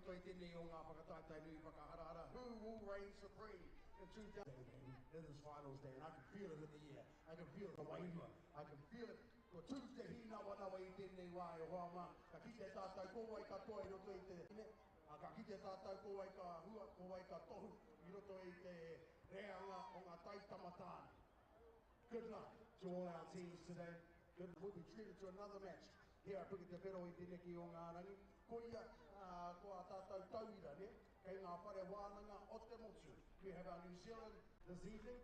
toi tēnei o ngā whakataitai nui whakaharara. Who will reign supreme in 2000? It is finals day and I can feel it in the air. I can feel the wainua. I can feel it. Ko Tuesday hi nawa nawa I tēnei wā e hoa mā. Ka kite tātou kōwai katoa I roto I te... Ka kite tātou kōwai ka hua, kōwai ka tohu I roto I te reanga o ngā taitamatāna. Good luck to all our teams today. We'll be treated to another match here at Puketawhero I te neki o ngā rangi. Ko ia, ko a tātou tauira, ne? Kei ngā whare wānanga o te motu. We have our New Zealand this evening.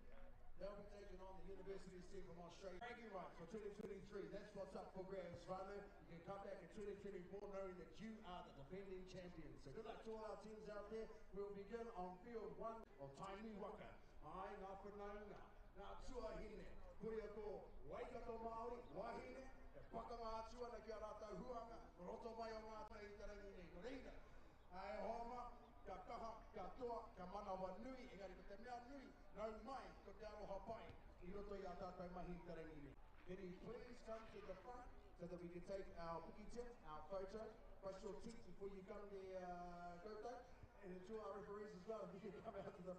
They'll be taking on the universities team from Australia. Bragging rights for 2023, that's what's up for grabs, Vano. You can come back in 2024 knowing that you are the defending champions. So good luck to all our teams out there. We'll begin on field 1 of Tainui Waka. Ai, ngā whanaunga. Ngā tuahine, kuria ko Waikato Māori, wahine, e pakanga atua na ki a rātau huanga, roto mai o ngā tana I tarangi nei. Ko reira, e homa, ka kaha, ka toa, ka manawa nui, engari ko te mea nui, nau mai, ko te aroha pai, I roto I a tātou mahi I tarangi nei. Can you please come to the front so that we can take our puki tip, our photo, brush your teeth before you come to the koto, and to our referees as well, if you can come out to the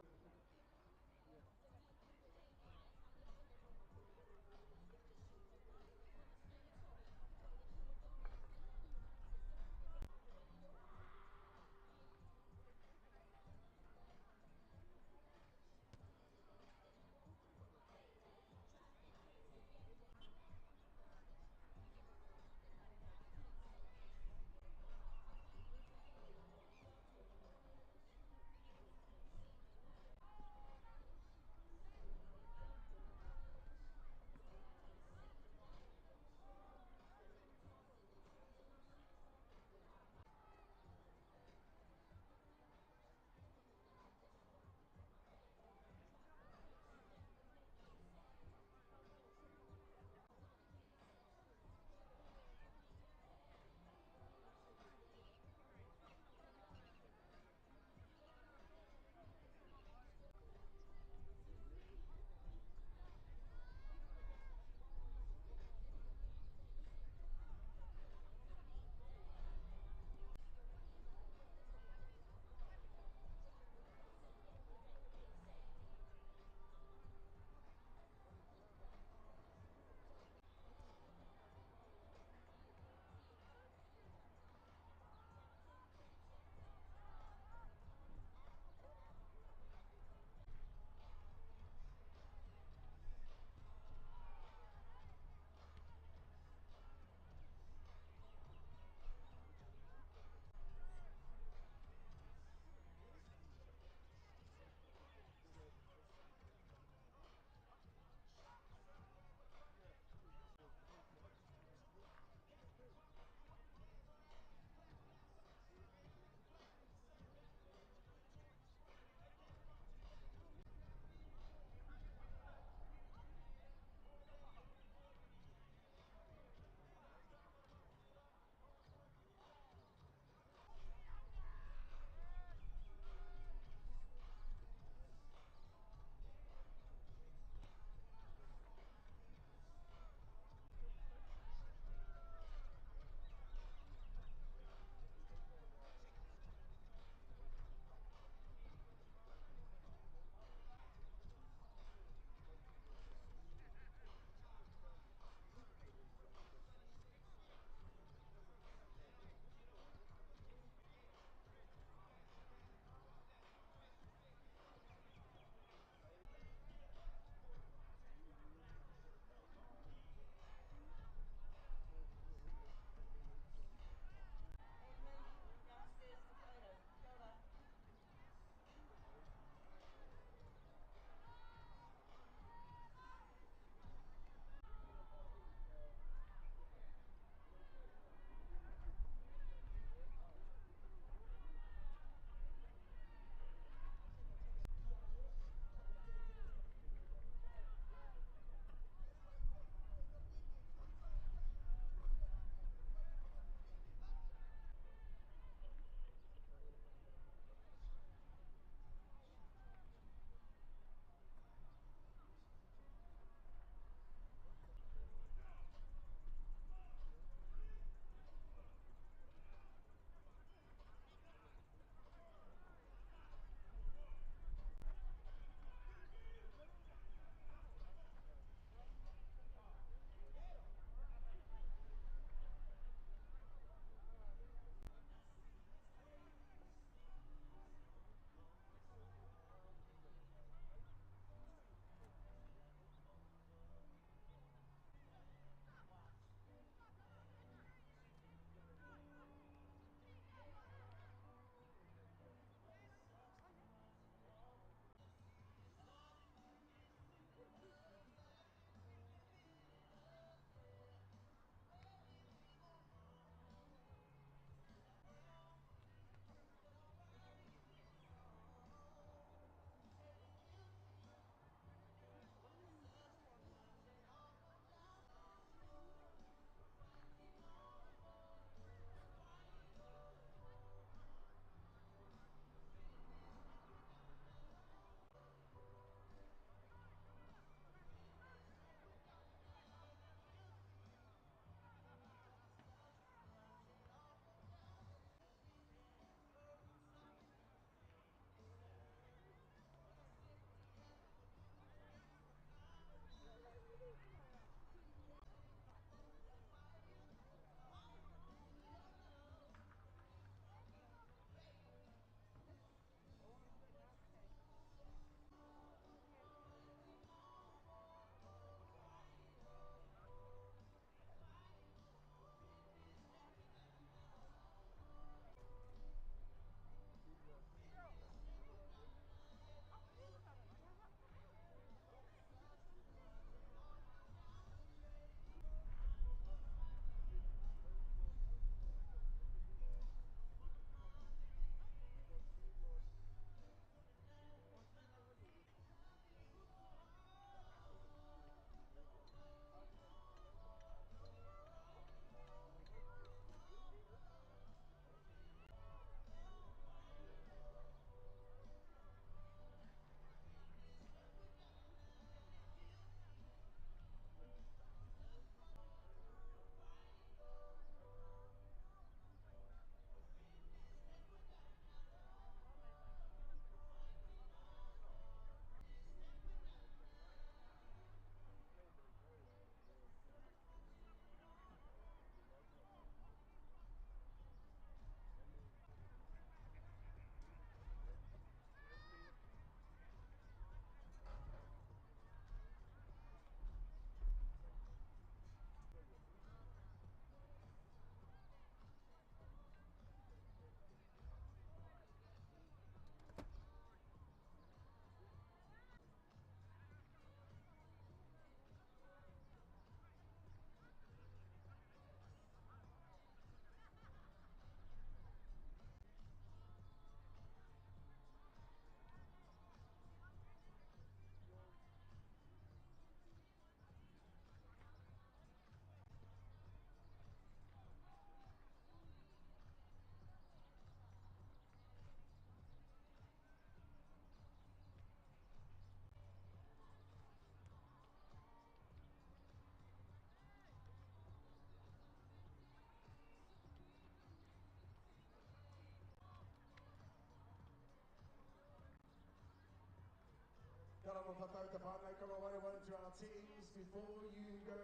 tātou te whānau, kama wale to our teams before you go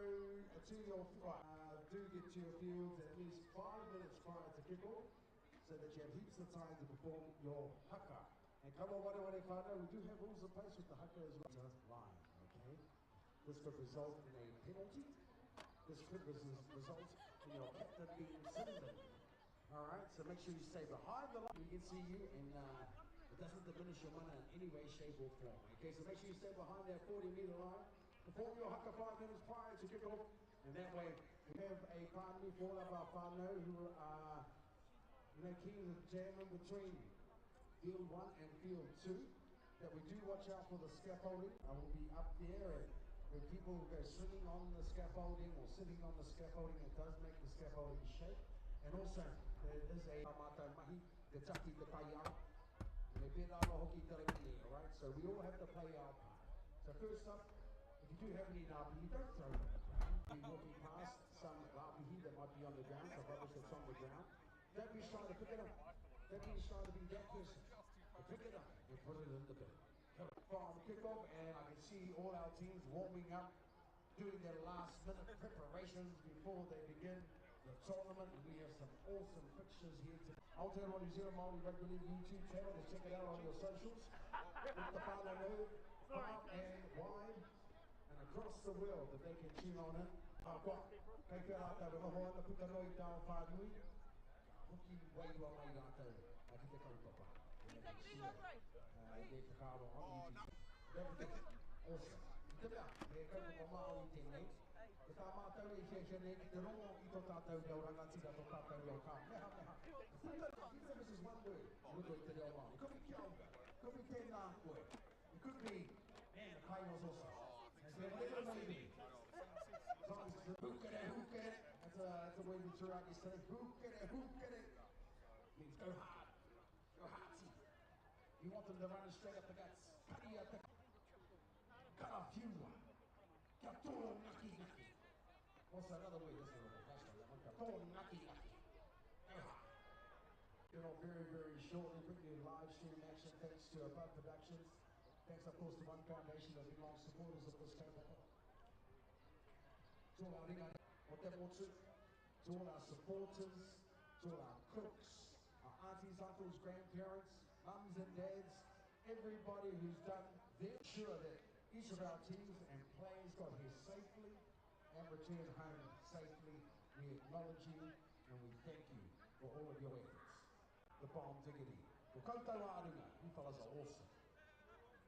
to your do get to your fields at least 5 minutes prior to kickoff so that you have heaps of time to perform your haka. And kama wale whānau, we do have rules in place with the haka as well. Just line, okay? This could result in a penalty. This could result in your captain being cinnamon. Alright, so make sure you stay behind the line. We can see you and it doesn't diminish your mana in any way, shape or form. Okay, so make sure you stay behind that 40-meter line. Perform your haka 5 minutes prior to kickoff. And that way, we have a whānau for all of our whānau who are keen to jam in between field 1 and field 2. That we do watch out for the scaffolding. I will be up there and when people go swinging on the scaffolding or sitting on the scaffolding, it does make the scaffolding shake. And also, there is a mātou mahi, te taki te pai au. Me pēnāra hoki te remini, alright? So we all have to play our part. So first up, if you do have any rāpihi, don't throw them on the ground. We're walking past some rāpihi that might be on the ground, so rubbish that's on the ground. Don't be trying to pick it up. Don't be trying to be that person. But pick it up and put it in the bin. From kickoff, and I can see all our teams warming up, doing their last minute preparations before they begin the tournament. We have some awesome pictures here today. Aotearoa New Zealand Māori Rugby League YouTube channel, and check it out on your socials. With the whānau far and wide and across the world that they can tune on in. Kei te rātou e noho ana puta noi tāo whānui. Hoki wairua mai rātou a ki te kaupapa. They whakaaro on YouTube. Awesome. Te mea, me kaupapa Māori tēnei. Te tā mātou e hea nei ki te rongo i tō tātou reo rangatira tō tātou reo kā. Meha, meha. Even if it's just one word, ruto i te reo Māori. It could be kia ora. It could be tēnā koe. It could be, man, the kai was awesome. Whatever it may be. Hukere, hukere. That's a word we threw out yesterday. Hukere, hukere. Means go hard. Go hearty. You want them to run straight up the guts. Karia te karafiua. Kia tō ngaki ngaki. What's another way? That's a little faster. Kia tō ngaki ngaki. Go hard. You know, very, very shortly, bring you live stream action thanks to Above Productions. Thanks, of course, to One Foundation, those big long supporters of this campaign. To all our ringa, to all our supporters, to all our cooks, our aunties, uncles, grandparents, mums and dads, everybody who's done their sure that each of our teams and players got here safely and returned home safely. We acknowledge you and we thank you for all of your efforts. The bomb diggity. Ko koutou ārunga, you fellas are awesome.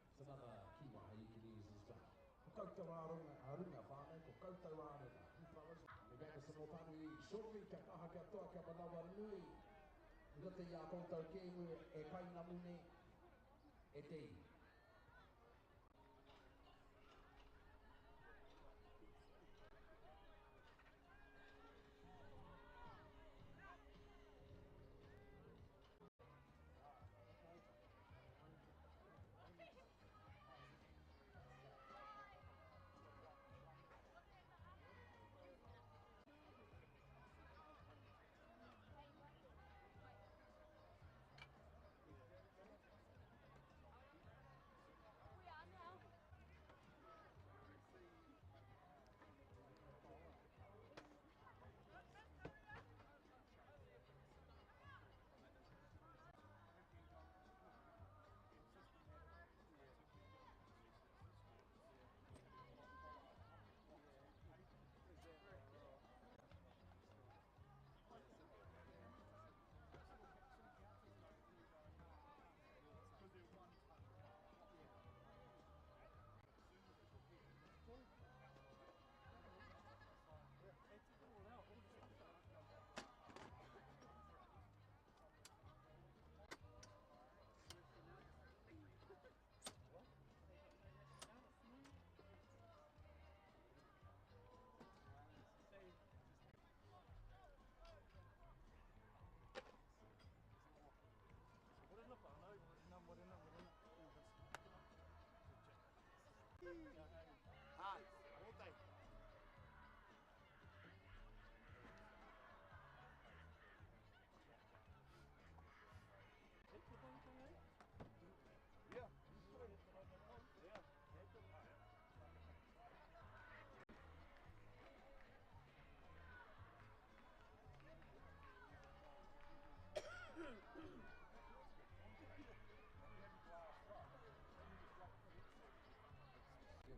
It's another kiwaha you can use as well. Ko koutou ārunga, whānau, ko koutou ārunga, you fellas. We're going to some more whānui shortly, kia kaha, kia toa, kia manawa nui. I rote i a koutou kēngu e kai ngā mune e te i.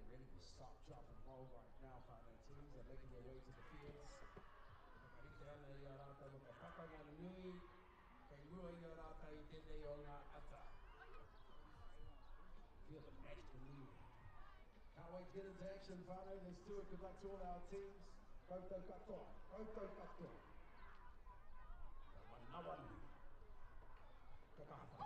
ready to stop, drop, and roll right now, whānau teams. They're making their way to the fields. Whakarite ana I a rātou o ka whakanga nui, kei rua I a rātou I tēnei o ngā ata. Feel the match to lead. Can't wait to get into action, whānau. Let's do it. Good luck to all our teams. Koutou katoa, koutou katoa. Wanawani. Kakahapa.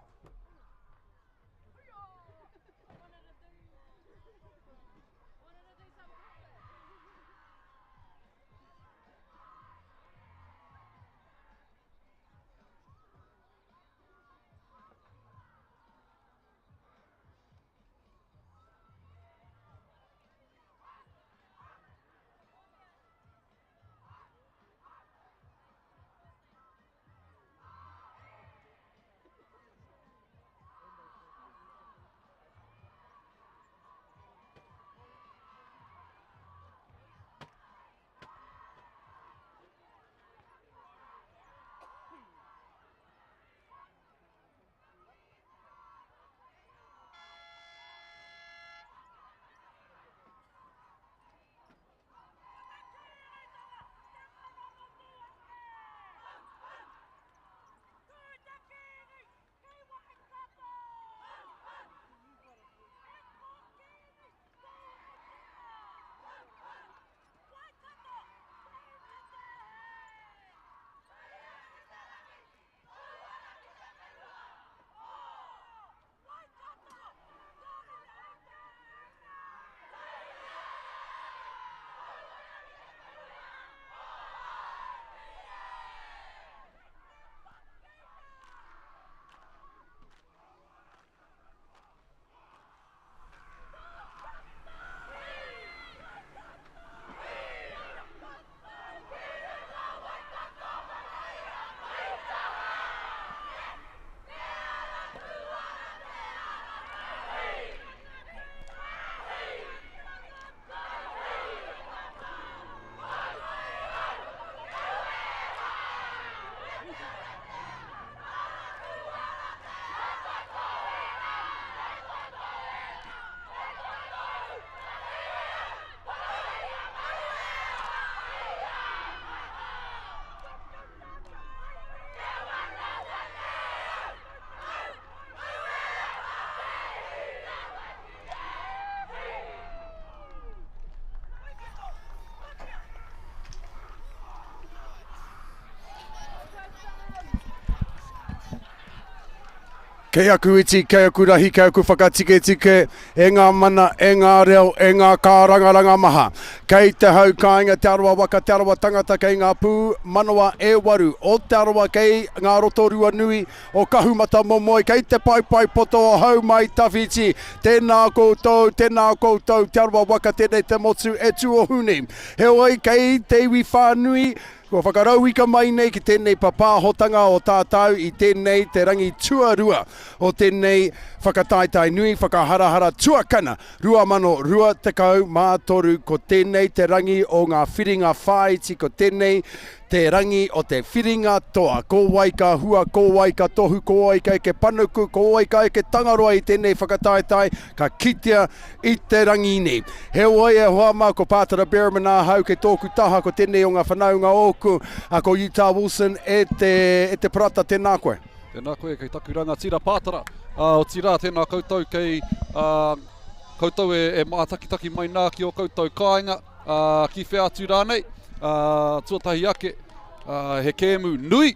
Kei aku iti, kei aku rahi, kei aku whakatike, e ngā mana, e ngā reo, e ngā kārangaranga maha. Kei te hau kāinga te aroa waka, te aroa tangata kei ngā pū, manawa e waru. O te aroa kei ngā Rotorua nui, o kahumata momoi, kei te pai poto o hau mai tawhiti. Tēnā koutou, te aroa waka, tēnei te motu e tuohuni. Heoi kei te iwi whānui, ko whakarau ika mai nei ki tēnei papāhotanga o tātou I tēnei te rangi tuarua o tēnei whakataitai nui, whakaharahara tuakana, 2023 ko tēnei te rangi o ngā whiringa whaiti, ko tēnei te rangi o te whiringa toa. Ko waika hua, ko waika tohu, ko waika eke panuku, ko waika eke tangaroa I tēnei whakataitai, ka kitea I te rangi ni. He oi e hoa mā ko pātara Berrimana hau ke tōku taha ko tēnei o ngā whanaunga oku, a ko Utah Wilson e te parata tēnā koe. Tēnā koe kei takuranga tira pātara. O tira tēnā koutou kei koutou e mātakitaki mai nā ki o koutou kāinga ki whea atu rānei. Tuatahi ake, he kēmu nui,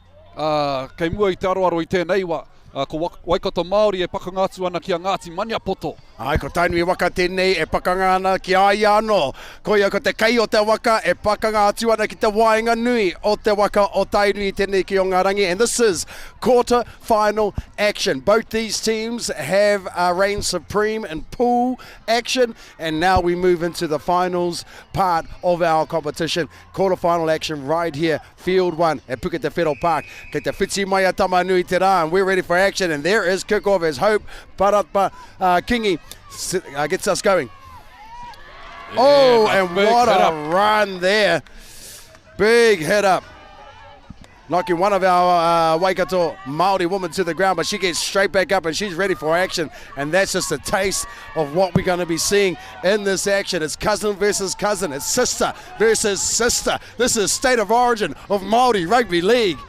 kei mua I te aroaro I tēnei wā. Ko Waikato Māori e pakanga atu ana ki a Ngāti Maniapoto. Ai, ko tainui waka tēnei e pakanga ana ki ai anō. Ko ia ko te kei o te waka e pakanga atu ana ki te wainga nui o te waka o tainui tēnei ki o ngā rangi. And this is quarter final action. Both these teams have reigned supreme in pool action. And now we move into the finals part of our competition. Quarter final action right here. Field 1 at Puketawhero Park. Kei te whiti mai a tamanui te rā. And we're ready for action. And there is kick-off as Hope Parapa Kingi gets us going. Yeah, oh, and what a run there. Big hit up. knocking one of our Waikato Māori women to the ground, but she gets straight back up and she's ready for action. And that's just a taste of what we're going to be seeing in this action. It's cousin versus cousin. It's sister versus sister. This is state of origin of Māori Rugby League.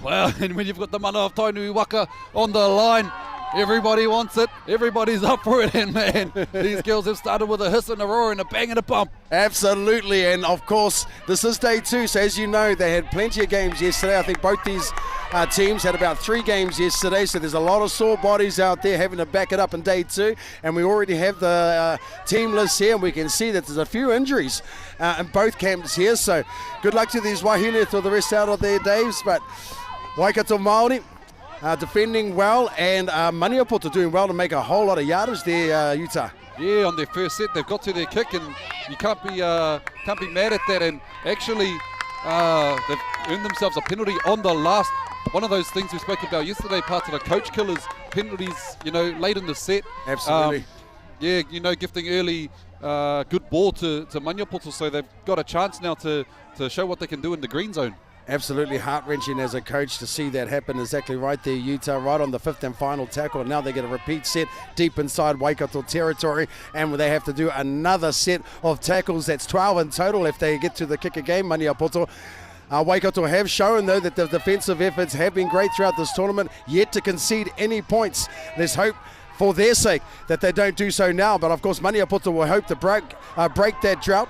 Well, and when you've got the mana of Tainui Waka on the line, everybody wants it. Everybody's up for it. And man, these girls have started with a hiss and a roar and a bang and a bump. Absolutely. And of course, this is day 2. So as you know, they had plenty of games yesterday. I think both these teams had about 3 games yesterday. So there's a lot of sore bodies out there having to back it up in day 2. And we already have the team list here. And we can see that there's a few injuries in both camps here. So good luck to these wahine for the rest out of their days. But Waikato Māori defending well, and Maniapoto doing well to make a whole lot of yardage there, Utah. Yeah, on their first set, they've got to their kick, and you can't be mad at that. And actually, they've earned themselves a penalty on the last one of those things we spoke about yesterday, part of the coach killers penalties, late in the set. Absolutely. Gifting early good ball to Maniapoto, so they've got a chance now to show what they can do in the green zone. Absolutely heart-wrenching as a coach to see that happen. Exactly right there, Utah, right on the 5th and final tackle. Now they get a repeat set deep inside Waikato territory, and they have to do another set of tackles. That's 12 in total if they get to the kicker game. Maniapoto. Waikato have shown, though, that the defensive efforts have been great throughout this tournament, yet to concede any points. Let's hope for their sake that they don't do so now. But, of course, Maniapoto will hope to break that drought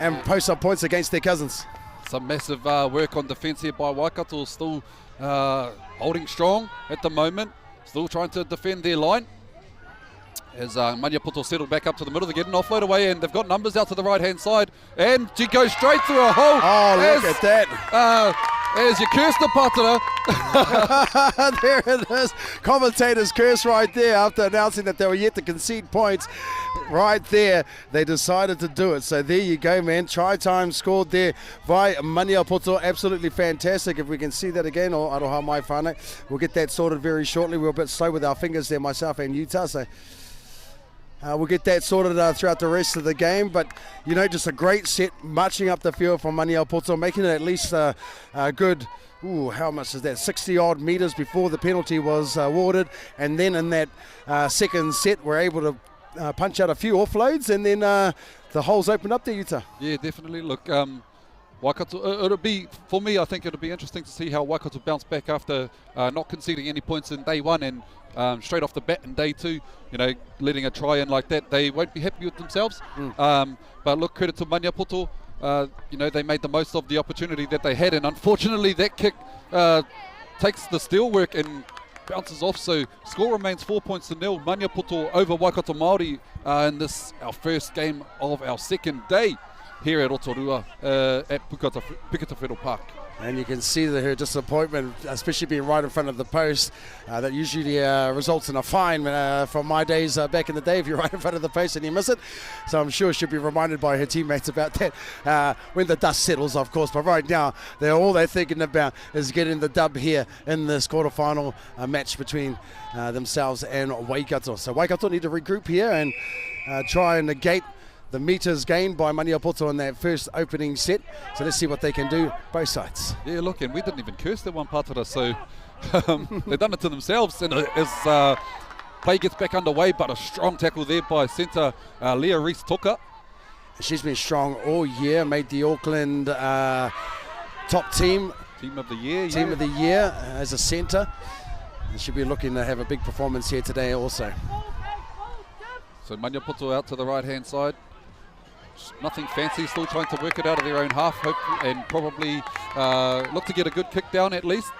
and post some points against their cousins. Some massive work on defence here by Waikato, still holding strong at the moment, still trying to defend their line. As Maniapoto settle back up to the middle, they get an offload away, and they've got numbers out to the right-hand side, and she goes straight through a hole. Oh, look at that. As you curse the patara. There it is. Commentators curse right there after announcing that they were yet to concede points. Right there, they decided to do it. So there you go, man. Try time scored there by Maniapoto. Absolutely fantastic. If we can see that again, or Aroha Mai Whānau. We'll get that sorted very shortly. We're a bit slow with our fingers there, myself and Utah. So we'll get that sorted throughout the rest of the game. But, just a great set, marching up the field from Maniapoto, making it at least a good, how much is that, 60-odd metres before the penalty was awarded. And then in that second set, we're able to punch out a few offloads, and then the holes opened up there, Utah. Yeah, definitely. Look, Waikato, I think it'll be interesting to see how Waikato bounce back after not conceding any points in day 1 and straight off the bat in day 2, letting a try in like that. They won't be happy with themselves. But look, credit to Maniapoto. They made the most of the opportunity that they had, and unfortunately that kick takes the steel work and bounces off, so score remains 4-0. Maniapoto over Waikato Māori in this, our first game of our second day here at Rotorua at Puketawhero Park. And you can see her disappointment, especially being right in front of the post. That usually results in a fine from my days back in the day if you're right in front of the post and you miss it. So I'm sure she'll be reminded by her teammates about that when the dust settles, of course. But right now, all they're thinking about is getting the dub here in this quarterfinal match between themselves and Waikato. So Waikato need to regroup here and try and negate the meters gained by Maniapoto in that first opening set. So let's see what they can do, both sides. Yeah, look, and we didn't even curse that one patara, so they've done it to themselves. And as play gets back underway, but a strong tackle there by centre Leah Reese-Toka. She's been strong all year, made the Auckland top team of the year. Team of the year as a centre. And she'll be looking to have a big performance here today also. So Maniapoto out to the right-hand side. Nothing fancy, still trying to work it out of their own half, and probably look to get a good kick down at least.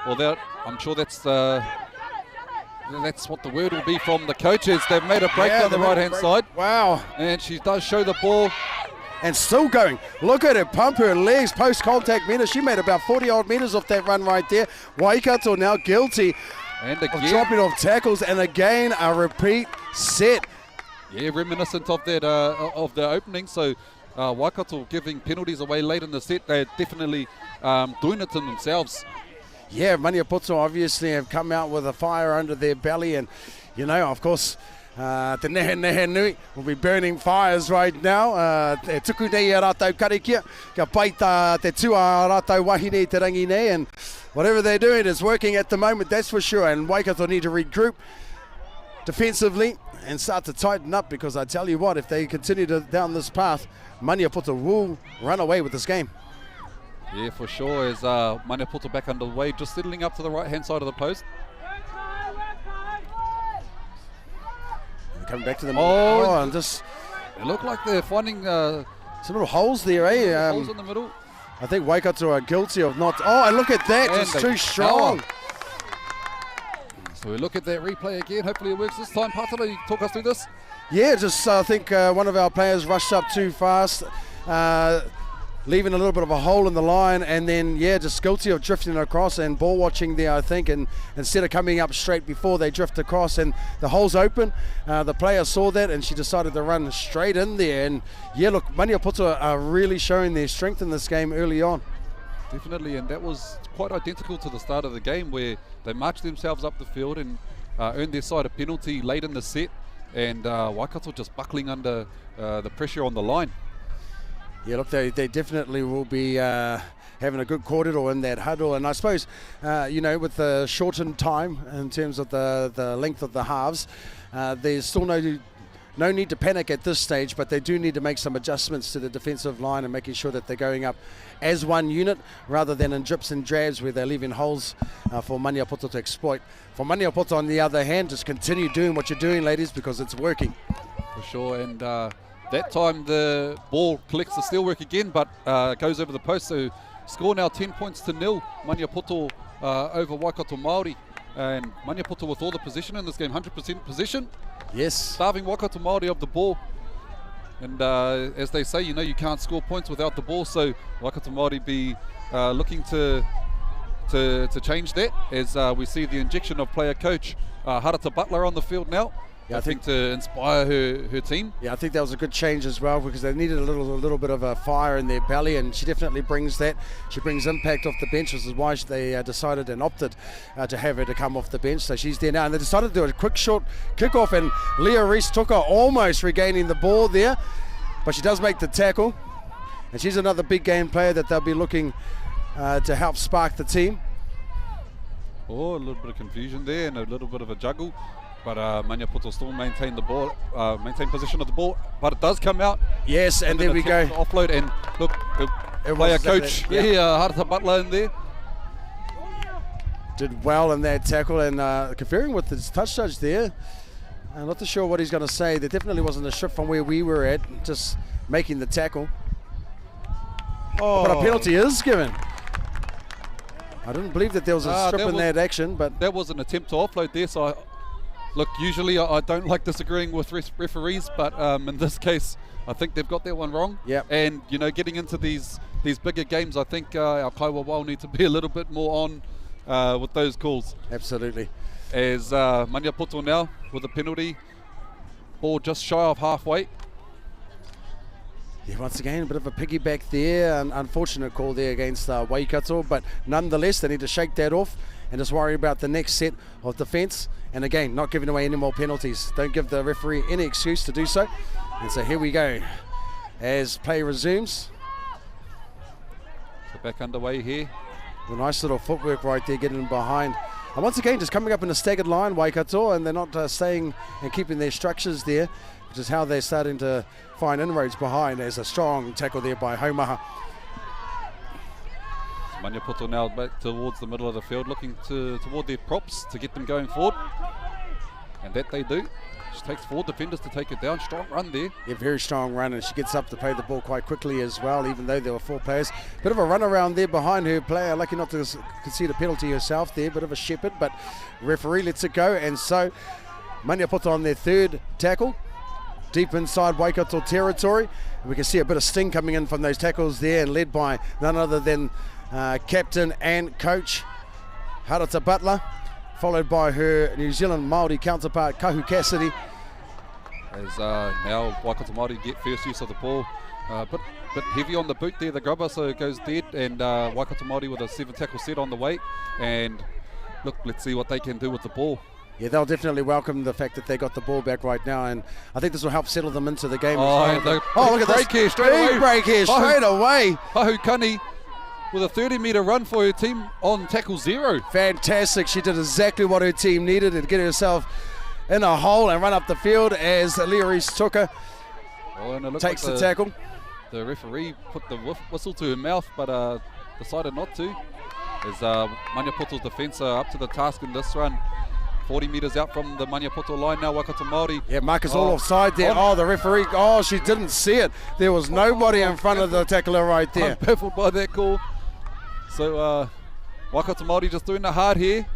Well, I'm sure that's what the word will be from the coaches. They've made a break down the right-hand side. Wow. And she does show the ball. And still going. Look at her pump her legs, post-contact metres. She made about 40-odd metres off that run right there. Waikato now guilty of dropping off tackles, and again a repeat set. Yeah, reminiscent of that of the opening. So Waikato giving penalties away late in the set. They're definitely doing it to themselves. Yeah, Maniapoto obviously have come out with a fire under their belly, and of course Te nehe nui will be burning fires right now. Te tuku nei a rātou karikia. Ka paita te tua a rātou wahine te rangi nei. And whatever they're doing is working at the moment, that's for sure. And Waikato need to regroup defensively and start to tighten up, because I tell you what, if they continue down this path, Maniapoto will run away with this game. Yeah, for sure. As Maniapoto back underway, just settling up to the right-hand side of the post. Coming back to them. And just it looked like they're finding some little holes there, eh? holes in the middle. I think Waikato are guilty of not. Oh, and look at that! And It's too strong. So we look at that replay again. Hopefully it works this time. Patara, you talk us through this? Yeah, just I think one of our players rushed up too fast, leaving a little bit of a hole in the line, and then, yeah, just guilty of drifting across and ball watching there, I think, and instead of coming up straight before they drift across and the hole's open, the player saw that and she decided to run straight in there. And, yeah, look, Maniapoto are really showing their strength in this game early on. Definitely, and that was quite identical to the start of the game, where they marched themselves up the field and earned their side a penalty late in the set, and Waikato just buckling under the pressure on the line. Yeah, look, they definitely will be having a good corridor in that huddle. And I suppose, with the shortened time in terms of the length of the halves, there's still no need to panic at this stage, but they do need to make some adjustments to the defensive line and making sure that they're going up as one unit rather than in drips and drabs where they're leaving holes for Maniapoto to exploit. For Maniapoto, on the other hand, just continue doing what you're doing, ladies, because it's working. For sure, and that time the ball collects the steelwork again, but goes over the post, so score now 10 points to 0. Maniapoto over Waikato Māori, and Maniapoto with all the possession in this game, 100% possession. Yes. Starving Waikato Māori of the ball. And as they say, you can't score points without the ball, so Waikato Māori be looking to change that, as we see the injection of player coach Harata Butler on the field now. Yeah, I think to inspire her team. Yeah, I think that was a good change as well, because they needed a little bit of a fire in their belly, and she definitely brings that. She brings impact off the bench, which is why they decided and opted to have her to come off the bench. So she's there now, and they decided to do a quick short kick-off, and Leah Reese-Tuka almost regaining the ball there, but she does make the tackle, and she's another big game player that they'll be looking to help spark the team. Oh, a little bit of confusion there and a little bit of a juggle. But Maniapoto still maintain the ball, maintain possession of the ball, but it does come out. Yes, and there we go. Offload, and look, player coach, Harata Butler in there. Did well in that tackle, and conferring with his touch judge there. I'm not too sure what he's going to say. There definitely wasn't a shift from where we were at, just making the tackle. Oh. But a penalty is given. I didn't believe that there was a strip in that action, but that was an attempt to offload there, so look, usually I don't like disagreeing with referees, but in this case, I think they've got that one wrong. Yep. And, getting into these bigger games, I think our Kaiwa need to be a little bit more on with those calls. Absolutely. As Maniapoto now with a penalty, ball just shy of halfway. Yeah, once again, a bit of a piggyback there. An unfortunate call there against Waikato, but nonetheless, they need to shake that off and just worry about the next set of defence. And again, not giving away any more penalties. Don't give the referee any excuse to do so. And so here we go as play resumes. So back underway here. A nice little footwork right there, getting behind. And once again, just coming up in a staggered line, Waikato, and they're not staying and keeping their structures there, which is how they're starting to find inroads behind. There's a strong tackle there by Homaha. Maniapoto now back towards the middle of the field, looking toward their props to get them going forward. And that they do. She takes 4 defenders to take it down. Strong run there. Yeah, very strong run, and she gets up to play the ball quite quickly as well, even though there were 4 players. Bit of a run around there behind her player, lucky not to concede a penalty herself there. Bit of a shepherd, but referee lets it go. And so Maniapoto on their 3rd tackle, deep inside Waikato territory. And we can see a bit of sting coming in from those tackles there, and led by none other than captain and coach Harata Butler, followed by her New Zealand Māori counterpart Kahu Cassidy. As now Waikato Māori get first use of the ball, bit heavy on the boot there, the grubber, so it goes dead, and Waikato Māori with a 7 tackle set on the way. And look, let's see what they can do with the ball. Yeah, they'll definitely welcome the fact that they got the ball back right now, and I think this will help settle them into the game. And look at break this. here straight away. Break here straight away. Puketawhero with a 30-metre run for her team on tackle 0. Fantastic. She did exactly what her team needed to get herself in a hole and run up the field as Leah Reese-Tuka takes the tackle. The referee put the whistle to her mouth, but decided not to. As Maniapoto's defence are up to the task in this run. 40 metres out from the Maniapoto line now, Waikato Māori. Yeah, Marcus all offside there. The referee, she didn't see it. There was nobody in front of the tackler right there. I'm baffled by that call. So Waikato Māori just doing the hard here.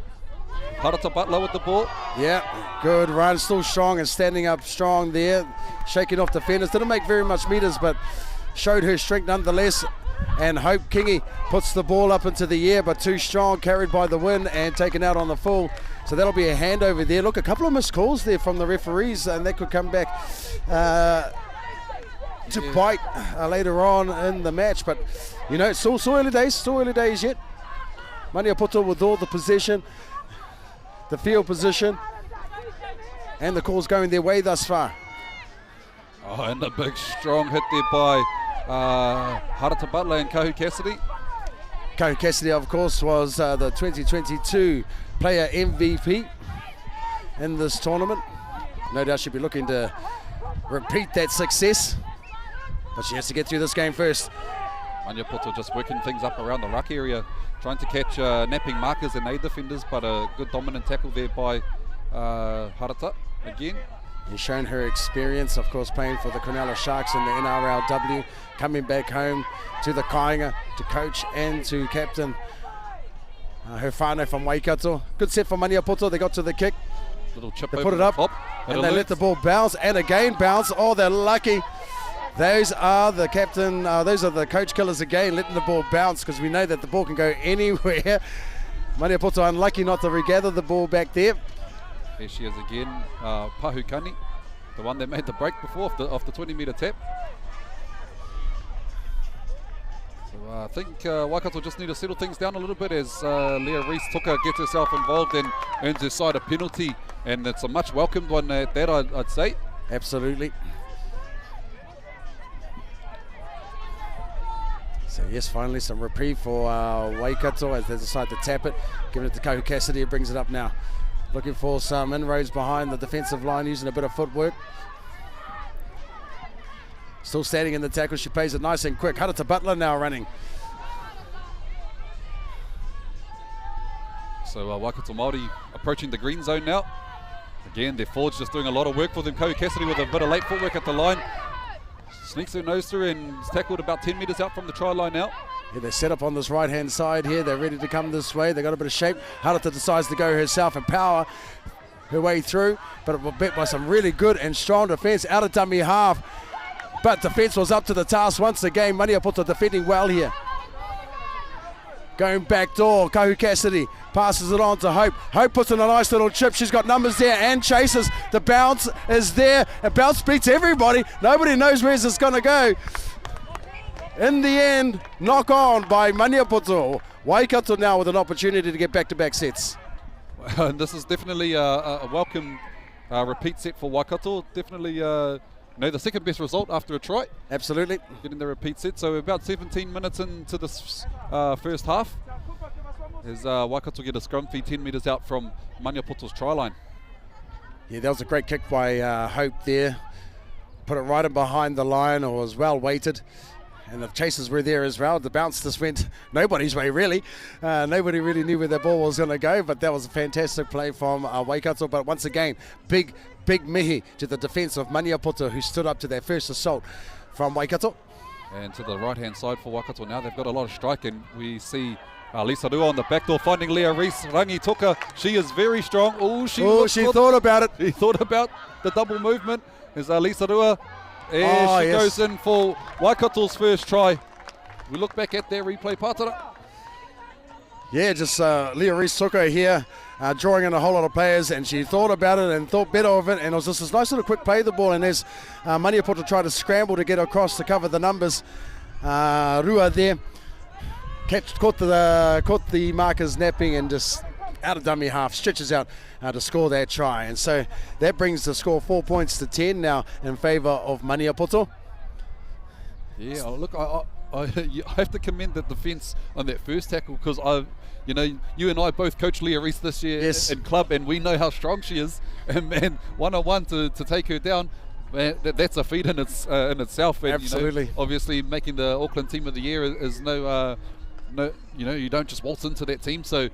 Harata Butler with the ball. Yeah, good run, still strong and standing up strong there. Shaking off defenders. Didn't make very much metres, but showed her strength nonetheless. And Hope Kingi puts the ball up into the air, but too strong, carried by the wind and taken out on the full. So that'll be a handover there. Look, a couple of missed calls there from the referees, and that could come back to bite later on in the match. But, you know, it's still early days yet. Maniapoto with all the possession, the field position, and the call's going their way thus far. And a big strong hit there by Harata Butler and Kahu Cassidy. Kahu Cassidy, of course, was the 2022 player MVP in this tournament. No doubt she'll be looking to repeat that success, but she has to get through this game first. Maniapoto just working things up around the ruck area, trying to catch napping markers and aid defenders, but a good dominant tackle there by Harata again. He's shown her experience, of course, playing for the Cronulla Sharks in the NRLW, coming back home to the Kāinga to coach and to captain her whānau from Waikato. Good set for Maniapoto. They got to the kick. Little chip they put it up, and they let the ball bounce, and again bounce. Oh, they're lucky. Those are the captain, those are the coach killers again, letting the ball bounce, because we know that the ball can go anywhere. Maniapoto unlucky not to regather the ball back there. Here she is again, Pahukani, the one that made the break before off the 20-metre tap. So I think Waikato just need to settle things down a little bit as Leah Reese-Tuka gets herself involved and earns her side a penalty, and it's a much welcomed one at that, I'd say. Absolutely. So yes, finally some reprieve for Waikato as they decide to tap it, giving it to Kahu Cassidy, who brings it up now. Looking for some inroads behind the defensive line, using a bit of footwork. Still standing in the tackle, she plays it nice and quick. Harata Butler now running. So Waikato Māori approaching the green zone now. Again, their forwards just doing a lot of work for them. Kahu Cassidy with a bit of late footwork at the line. Sneaks her nose through and is tackled about 10 metres out from the try line now. Yeah, they're set up on this right-hand side here. They're ready to come this way. They've got a bit of shape. Harata decides to go herself and power her way through, but it will bet by some really good and strong defence out of dummy half. But defence was up to the task once again. Maniapoto defending well here. Going back door, Kahu Cassidy passes it on to Hope. Hope puts in a nice little chip. She's got numbers there and chases. The bounce is there. A bounce beats everybody. Nobody knows where it's going to go. In the end, knock on by Maniapoto. Waikato now with an opportunity to get back-to-back sets. And this is definitely a welcome repeat set for Waikato. Definitely the second best result after a try. Absolutely. Getting the repeat set. So about 17 minutes into this first half as Waikato get a scrum feed 10 metres out from Maniapoto's try line. Yeah, that was a great kick by Hope there. Put it right in behind the line, or was well weighted. And the chasers were there as well. The bounce just went nobody's way, really. Nobody really knew where the ball was going to go, but that was a fantastic play from Waikato. But once again, big mihi to the defence of Maniapoto, who stood up to their first assault from Waikato. And to the right-hand side for Waikato now, they've got a lot of strike, and we see Lisa Rua on the back door finding Leah Reese. Rangi Tuka, she is very strong. She thought about it. She thought about the double movement. As Lisa Rua, she goes in for Waikato's first try. We look back at their replay, Pātara. Yeah, just Leah Reese-Tuka here, drawing in a whole lot of players, and she thought about it and thought better of it, and it was just this nice little quick play of the ball, and as Maniapoto tried to scramble to get across to cover the numbers, Rua there caught the markers napping and just out of dummy half, stretches out to score that try. And so that brings the score 4 points to 10 now in favour of Maniapoto. Yeah, look, I have to commend the defence on that first tackle, because you and I both coached Leah Reese this year in club, and we know how strong she is. And man, 1-on-1 to take her down, man, that's a feat in itself. And, absolutely. Obviously, making the Auckland Team of the Year is no, you don't just waltz into that team. So,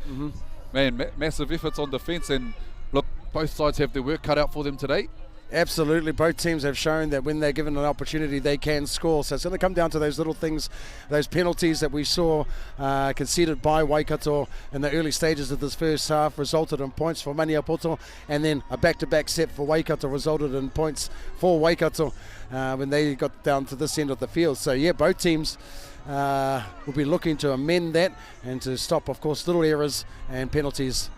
man, massive efforts on defence, and look, both sides have their work cut out for them today. Absolutely, both teams have shown that when they're given an opportunity, they can score. So it's going to come down to those little things, those penalties that we saw conceded by Waikato in the early stages of this first half resulted in points for Maniapoto, and then a back-to-back set for Waikato resulted in points for Waikato when they got down to this end of the field. So yeah, both teams will be looking to amend that and to stop, of course, little errors and penalties.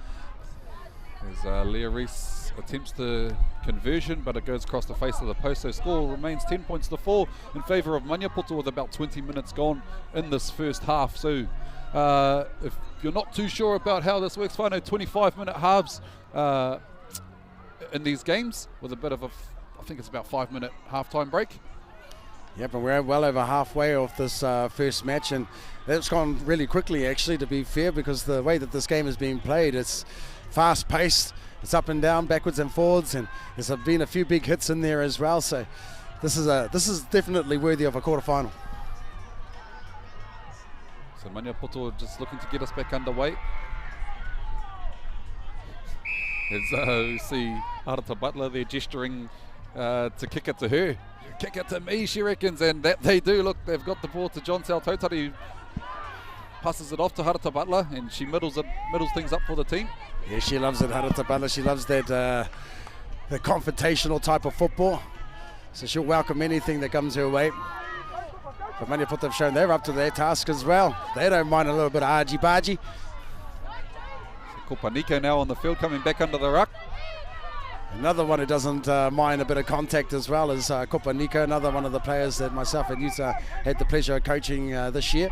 As Leah Reese attempts the conversion, but it goes across the face of the post, so score remains 10 points to 4 in favour of Maniapoto with about 20 minutes gone in this first half. So if you're not too sure about how this works, Whānau, 25-minute halves in these games with a bit of I think it's about 5-minute half-time break. Yeah, but we're well over halfway of this first match, and that's gone really quickly, actually, to be fair, because the way that this game is being played, it's fast-paced. It's up and down, backwards and forwards, and there's been a few big hits in there as well. So this is definitely worthy of a quarterfinal. So Maniapoto just looking to get us back underway. As we see Harata Butler there gesturing to kick it to her. Kick it to me, she reckons, and that they do. Look, they've got the ball to John Tautari, passes it off to Harata Butler, and she middles things up for the team. Yeah, she loves it, Harata Butler. She loves that the confrontational type of football. So she'll welcome anything that comes her way. But Maniapoto have shown they're up to their task as well. They don't mind a little bit of argy-bargy. So Kopaniko now on the field, coming back under the ruck. Another one who doesn't mind a bit of contact as well is Kopaniko, another one of the players that myself and Yuta had the pleasure of coaching this year.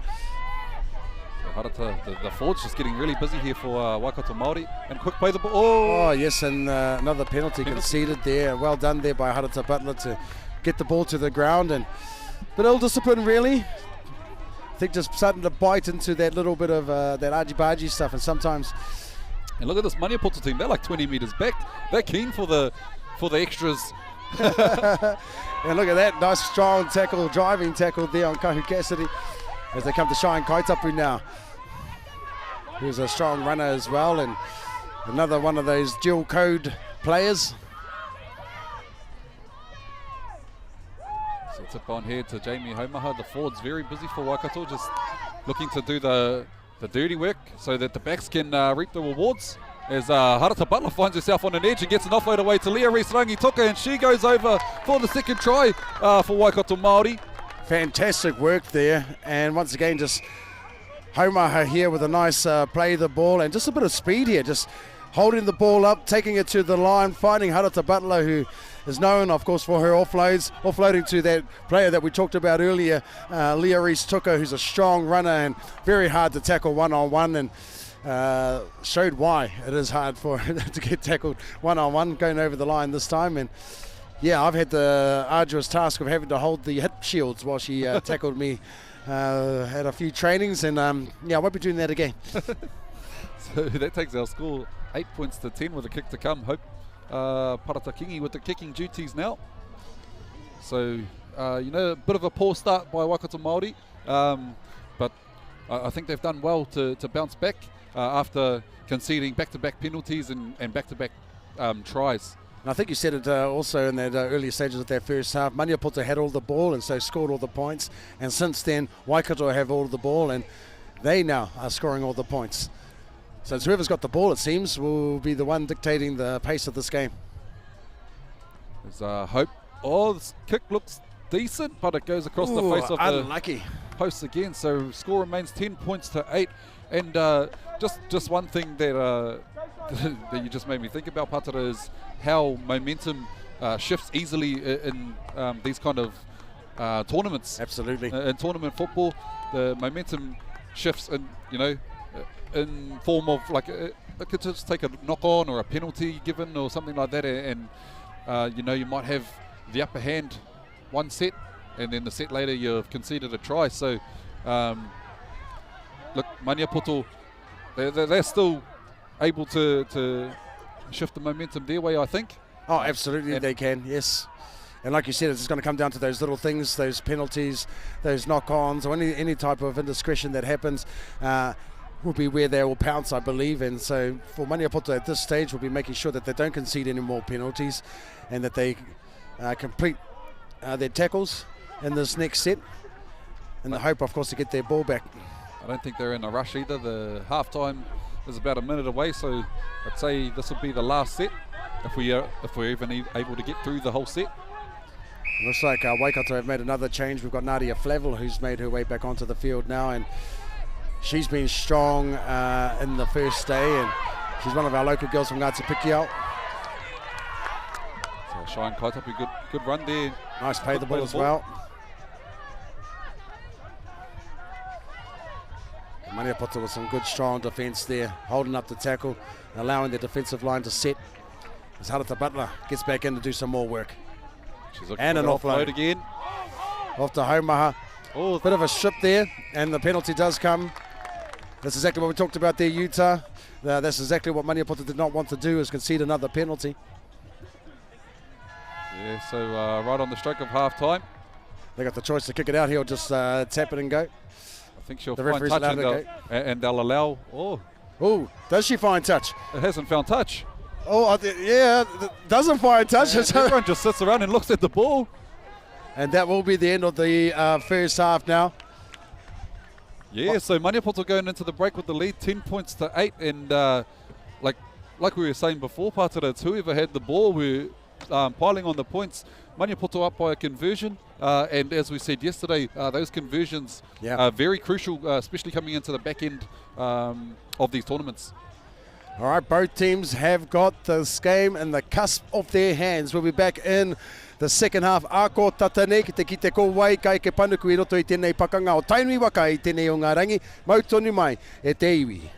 Harata, the forwards just getting really busy here for Waikato Māori, and quick play the ball. Oh yes, and another penalty conceded there. Well done there by Harata Butler to get the ball to the ground, and but ill discipline really. I think just starting to bite into that little bit of that argy-bargy stuff, and sometimes. And look at this Maniapoto team, they're like 20 metres back. They're keen for the extras. And look at that nice strong tackle, driving tackle there on Kahu Cassidy as they come to Shine Kaitapu now. Who's a strong runner as well, and another one of those dual code players. So tip on here to Jamie Homaha. The forward's very busy for Waikato, just looking to do the dirty work so that the backs can reap the rewards. As Harata Butler finds herself on an edge and gets an offload away to Leah Reese Rangituka, and she goes over for the second try for Waikato Māori. Fantastic work there, and once again just Homaha here with a nice play of the ball and just a bit of speed here, just holding the ball up, taking it to the line, finding Harata Butler, who is known of course for her offloading to that player that we talked about earlier, Leah Reese Tuka, who's a strong runner and very hard to tackle one-on-one, and showed why it is hard for her to get tackled one-on-one going over the line this time. And yeah, I've had the arduous task of having to hold the hip shields while she tackled me. Had a few trainings, and yeah, I won't be doing that again. So that takes our score 8 points to 10 with a kick to come. Hope Paratakingi with the kicking duties now. So, a bit of a poor start by Waikato Māori, but I think they've done well to bounce back after conceding back-to-back penalties and back-to-back tries. And I think you said it also in that earlier stages of their first half. Maniapoto had all the ball and so scored all the points. And since then, Waikato have all the ball and they now are scoring all the points. So it's whoever's got the ball, it seems, will be the one dictating the pace of this game. There's Hope. Oh, this kick looks decent, but it goes across the face of unlucky. The post again. So score remains 10 points to 8. And just one thing that that you just made me think about, Patara, is how momentum shifts easily in these kind of tournaments. Absolutely. In tournament football, the momentum shifts in form of like it could just take a knock on or a penalty given or something like that, and you know, you might have the upper hand one set, and then the set later you've conceded a try. So look, Maniapoto, they're still able to shift the momentum their way, I think. Oh, absolutely, and they can, yes. And like you said, it's going to come down to those little things, those penalties, those knock-ons, or any type of indiscretion that happens will be where they will pounce, I believe. And so for Maniapoto at this stage, we'll be making sure that they don't concede any more penalties and that they complete their tackles in this next set, in the hope, of course, to get their ball back. I don't think they're in a rush either. The half-time is about a minute away, so I'd say this will be the last set if we're even able to get through the whole set. Looks like Waikato have made another change. We've got Nadia Flavel, who's made her way back onto the field now, and she's been strong in the first day, and she's one of our local girls from Ngāti Pikiao. So Shine Kaitapi, good run there. Nice pay the ball as well. Maniapoto with some good strong defence there, holding up the tackle, allowing the defensive line to set. As Harata Butler gets back in to do some more work. And an offload again. Off to Haumaha. Oh, bit of a strip there, and the penalty does come. That's exactly what we talked about there, Utah. That's exactly what Maniapoto did not want to do, is concede another penalty. Yeah, so right on the stroke of half-time. They got the choice to kick it out here or just tap it and go. I think she'll find touch and they'll allow... Oh, does she find touch? It hasn't found touch. Oh, yeah, doesn't find touch. Everyone just sits around and looks at the ball. And that will be the end of the first half now. Yeah, so Maniapoto going into the break with the lead, 10 points to 8. And like we were saying before, Pātara, it's whoever had the ball were piling on the points. Maniapoto up by a conversion. And as we said yesterday, those conversions are very crucial, especially coming into the back end of these tournaments. All right, both teams have got this game in the cusp of their hands. We'll be back in the second half. Ako tatane ki te ko wai kai ke panuku I roto I tēnei pakanga o tainui waka I tēnei o ngā rangi. Mautoni mai e te iwi.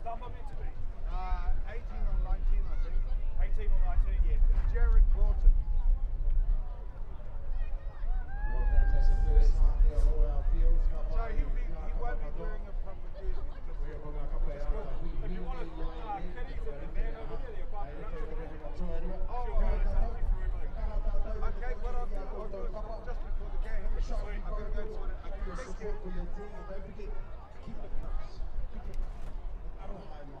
number meant to be? 18 or 19, I think. 18 or 19? Yeah, Jared Broughton. So he won't be wearing a proper jersey. If you want to caddies at the van over there, they're about to run through everything. Okay, what I'll do, just before the game, I'm going to go sort it. Support for your team, and don't forget, keep it close. Keep it aroha mo.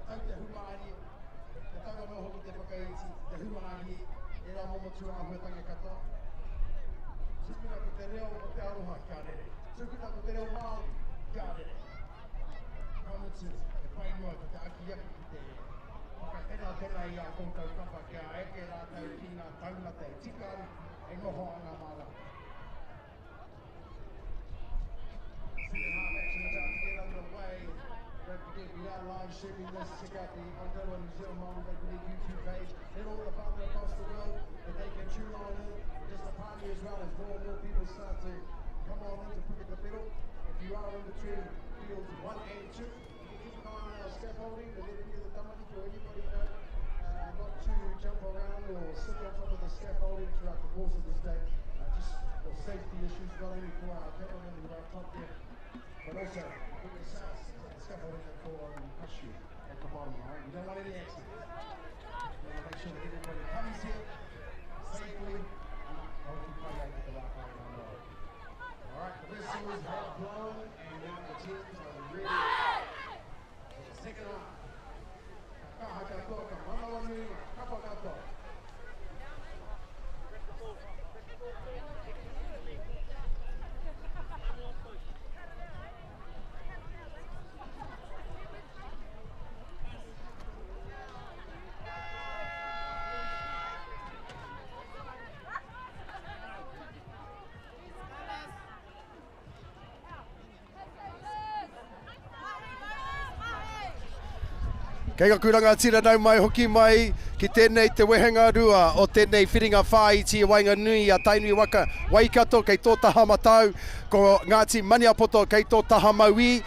Tau te humaani, te tau no hoki te whakaiti, te humaani, e rā momo tua a huetanga katoa. Tukuna ko te reo o te aroha kia rere. Tukuna ko te reo Māori kia rere. Common sense, e pai noa ko te aki aki ki te whakatena tena i a koutou kapa kia eke rā tau ki ngā taunata e tikaru e noho anga māra. Half action about to get underway. Don't forget, we are live streaming this. Check out the Aotearoa New Zealand Māori Rugby YouTube page. Let all the family across the world that they can tune on in. Just a party as well as more and more people start to come on into Puketawhero. If you are in between fields 1 and 2, you can keep an eye on our scaffolding and let any of the tamaki or anybody know not to jump around or sit on top of the scaffolding throughout the course of this day. Just for safety issues, not only for our cameramen who are up top there, but also put yourselves scaffolding and for push you at the bottom, alright? You don't want any accidents. You want to make sure that everybody comes here safely and hopefully play out with the right part of the road. Alright, the whistles have blown and now the teams are ready for the second half. Kaha katoa, ka manawanui, kapa katoa. Kei ka kuranga tira nau mai hoki mai ki tēnei te wehenga rua o tēnei whiringa whāiti i wainga nui a tainui waka Waikato kei tō taha matau ko Ngāti Maniapoto kei tō taha maui.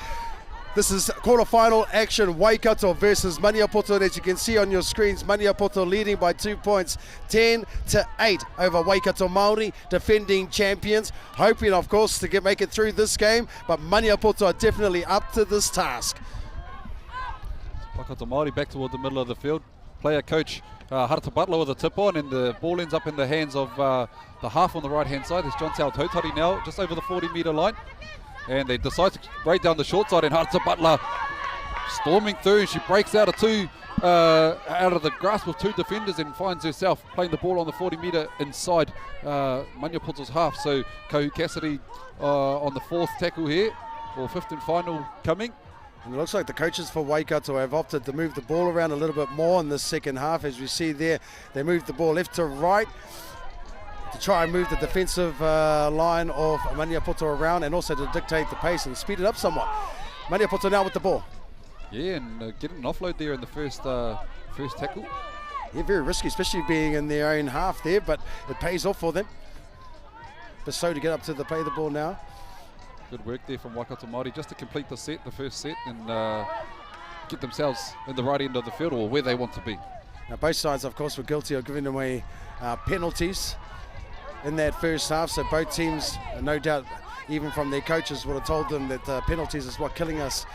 This is quarter-final action, Waikato versus Maniapoto. As you can see on your screens, Maniapoto leading by 2 points, 10-8 over Waikato Māori, defending champions. Hoping, of course, to make it through this game, but Maniapoto are definitely up to this task. Waikato Māori back toward the middle of the field. Player coach Harata Butler with a tip on, and the ball ends up in the hands of the half on the right hand side. There's John Tautari now, just over the 40-metre line. And they decide to raid down the short side, and Harata Butler storming through. She breaks out of out of the grasp of two defenders and finds herself playing the ball on the 40-metre inside Maniapoto's half. So Kohu Cassidy on the fourth tackle here, or fifth and final coming. And it looks like the coaches for Waikato have opted to move the ball around a little bit more in the second half. As we see there, they move the ball left to right to try and move the defensive line of Maniapoto around, and also to dictate the pace and speed it up somewhat. Maniapoto now with the ball. Yeah, and getting an offload there in the first tackle. Yeah, very risky, especially being in their own half there, but it pays off for them. Besso to get up to the play the ball now. Good work there from Waikato Māori just to complete the first set, and get themselves in the right end of the field, or where they want to be. Now both sides, of course, were guilty of giving away penalties in that first half, so both teams, no doubt, even from their coaches, would have told them that penalties is what killing us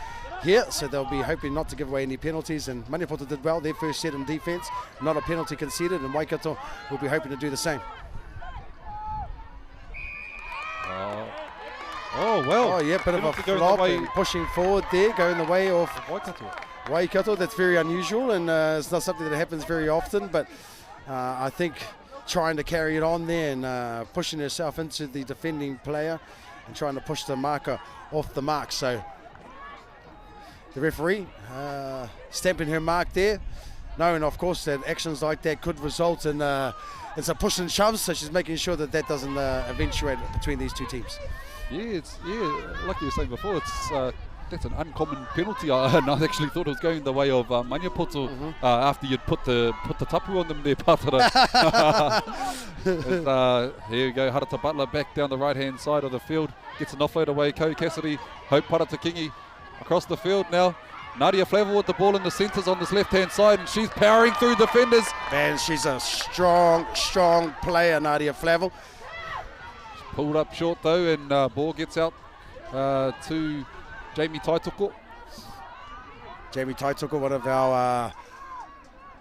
here, so they'll be hoping not to give away any penalties. And Maniapoto did well their first set in defence, not a penalty conceded, and Waikato will be hoping to do the same. Oh, well. Oh, yeah, bit of a flop and pushing forward there, going the way of Waikato. That's very unusual, and it's not something that happens very often, but I think trying to carry it on there and pushing herself into the defending player and trying to push the marker off the mark. So the referee stamping her mark there, knowing, of course, that actions like that could result in some push and shoves, so she's making sure that that doesn't eventuate between these two teams. Yeah, like you were saying before, that's an uncommon penalty. And I actually thought it was going the way of Maniapoto after you'd put the tapu on them there, Patara. Here we go, Harata Butler back down the right-hand side of the field, gets an offload away. Kohu Cassidy, Hope Paratakingi across the field now. Nadia Flavel with the ball in the centres on this left-hand side, and she's powering through defenders. Man, she's a strong player, Nadia Flavel. Pulled up short though, and ball gets out to Jamie Taitoko. Jamie Taitoko, one of our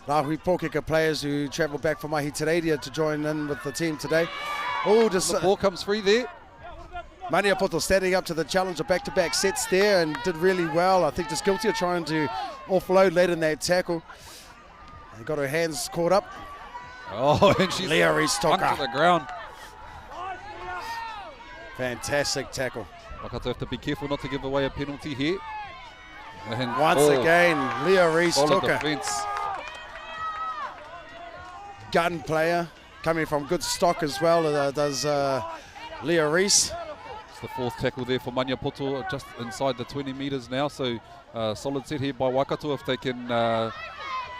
Rahui Pōkeka players who travelled back from Aotearoa to join in with the team today. Oh, just The ball comes free there. Maniapoto standing up to the challenge of back-to-back sets there and did really well. I think just guilty of trying to offload late in that tackle. They got her hands caught up. Oh, and she's Leah Rees-Toka. onto the ground. Fantastic tackle. Waikato have to be careful not to give away a penalty here. And Once again, Leah solid Rees-Toka. defence. Gun player, coming from good stock as well, does Leah Rees. It's the fourth tackle there for Maniapoto, just inside the 20 metres now. So solid set here by Waikato if they can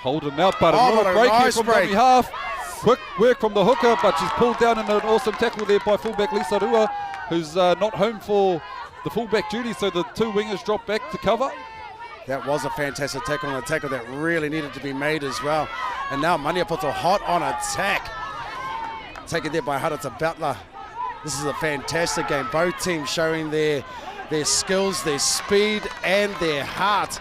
hold him out. But a what little a break here nice from break. Robbie Half. Quick work from the hooker, but she's pulled down in an awesome tackle there by fullback Lisa Rua, who's not home for the fullback duty. So the two wingers drop back to cover. That was a fantastic tackle, and a tackle that really needed to be made as well. And now Maniapoto hot on attack. Taken there by Harata Butler. This is a fantastic game. Both teams showing their skills, their speed, and their heart.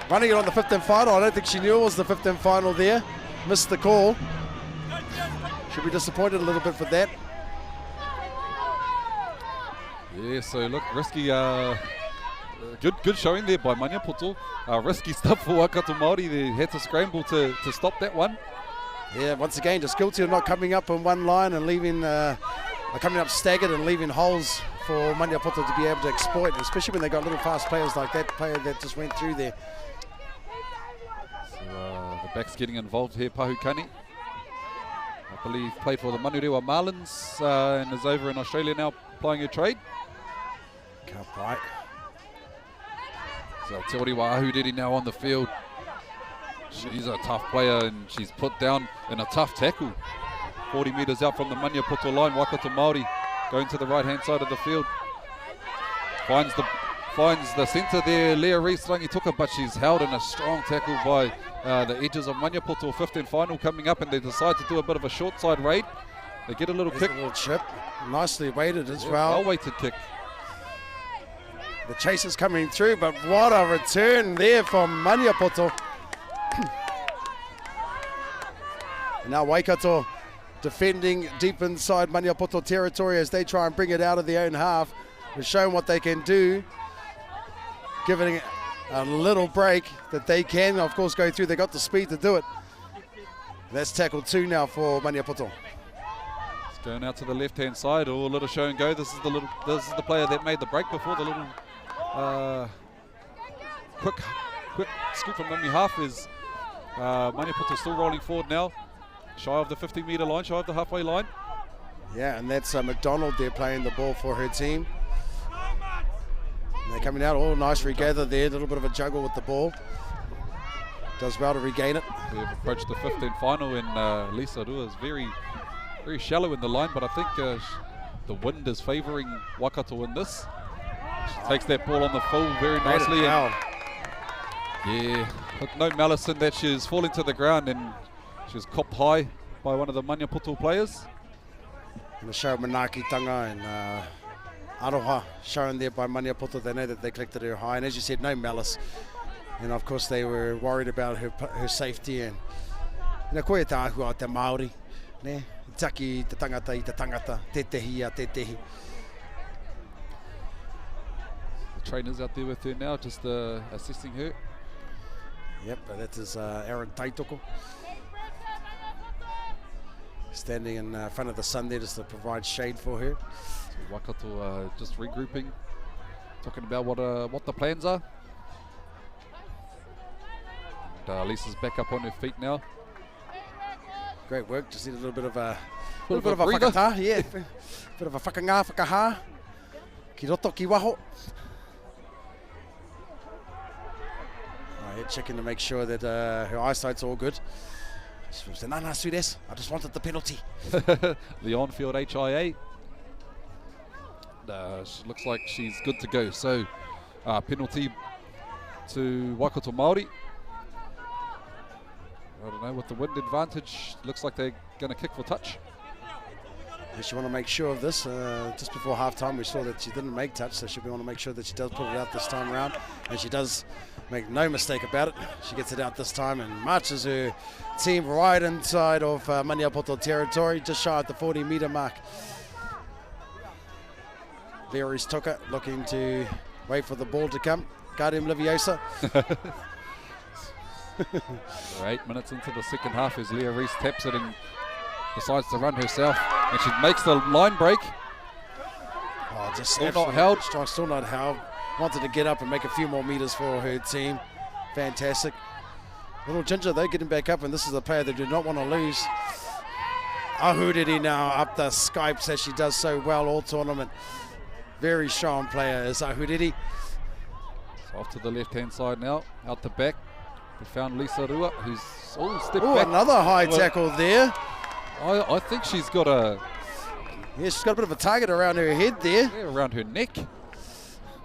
Running it on the 15 final. I don't think she knew it was the 15 final there. Missed the call. Should be disappointed a little bit for that. Yeah, so look, risky, good showing there by Maniapoto. Risky stuff for Waikato Māori. They had to scramble to stop that one. Yeah, once again, just guilty of not coming up in one line and leaving, coming up staggered and leaving holes for Maniapoto to be able to exploit, especially when they got little fast players like that player that just went through there. So the back's getting involved here, Pahukani. I believe played for the Manurewa Marlins and is over in Australia now plying her trade. Can't bite. So Te Oriwa Ahuriri now on the field. She's a tough player and she's put down in a tough tackle. 40 metres out from the Maniapoto line. Waikato Māori going to the right-hand side of the field. Finds the centre there, Leah Rees-Toka, but she's held in a strong tackle by the edges of Maniapoto. 15 final coming up, and they decide to do a bit of a short side raid. They get a little There's kick. a little chip. Nicely weighted as Well well. weighted kick. The chase is coming through, but what a return there from Maniapoto. Now Waikato defending deep inside Maniapoto territory as they try and bring it out of their own half. They're showing what they can do, giving it a little break that they can, of course, go through. They got the speed to do it. That's tackle 2 now for Maniapoto. It's going out to the left-hand side. Oh, a little show and go. This is the player that made the break before. The little quick scoop from Mimi Half is Maniapoto still rolling forward now. Shy of the 50-metre line, shy of the halfway line. Yeah, and that's McDonald there playing the ball for her team. And they're coming out. Oh, nice regather there. A little bit of a juggle with the ball. Does well to regain it. We've approached the 15 final, and Lisa Rua is very, very shallow in the line, but I think the wind is favouring Waikato in this. She takes that ball on the full very nicely. And yeah, look, no malice in that. She's falling to the ground, and she's copped high by one of the Maniapoto players. And the show Manaki Tanga and Aroha shown there by Maniapoto. They know that they collected her high, and as you said, no malice. And of course they were worried about her safety. And koe tā ahua te Māori, ne? Taki te tangata I te tangata, te tehi a te tehi. The trainer's out there with her now, just assisting her. Yep, that is Aaron Taitoko. Standing in front of the sun there just to provide shade for her. So Waikato just regrouping, talking about what the plans are. And Lisa's back up on her feet now. Great work, just need a little bit of a breather. whakatā, yeah. Bit of a whakangā, whakaha. Ki roto, ki waho. Right, checking to make sure that her eyesight's all good. She said, no, Sudes, I just wanted the penalty. The on-field HIA. She looks like she's good to go. So penalty to Waikato Māori. I don't know, with the wind advantage, looks like they're going to kick for touch. And she want to make sure of this. Just before half-time, we saw that she didn't make touch, so she want to make sure that she does put it out this time around. And she does make no mistake about it. She gets it out this time and marches her team right inside of Maniapoto territory, just shy of the 40-metre mark. Leary's Tuka looking to wait for the ball to come. Guardian Liviosa. We're 8 minutes into the second half as Leah Reese taps it and decides to run herself, and she makes the line break. Oh, just still not held. Still not held. Wanted to get up and make a few more metres for her team. Fantastic. Little Ginger, though, getting back up, and this is a player they do not want to lose. Ahuriri now up the Skypes as she does so well all tournament. Very strong player is Ahuriri. Off to the left-hand side now, out the back. We found Lisa Rua, who's stepped back. Another high tackle there. I think she's got a... Yeah, she's got a bit of a target around her head there. Yeah, around her neck.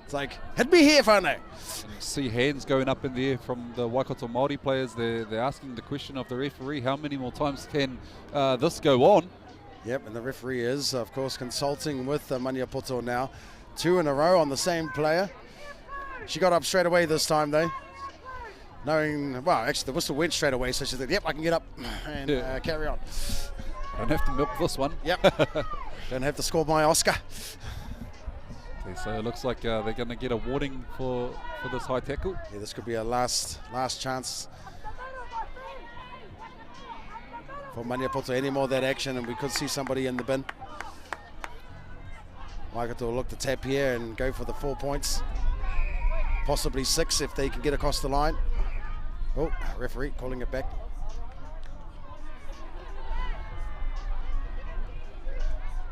It's like, hit me here, whānau. And you see hands going up in the air from the Waikato Māori players. They're asking the question of the referee, how many more times can this go on? Yep, and the referee is, of course, consulting with Maniapoto now. 2 in a row on the same player. She got up straight away this time, though. Knowing, well, actually the whistle went straight away, so she said, yep, I can get up and carry on. Don't have to milk this one. Yep. Don't have to score my Oscar. Okay, so it looks like they're going to get a warning for this high tackle. Yeah, this could be a last chance for Maniapoto. Any more of that action, and we could see somebody in the bin. Waikato will look to tap here and go for the 4 points. Possibly 6 if they can get across the line. Oh, referee calling it back.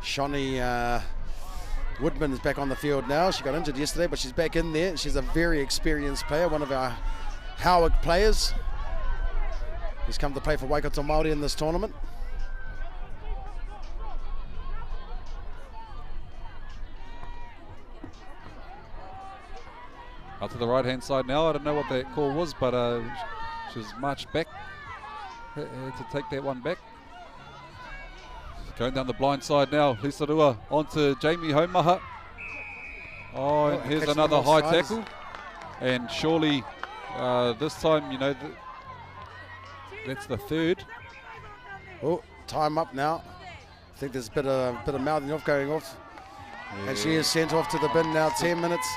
Shani Woodman is back on the field now. She got injured yesterday, but she's back in there. She's a very experienced player, one of our Howard players. He's come to play for Waikato Māori in this tournament. Out to the right-hand side now. I don't know what that call was, but she was marched back to take that one back. Going down the blind side now. Lisa Rua onto Jamie Homaha. Oh, and here's another high tackle. And surely this time, you know, that's the third. Oh, time up now. I think there's a bit of mouthing off going off. Yeah. And she is sent off to the bin now. 10 minutes.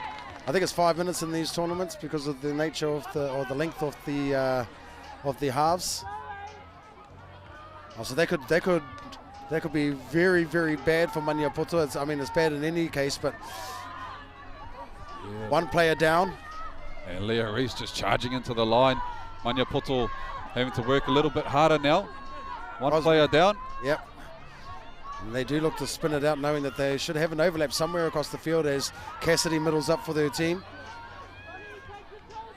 I think it's 5 minutes in these tournaments because of the nature of the length of the halves. Oh, so that could be very, very bad for Maniapoto. I mean, it's bad in any case, but one player down. And Leah Reese just charging into the line. Maniapoto having to work a little bit harder now. One player down. Yep. And they do look to spin it out, knowing that they should have an overlap somewhere across the field as Cassidy middles up for their team.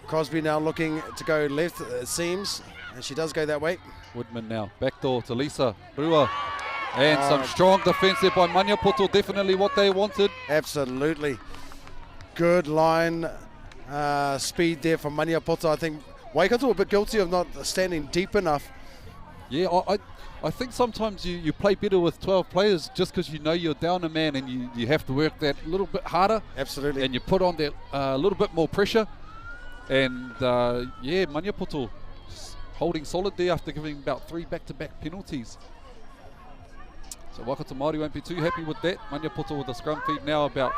Crosby now looking to go left, it seems, and she does go that way. Woodman now, backdoor to Lisa Rua. And some strong defence there by Maniapoto, definitely what they wanted. Absolutely. Good line speed there from Maniapoto. I think Waikato were a bit guilty of not standing deep enough. Yeah, I think sometimes you play better with 12 players just because you know you're down a man and you have to work that little bit harder. Absolutely. And you put on that little bit more pressure. And yeah, Maniapoto holding solid there after giving about 3 back-to-back penalties. So Waikato Māori won't be too happy with that. Maniapoto with a scrum feed now about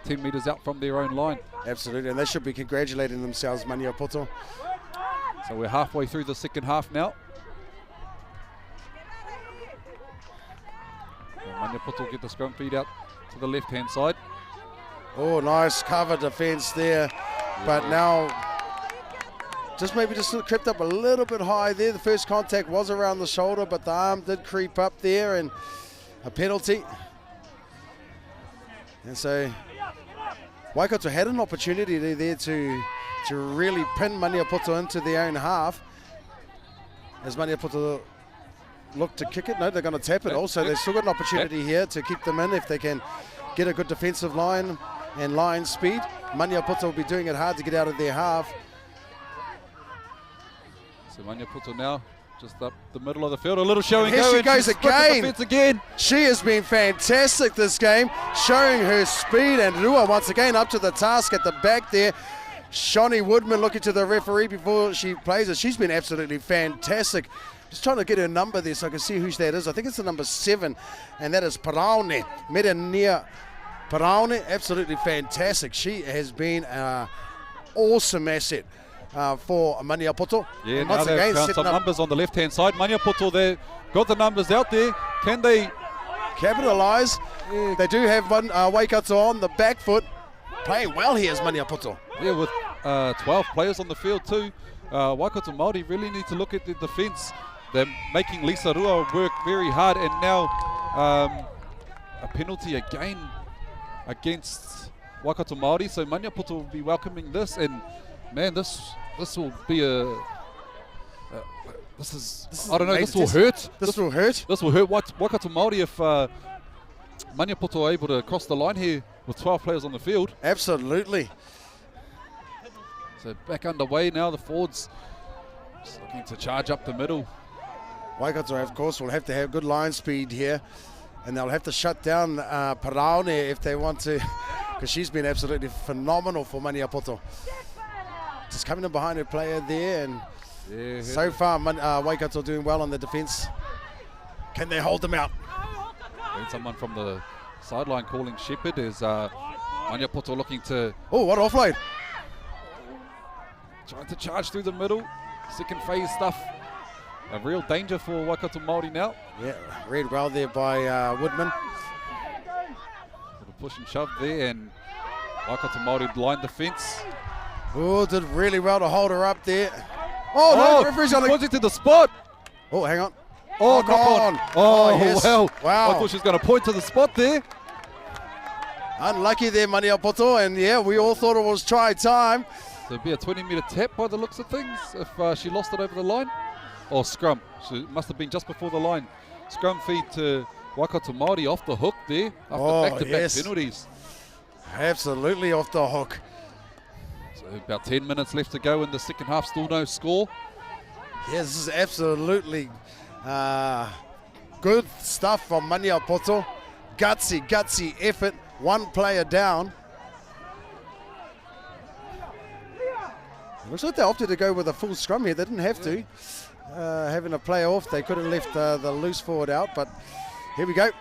10 metres out from their own line. Absolutely, and they should be congratulating themselves, Maniapoto. So we're halfway through the second half now. Maniapoto get the scrum feed out to the left-hand side. Oh, nice cover defence there. Yeah. But now, just crept up a little bit high there. The first contact was around the shoulder, but the arm did creep up there, and a penalty. And so Waikato had an opportunity there to really pin Maniapoto into their own half. As Maniapoto look to kick it. No, they're going to tap it also. They've still got an opportunity here to keep them in if they can get a good defensive line and line speed. Maniapoto will be doing it hard to get out of their half. So Maniapoto now just up the middle of the field, a little show and Here go. she and goes she's split the again. defense again. She has been fantastic this game, showing her speed, and Rua once again up to the task at the back there. Shani Woodman looking to the referee before she plays it. She's been absolutely fantastic. Just trying to get her number there so I can see who that is. I think it's the number 7, and that is Paraone, Medania Paraone. Absolutely fantastic. She has been an awesome asset for Maniapoto. Yeah, And now once they've again, found setting some up, numbers on the left-hand side. Maniapoto there, got the numbers out there. Can they? capitalise. They do have one Waikato on the back foot. Playing well here is Maniapoto. Yeah, with 12 players on the field too. Waikato Māori really need to look at the defence. They're making Lisa Rua work very hard, and now a penalty again against Waikato Māori. So Maniapoto will be welcoming this, and man, this will be this is I don't know. This will hurt. This will hurt. This will hurt Waikato Māori if Maniapoto are able to cross the line here with 12 players on the field. Absolutely. So back underway now, the forwards just looking to charge up the middle. Waikato, of course, will have to have good line speed here, and they'll have to shut down Paraone if they want to, because she's been absolutely phenomenal for Maniapoto. Just coming in behind her player there, and so far Waikato doing well on the defence. Can they hold them out? And someone from the sideline calling Shepherd is Maniapoto looking to Oh, what offload! trying to charge through the middle. Second phase stuff. A real danger for Waikato Māori now. Yeah, read well there by Woodman. Little push and shove there, and Waikato Māori line the fence. Oh, did really well to hold her up there. Oh, no, the referee's on the... Pointing to the spot. Oh, hang on. Oh, knock on. Oh, yes. wow. Wow. I thought she was going to point to the spot there. Unlucky there, Maniapoto, and yeah, we all thought it was try time. So it'd be a 20-metre tap by the looks of things if she lost it over the line. Or scrum. So it must have been just before the line. Scrum feed to Waikato Māori off the hook there after back-to-back penalties. Absolutely off the hook. So about 10 minutes left to go in the second half, still no score. Yeah, this is absolutely good stuff from Maniapoto. Gutsy effort. One player down. Looks like they opted to go with a full scrum here. They didn't have to. Having a play off, they could have left the loose forward out, but here we go.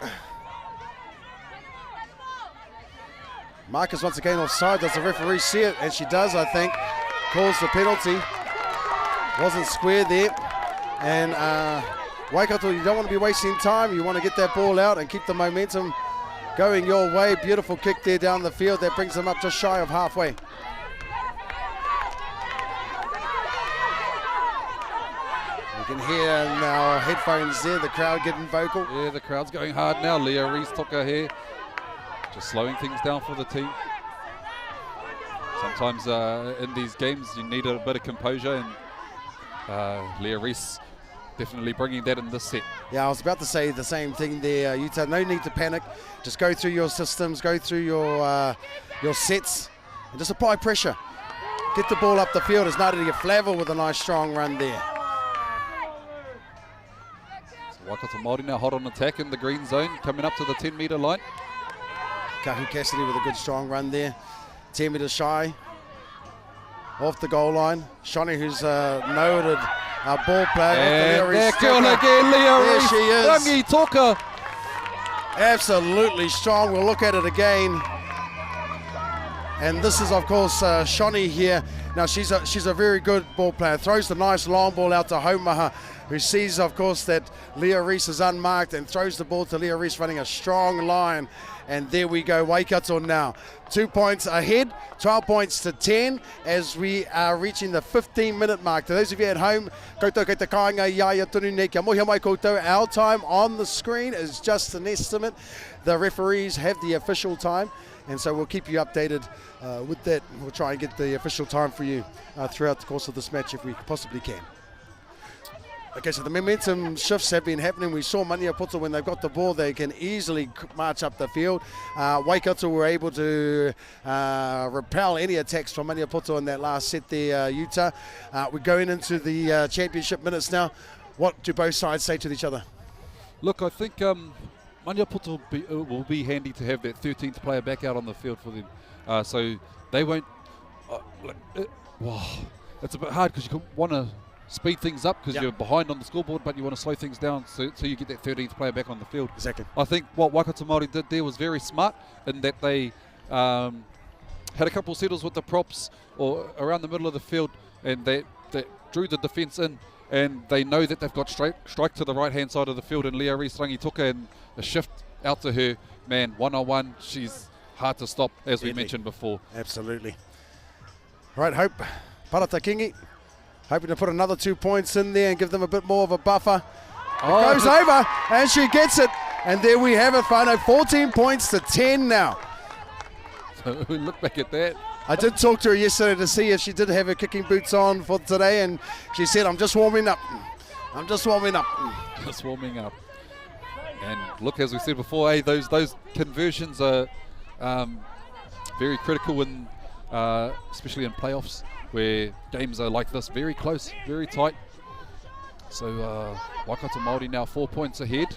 Marcus once again offside. Does the referee see it? And she does, I think. Calls the penalty. Wasn't square there. And Waikato, you don't want to be wasting time. You want to get that ball out and keep the momentum going your way. Beautiful kick there down the field. That brings them up just shy of halfway. You can hear in our headphones there, the crowd getting vocal. Yeah, the crowd's going hard now. Leah Reese took her here. Just slowing things down for the team. Sometimes in these games you need a bit of composure, and Leah Reese definitely bringing that in this set. Yeah, I was about to say the same thing there, Utah. No need to panic. Just go through your systems, go through your sets, and just apply pressure. Get the ball up the field. As Nadia Flavel with a nice strong run there. Waikato Māori now hot on attack in the green zone, coming up to the 10-metre line. Kahu Cassidy with a good strong run there. 10 metres shy. Off the goal line. Shani, who's noted ball player. And there girl again, Leah There Reese. she is. Rangi Toka. Absolutely strong. We'll look at it again. And this is, of course, Shani here. Now, she's a very good ball player. Throws the nice long ball out to Homaha, who sees, of course, that Leah Reese is unmarked and throws the ball to Leah Reese running a strong line. And there we go, Waikato now. 2 points ahead, 12 points to 10 as we are reaching the 15-minute mark. To those of you at home, koutou kei te kāinga iaia tunu nei kia mohi mai koutou. Our time on the screen is just an estimate. The referees have the official time, and so we'll keep you updated with that. We'll try and get the official time for you throughout the course of this match if we possibly can. Okay, so the momentum shifts have been happening. We saw Maniapoto, when they've got the ball, they can easily march up the field. Waikato were able to repel any attacks from Maniapoto in that last set there, Utah. We're going into the championship minutes now. What do both sides say to each other? Look, I think Maniapoto will be handy to have that 13th player back out on the field for them. So they won't... it's a bit hard because you want to speed things up because you're behind on the scoreboard, but you want to slow things down so you get that 13th player back on the field. Exactly. I think what Waikato Māori did there was very smart in that they had a couple of settles with the props or around the middle of the field, and they drew the defence in, and they know that they've got strike to the right-hand side of the field, and Leah Rees-Rangi took her and a shift out to her. Man, one-on-one, she's hard to stop, as we mentioned before. Absolutely. Right, Hope Paratakingi, hoping to put another 2 points in there and give them a bit more of a buffer. It goes over, and she gets it. And there we have it, Whānau, 14 points to 10 now. So look back at that. I did talk to her yesterday to see if she did have her kicking boots on for today, and she said, I'm just warming up. I'm just warming up. Just warming up. And look, as we said before, those conversions are very critical in, especially in playoffs, where games are like this, very close, very tight. So Waikato Māori now 4 points ahead,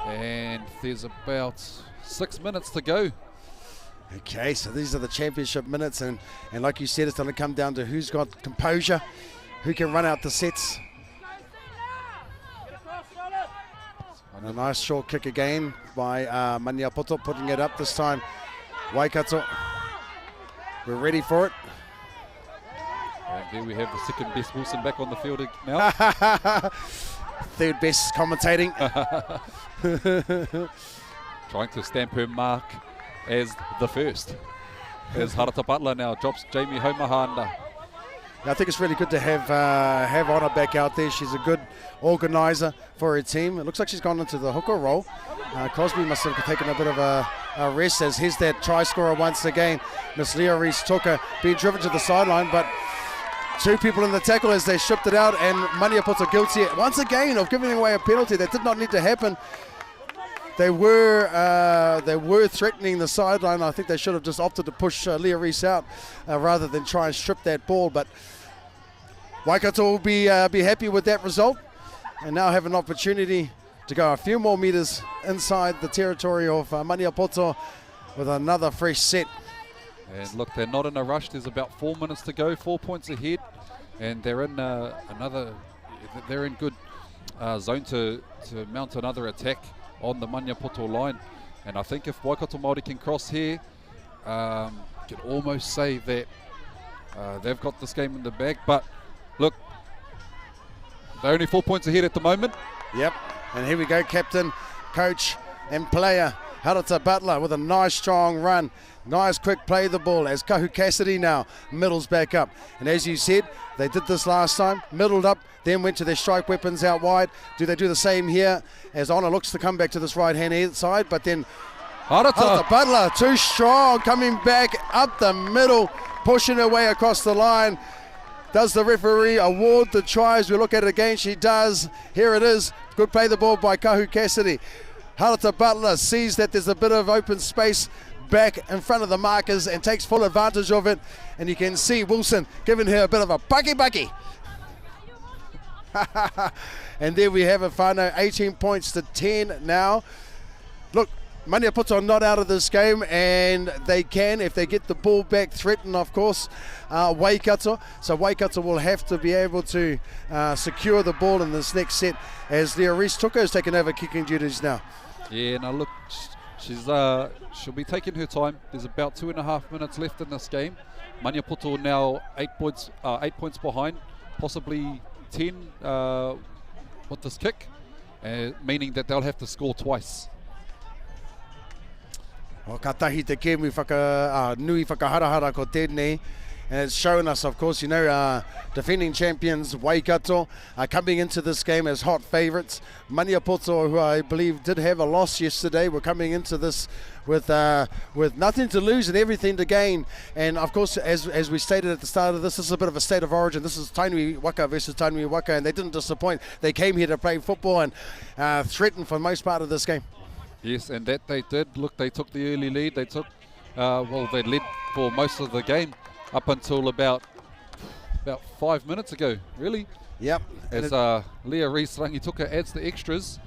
and there's about 6 minutes to go. Okay, so these are the championship minutes, and like you said, it's going to come down to who's got composure, who can run out the sets. And a nice short kick again by Maniapoto, putting it up this time. Waikato, we're ready for it. And there we have the second best Wilson back on the field now. Third best commentating. Trying to stamp her mark as the first. As Harata Butler now drops Jamie Homahanda. I think it's really good to have Honor back out there. She's a good organiser for her team. It looks like she's gone into the hooker role. Cosby must have taken a bit of a rest, as here's that try scorer once again. Miss Leah Rees-Tucker being driven to the sideline, but two people in the tackle as they shipped it out, and Maniapoto guilty once again of giving away a penalty that did not need to happen. They were threatening the sideline. I think they should have just opted to push Leah Rees out rather than try and strip that ball. But Waikato will be happy with that result, and now have an opportunity to go a few more metres inside the territory of Maniapoto with another fresh set. And look, they're not in a rush. There's about 4 minutes to go, 4 points ahead, and they're in they're in good zone to mount another attack on the Maniapoto line. And I think if Waikato Māori can cross here, can almost say that they've got this game in the bag. But look, they're only 4 points ahead at the moment. Yep, and here we go, captain, coach and player Harata Butler with a nice strong run. Nice quick play the ball as Kahu Cassidy now middles back up. And as you said, they did this last time, middled up, then went to their strike weapons out wide. Do they do the same here as Honor looks to come back to this right-hand side, but then Harata Butler, too strong, coming back up the middle, pushing her way across the line. Does the referee award the tries? We look at it again, she does. Here it is, good play the ball by Kahu Cassidy. Harata Butler sees that there's a bit of open space back in front of the markers and takes full advantage of it, and you can see Wilson giving her a bit of a bucky. And there we have it, Whānau, 18 points to 10 now. Look, Maniapoto not out of this game, and they can, if they get the ball back, threaten, of course, Waikato. So Waikato will have to be able to secure the ball in this next set, as Leah Rees-Tucker has taken over kicking duties now. Yeah, now look, she'll be taking her time. There's about 2.5 minutes left in this game. Maniapoto now 8 points behind, possibly 10 with this kick, meaning that they'll have to score twice. O ka tahi te ke nui whakaharahara ko tēnei, And it's shown us, of course, defending champions Waikato are coming into this game as hot favourites. Maniapoto, who I believe did have a loss yesterday, were coming into this with nothing to lose and everything to gain. And of course, as we stated at the start of this is a bit of a state of origin. This is Tainui Waka versus Tainui Waka, and they didn't disappoint. They came here to play football and threatened for most part of this game. Yes, and that they did. Look, they took the early lead. They took, they led for most of the game up until about 5 minutes ago, really. Yep. As Leah Rees-Rangi took her, adds the extras.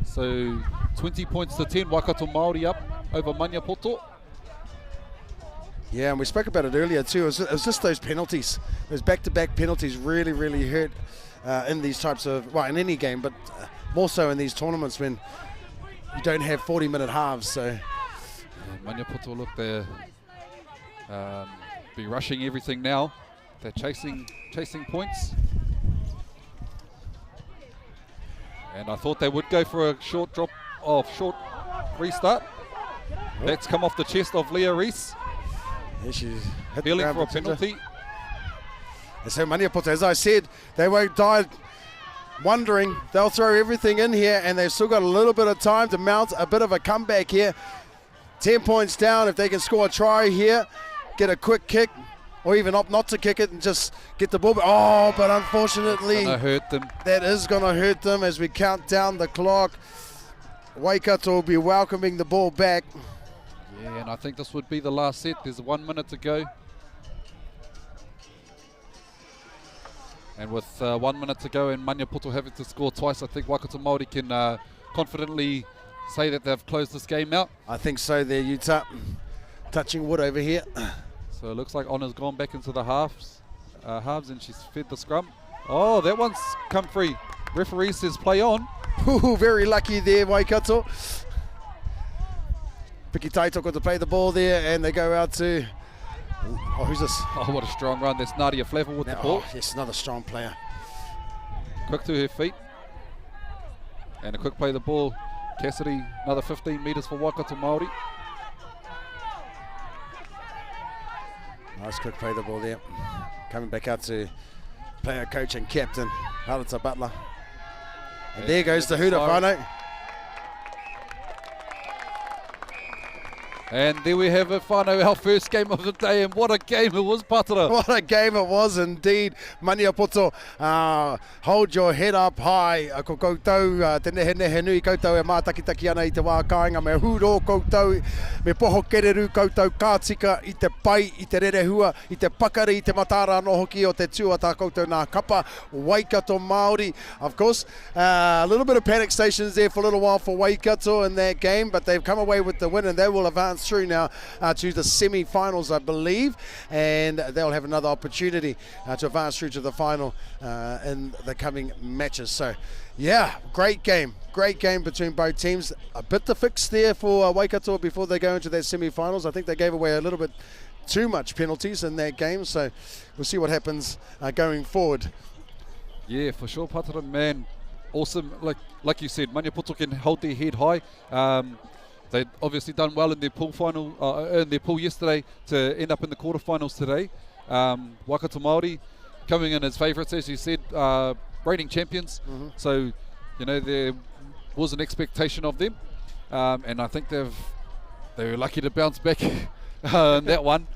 So 20 points to 10, Waikato Māori up over Maniapoto. Yeah, and we spoke about it earlier too. It was just those penalties. Those back-to-back penalties really, really hurt in these types of, well, in any game, but more so in these tournaments when you don't have 40-minute halves. So yeah, Maniapoto, look, they're be rushing everything now. They're chasing points. And I thought they would go for a short restart. That's come off the chest of Leah Rees. yeah, she's hit the Appealing ground for a for penalty. And so Maniapoto, as I said, they won't die wondering. They'll throw everything in here, and they've still got a little bit of time to mount a bit of a comeback here. 10 points down. If they can score a try here, get a quick kick, or even opt not to kick it and just get the ball. But unfortunately, Gonna hurt them. that is going to hurt them as we count down the clock. Waikato will be welcoming the ball back. Yeah, and I think this would be the last set. There's 1 minute to go. And with 1 minute to go and Maniapoto having to score twice, I think Waikato Māori can confidently say that they've closed this game out. I think so there, Utah. Touching wood over here. So it looks like Honor's gone back into the halves and she's fed the scrum. Oh, that one's come free. Referee says play on. Ooh, very lucky there, Waikato. Puketawhero got to play the ball there, and they go out to... Oh, who's this? Oh, what a strong run. That's Nadia Flavel with the ball. Oh, yes, another strong player. Quick to her feet. And a quick play of the ball. Cassidy, another 15 metres for Waikato Māori. Nice quick play of the ball there. Coming back out to player, coach and captain, Halita Butler. And there goes the Huda whānau. And there we have it, whānau, our first game of the day, and what a game it was, Patara. What a game it was indeed. Maniapoto, hold your head up high. Ko koutou, tēnei he nui koutou e mātakitaki ana I te wā kāinga, me hūro koutou, me poho kereru koutou kātika I te pai, I te rerehua, I te pakari, I te matara no hoki o te tuata koutou nā kapa, Waikato Māori. Of course, a little bit of panic stations there for a little while for Waikato in that game, but they've come away with the win and they will advance through now to the semi-finals, I believe, and they'll have another opportunity to advance through to the final in the coming matches. So yeah, great game between both teams. A bit to fix there for Waikato before they go into their semi-finals. I think they gave away a little bit too much penalties in that game, so we'll see what happens going forward. Yeah, for sure, Patara, man, awesome. Like you said, Maniapoto can hold their head high. They'd obviously done well in their pool final, in their pool yesterday to end up in the quarterfinals today. Waikato Māori coming in as favourites, as you said, reigning champions. So, you know, there was an expectation of them, and I think they were lucky to bounce back in that one.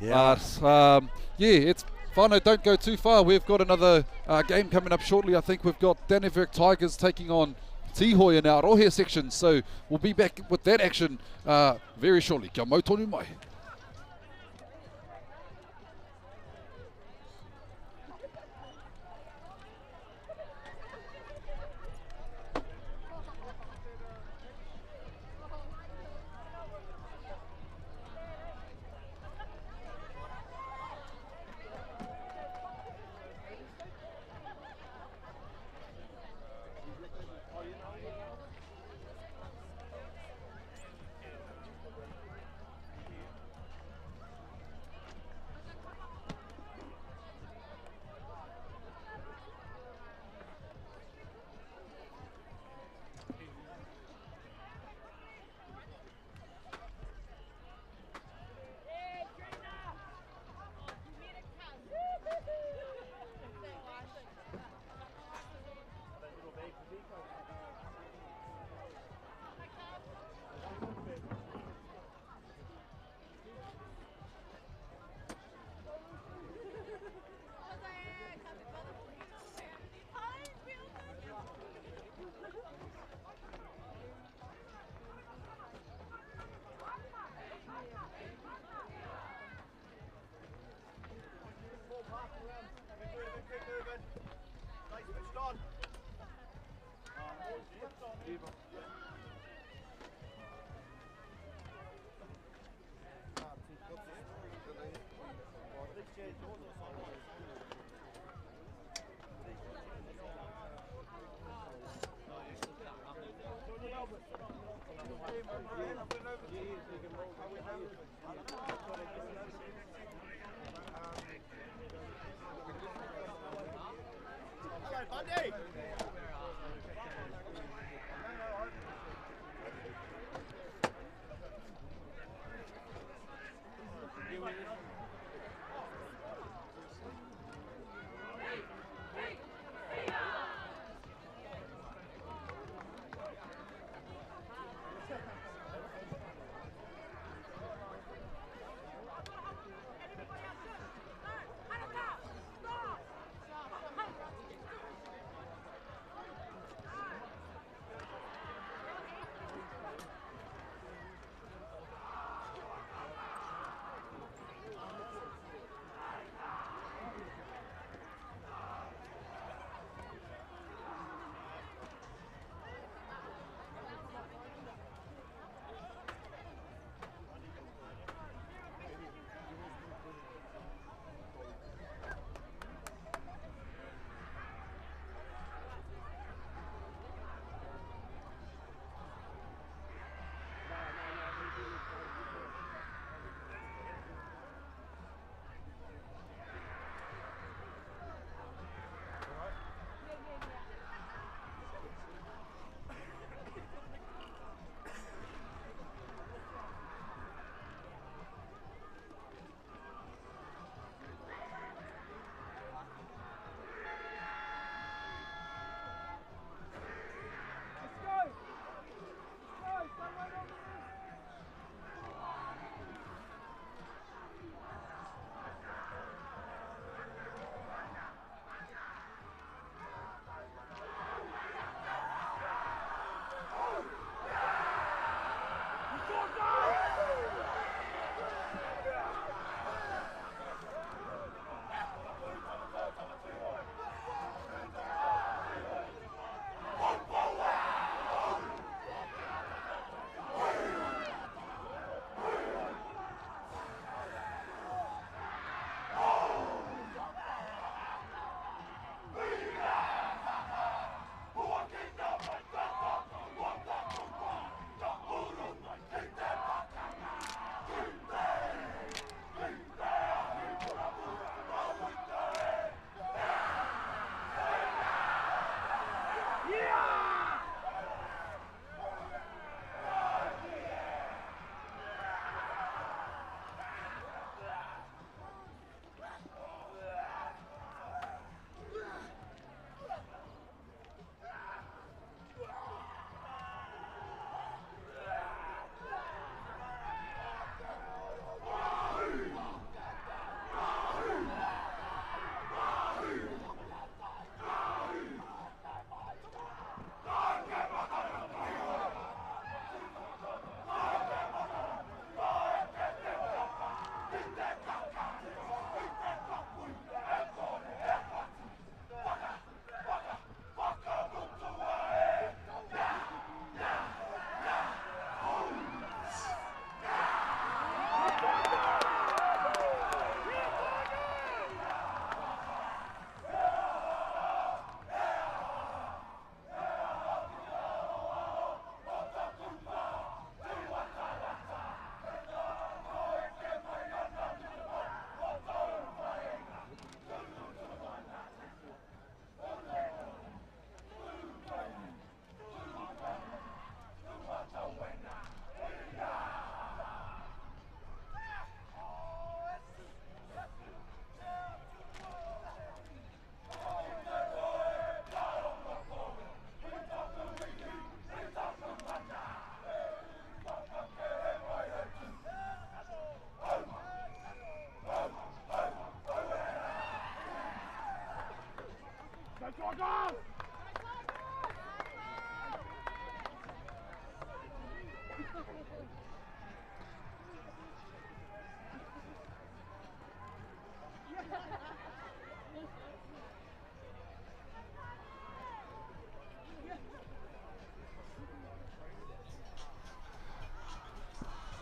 Yeah. Yeah, it's whānau, don't go too far. We've got another game coming up shortly. I think we've got Dannevirke Tigers taking on Tihoi in our Rohe section, so we'll be back with that action very shortly. Kia mau tonu mai.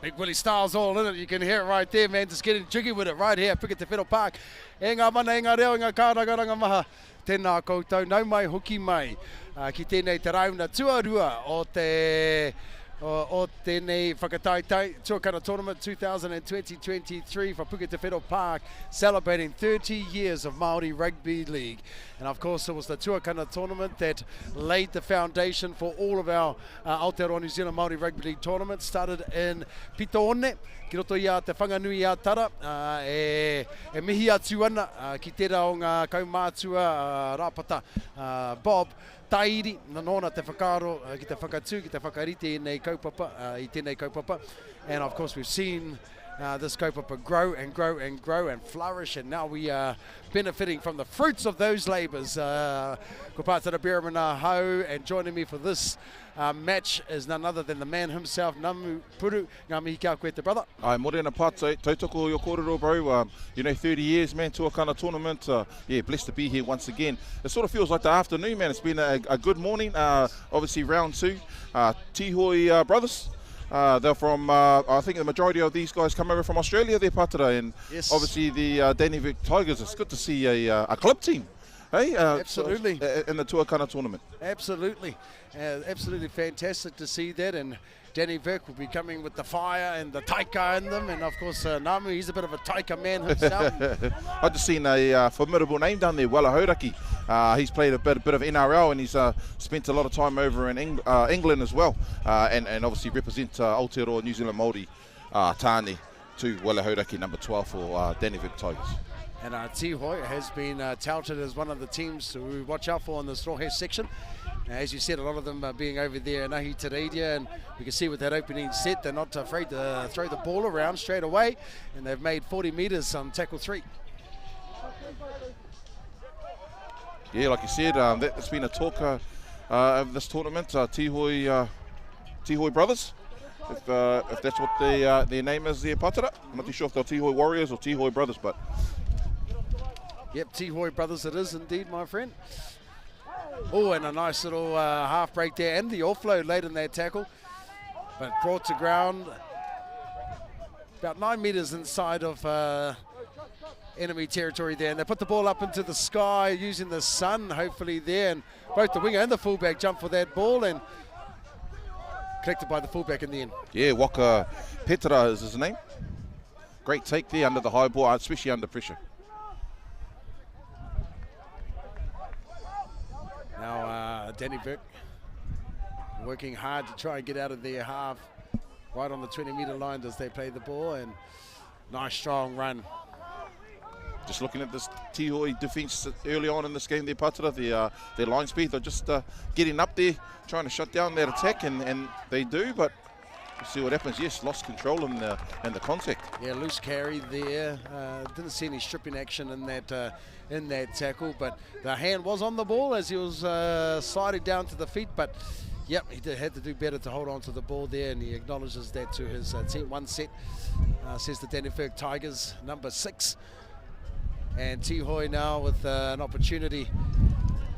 Big Willie Styles all in it. You can hear it right there, man. Just getting jiggy with it right here. Puketawhero Park. E ngā mana, e ngā reo, e ngā kārangaranga maha. Tēnā koutou, nau mai, hoki mai. Ki tēnei te rauna tuarua o tēnei whakataitai. Tuakana Tournament 2020-2023 for Puketawhero Park, celebrating 30 years of Māori Rugby League. And of course it was the Tuakana Tournament that laid the foundation for all of our Aotearoa New Zealand Māori Rugby League tournaments. Started in Pitoone, ki roto i a te whanganui a tara, e mihi atu ana ki tērā o ngā kaumātua rāpata Bob Tairi, nona te whakaro, ki te whakatū, ki te whakarite i tēnei kaupapa. And of course we've seen this kaupapa grow and grow and grow and flourish, and now we are benefiting from the fruits of those labours. Ko pātara Biramana Hau, and joining me for this match is none other than the man himself, Namu Puru. Ngā mihi kia koe te brother. Ai, morena pātai, tautoko your kōrero, bro. 30 years, man, Tuakana Tournament. Yeah, blessed to be here once again. It sort of feels like the afternoon, man. It's been a good morning. Obviously, round two. Tihoi brothers. They're from, I think the majority of these guys come over from Australia, they're Patara, and yes, obviously the Danny Vic Tigers. It's good to see a club team. Hey, absolutely. In the Tuakana Tournament. Absolutely. Absolutely fantastic to see that. And Danny Vic will be coming with the fire and the taika in them. And of course, Namu, he's a bit of a taika man himself. I've just seen a formidable name down there, Wela Hauraki. He's played a bit of NRL, and he's spent a lot of time over in England as well. And obviously represent Aotearoa New Zealand Māori tāne to Wela Hauraki, number 12 for Danny Vic Tigers. And Tihoi has been touted as one of the teams to watch out for in this Rohe section. As you said, a lot of them being over there in Aotearoa, and we can see with that opening set, they're not afraid to throw the ball around straight away, and they've made 40 metres on tackle 3. Yeah, like you said, that's been a talk of this tournament, Tihoi brothers. If that's what their name is there, Patara. I'm not too sure if they're Tihoi Warriors or Tihoi brothers, but... Yep, Tihoi brothers it is indeed, my friend. Oh, and a nice little half break there, and the offload late in that tackle, but brought to ground about 9 metres inside of enemy territory there, and they put the ball up into the sky using the sun, hopefully there, and both the winger and the fullback jump for that ball, and collected by the fullback in the end. Yeah, Waka Petera is his name. Great take there under the high ball, especially under pressure. Now Danny Vic working hard to try and get out of their half right on the 20-metre line as they play the ball, and nice strong run. Just looking at this Tihoi defence early on in this game, their Patara, their line speed, they're just getting up there, trying to shut down that attack, and they do, but we'll see what happens. Yes, lost control in the contact. Yeah, loose carry there. Didn't see any stripping action in that tackle, but the hand was on the ball as he was sliding down to the feet, but yep, he had to do better to hold on to the ball there, and he acknowledges that to his team. One set, says the Danny Vic Tigers, number 6. And Tihoi now with an opportunity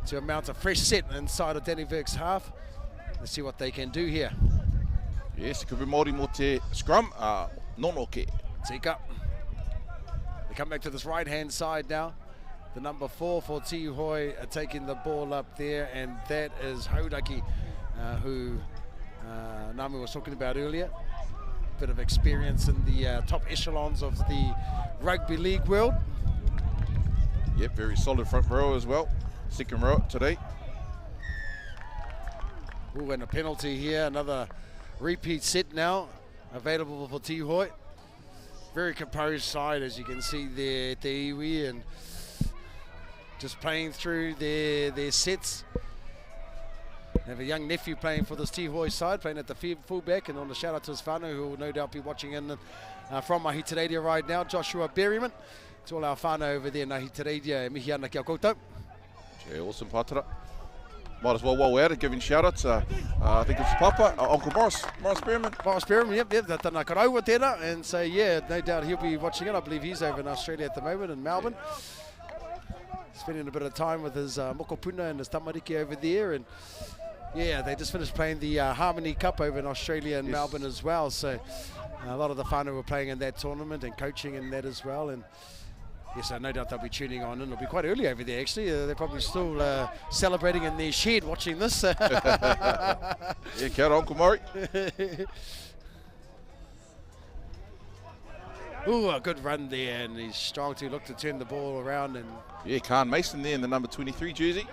to mount a fresh set inside of Danny Vic's half. Let's see what they can do here. Yes, it could be Māori mo te scrum, nonoke. Tika. They come back to this right-hand side now. The number 4 for Tihoi are taking the ball up there, and that is Hauraki, who Namu was talking about earlier. Bit of experience in the top echelons of the rugby league world. Yep, very solid front row as well. Second row today. Ooh, and a penalty here. Another repeat set now available for Tihoi. Very composed side, as you can see there, Te Iwi, and just playing through their sets. They have a young nephew playing for this Tihoi side, playing at the fullback, and on the shout out to his whānau, who will no doubt be watching in from Aotearoa right now, Joshua Berryman. To all our whānau over there in Aotearoa, mihi ana kia koutou. Yeah, awesome, Patara. Might as well while we're at it, giving shout-outs. I think it's Papa, Uncle Morris Berryman. Morris Berryman, yep, tāna karaua tēnā, and so yeah, no doubt he'll be watching it. I believe he's over in Australia at the moment, in Melbourne. Spending a bit of time with his mokopuna and his tamariki over there, and Yeah, they just finished playing the Harmony Cup over in Australia and Melbourne as well. So a lot of the whānau were playing in that tournament and coaching in that as well. And yes, no doubt they'll be tuning on, and it'll be quite early over there actually. They're probably still celebrating in their shed watching this. Yeah, kia ora, Uncle Maury. Ooh, a good run there, and he's strong to look to turn the ball around. And Yeah, Khan Mason there in the number 23 jersey.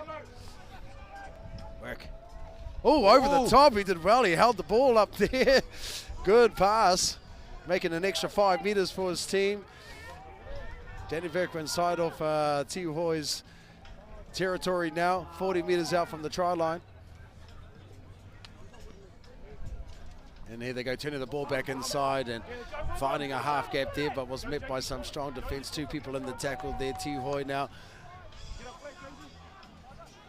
work. Oh, over the top, he did well. He held the ball up there. Good pass, making an extra 5 meters for his team. Danny Verk inside of Tihoi's territory now, 40 meters out from the try line. And here they go, turning the ball back inside and finding a half gap there, but was met by some strong defense. 2 people in the tackle there. Tihoi now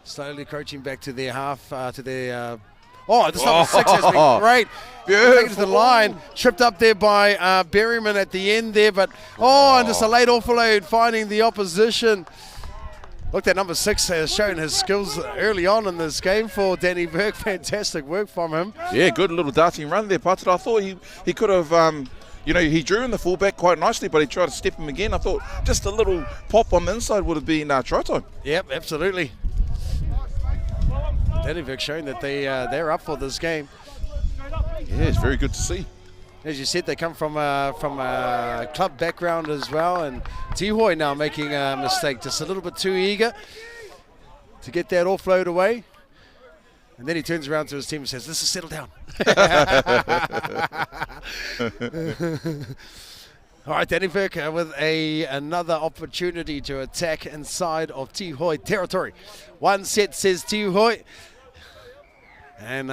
slowly crouching back to their half, to their... this number 6 has been great. Taken to the line, tripped up there by Berryman at the end there, but and just a late offload finding the opposition. Look, that number 6 has shown his skills early on in this game for Danny Burke. Fantastic work from him. Yeah, good little darting run there, Patera. I thought he could have, he drew in the fullback quite nicely, but he tried to step him again. I thought just a little pop on the inside would have been try time. Yep, absolutely. Danny Burke showing that they're up for this game. Yeah, it's very good to see. As you said, they come from a club background as well, and Tihoi now making a mistake, just a little bit too eager to get that offload away. And then he turns around to his team and says, "This is settle down." All right, Danny Burke with another opportunity to attack inside of Tihoi territory. 1 set, says Tihoi. And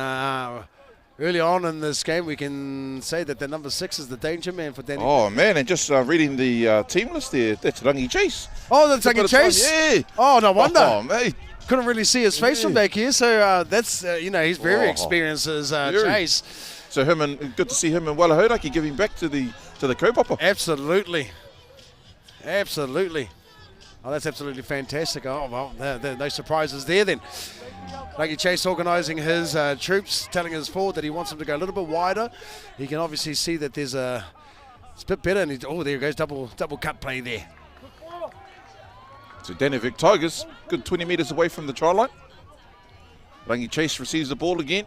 early on in this game, we can say that the number 6 is the danger man for Danny. Oh, man, and just reading the team list there, that's Rangi Chase. Oh, that's Rangi Chase? Yeah. Oh, no wonder. Oh, mate. Couldn't really see his face from back here, so that's, he's very experienced as Chase. So good to see him and Walahodaki giving back to the kaupapa. Absolutely. Absolutely. Oh, that's absolutely fantastic. Oh, well, there no surprises there then. Rangi Chase organising his troops, telling his forward that he wants them to go a little bit wider. He can obviously see that it's a bit better. And there he goes, double cut play there. So Danivik Tigers, good 20 metres away from the try line. Rangi Chase receives the ball again.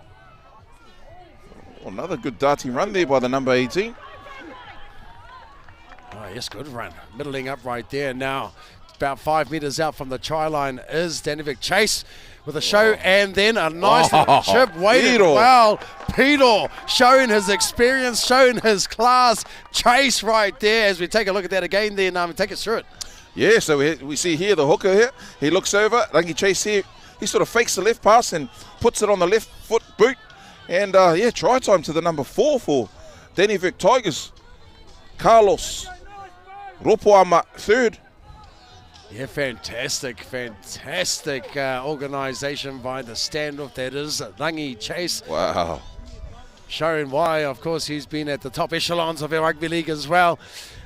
Oh, another good darting run there by the number 18. Oh, yes, good run. Middling up right there. Now, about 5 metres out from the try line is Danivik Chase with a show, and then a nice little chip waited well. Peter showing his experience, showing his class. Chase right there as we take a look at that again there. Now, take us through it. Yeah, so we see here the hooker here. He looks over. Rangi Chase here. He sort of fakes the left pass and puts it on the left foot boot. And, try time to the number 4 for Danivik Tigers. Carlos Ropoama, 3rd. Yeah, fantastic organisation by the standoff that is Rangi Chase. Wow. Showing why, of course, he's been at the top echelons of our rugby league as well.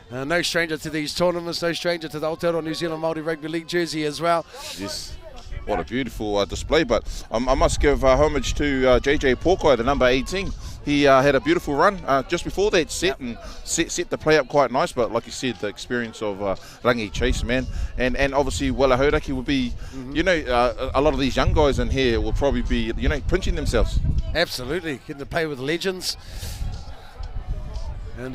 No stranger to these tournaments, no stranger to the Aotearoa New Zealand Māori Rugby League jersey as well. Yes, what a beautiful display. But I must give homage to JJ Porkai, the number 18. He had a beautiful run just before that set and set the play up quite nice. But like you said, the experience of Rangi Chase, man. And obviously Walahodaki will be, a lot of these young guys in here will probably be, pinching themselves. Absolutely, getting to play with legends. And,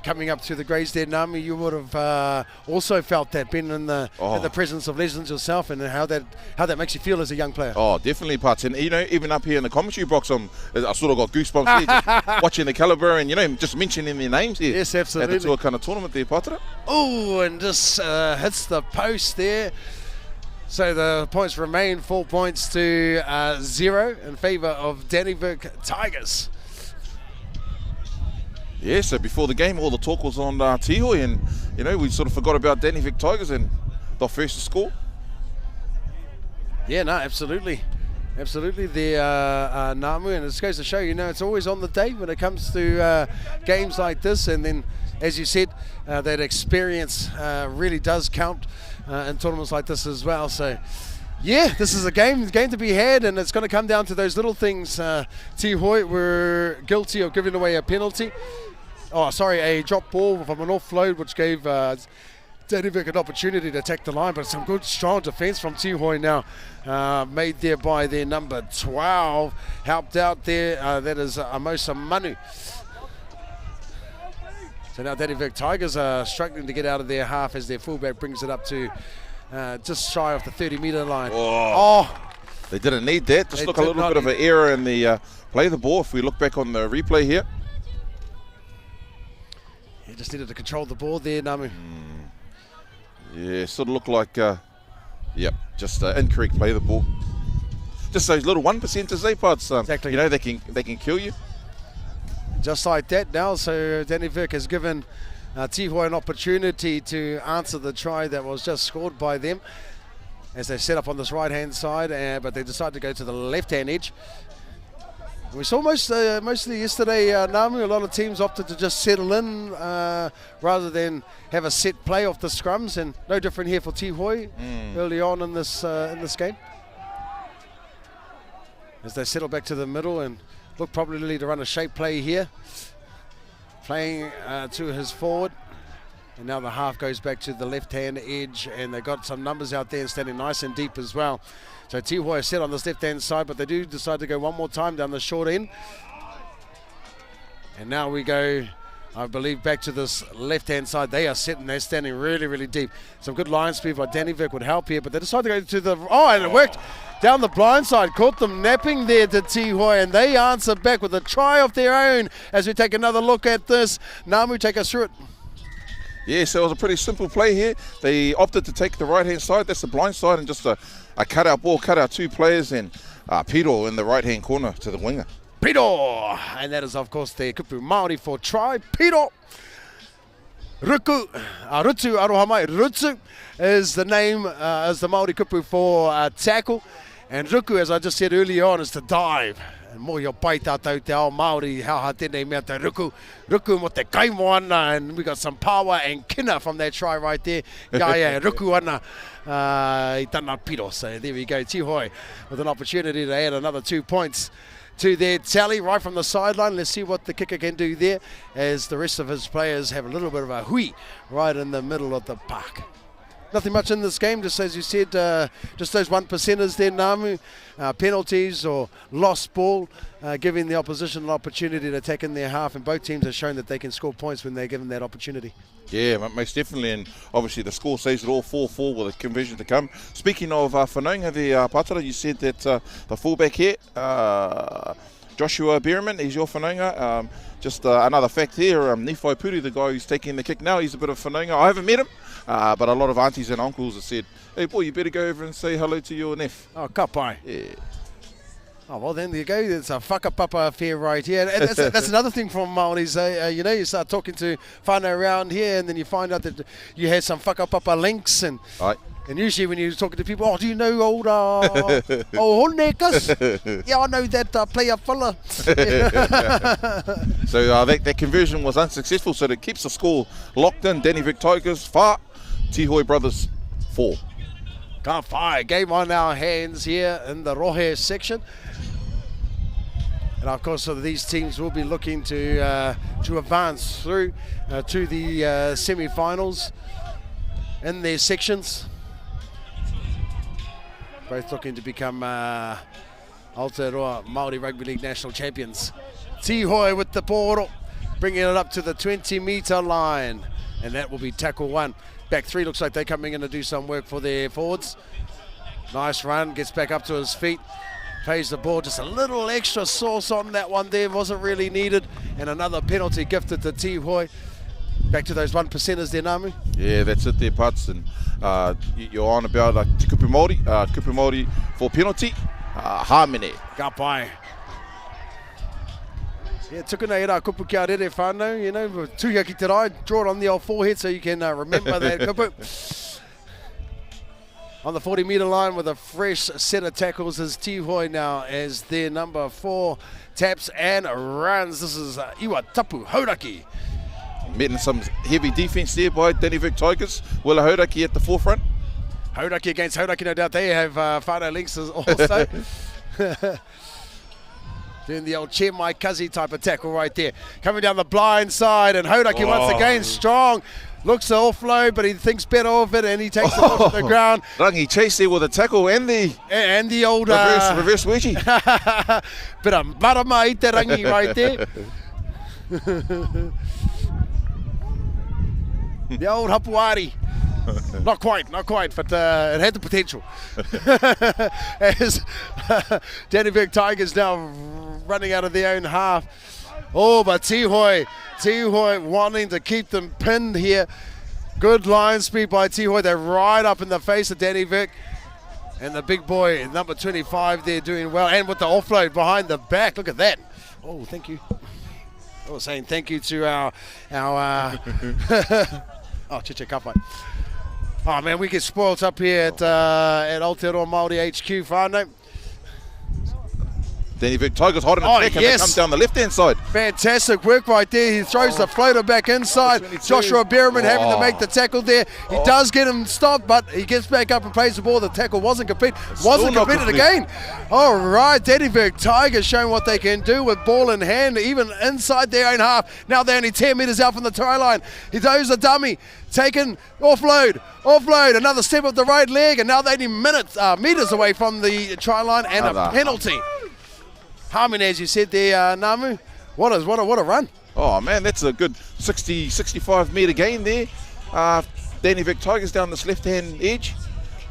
coming up to the Greysden Nami, you would have also felt that, been in the presence of legends yourself, and how that makes you feel as a young player. Oh, definitely, Pats. And, even up here in the commentary box, I sort of got goosebumps there, just watching the calibre and, just mentioning their names here. Yes, absolutely. At the Tuakana tournament there, Patera. Oh, and just hits the post there. So the points remain 4 points to 0 in favour of Danivik Tigers. Yeah, so before the game, all the talk was on Tihoi, and, we sort of forgot about Danivik Tigers and the first to score. Yeah, no, absolutely. Absolutely. They're Namu, and it goes to show, it's always on the day when it comes to games like this. And then, as you said, that experience really does count in tournaments like this as well. So Yeah, this is a game to be had, and it's going to come down to those little things. Tihoi were guilty of giving away a penalty. Oh, sorry, a drop ball from an offload, which gave Danivik an opportunity to attack the line, but some good, strong defence from Tihoi now, made there by their number 12. Helped out there, that is Amosa Manu. So now Danivik Tigers are struggling to get out of their half as their fullback brings it up to just shy of the 30-metre line. They didn't need that. Just look a little bit of an error in the play of the ball. If we look back on the replay here. He just needed to control the ball there, Namu. Yeah, sort of looked like, just incorrect play of the ball. Just those little 1%ers, eh, Pods? Exactly. You know, they can kill you. Just like that now, so Danivik has given Tihoi an opportunity to answer the try that was just scored by them as they set up on this right-hand side, but they decide to go to the left-hand edge. We saw mostly yesterday, Namu, a lot of teams opted to just settle in rather than have a set play off the scrums, and no different here for Tihoi early on in this game. As they settle back to the middle and look probably to run a shape play here. Playing to his forward. And now the half goes back to the left-hand edge, and they've got some numbers out there standing nice and deep as well. So Tihoi is set on this left-hand side, but they do decide to go one more time down the short end. And now we go, I believe, back to this left-hand side. They are sitting there, standing really, really deep. Some good line speed by Danivik would help here, but they decide to go to the... Oh, and it worked! Down the blind side, caught them napping there to Tihoi, and they answer back with a try of their own as we take another look at this. Namu, take us through it. Yeah, so it was a pretty simple play here. They opted to take the right-hand side, that's the blind side, and just a cut-out ball, cut out two players, and Piro in the right-hand corner to the winger. Piro! And that is, of course, the kupu Māori for try. Piro! Rutu aroha mai. Rutu is the name, as the Māori kupu for tackle. And ruku, as I just said earlier on, is to dive. And mo yo pai tātou te ao Māori, hauha tēnei mea te ruku. Ruku mo te kaimo ana, and we got some power and kina from that try right there. Yeah, ruku ana I tana piro. So there we go, Tihoi with an opportunity to add another 2 points to their tally right from the sideline. Let's see what the kicker can do there as the rest of his players have a little bit of a hui right in the middle of the park. Nothing much in this game, just as you said, just those 1%ers there, Namu. Penalties or lost ball, giving the opposition an opportunity to attack in their half, and both teams have shown that they can score points when they're given that opportunity. Yeah, most definitely, and obviously the score says it all, 4-4 with a conversion to come. Speaking of whanaunga, the Patara, you said that the fullback here, Joshua Bierman, he's your whanaunga. Just another fact here, Nifai Puri, the guy who's taking the kick now, he's a bit of whanaunga. I haven't met him, but a lot of aunties and uncles have said, hey boy, you better go over and say hello to your nef. Oh, kapai. Yeah. Oh, well, then there you go. It's a whakapapa affair right here. And that's another thing from Māoris. You know, you start talking to whānau around here, and then you find out that you have some whakapapa links. And usually when you're talking to people, oh, do you know old Honekas? Yeah, I know that player fella. So that conversion was unsuccessful, so that keeps the score locked in. Danivik Tigers 4, Tihoi Brothers 4. Can't fire. Game on our hands here in the Rohe section. And of course, so these teams will be looking to advance through to the semi-finals in their sections. Both looking to become Aotearoa Māori Rugby League national champions. Tihoi with the poro, bringing it up to the 20-metre line, and that will be tackle one. Back three looks like they're coming in to do some work for their forwards. Nice run, gets back up to his feet. Plays the ball, just a little extra sauce on that one there, wasn't really needed. And another penalty gifted to Tihoi. Back to those 1%ers there, Namu. Yeah, that's it there, Putz. And you're on about Kupu Māori for penalty. Hamene. Kapai. Yeah, tukuna era kupu kia rere whānau, you know, tuia ki te rai, draw it on the old forehead so you can remember that kupu. On the 40-metre line with a fresh set of tackles is Tihoi now as their number 4 taps and runs. This is Iwa Tapu Hauraki. Meeting some heavy defence there by Danivik Tigers. Willa Hauraki at the forefront. Hauraki against Hauraki, no doubt. They have whānau links also. Doing the old cheer my Kazi type of tackle right there. Coming down the blind side, and Hauraki once again strong. Looks to offload, but he thinks better of it, and he takes the ball to the ground. Rangi Chase there with a tackle and the old reverse wedgie. Bit of marama I te Rangi right there. The old Hapuari. Not quite, but it had the potential. As Danny Vic Tigers now running out of their own half. Oh, but Tihoi wanting to keep them pinned here. Good line speed by Tihoi. They're right up in the face of Danny Vic. And the big boy, number 25 there, doing well. And with the offload behind the back. Look at that. Oh, thank you. I was saying thank you to our oh, Chiche Kapai. Oh man, we get spoilt up here at Aotearoa Māori HQ, whānau. Danny Vic Tigers hot in the back and they come down the left-hand side. Fantastic work right there. He throws the floater back inside. 22. Joshua Berriman having to make the tackle there. He does get him stopped, but he gets back up and plays the ball. The tackle wasn't complete. Wasn't completed again. All right, Danny Vic Tigers showing what they can do with ball in hand, even inside their own half. Now they're only 10 metres out from the try line. He throws a dummy. Taken, offload, another step of the right leg, and now they're only metres away from the try line and a penalty. Harmon, as you said there, Namu, what a run. Oh man, that's a good 65 metre gain there. Danny Vic Tigers down this left-hand edge.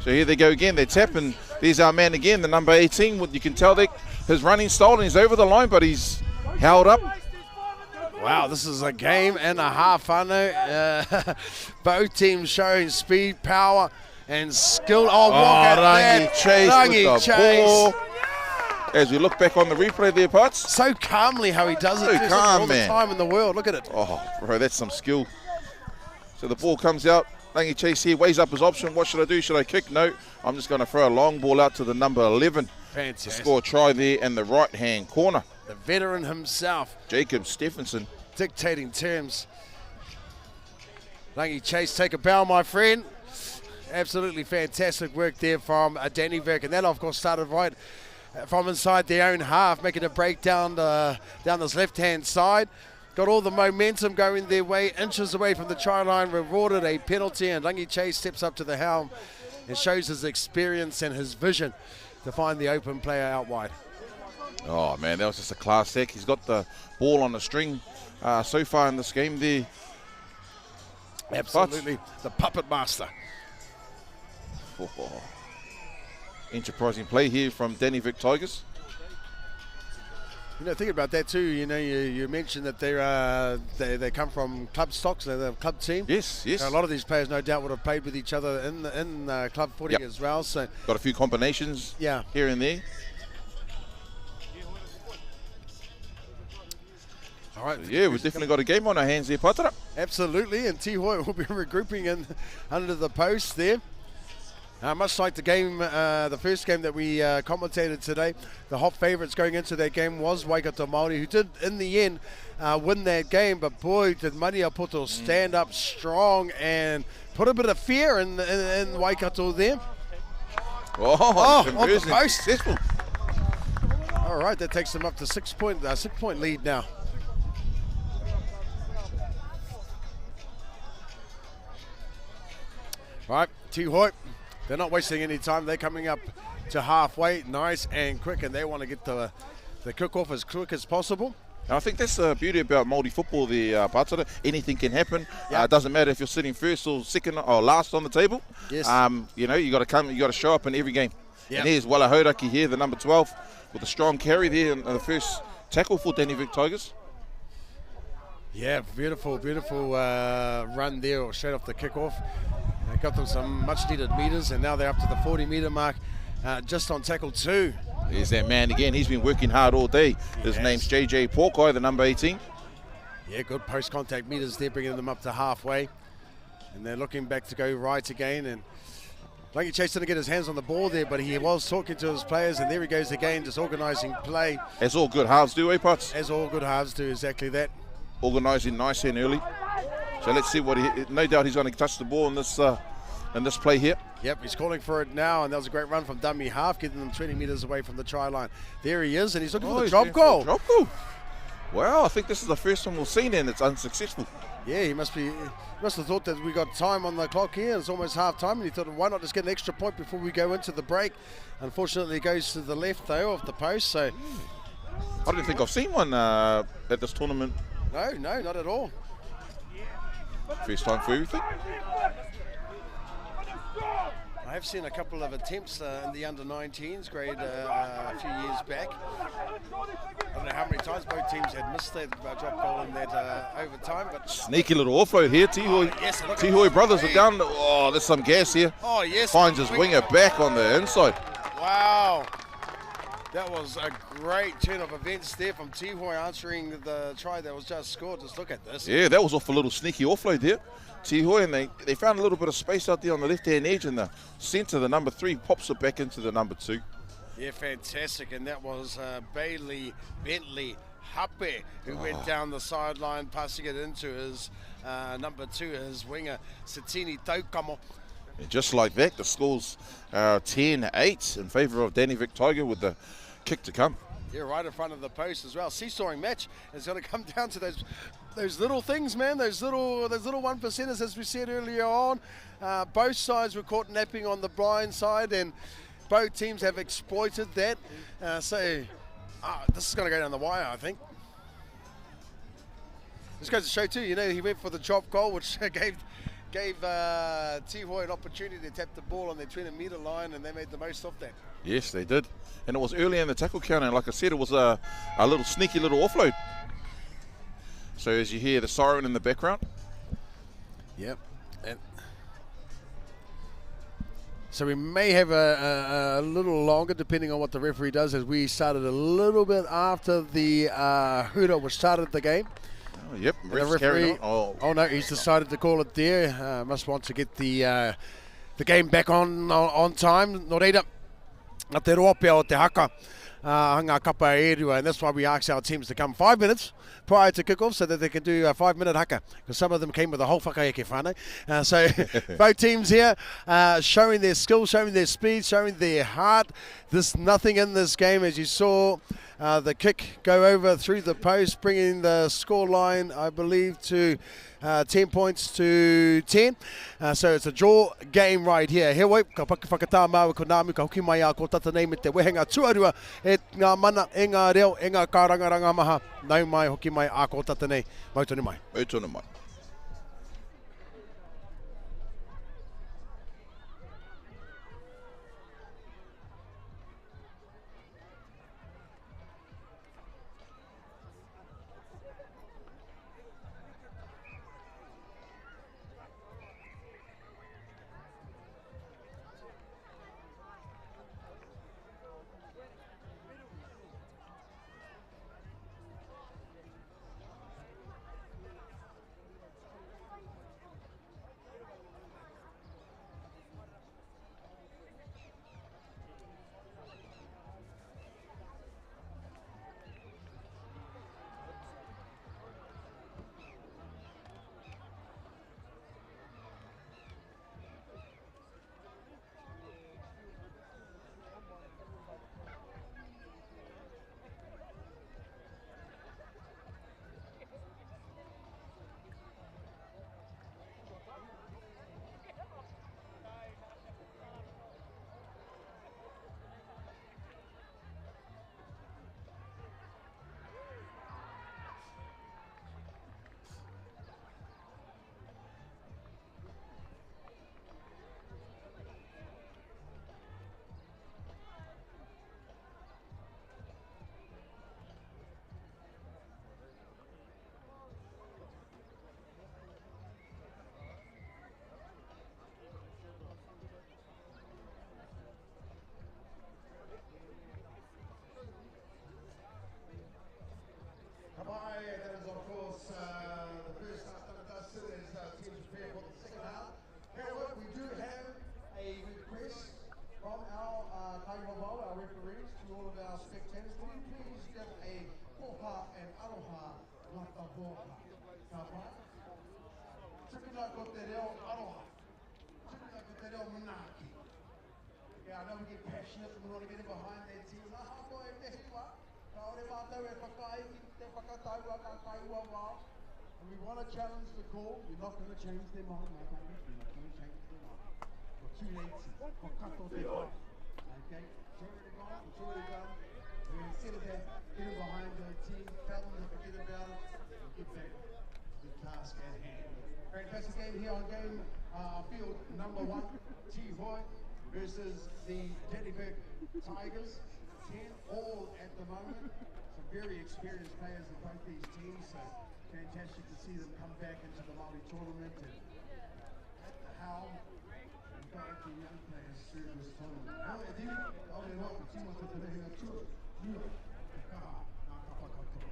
So here they go again, they tap, and there's our man again, the number 18. You can tell that his running style, and he's over the line, but he's held up. Wow, this is a game and a half, whānau. Both teams showing speed, power, and skill. Oh, look at that. Rangi Chase ball. As we look back on the replay there, Putz. So calmly how he does it. So calm, all the time in the world. Look at it. Oh, bro, that's some skill. So the ball comes out. Rangi Chase here weighs up his option. What should I do? Should I kick? No. I'm just going to throw a long ball out to the number 11. Fantastic. To score a try there in the right-hand corner. The veteran himself. Jacob Stephenson. Dictating terms. Rangi Chase, take a bow, my friend. Absolutely fantastic work there from Danny Vic. And that, of course, started right from inside their own half, making a break down this left-hand side. Got all the momentum going their way, inches away from the try line, rewarded a penalty, and Rangi Chase steps up to the helm and shows his experience and his vision to find the open player out wide. Oh, man, that was just a class act. He's got the ball on the string so far in this game there. Absolutely, the puppet master. Oh. Enterprising play here from Danny Vic Tigers. You know, thinking about that too, you know, you mentioned that they come from club stocks, they're the club team. Yes. A lot of these players, no doubt, would have played with each other in club footy as well. So got a few combinations here and there. All right. So we've definitely got a game on our hands there, Patara. Absolutely, and Tihoi will be regrouping in under the post there. Much like the game, the first game that we commentated today, the hot favourites going into that game was Waikato Māori, who did, in the end, win that game. But boy, did Maniapoto stand up strong and put a bit of fear in Waikato there. On the post. Successful. All right, that takes them up to 6 point lead now. All right, Tihoi. They're not wasting any time. They're coming up to halfway, nice and quick, and they want to get the kick-off as quick as possible. And I think that's the beauty about Māori football there, Patara. Anything can happen. It doesn't matter if you're sitting first or second or last on the table. Yes. You know, you got to show up in every game. Yep. And here's Wala Hauraki here, the number 12, with a strong carry there in the first tackle for Danny Vic Tigers. Yeah, beautiful run there, or straight off the kick-off. Got them some much-needed metres, and now they're up to the 40-metre mark, just on tackle 2. There's that man again. He's been working hard all day. His name's JJ Porkai, the number 18. Yeah, good post-contact metres there, bringing them up to halfway. And they're looking back to go right again. And Rangi Chase didn't get his hands on the ball there, but he was talking to his players, and there he goes again, just organising play. As all good halves do, Putz? As all good halves do, exactly that. Organising nice and early. So let's see what no doubt he's going to touch the ball in this in this play here. Yep, he's calling for it now, and that was a great run from dummy half, getting them 20 metres away from the try line. There he is, and he's looking for the he's drop going for goal. a drop goal. Wow, I think this is the first one we've seen, and it's unsuccessful. Yeah, he must have thought that we got time on the clock here. It's almost half time, and he thought, why not just get an extra point before we go into the break? Unfortunately, it goes to the left though of the post. So I don't think I've seen one at this tournament. no, not at all. First time for everything. I have seen a couple of attempts in the under-19s grade a few years back. I don't know how many times both teams had missed that drop goal in that overtime, but Sneaky little offload here. Tihoe brothers are down. Oh, there's some gas here. oh yes, Finds his winger back on the inside. wow. That was a great turn of events there from Tihoe answering the try that was just scored. Just look at this. Yeah, that was off a little sneaky offload there. Tihoe, and they found a little bit of space out there on the left-hand edge in the centre. The number 3 pops it back into the number 2. Yeah, fantastic. And that was Bailey Bentley Hape who went down the sideline, passing it into his number 2, his winger, Satini Taukamo. And just like that, the score's 10-8 in favour of Danny Vic Tiger with the kick to come. Yeah, right in front of the post as well. Seesawing match is going to come down to those little things, man. Those little 1%ers, as we said earlier on. Both sides were caught napping on the blind side, and both teams have exploited that. So this is going to go down the wire, I think. This goes to show too. You know, he went for the drop goal, which gave Tihoe an opportunity to tap the ball on their 20-metre line, and they made the most of that. Yes, they did. And it was early in the tackle count, and like I said, it was a little sneaky little offload. So as you hear the siren in the background. Yep. And so we may have a little longer, depending on what the referee does, as we started a little bit after the hura which started the game. Oh, yep, The referee, oh no, he's decided to call it there. Must want to get the game back on time. No reira, Aotearoa pia o te haka, hanga kapa erua, and that's why we ask our teams to come 5 minutes prior to kickoff so that they can do a 5-minute haka, because some of them came with a whole whakaeke whānau. So both teams here showing their skill, showing their speed, showing their heart. There's nothing in this game, as you saw. The kick go over through the post, bringing the score line, I believe, to 10 points to 10. So it's a draw game right here. He wai, ka paki whakatā maua ko nāmu, ka hoki mai a ko tata nei me te wehenga tuarua e ngā mana, e ngā reo, e ngā kārangaranga maha. Nau mai, hoki mai a ko tata nei. Mautonu mai. Mautonu mai. That is, of course, the first half that it does sit as teams prepare for the second half. However, we do have a request from our Kaiwawau, our referees, to all of our spectators. Will you please give a poha and aroha ngata poha? Ka pai? Tukuna ko te reo aroha. Tukuna ko te Reo Manaki. Yeah, I know we get passionate and we want to get in behind that team. Nā hako e te hiwa, ka ore mātou e whakaiwi, te whakataua, ka kaiwa wā. And we want to challenge the call. We're not going to change their mind, my friend. We're not going to change their mind. For 280, for kato te wā. Okay? It's already gone, it's already done. We're going to sit there, get in behind the team, tell them to forget about it, and get back to the task at hand. Fantastic game here on game field number 1, T-Hoy versus the Teddyberg Tigers. 10 all at the moment. Some very experienced players in both these teams, so fantastic to see them come back into the Māori tournament and at the helm and guide the young players through this tournament. Aotearoa, tima te rehinga tua, nua, te kaha, nā ka whakatoa.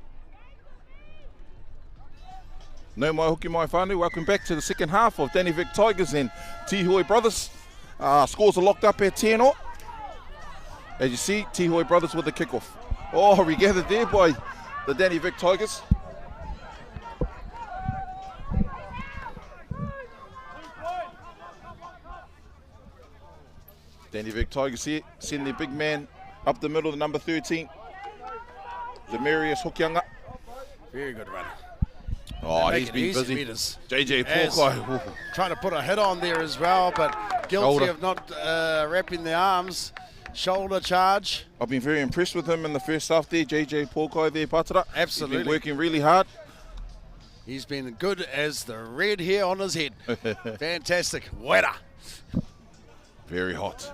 No mai hoki mai whānau. Welcome back to the second half of Danny Vic Tigers and Tihoe Brothers. Scores are locked up at 10 all. As you see, Tihoe Brothers with the kickoff. Oh, regathered there by the Danny Vic Tigers. Danny Vic Tigers here, send their big man up the middle, the number 13. Zamarius Hokianga. Very good run. Oh, he's been busy. Meters. JJ Porkai. Trying to put a hit on there as well, but guilty Shoulder. of not wrapping the arms. Shoulder charge. I've been very impressed with him in the first half there, JJ Porkai there, Patara. Absolutely. He's been working really hard. He's been good as the red hair on his head. Fantastic. Wera. Very hot.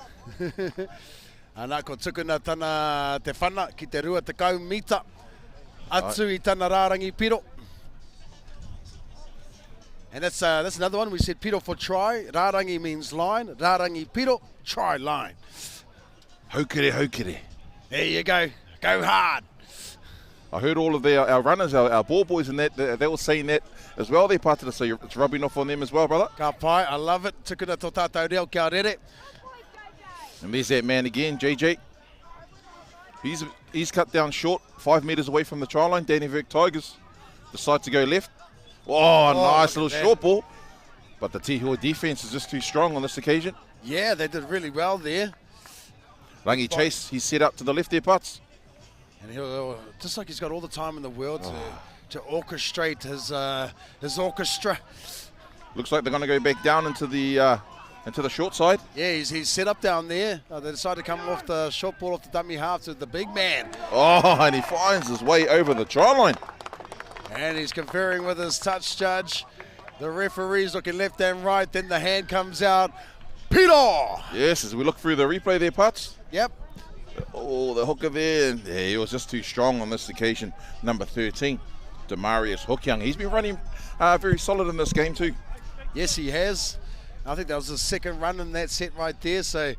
Ana ko tukuna tana te whana ki te rua te kau mita. Atu I tana rārangi piro. And that's another one. We said piro for try. Rārangi means line. Rārangi piro, try line. Haukere, haukere. There you go. Go hard. I heard all of our runners, our ball boys and that, they were saying that as well there, Patara, so it's rubbing off on them as well, brother. Ka pai, I love it. Tukuna tō tātou reo kia rere. And there's that man again, JJ. He's cut down short, 5 metres away from the try line. Danny Vic Tigers decide to go left. Oh, nice little short ball. But the Tihoe defence is just too strong on this occasion. Yeah, they did really well there. Rangi Chase, he's set up to the left there, Putts. And he'll, just like he's got all the time in the world to orchestrate his orchestra. Looks like they're going to go back down into the short side. Yeah, he's set up down there. They decided to come off the short ball off the dummy half to the big man. Oh, and he finds his way over the try line. And he's conferring with his touch judge. The referee's looking left and right. Then the hand comes out. Peter! Yes, as we look through the replay there, Putts. Yep. Oh, the hooker there. Yeah, he was just too strong on this occasion. Number 13, Demarius Hokiang. He's been running very solid in this game too. Yes, he has. I think that was his second run in that set right there. So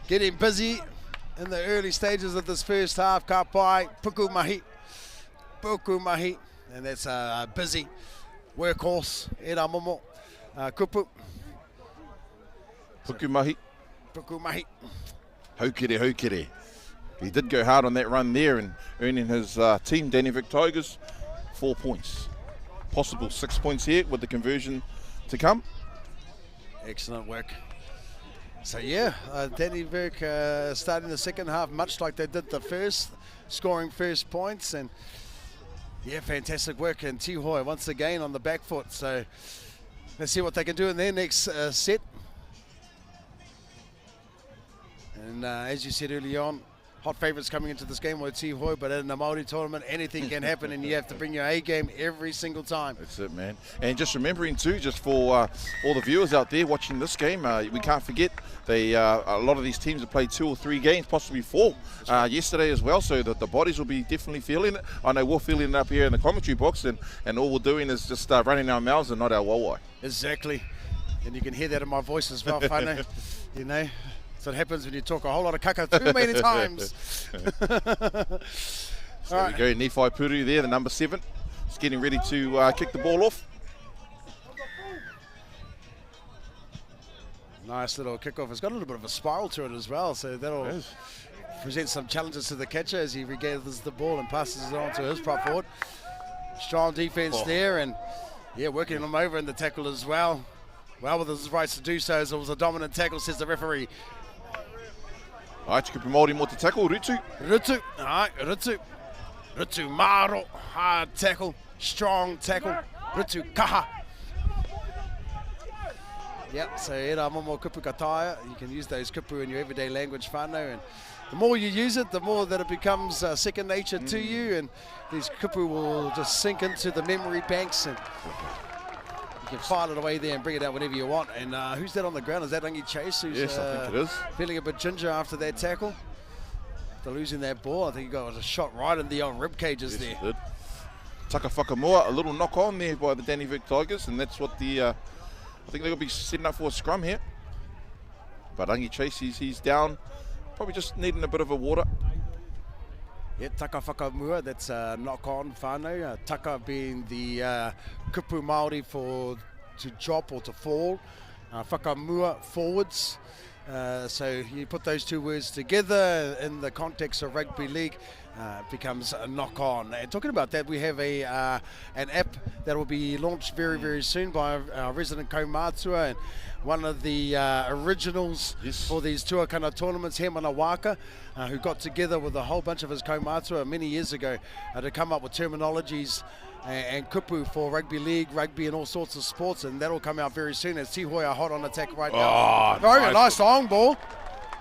getting busy in the early stages of this first half. Ka pai, puku mahi. Puku mahi. And that's a busy workhorse. Era momo. Kupu. Puku mahi. Puku mahi. Haukere, haukere. He did go hard on that run there and earning his team, Danny Vic Tigers, 4 points. Possible 6 points here with the conversion to come. Excellent work. So yeah, Danny Vic starting the second half much like they did the first, scoring first points, and yeah, fantastic work. And Tihoe once again on the back foot. So let's see what they can do in their next set. And as you said early on, hot favourites coming into this game were Tihoe, but in a Māori tournament, anything can happen, and you have to bring your A game every single time. That's it, man. And just remembering too, just for all the viewers out there watching this game, we can't forget a lot of these teams have played 2 or 3 games, possibly 4 yesterday as well, so that the bodies will be definitely feeling it. I know we're feeling it up here in the commentary box, and all we're doing is just running our mouths and not our wawai. Exactly. And you can hear that in my voice as well, whānau. You know, that's what happens when you talk a whole lot of kaka too many times. So there we go, Nephi Puru there, the number 7. He's getting ready to kick the ball off. Nice little kickoff. It's got a little bit of a spiral to it as well, so that'll present some challenges to the catcher as he regathers the ball and passes it on to his prop forward. Strong defense there, and yeah, working him over in the tackle as well. well with his rights to do so, as it was a dominant tackle, says the referee. Ai, te kupu Māori mo te tackle, Rutu. Rutu, alright, Rutu. Rutu Maro, hard tackle, strong tackle. Rutu Kaha. Yep, so era momo kupu kataia. You can use those kupu in your everyday language, whānau, and the more you use it, the more that it becomes second nature to you, and these kupu will just sink into the memory banks, and you can file it away there and bring it out whenever you want. And who's that on the ground? Is that Rangi Chase? Who's, Yes, I think it is. Feeling a bit ginger after that tackle. After losing that ball, I think he got a shot right in the old rib cages there. Did. Taka Whakamua, a little knock on there by the Danny Vic Tigers, and that's what the, I think they're going to be setting up for a scrum here. But Rangi Chase, he's down, probably just needing a bit of a water. Yeah, Taka Whakamua, that's a knock-on whānau. Taka being the kupu Māori for to drop or to fall. Whakamua, forwards. So you put those two words together in the context of rugby league, it becomes a knock-on. And talking about that, we have an app that will be launched very, very soon by our resident kaumātua, and one of the originals for these Tuakana tournaments, Hemana Waka, who got together with a whole bunch of his kaumātua many years ago to come up with terminologies and kupu for rugby league, rugby and all sorts of sports, and that'll come out very soon as Tihoe are hot on attack right now. Very nice long ball.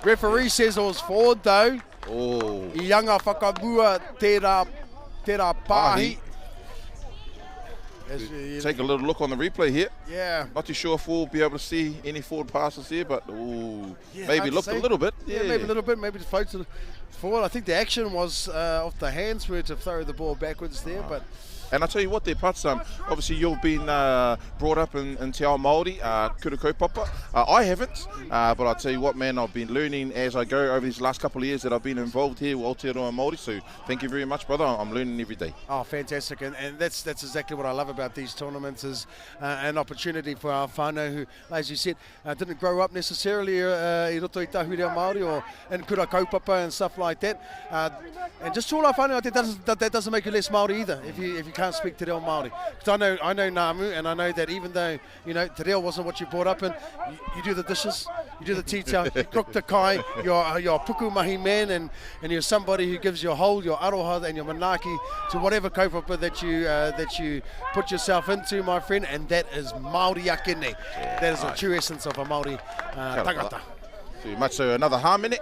Referee says it was forward though. Oh. I Ianga Whakamua tērā pāhi. Take a little look on the replay here. Yeah. Not too sure if we'll be able to see any forward passes here, but Yeah, maybe I'd looked say. a little bit. Yeah, maybe a little bit. Maybe just floats it forward. I think the action was off the hands were to throw the ball backwards there, but. And I tell you what there, Pats, obviously you've been brought up in Te Ao Māori, kura kaupapa. I haven't, but I'll tell you what, man, I've been learning as I go over these last couple of years that I've been involved here with Aotearoa Māori, so thank you very much, brother. I'm learning every day. Oh, fantastic. And that's exactly what I love about these tournaments, is an opportunity for our whānau who, as you said, didn't grow up necessarily I roto I tahurea Māori or in kura kaupapa and stuff like that. And just to all our whānau, that doesn't make you less Māori either, if you can't speak te reo Māori. Because I know Ngāmu, and I know that even though, you know, te reo wasn't what you brought up in, you do the dishes, you do the titau, you cook the kai, you're a puku mahi man, and you're somebody who gives your whole, your aroha and your manaki to whatever kaupapa that you put yourself into, my friend, and that is Māori akene. That is the true essence of a Māori tangata. Very much so. Another harm in it.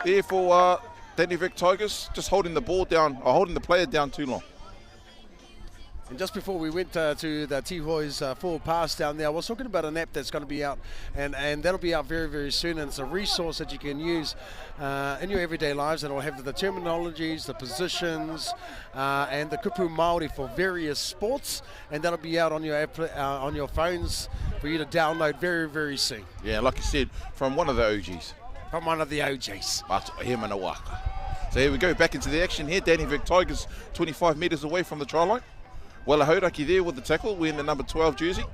There for Danny Vic Tigers, just holding the ball down, or holding the player down too long. And just before we went to the Tihoe's forward pass down there, I was talking about an app that's going to be out, and that'll be out very, very soon, and it's a resource that you can use in your everyday lives, and it'll have the terminologies, the positions, and the kupu Māori for various sports, and that'll be out on your app, on your phones for you to download very, very soon. Yeah, like you said, from one of the OGs. From one of the OJs. Hemana Waka. So here we go, back into the action here. Danny Vic Tigers 25 metres away from the try line. Well, Hauraki there with the tackle, wearing the number 12 jersey.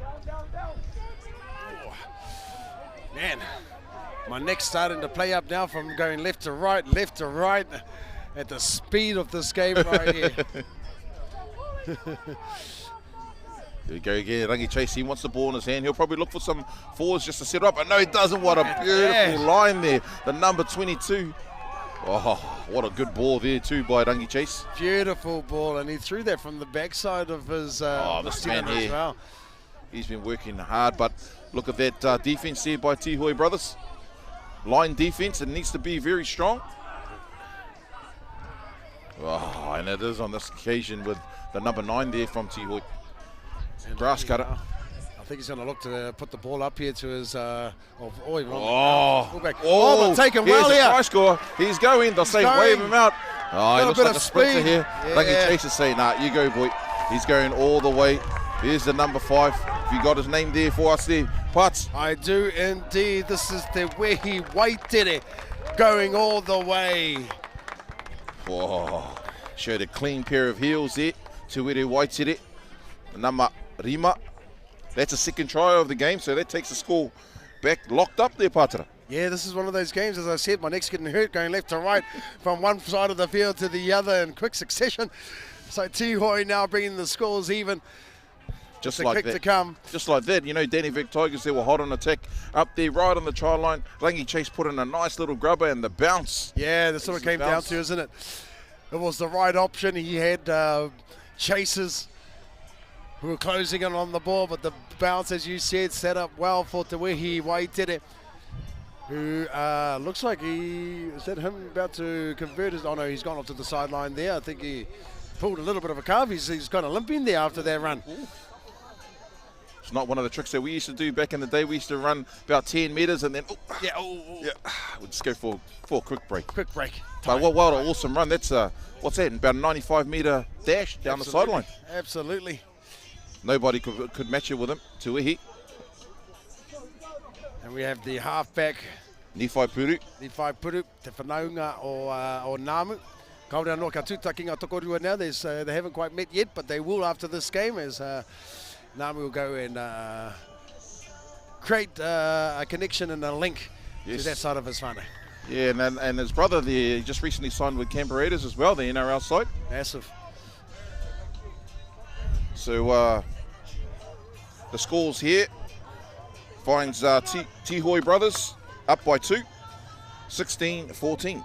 Man, my neck's starting to play up now from going left to right, at the speed of this game right here. Here we go again, Rangi Chase, he wants the ball in his hand. He'll probably look for some forwards just to set up, but no, he doesn't. What a beautiful line there, the number 22. Oh, what a good ball there too by Rangi Chase. Beautiful ball, and he threw that from the backside of his this man here. as well. He's been working hard, but look at that defense here by Tihoe brothers. Line defense, it needs to be very strong. Oh, and it is on this occasion with the number 9 there from Tihoe. Grass cutter. I think he's going to look to put the ball up here to his fullback. Oh, but take him well here's here. a try score. He's going. They'll say going. wave him out. Oh, he looks bit like of a sprinter speed. here. Yeah. Rangi Chase is saying, nah, you go, boy. He's going all the way. Here's the number 5. If you got his name there for us there, Pats. I do indeed. This is the Wehi Waitere going all the way. Oh, showed a clean pair of heels there. Tuere Waitere. Number Rima. That's a second try of the game, so that takes the score back locked up there, Patara. Yeah, this is one of those games, as I said, my neck's getting hurt going left to right from one side of the field to the other in quick succession. So Tihoe now bringing the scores even. Just the like kick that. to come. Just like that, you know, Danny Vic Tigers, they were hot on attack up there, right on the try line. Rangi Chase put in a nice little grubber and the bounce. Yeah, that's what it came down to, isn't it? It was the right option. He had chasers who were closing in on the ball, but the bounce, as you said, set up well for Te Wehi Waitere, who looks like is that him about to convert his, oh no, he's gone off to the sideline there. I think he pulled a little bit of a calf. He's kind of limping there after that run. It's not one of the tricks that we used to do back in the day. We used to run about 10 metres and then, we'd just go for a quick break. Quick break. But what an awesome run. That's, what's that, about a 95-metre dash down the sideline. Absolutely. Nobody could match it with him. Tuihi. And we have the halfback, Nifai Puru. Te Whanaunga or Namu. Kaurea no ka tūtakinga Tokorua now. They haven't quite met yet, but they will after this game, as Namu will go and create a connection and a link to that side of his whānau. Yeah, and his brother there, he just recently signed with Canberra Raiders as well, the NRL side. Massive. So the scores here finds Tihoi Brothers up by 2, 16-14.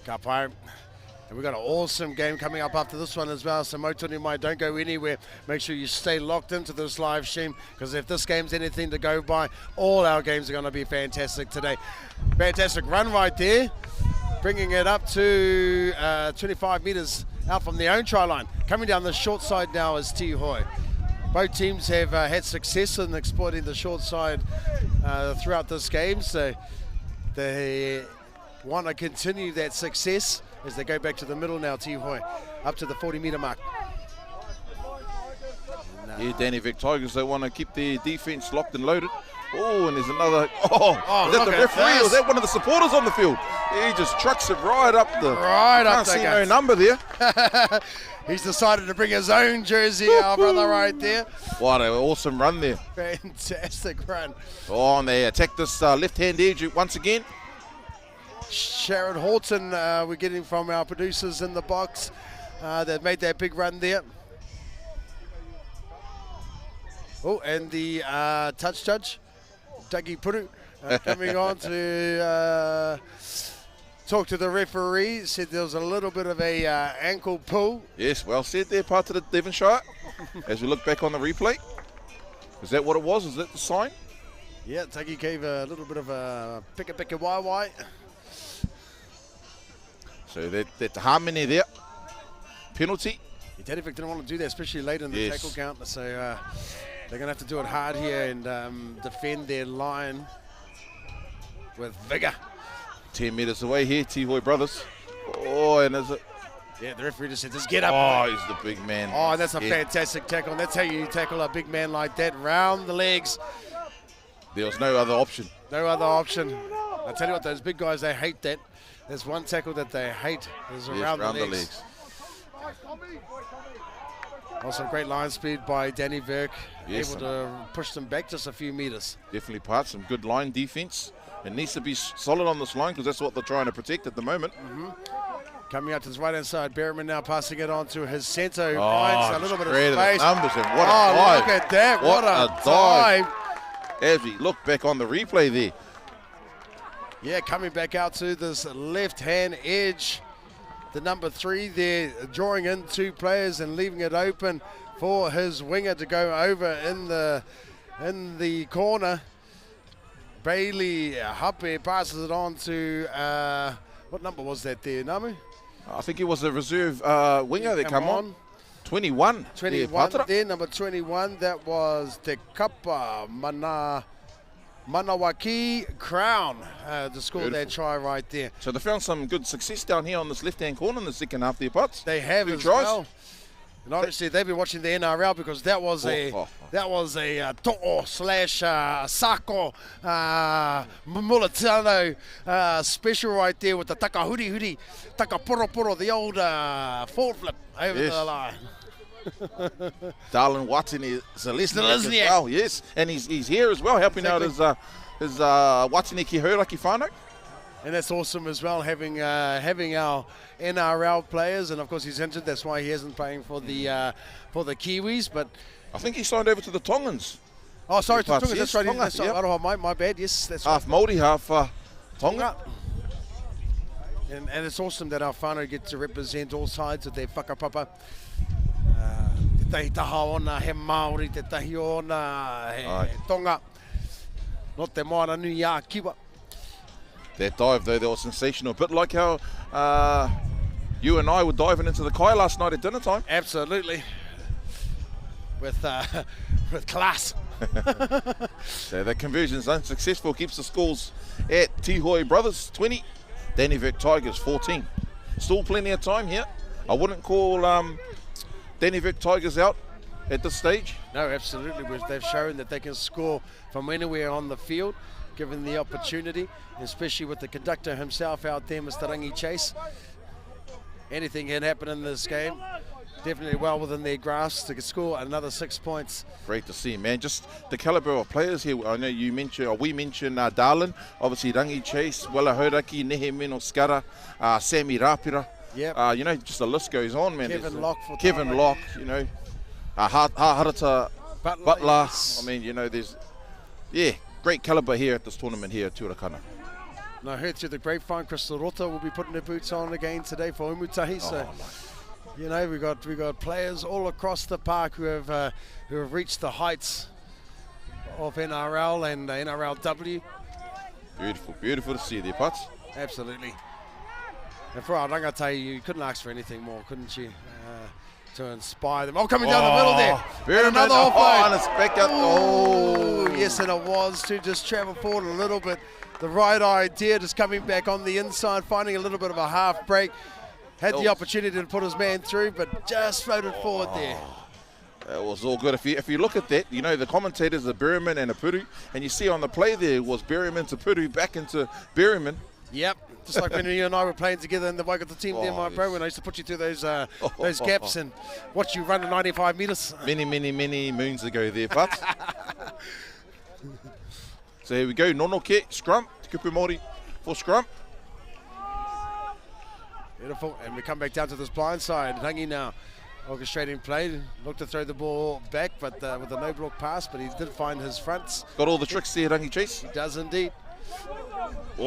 Kapai. And we've got an awesome game coming up after this one as well. So Motoni Mai, don't go anywhere. Make sure you stay locked into this live stream, because if this game's anything to go by, all our games are going to be fantastic today. Fantastic run right there. Bringing it up to 25 metres out from the own try line. Coming down the short side now is Tihoi. Both teams have had success in exploiting the short side throughout this game. So they want to continue that success as they go back to the middle now. Tihoi up to the 40-metre mark. Yeah, Danny Vic Tigers, they want to keep their defence locked and loaded. Oh, and there's another. Oh, is that the referee or is that one of the supporters on the field? He just trucks it right up the. Right up the can't see no number there. He's decided to bring his own jersey, our brother, right there. What an awesome run there. Fantastic run. Oh, and they attack this left-hand edge once again. Sharon Horton, we're getting from our producers in the box. They've made that big run there. Oh, and the touch judge, Dougie Puru, coming on to talk to the referee. Said there was a little bit of a ankle pull. Yes, well said there, part of the Devonshire. As we look back on the replay. Is that what it was? Is that the sign? Yeah, Dougie gave a little bit of a picka wai. So that harmony there. Penalty. Danny Vic didn't want to do that, especially late in the tackle count. So they're going to have to do it hard here and defend their line with vigour. 10 metres away here, Tihoi Brothers. Oh, and is it? Yeah, the referee just said, just get up. Oh, he's the big man. Oh, that's a fantastic tackle. And that's how you tackle a big man like that, round the legs. There was no other option. No other option. I tell you what, those big guys, they hate that. There's one tackle that they hate, is around the legs. Also great line speed by Danny Verk, able to push them back just a few metres. Definitely part, some good line defence. It needs to be solid on this line because that's what they're trying to protect at the moment. Coming out to his right-hand side, Berriman now passing it on to his centre, who finds a little bit of space. Numbers and what a dive. Look at that, what a dive. As we look back on the replay there. Yeah, coming back out to this left-hand edge. The number 3 there, drawing in 2 players and leaving it open for his winger to go over in the corner. Bailey Hape passes it on to, what number was that there, Namu? I think he was a reserve winger that come on. 21. 21 there, number 21. That was Te Kapa Manawaki Crown to score that try right there. So they found some good success down here on this left-hand corner in the second half of their pots. They have as well. And obviously they've been watching the NRL because that was a to'o slash sako mulatano special right there with the taka poroporo, the old forward flip over the line. Darlin Watson is a listener as well, yes. And he's here as well, helping out his Watini ki hura ki whānau. And that's awesome as well, having our NRL players, and of course he's injured. That's why he isn't playing for the Kiwis. But I think he signed over to the Tongans. Oh, sorry, Parts, Tonga, yes, that's right. Tonga, That's right. yep. Aroha, my bad. Yes, that's Half right. Māori, half Tonga. And it's awesome that our whānau get to represent all sides of their whakapapa. Te tahi taha ona he Māori, te tahi ona he Tonga. Not te moana nui a kiwa. That dive, though, that was sensational. A bit like how you and I were diving into the kai last night at dinner time. Absolutely. With class. So the conversion's unsuccessful, keeps the scores at Tihoi Brothers 20, Danny Vic Tigers 14. Still plenty of time here. I wouldn't call Danny Vic Tigers out at this stage. No, absolutely. They've shown that they can score from anywhere on the field, given the opportunity, especially with the conductor himself out there, Mr. Rangi Chase. Anything can happen in this game. Definitely well within their grasp to score another 6 points. Great to see, man. Just the calibre of players here. I know you mentioned, or we mentioned Darlin, obviously Rangi Chase, Wela Hauraki, Nehe Meno Skara, Sammy Rapira. Yep. You know, just the list goes on, man. Kevin Locke for Kevin Tāmaki. Locke, you know, Harata Butler. Yes. I mean, you know, there's, great calibre here at this tournament here at Tuakana. And I heard through the grapevine, Crystal Rota will be putting her boots on again today for Umutahi. So, you know, we got players all across the park who have reached the heights of NRL and NRLW. Beautiful, beautiful to see there, Putz. Absolutely. And for our rangatau, you couldn't ask for anything more, couldn't you? To inspire them. Oh, coming down the middle there. And another offload. And it's back up. Oh, yes, and it was to just travel forward a little bit. The right idea, just coming back on the inside, finding a little bit of a half break. Had the opportunity to put his man through, but just floated forward there. That was all good. If you look at that, you know, the commentators are Berryman and a Puru, and you see on the play there was Berryman to Puru, back into Berryman. Yep, just like when you and I were playing together in the Waikato team there, my bro, when I used to put you through those gaps and watch you run the 95 metres. Many moons ago there, but. So here we go, Nonoke, scrum, Te Kupu Māori for scrum. Beautiful, and we come back down to this blind side. Rangi now orchestrating play, looked to throw the ball back, but with a no block pass, but he did find his fronts. Got all the tricks there, Rangi Chase. He does indeed. He's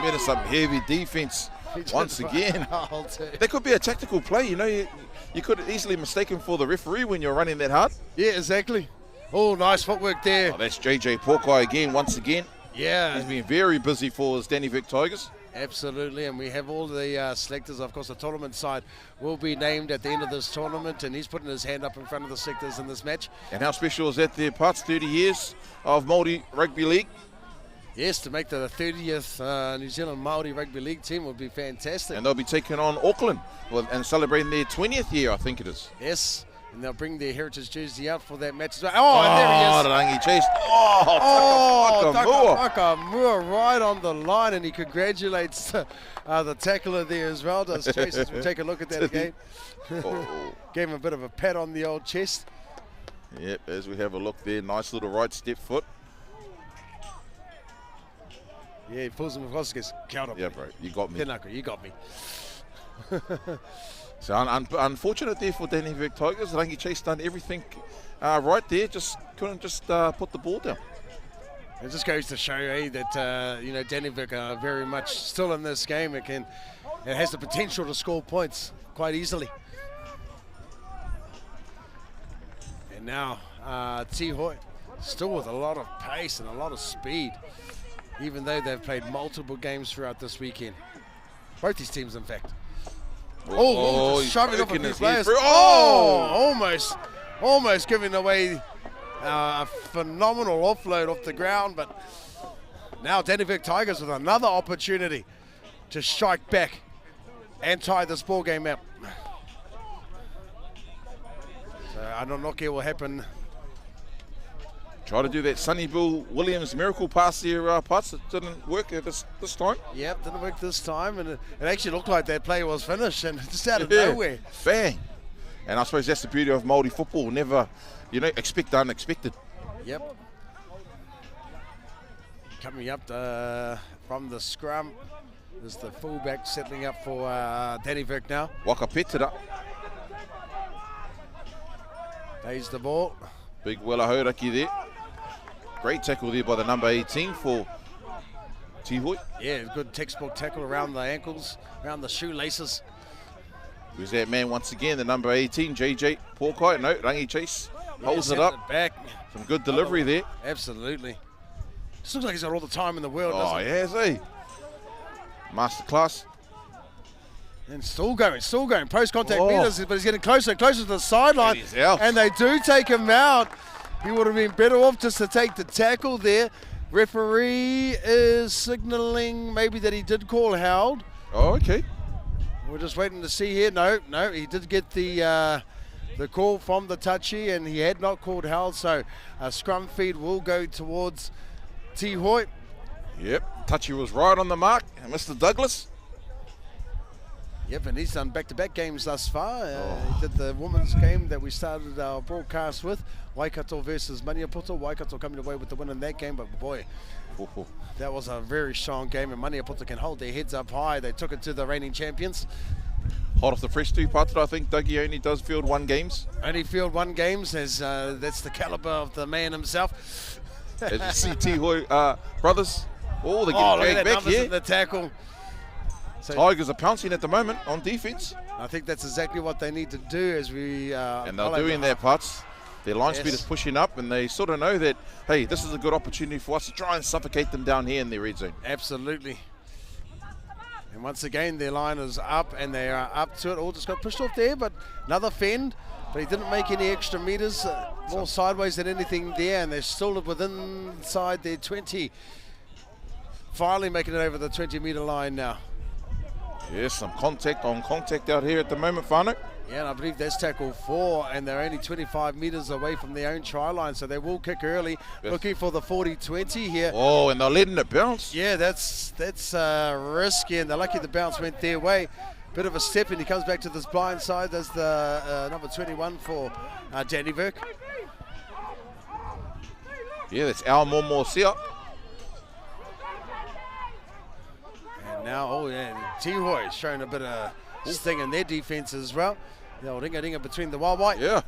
made us some heavy defense once again. That could be a tactical play, you know. You could easily mistake him for the referee when you're running that hard. Yeah, exactly. Oh, nice footwork there. Oh, that's JJ Porkai again, once again. Yeah. He's been very busy for his Danny Vic Tigers. Absolutely, and we have all the selectors. Of course, the tournament side will be named at the end of this tournament, and he's putting his hand up in front of the selectors in this match. And how special is that there, Parts? 30 years of Māori Rugby League. Yes, to make the 30th New Zealand Māori Rugby League team would be fantastic. And they'll be taking on Auckland and celebrating their 20th year, I think it is. Yes, and they'll bring their heritage jersey out for that match as well. Oh, and there he is. Rangi Chase. Takamua right on the line, and he congratulates the tackler there as well. Does Chase? We'll take a look at that again. Gave him a bit of a pat on the old chest. Yep, as we have a look there, nice little right step foot. Yeah, he pulls him across and goes, count up. Yeah, bro, you got me. Tenaka, you got me. So unfortunate there for Danny Vic Tigers. Rangi Chase done everything right there, just couldn't put the ball down. It just goes to show that you know, Danny Vic are very much still in this game. It has the potential to score points quite easily. And now Tihoi still with a lot of pace and a lot of speed, even though they've played multiple games throughout this weekend. Both these teams, in fact. Just shoving off a few players. Almost giving away a phenomenal offload off the ground, but now Danny Vic Tigers with another opportunity to strike back and tie this ball game up. So I don't know what will happen. Try to do that Sonny Bill Williams miracle pass there, Putz. It didn't work this time. Yep, didn't work this time, and it actually looked like that play was finished, and just out of nowhere. Bang. And I suppose that's the beauty of Māori football. Never, you know, expect the unexpected. Yep. Coming up from the scrum is the fullback settling up for Danny Vick now. Waka Petera. Plays the ball. Big Wela Hauraki there. Great tackle there by the number 18 for Tihoi. Yeah, good textbook tackle around the ankles, around the shoelaces. Who's that man once again, the number 18, JJ Porkai. No, Rangi Chase holds it up. Back. Some good delivery there. Absolutely. Just looks like he's got all the time in the world, Oh, doesn't it? yes, eh? Masterclass. And still going. Post-contact Oh. meters, but he's getting closer and closer to the sideline. And he's out. And they do take him out. He would have been better off just to take the tackle there. Referee is signalling maybe that he did call held. Oh, okay. We're just waiting to see here. No, he did get the call from the touchy, and he had not called held. So a scrum feed will go towards Tihoi. Yep, Touchy was right on the mark. And Mr. Douglas. Yep, and he's done back-to-back games thus far. He did the women's game that we started our broadcast with, Waikato versus Maniapoto. Waikato coming away with the win in that game, but boy, that was a very strong game, and Maniapoto can hold their heads up high. They took it to the reigning champions. Hot off the press too, Patra. I think Dougie only does field 1 games. Only field 1 games, as that's the caliber of the man himself. As you see Tihoi brothers. Oh, they Oh, get look at dragged that back numbers here. in the tackle. So Tigers are pouncing at the moment on defense. I think that's exactly what they need to do as we And they're follow doing the- their parts. Their line speed Yes. is pushing up, and they sort of know that, hey, this is a good opportunity for us to try and suffocate them down here in their red zone. Absolutely. And once again, their line is up, and they are up to it. All just got pushed off there, but another fend. But he didn't make any extra meters, more sideways than anything there, and they're still within inside their 20. Finally making it over the 20-meter line now. Yes, some contact on contact out here at the moment, Whānau. Yeah, and I believe that's tackle 4, and they're only 25 meters away from their own try line, so they will kick early, Yes. looking for the 40-20 here. Oh, and they're letting it bounce. Yeah, that's risky, and they're lucky the bounce went their way. Bit of a step, and he comes back to this blind side. There's the number 21 for Danny Vick. Yeah, that's Al Momosia. And now, oh yeah, Tihoi showing a bit of sting in their defense as well. The old ringa between the wild white. Yeah.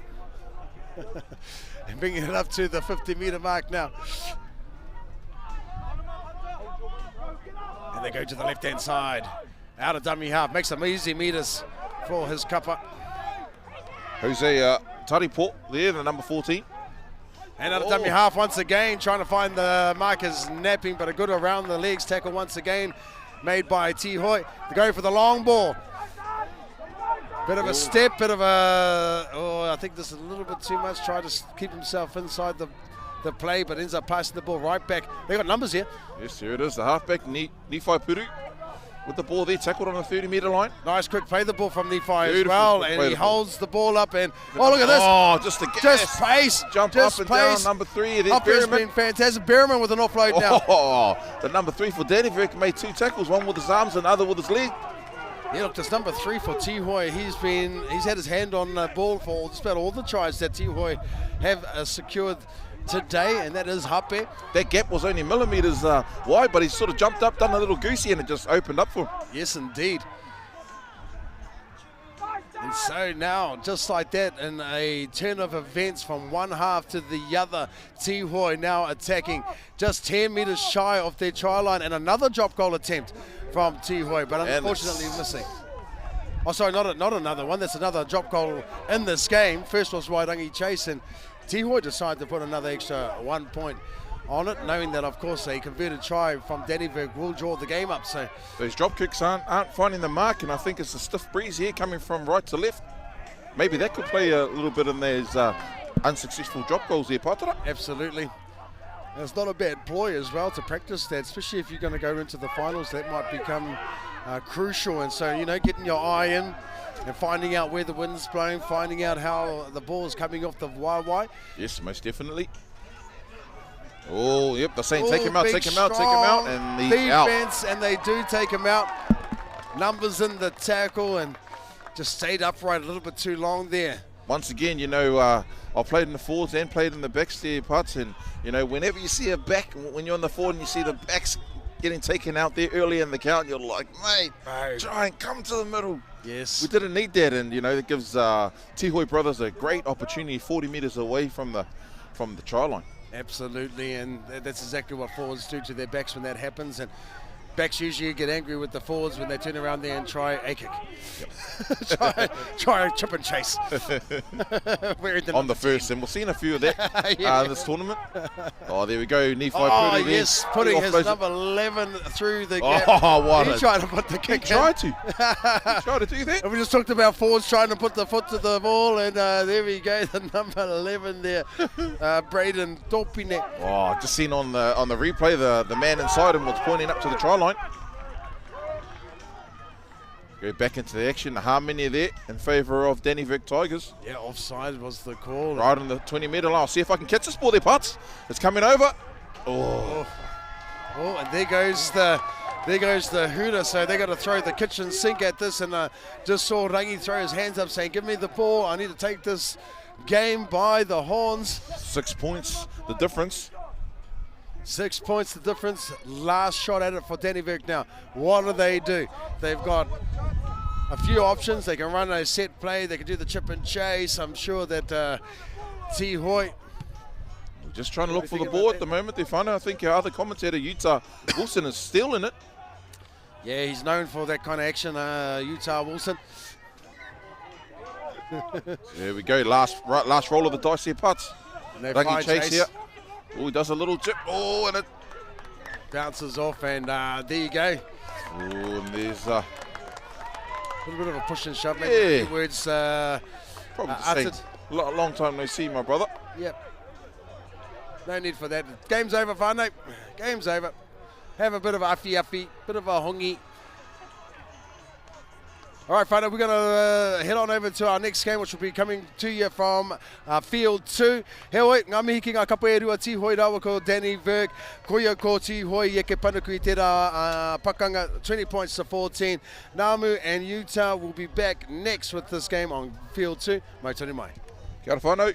And bringing it up to the 50-meter mark now. And they go to the left-hand side. Out of dummy half, makes some easy meters for his cuppa. Jose Taripo there, the number 14. And out of dummy half once again, trying to find the markers napping, but a good around the legs tackle once again made by Tihoi. They go for the long ball. Bit of a step, bit of a, I think this is a little bit too much. Tried to keep himself inside the play, but ends up passing the ball right back. They got numbers here. Yes, here it is, the halfback, Nifai Puru, with the ball there, tackled on the 30-meter line. Nice quick play the ball from Nifai as Beautiful well, quick and play he the ball. holds the ball up, and oh, look at this. Oh, just the gas. Just pace. Jump just up and pace. down, number 3. There's Up has Berriman. been fantastic. Berriman with an offload now. Oh, the number 3 for Danny Vick made 2 tackles, one with his arms and the other with his leg. Yeah, look, this number 3 for Tihoi. He's had his hand on the ball for just about all the tries that Tihoi have secured today, and that is Hape. That gap was only millimeters wide, but he sort of jumped up, done a little goosey, and it just opened up for him. Yes, indeed. And so now, just like that, in a turn of events from one half to the other, Tihoi now attacking just 10 meters shy of their try line, and another drop goal attempt from Tihoi, but unfortunately missing. Oh, sorry, not another one. That's another drop goal in this game. First was Wairangi Chase, and Tihoi decided to put another extra 1 point on it, knowing that, of course, a converted try from Dannyberg will draw the game up. So Those drop kicks aren't finding the mark, and I think it's a stiff breeze here coming from right to left. Maybe that could play a little bit in those unsuccessful drop goals there, Patara. absolutely. And it's not a bad ploy as well to practice that, especially if you're going to go into the finals. That might become crucial. And so, getting your eye in and finding out where the wind's blowing, finding out how the ball is coming off the YY. Yes, most definitely. Oh, yep, they're saying take him out, Big, take him out, take him strong out, and he's out. defense, and they do take him out. Numbers in the tackle, and just stayed upright a little bit too long there. Once again, you know, I've played in the forwards and played in the backs there, Putts, and, you know, whenever you see a back, when you're on the forward and you see the backs getting taken out there early in the count, you're like, mate, try and come to the middle. Yes. We didn't need that, and, you know, it gives Tihoi brothers a great opportunity 40 metres away from the try line. Absolutely, and that's exactly what forwards do to their backs when that happens. And backs usually get angry with the forwards when they turn around there and try a kick. Yep. try a chip and chase. On the first, and we've seen a few of that this tournament. Oh, there we go, Nephi. Oh, yes, putting his number 11 through the gap. Oh, what He tried to put the kick He tried to do that. And we just talked about forwards trying to put the foot to the ball, and there we go, the number 11 there, Braden Topine. Oh, just seen on the replay, the man inside him was pointing up to the try line. Go back into the action, the harmony there in favour of Danny Vic Tigers. Yeah, offside was the call. Right on the 20-metre line. I'll see if I can catch this ball there, Putts. It's coming over. Oh, and there goes the hooter. So they got to throw the kitchen sink at this, and just saw Rangi throw his hands up saying, give me the ball, I need to take this game by the horns. 6 points, the difference. 6 points the difference. Last shot at it for Danny Vic now. What do? They've got a few options. They can run a set play. They can do the chip and chase. I'm sure that Tihoi... Just trying to look for the ball at the moment. They're fun. I think our other commentator, Utah Wilson, is still in it. Yeah, he's known for that kind of action, Utah Wilson. There we go. Last roll of the dice here, Putts. Rangi chase here. Oh, he does a little chip. Oh, and it bounces off, and there you go. Oh, and there's a little bit of a push and shove. Maybe yeah. a few words probably saying, long time no see, my brother. Yep. No need for that. Game's over, whānau. Game's over. Have a bit of a afi, bit of a hongi. All right, whānau, we're going to head on over to our next game, which will be coming to you from Field 2. Heoi, ngā mihi ki ngā kapa e rua Tihoi rawa ko Danny Virk. Koia ko Tihoi e ke panuku i tērā pakanga, 20 points to 14. Namu and Utah will be back next with this game on Field 2. Mai tonu mai. Kia ora whānau.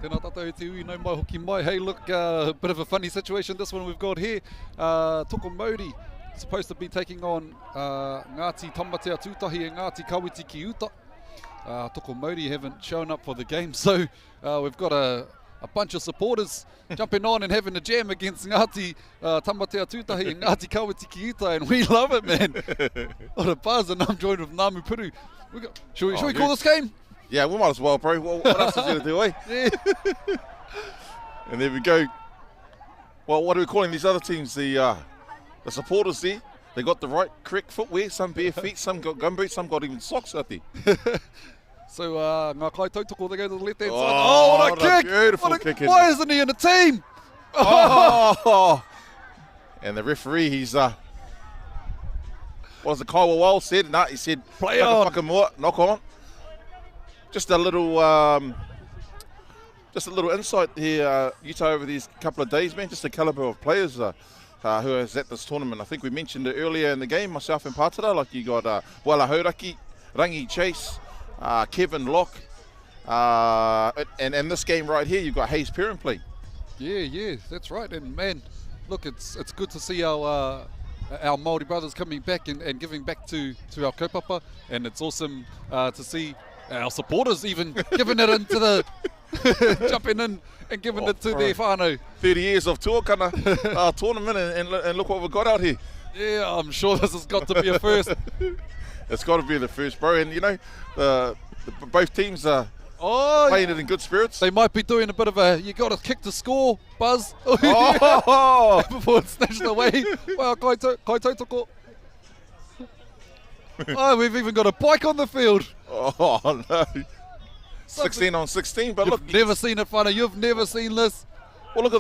Tēnā tātou te ui nau mai hoki mai. Hey, look, a bit of a funny situation, this one we've got here. Toko Māori supposed to be taking on Ngāti Tamatea Tūtahi and Ngāti Kawiti ki Uta. Toko Māori haven't shown up for the game, so we've got a bunch of supporters jumping on and having a jam against Ngāti Tamatea Tūtahi and Ngāti Kawiti ki Uta, and we love it, man. What a buzz, and I'm joined with Ngāmu Puru. Should we call this game? Yeah, we might as well, bro. What else is there to do, eh? Yeah. And there we go. Well, what are we calling these other teams? The supporters there. They got the right, correct footwear. Some bare feet, some got gumboots, some got even socks out there. So, ngā kai tautoko, they go to the left-hand side. Oh, what a kick! Beautiful kick. Why isn't he in the team? Oh! And the referee, he's what was the Kaiwa Wall said? Nah, he said, play on. Fucking more, knock on. Just a little insight here, Utah, over these couple of days, man. Just the calibre of players who is at this tournament. I think we mentioned it earlier in the game, myself and Pātara. Like, you got Wala Hauraki, Rangi Chase, Kevin Locke, and this game right here, you've got Hayes Perrin playing. Yeah, that's right. And man, look, it's good to see our Māori brothers coming back and giving back to our kaupapa, and it's awesome to see our supporters even giving it into the jumping in and giving it to their whānau. 30 years of Tuakana tournament, and look what we've got out here. Yeah, I'm sure this has got to be a first. It's got to be the first, bro. And you know, both teams are playing it in good spirits. They might be doing a bit of a, you got to kick to score, buzz. Oh! Before it's snatched away. Wow, kai tautoko. Oh, we've even got a bike on the field. Oh, no. 16 on 16, but look. You've never seen it, whānau. You've never seen this. Well, look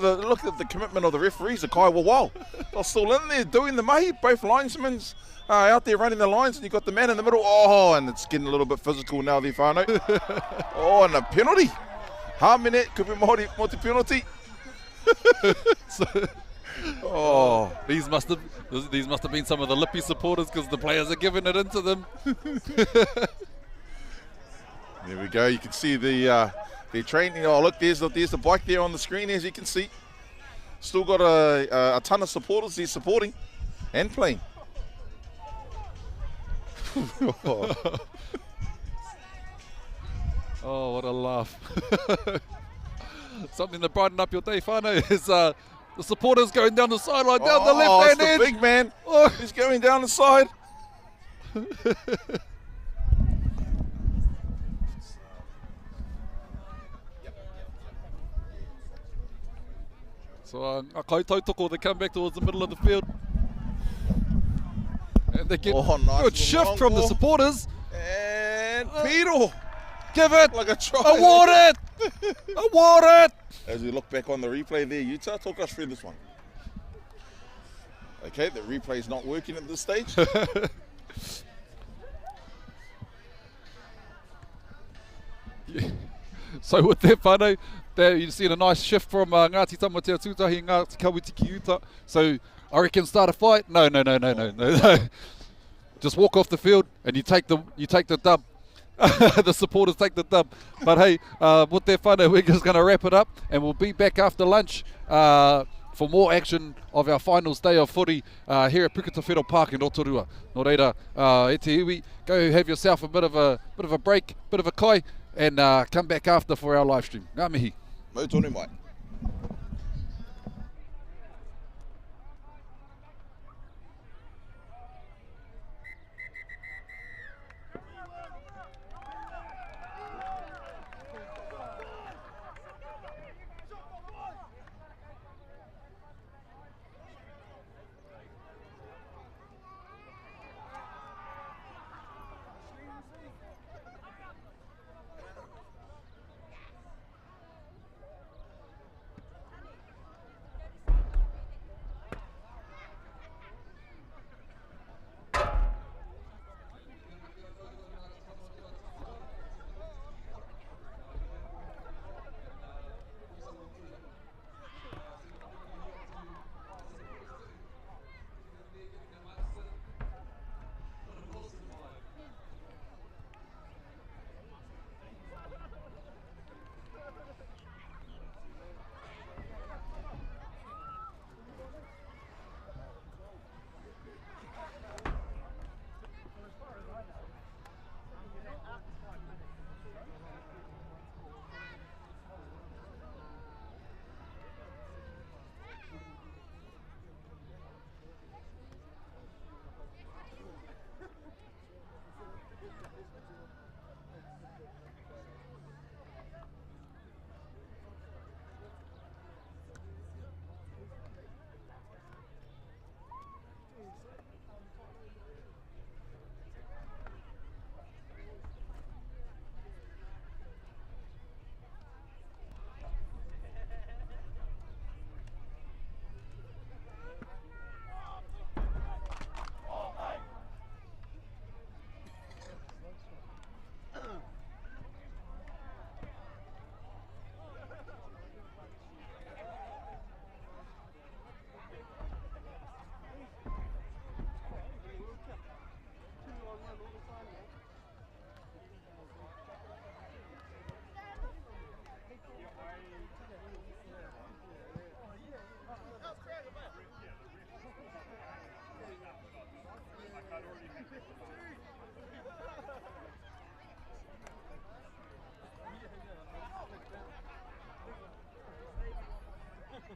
at the commitment of the referees, the Kaiwa Wau. They're still in there doing the mahi. Both linesmen out there running the lines, and you've got the man in the middle. Oh, and it's getting a little bit physical now there, whānau. Oh, and a penalty. Hamine, could be Māori penalty. Oh, these must have been some of the lippy supporters, because the players are giving it into them. There we go. You can see the training. Oh, look, there's the bike there on the screen, as you can see. Still got a ton of supporters there supporting and playing. Oh, what a laugh. Something to brighten up your day, whānau, is the supporters going down the sideline, down the left-hand edge. The big man. Oh. He's going down the side. So, kai tautoko, they come back towards the middle of the field. And they get nice good shift from the supporters. And Peter. Give it. Like a try. Award it. Award it. As we look back on the replay there, Utah, talk us through this one. Okay, the replay's not working at this stage. Yeah. So with that, whānau, there you've seen a nice shift from Ngāti Tamatea Tūtahi and Ngāti Kawiti ki Uta. So I reckon start a fight. No. Just walk off the field and you take the dub. The supporters take the dub. But hey, with that whānau, we're just going to wrap it up, and we'll be back after lunch for more action of our finals day of footy here at Puketawhero Park in Rotorua. Nō reira, e te iwi, go have yourself a bit of a break, bit of a kai, and come back after for our live stream. Ngā mihi. Mau tonu mai. Yeah.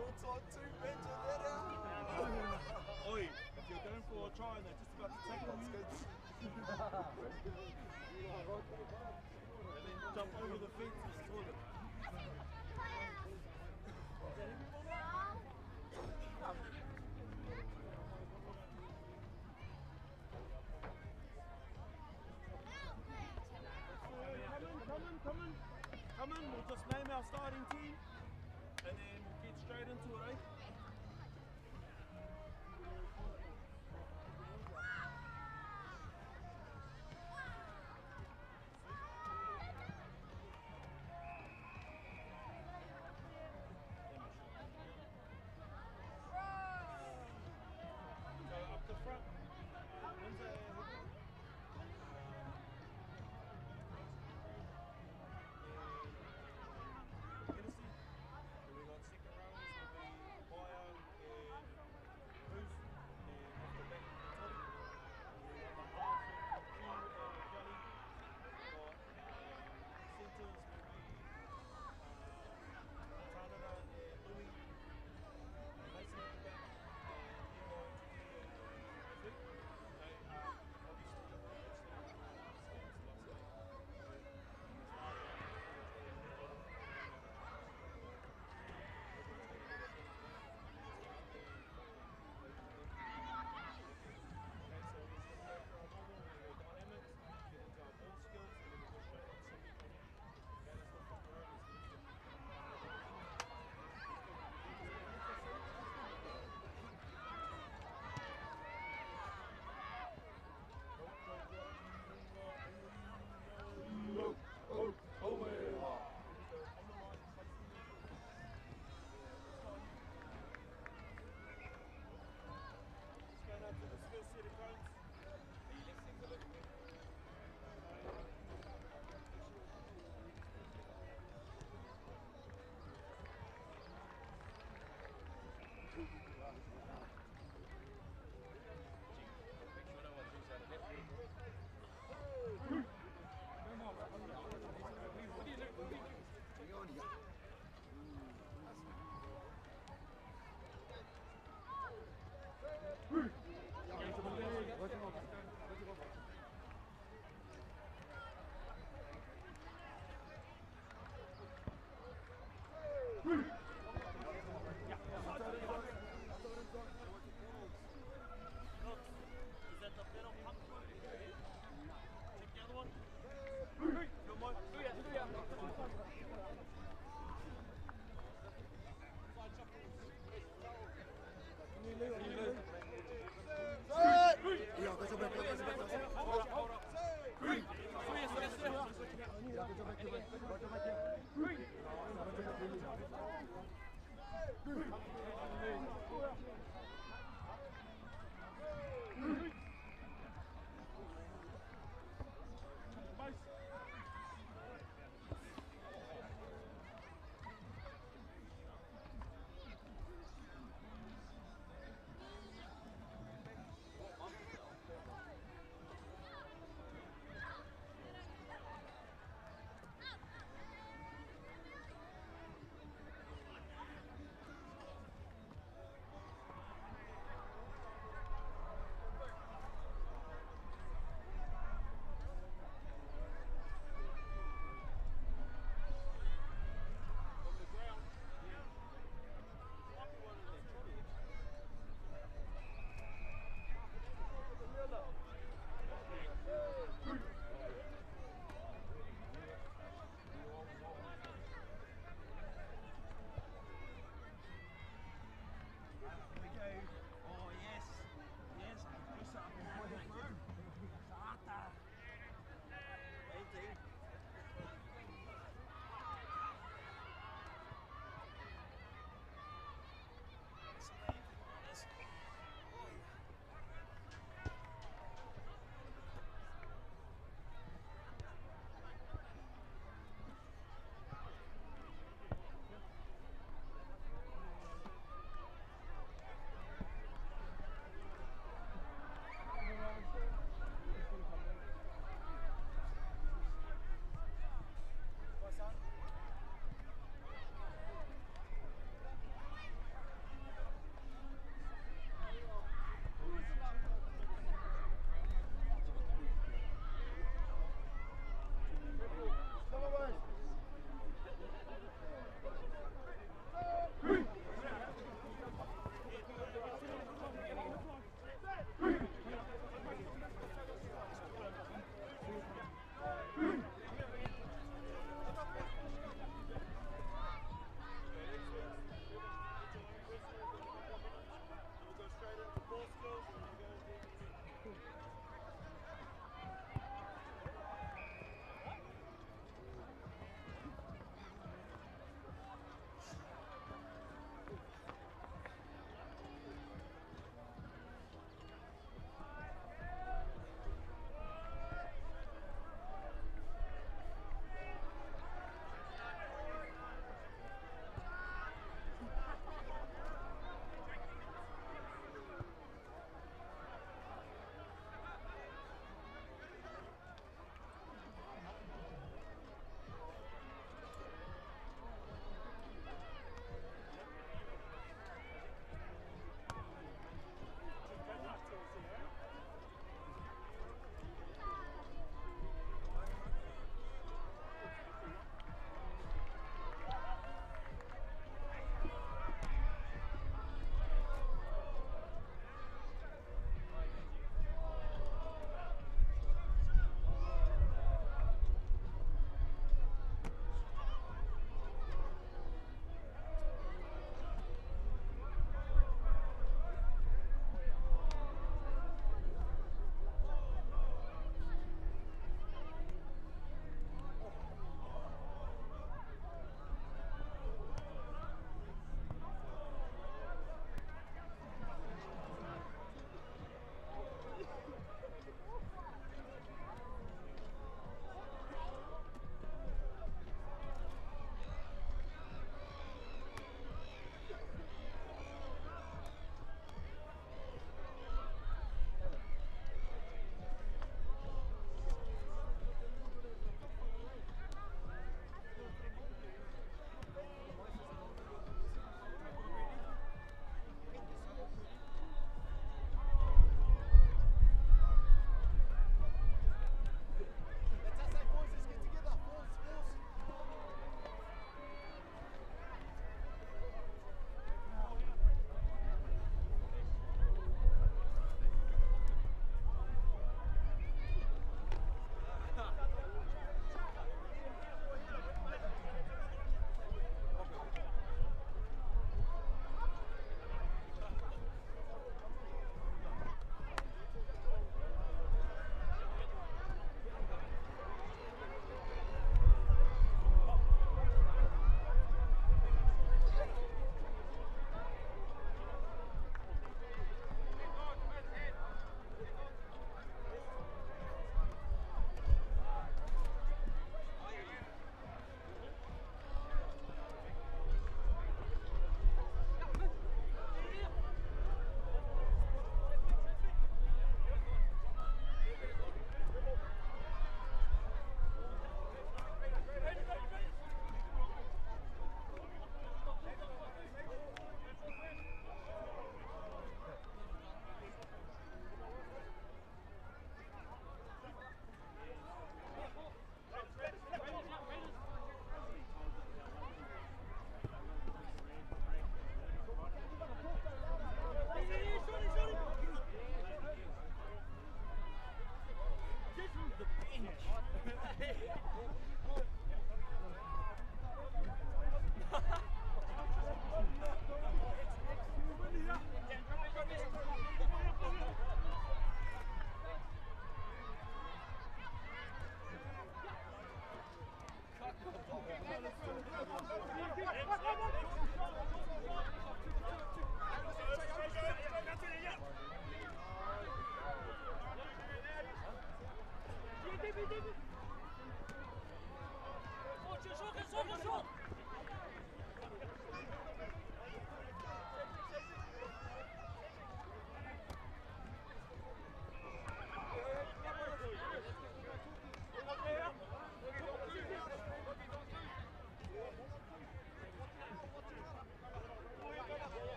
Shorts on too, Benja, that out. Oi, if you're going for a try and they're just about to tackle you, and then jump over the fence and sort it. Come in, we'll just name our starting team and then get straight into it, eh? So up the front,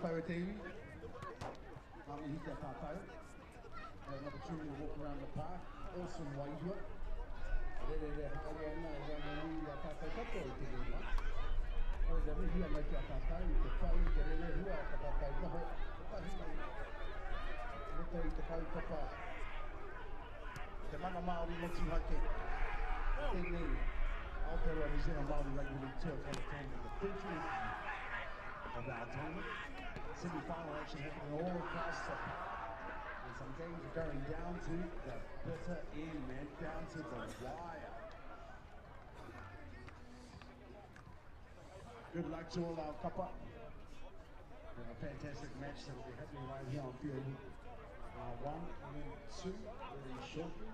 tātou e te iwi. Mami hita tātou. Had an opportunity to walk around the park. Awesome waihua. Re haere ana e rana nui a tātou kato i te rima. Hoi te rihia mai ki a tātou, i te whai, te re hua a tātou noho. Te tahi mai. Reta i te kaupapa. Te mana Māori motu hake. Tēnei. Aotearoa New Zealand Māori Rugby League Tuakana tournament. The 30th of our tournament. Semi-final action happening all across the park. And some games are going down to the bitter end, man. Down to the wire. Good luck to all our kapa. We have a fantastic match that will be happening right here on field 1 and 2 very shortly.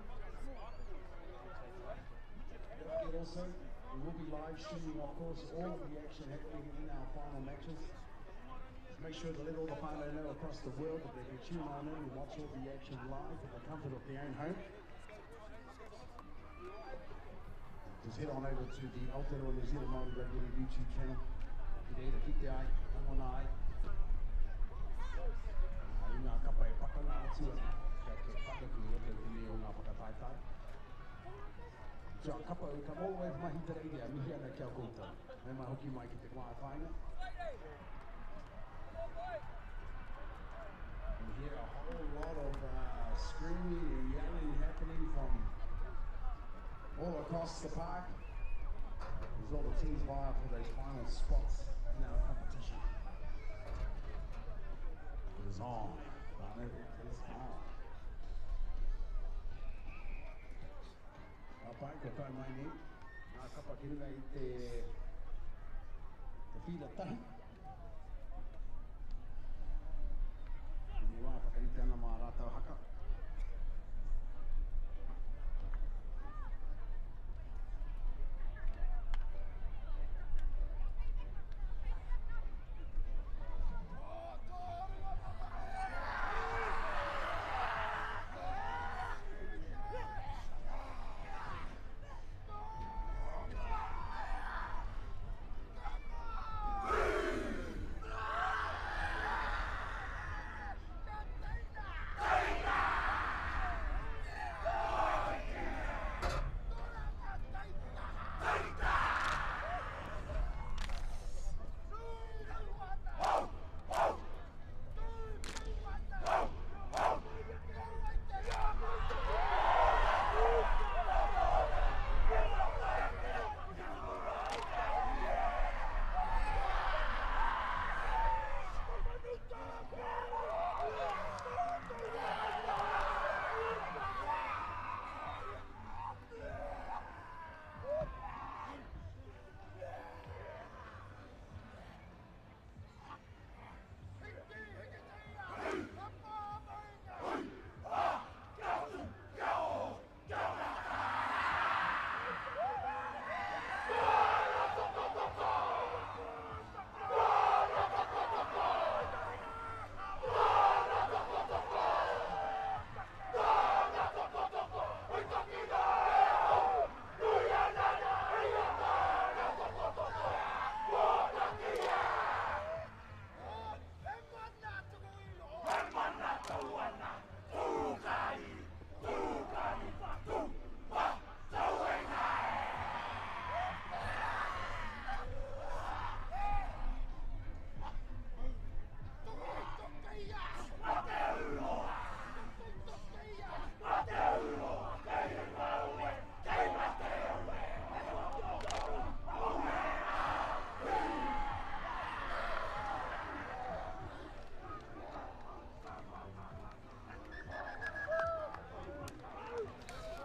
Don't forget also, we will be live streaming, of course, all of the action happening in our final matches. Just make sure to let all the whānau know across the world that they can tune on in and watch all the action live at the comfort of their own home. Just head on over to the Aotearoa New Zealand Māori Rugby League YouTube channel. Ki reira ki te ai, amona ai. I ngā kapa e pakanga atua, kia ke whakaku roto te neo ngā whakataitai. So a kapa e come all the way from mahi te reirea, mihi ana kia koutou. Me mai hoki mai ki te kua whainga. And hear a whole lot of screaming and yelling happening from all across the park. There's all the teams vying for those final spots in our competition. It is on. It is on. Pai, ko tau mai nei. Nā kapa ki runga i te whira tahi. Ni wā whakarite ana mā rātau haka.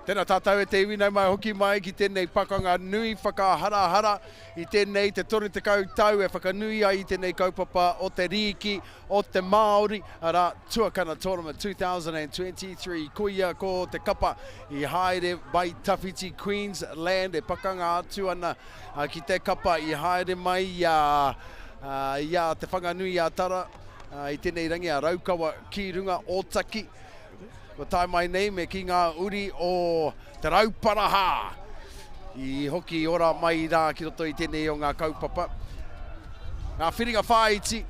Tēnā tātou e te iwi nei mai hoki mai ki tēnei pakanga nui whakahara i tēnei te toru te tau e whakanui ai i tēnei kaupapa o te riki o te Māori ara Tuakana Tournament 2023 kuia ko te kapa i haere mai Tawhiti Queensland e pakanga atu ana ki te kapa i haere mai ia te whanganui a tara i tēnei rangi a Raukawa ki runga o Taki. Ko tai mai nei me ki ngā uri o te rauparaha i hoki ora mai rā ki roto i tēnei o ngā kaupapa. Ngā whiringa whāiti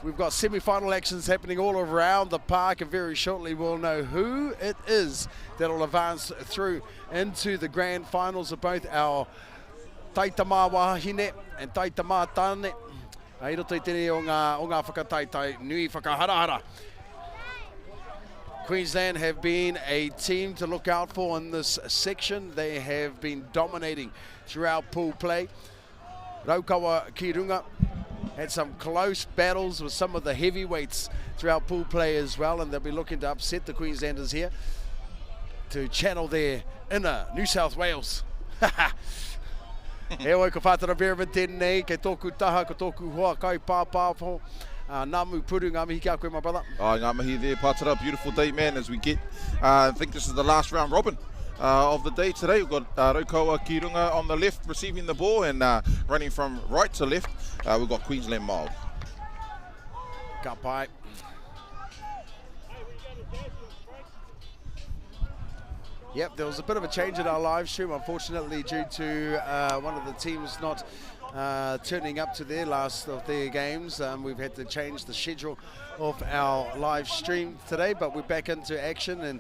We've got semi-final actions happening all around the park, and very shortly we'll know who it is that will advance through into the grand finals of both our Taitama Wahine and Taitama Tane. Ai roto I tere o ngā whakataitai nui whakaharahara. Queensland have been a team to look out for in this section. They have been dominating throughout pool play. Raukawa ki runga had some close battles with some of the heavyweights throughout pool play as well, and they'll be looking to upset the Queenslanders here to channel their inner New South Wales. E oi ko whātara Berman tēnei, kei tōku taha, ko tōku hoa kai pāpāwho. Namu puru, ngā mihi kia koe, my brother. Ngā mihi there, Pātara. Beautiful day, man, as we get, I think this is the last round robin of the day today. We've got Raukawa ki runga on the left receiving the ball, and running from right to left, we've got Queensland Māori. Ka pai. Yep, there was a bit of a change in our live stream, unfortunately, due to one of the teams not turning up to their last of their games. We've had to change the schedule of our live stream today, but we're back into action and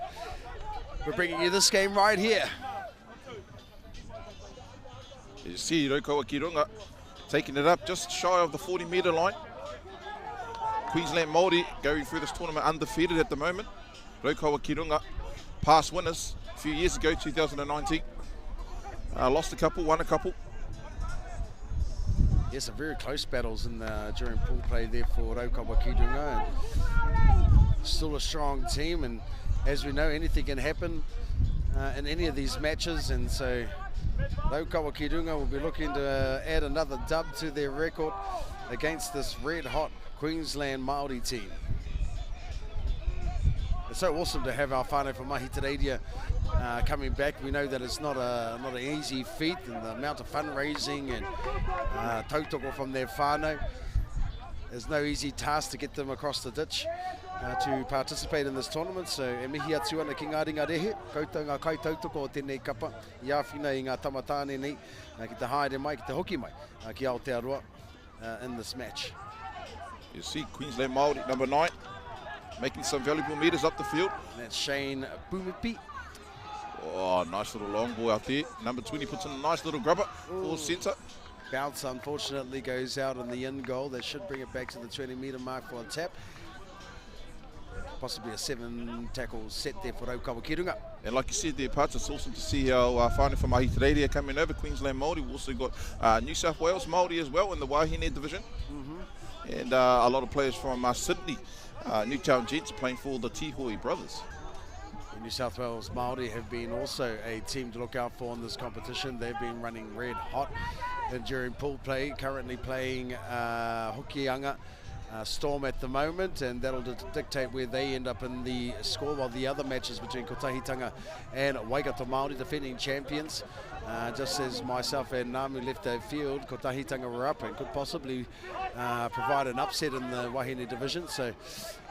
we're bringing you this game right here. You see Raukawa ki runga taking it up just shy of the 40-metre line. Queensland Māori going through this tournament undefeated at the moment. Raukawa ki runga, past winners a few years ago, 2019. Lost a couple, won a couple. Yes, some very close battles in during pool play there for Raukawa ki runga. Still a strong team, and as we know, anything can happen in any of these matches, and so Raukawa ki runga will be looking to add another dub to their record against this red-hot Queensland Māori team. It's so awesome to have our whānau from Mahi Te Reiria coming back. We know that it's not an easy feat, and the amount of fundraising and tautoko from their whānau. There's no easy task to get them across the ditch to participate in this tournament. So e mihi atu ana ki ngā ringa rehe, koutou ngā kai tautoko o tēnei kapa, I āwhina I ngā tamatāne nei, ki te haere mai, ki te hoki mai, ki Aotearoa in this match. You see Queensland Māori, number 9, making some valuable metres up the field. And that's Shane Bumipi. Oh, nice little long ball out there. Number 20 puts in a nice little grubber for centre. Bounce unfortunately goes out on the in goal. That should bring it back to the 20-metre mark for a tap. Possibly a 7-tackle set there for Raukawa ki runga. And like you said there, Pats, it's awesome to see our whānau from Mahi Te Reiria coming over. Queensland Māori. We've also got New South Wales Māori as well in the Wahine division. And a lot of players from Sydney, Newtown Jets, playing for the Tihoi brothers. The New South Wales Māori have been also a team to look out for in this competition. They've been running red hot during pool play, currently playing Hokianga Storm at the moment, and that'll dictate where they end up in the score, while the other matches between Kotahitanga and Waikato Māori, defending champions, just as myself and Namu left the field, Kotahitanga were up and could possibly provide an upset in the Wahine division. So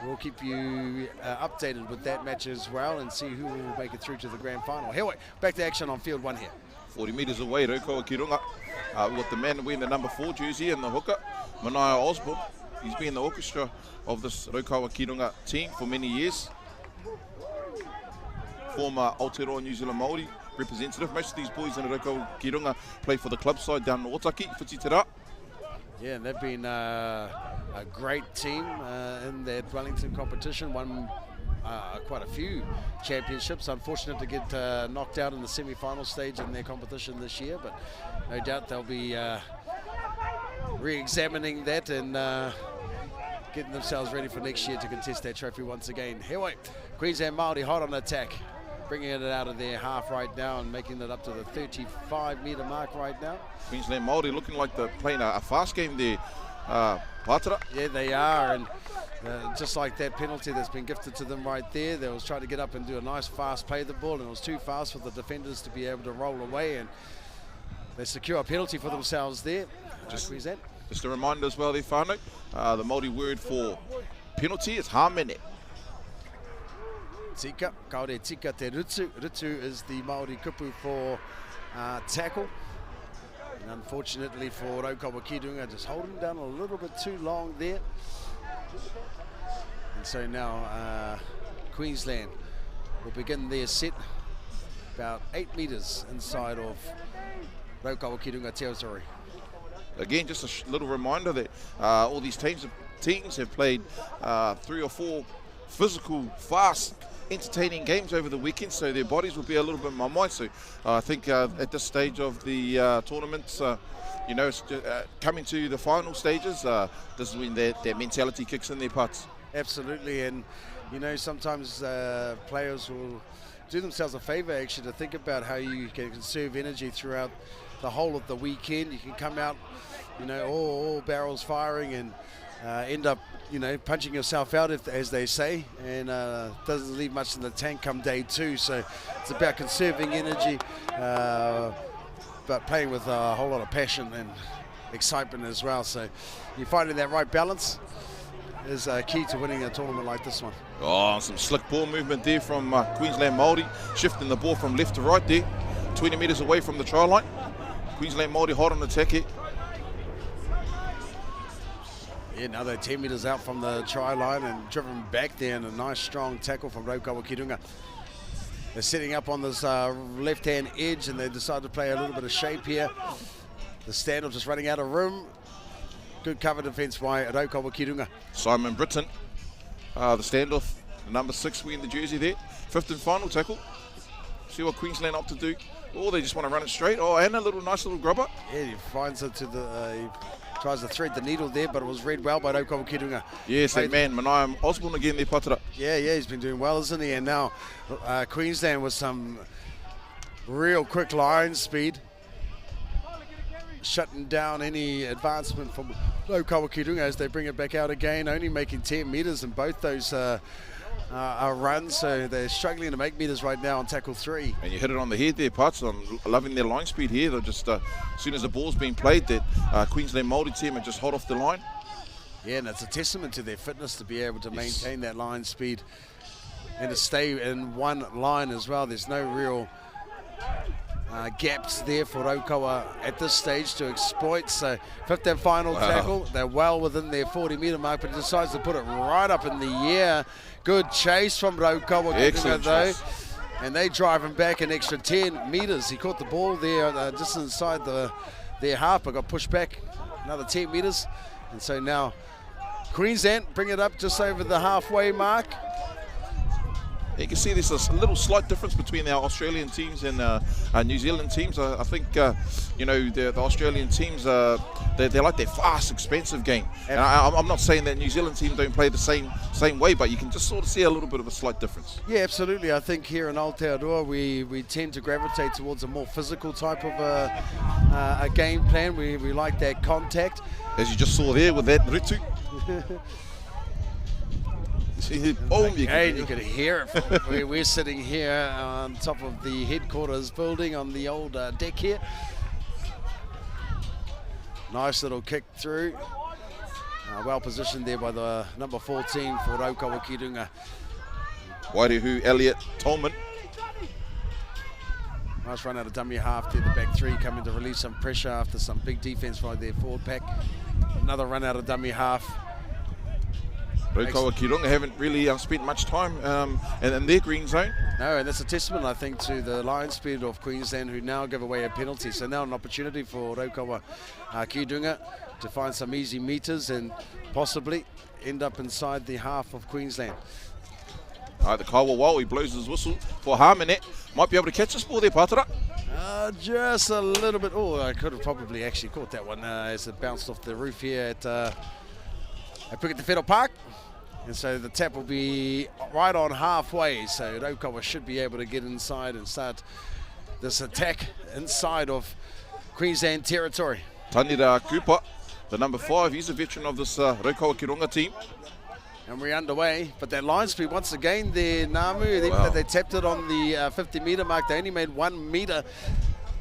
we'll keep you updated with that match as well and see who will make it through to the grand final. Here, back to action on field 1 here. 40 metres away, Raukawa ki runga. We've got the man wearing the number 4 jersey and the hooker, Manaia Osborne. He's been in the orchestra of this Raukawa ki runga team for many years. Former Aotearoa New Zealand Māori representative. Most of these boys in the Raukawa ki runga play for the club side down in Otaki, Whiti Te Rā. Yeah, and they've been a great team in their Wellington competition, won quite a few championships. Unfortunate to get knocked out in the semi-final stage in their competition this year, but no doubt they'll be re-examining that and getting themselves ready for next year to contest that trophy once again. Here we Queensland Māori hot on attack, bringing it out of their half right now and making it up to the 35-metre mark right now. Queensland Māori looking like they're playing a fast game there, Pātara. Yeah, they are, and just like that penalty that's been gifted to them right there, they was trying to get up and do a nice fast play of the ball, and it was too fast for the defenders to be able to roll away, and they secure a penalty for themselves there. Just a reminder as well there, whānau, the Māori word for penalty is hāmene. Tika, kaore tika te rutu. Rutu is the Māori kupu for tackle. And unfortunately for Raukawa ki runga, just holding down a little bit too long there. And so now Queensland will begin their set about 8 metres inside of Raukawa Kirunga territory. Again, just a little reminder that all these teams have played 3 or 4 physical, fast, entertaining games over the weekend, so their bodies will be a little bit mamai. So I think at this stage of the tournament, you know, it's coming to the final stages, this is when their mentality kicks in their parts. Absolutely, and you know, sometimes players will do themselves a favour actually to think about how you can conserve energy throughout the whole of the weekend. You can come out, you know, all barrels firing and end up, you know, punching yourself out, as they say, and doesn't leave much in the tank come day 2. So it's about conserving energy, but playing with a whole lot of passion and excitement as well. So you're finding that right balance is key to winning a tournament like this one. Oh, some slick ball movement there from Queensland Māori, shifting the ball from left to right there, 20 metres away from the try line. Queensland Māori hot on attack here. Yeah, now they're 10 metres out from the try line and driven back there, and a nice strong tackle from Raukawa Kirunga. They're setting up on this left-hand edge, and they decide to play a little bit of shape here. The standoff just running out of room. Good cover defence by Raukawa Kirunga. Simon Britton, the standoff, the number 6 wearing the jersey there. 5th and final tackle. See what Queensland opt to do. Oh, they just want to run it straight. Oh, and a nice little grubber. Yeah, he finds it to the... he tries to thread the needle there, but it was read well by Raukawa Kirunga. Yes, that man, Manai Osborne again there, Patara. Yeah, he's been doing well, isn't he? And now Queensland with some real quick line speed, shutting down any advancement from Raukawa Kirunga as they bring it back out again, only making 10 metres in both those runs, so they're struggling to make metres right now on tackle 3. And you hit it on the head there, Pats. I'm loving their line speed here. They're just, as soon as the ball's being played, that Queensland Māori team are just hot off the line. Yeah, and it's a testament to their fitness to be able to maintain that line speed and to stay in one line as well. There's no real gaps there for Raukawa at this stage to exploit. So 5th and final tackle. They're well within their 40-metre mark, but decides to put it right up in the air. Good chase from Raukawa Kirunga though. And they drive him back an extra 10 metres. He caught the ball there just inside their half, but got pushed back another 10 metres. And so now Queensland bring it up just over the halfway mark. You can see there's a little slight difference between our Australian teams and New Zealand teams. I think, you know, the Australian teams, they like their fast, expensive game. And I'm not saying that New Zealand teams don't play the same way, but you can just sort of see a little bit of a slight difference. Yeah, absolutely. I think here in Aotearoa, we tend to gravitate towards a more physical type of a game plan. We like that contact. As you just saw there with that Ritu. Boom, you can hear it from we're sitting here on top of the headquarters building on the old deck here. Nice little kick through. Well positioned there by the number 14 for Raukawa Kirunga. Wairehu Elliot Tolman. Nice run out of dummy half there, the back 3 coming to relieve some pressure after some big defense by their forward pack. Another run out of dummy half. Raukawa Kirunga haven't really spent much time in their green zone. No, and that's a testament, I think, to the line speed of Queensland, who now give away a penalty. So now an opportunity for Raukawa Kirunga to find some easy metres and possibly end up inside the half of Queensland. All right, the Kawa he blows his whistle for Harmonet. Might be able to catch this ball there, Patara. Just a little bit. Oh, I could have probably actually caught that one as it bounced off the roof here at Puketawhero Park. And so the tap will be right on halfway, so Raukawa should be able to get inside and start this attack inside of Queensland territory. Tanira Cooper, the number 5, he's a veteran of this Raukawa Kirunga team. And we're underway, but that line speed once again there, Namu, even though they tapped it on the 50-metre mark, they only made 1 metre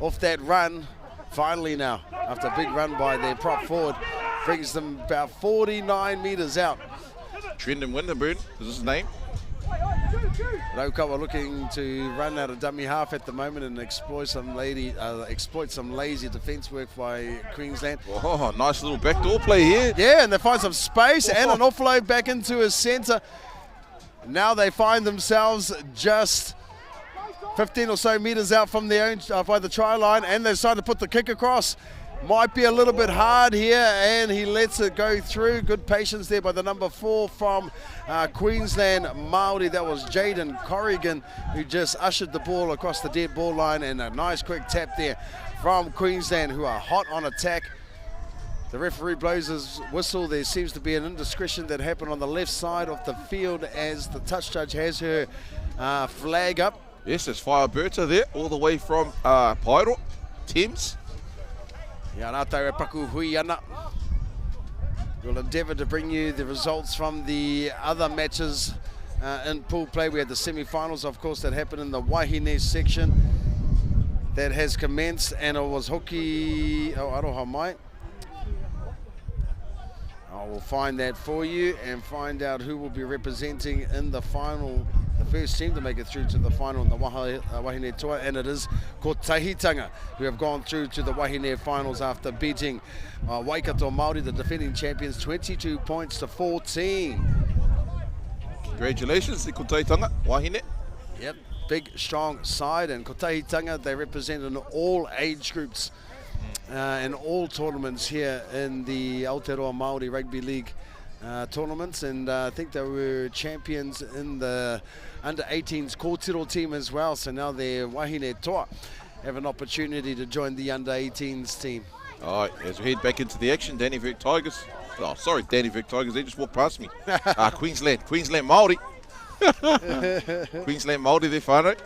off that run. Finally now, after a big run by their prop forward, brings them about 49 metres out. Trendon Winterburn is his name. Rotorua looking to run out of dummy half at the moment and exploit some lazy defence work by Queensland. Oh, nice little backdoor play here. Yeah, and they find some space and an offload back into his centre. Now they find themselves just 15 or so metres out from their own by the try line, and they decide to put the kick across. Might be a little bit hard here, and he lets it go through. Good patience there by the number 4 from Queensland Māori. That was Jaden Corrigan, who just ushered the ball across the dead ball line, and a nice quick tap there from Queensland, who are hot on attack. The referee blows his whistle. There seems to be an indiscretion that happened on the left side of the field as the touch judge has her flag up. Yes, there's Fireberta there, all the way from Pairo, Thames. Ia rātou e paku hui ana. We'll endeavour to bring you the results from the other matches in pool play. We had the semi-finals, of course, that happened in the Wahine section. That has commenced, and it was Hoki Aroha Mai. I will find that for you and find out who will be representing in the final, the first team to make it through to the final in the Wahine Toa, and it is Kotahitanga, who have gone through to the Wahine finals after beating Waikato Māori, the defending champions, 22 points to 14. Congratulations, the Kotahitanga, Wahine. Yep, big, strong side, and Kotahitanga, they represent in all age groups in all tournaments here in the Aotearoa Māori Rugby League tournaments, and I think they were champions in the under-18s Kōtiro team as well, so now their Wahine Toa have an opportunity to join the under-18s team. All right, as we head back into the action, Danny Vic Tigers. Oh, sorry, Danny Vic Tigers, they just walked past me. Queensland Māori. Queensland Māori, their whānau.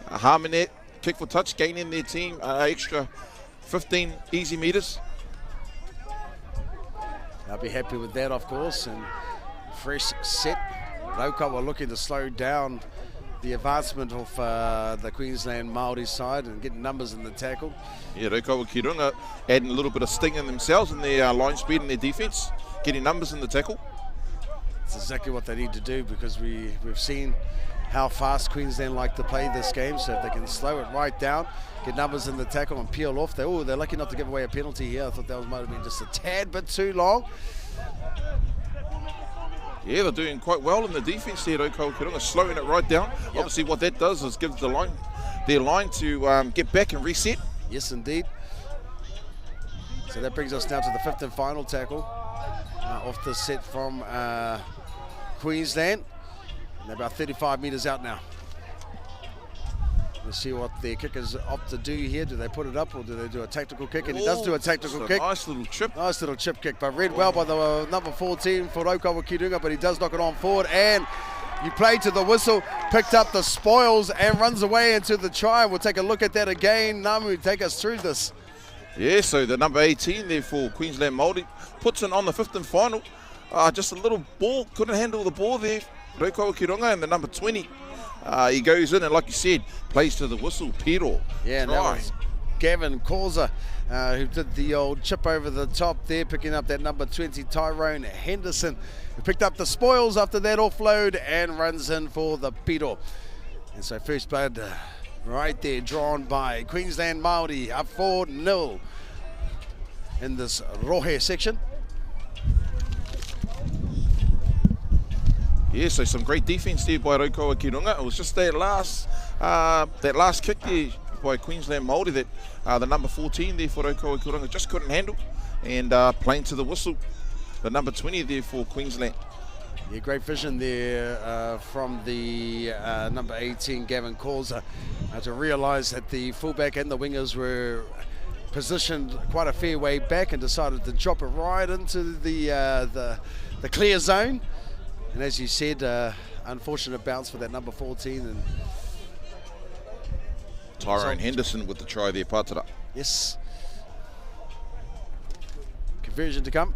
Harmonet, kick for touch, gaining their team extra 15 easy metres. I'll be happy with that, of course, and fresh set. Rotorua looking to slow down the advancement of the Queensland Māori side and get numbers in the tackle. Yeah, Rotorua ki runga adding a little bit of sting in themselves in their line speed and their defence, getting numbers in the tackle. It's exactly what they need to do, because we've seen how fast Queensland like to play this game, so if they can slow it right down, get numbers in the tackle and peel off, they're lucky not to give away a penalty here. I thought that might have been just a tad bit too long. Yeah, they're doing quite well in the defence there, Rotorua ki runga, slowing it right down. Yep. Obviously what that does is gives their line to get back and reset. Yes, indeed. So that brings us now to the 5th and final tackle off the set from Queensland. And they're about 35 metres out now. Let's see what their kickers opt to do here. Do they put it up or do they do a tactical kick? And he does do a tactical kick. Nice little chip. Nice little chip kick, but read well by the number 14 for Rotorua ki runga, but he does knock it on forward, and you play to the whistle, picked up the spoils and runs away into the try. We'll take a look at that again. Namu, take us through this. Yeah, so the number 18 there for Queensland Māori puts it on the 5th and final. Just a little ball, couldn't handle the ball there. Rotorua ki runga, and the number 20, he goes in and, like you said, plays to the whistle, Piro. Yeah, and that was Gavin Causa, who did the old chip over the top there, picking up that number 20, Tyrone Henderson, who picked up the spoils after that offload and runs in for the Piro. And so first blood right there, drawn by Queensland Māori, up 4-0 in this Rohe section. Yeah, so some great defence there by Rotorua ki runga. It was just that last kick there by Queensland Māori that the number 14 there for Rotorua ki runga just couldn't handle, and playing to the whistle, the number 20 there for Queensland. Yeah, great vision there from the number 18, Gavin Causa, to realise that the fullback and the wingers were positioned quite a fair way back and decided to drop it right into the clear zone. And as you said, unfortunate bounce for that number 14. And Tyrone Henderson with the try there, Pātara. Yes. Conversion to come.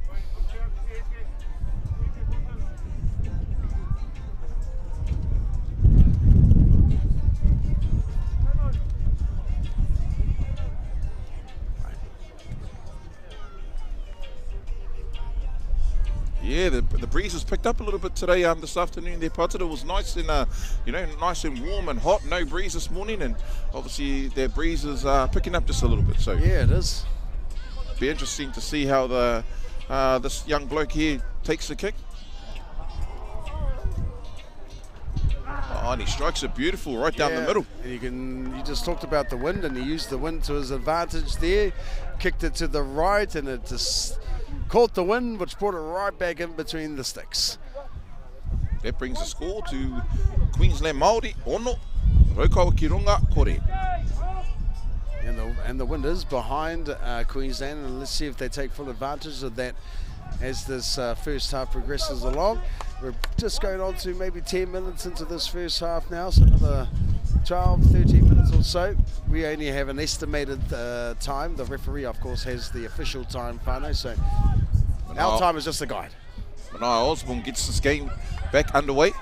Yeah, the breeze has picked up a little bit today. This afternoon, there, Patara was nice and nice and warm and hot. No breeze this morning, and obviously their breeze is picking up just a little bit. So Yeah, it is. be interesting to see how this young bloke here takes the kick. Oh, and he strikes it beautiful right down the middle. And you just talked about the wind, and he used the wind to his advantage there. Kicked it to the right, and it just caught the wind, which brought it right back in between the sticks. That brings the score to Queensland Māori, ono, Raukawa ki runga, kore. And the wind is behind Queensland, and let's see if they take full advantage of that as this first half progresses along. We're just going on to maybe 10 minutes into this first half now, so another 12, 13 minutes or so. We only have an estimated time. The referee, of course, has the official time, Whānau, so our time is just a guide. Manaia Osborne gets this game back underway.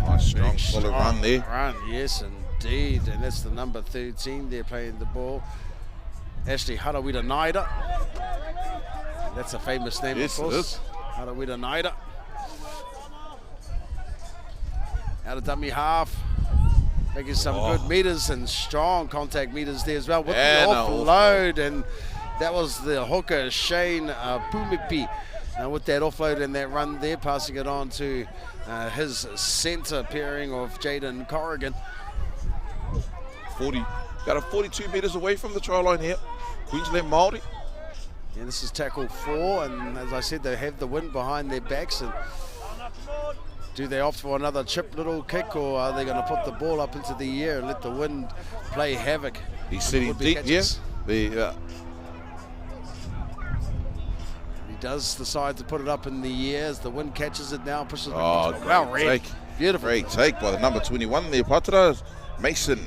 Nice strong solid run there. Run, yes indeed, and that's the number 13 there playing the ball. Ashley Harawira Naida. That's a famous name, Yes, of course. it is. Harawira Naida. Out of dummy half. Making some good meters and strong contact meters there as well. With the offload, and that was the hooker, Shane Pumipi. With that offload and that run there, passing it on to his centre pairing of Jaden Corrigan. About 42 metres away from the try line here. Queensland Māori. Yeah, this is tackle 4, and as I said, they have the wind behind their backs. And do they opt for another chip little kick, or are they going to put the ball up into the air and let the wind play havoc? He's sitting deep, yes. He does decide to put it up in the air as the wind catches it now, pushes it. Well read. Beautiful. Great take by the number 21 there, Patara, Mason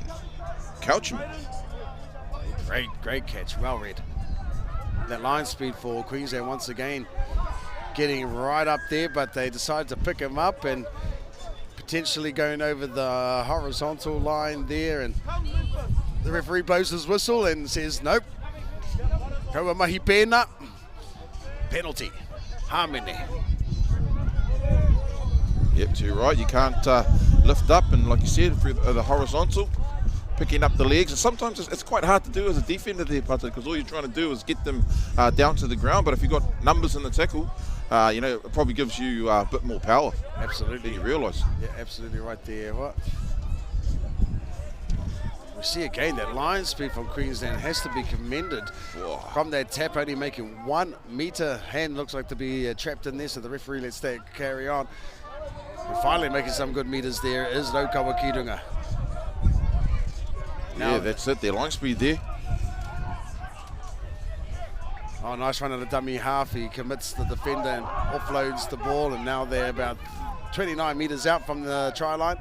Couchman. Great catch, well read. That line speed for Queensland once again getting right up there, but they decide to pick him up and potentially going over the horizontal line there, and the referee blows his whistle and says nope. Kaua mahi pēnā. Penalty. Hamene. Yep, to your right, you can't lift up, and like you said, for the horizontal, picking up the legs, and sometimes it's quite hard to do as a defender there, Pata, because all you're trying to do is get them down to the ground, but if you've got numbers in the tackle, it probably gives you a bit more power. Absolutely. Than you realise. Yeah, absolutely right there. What? We see again that line speed from Queensland has to be commended. Whoa. From that tap, only making 1 metre. Hand looks like to be trapped in there, so the referee lets that carry on. And finally making some good meters there is Raukawa ki runga. Yeah, that's it, their line speed there. Oh, nice run at the dummy half. He commits the defender and offloads the ball, and now they're about 29 metres out from the try line.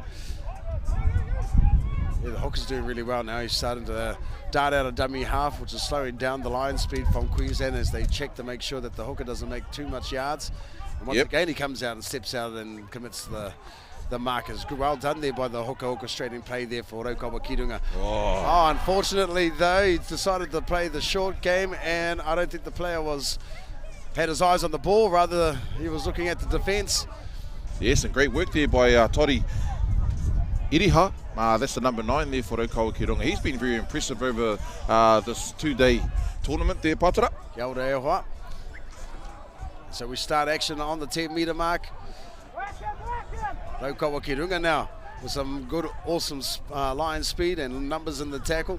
Yeah, the hooker's doing really well now. He's starting to dart out a dummy half, which is slowing down the line speed from Queensland as they check to make sure that the hooker doesn't make too much yards. And once again, he comes out and steps out and commits the markers. Well done there by the hooker, orchestrating play there for Raukawa ki runga. Oh, unfortunately though, he decided to play the short game, and I don't think the player had his eyes on the ball, rather he was looking at the defence. Yes, and great work there by Tori Iriha. That's the number 9 there for Raukawa ki runga. He's been very impressive over this 2-day tournament there, Patara. Kia ora e hoa. So we start action on the 10-metre mark. Raukawa ki runga now with some good, awesome line speed and numbers in the tackle.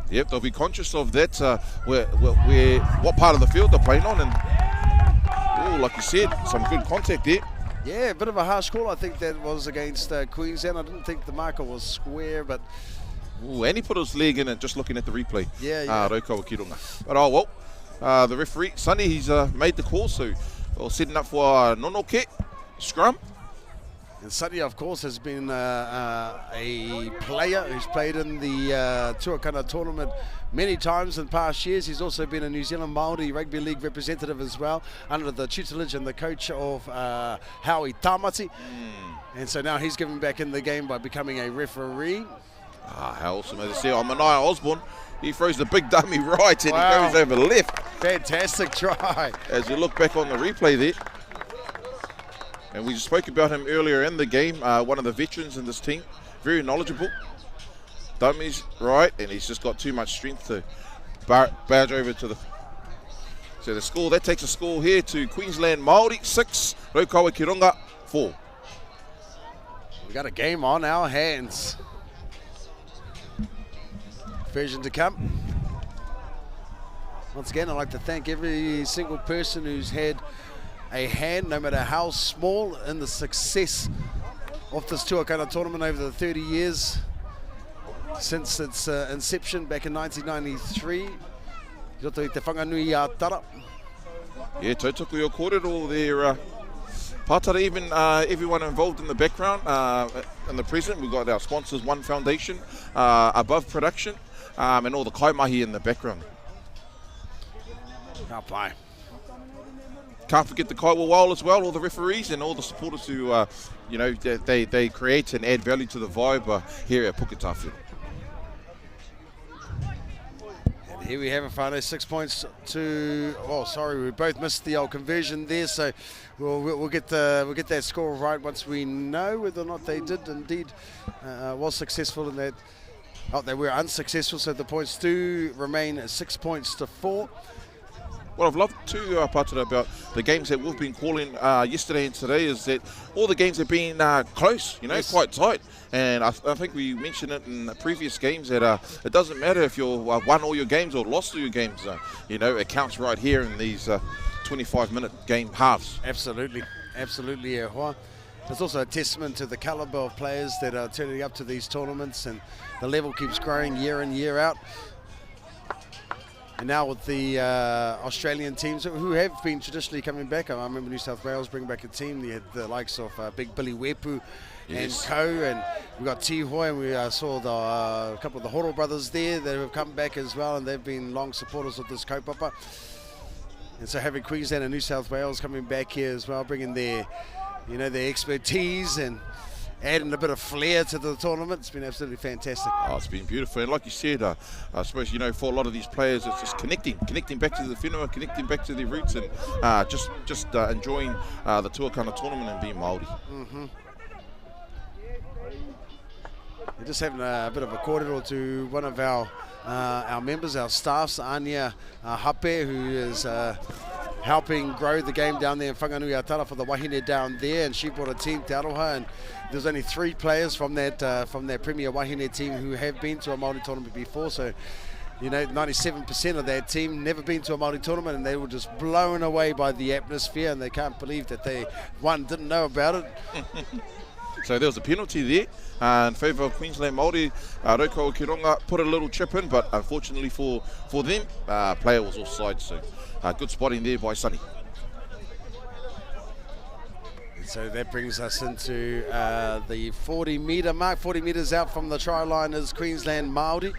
Yep, they'll be conscious of that, what part of the field they're playing on. And, like you said, some good contact there. Yeah, a bit of a harsh call, I think that was against Queensland. I didn't think the marker was square, but... And he put his leg in it just looking at the replay. Yeah. Raukawa ki runga. But the referee, Sonny, he's made the call, so we're setting up for Nonoke scrum. And Sonny, of course, has been a player who's played in the Tuakana tournament many times in past years. He's also been a New Zealand Māori Rugby League representative as well, under the tutelage and the coach of Howie Tamati. And so now he's given back in the game by becoming a referee. How awesome. As I say, Manaia Osborne, He throws the big dummy right and Wow. he goes over left. Fantastic try. As you look back on the replay there. And we spoke about him earlier in the game, one of the veterans in this team, very knowledgeable. Dummies right, and he's just got too much strength to barge over to the... So the score, that takes a score here to Queensland Māori 6, Raukawa Ki Runga 4. We got a game on our hands. Version to come. Once again, I'd like to thank every single person who's had a hand, no matter how small, in the success of this Tuakana tournament over the 30 years since its inception back in 1993. Roto i te whanganui a tara. Yeah, tautoko o kōrero there. Pātara, even everyone involved in the background and the present. We've got our sponsors, One Foundation, Above Production, and all the kaimahi in the background. Bye. Can't forget the Kaiwa as well, all the referees and all the supporters who, they create and add value to the vibe here at Puketawhero. And here we have it, Whānau, 6 points to... Oh, sorry, we both missed the old conversion there, so we'll get that score right once we know whether or not they did indeed was successful in that. Oh, they were unsuccessful, so the points do remain 6 points to 4. What I've loved too, Pātara, about the games that we've been calling yesterday and today is that all the games have been close, yes. Quite tight. And I think we mentioned it in the previous games that it doesn't matter if you've won all your games or lost all your games. It counts right here in these 25-minute game halves. Absolutely, absolutely, Ehua. It's also a testament to the calibre of players that are turning up to these tournaments, and the level keeps growing year in, year out. And now with the Australian teams who have been traditionally coming back. I remember New South Wales bringing back a team. They had the likes of Big Billy Wepu and co, and we got Tihoe, and we saw a couple of the Horo brothers there that have come back as well, and they've been long supporters of this kaupapa. And so having Queensland and New South Wales coming back here as well, bringing their expertise and adding a bit of flair to the tournament. It's been absolutely fantastic. Oh, it's been beautiful. And like you said, I suppose, for a lot of these players, it's just connecting back to the whenua, connecting back to their roots, and just enjoying the Tuakana tournament and being Māori. Mm-hmm. We're just having a bit of a kōrero to one of our members, our staffs, Anya Hape, who is helping grow the game down there in Whanganui-a-Tara for the wahine down there, and she brought a team to Aroha, and there's only 3 players from that premier wahine team who have been to a Māori tournament before. So 97% of that team never been to a Māori tournament, and they were just blown away by the atmosphere, and they can't believe that they didn't know about it. So there was a penalty there in favour of Queensland Māori. Raukawa Ki Runga put a little chip in, but unfortunately for them, player was offside. So good spotting there by Sonny. So that brings us into the 40-metre mark. 40 metres out from the try line is Queensland Māori.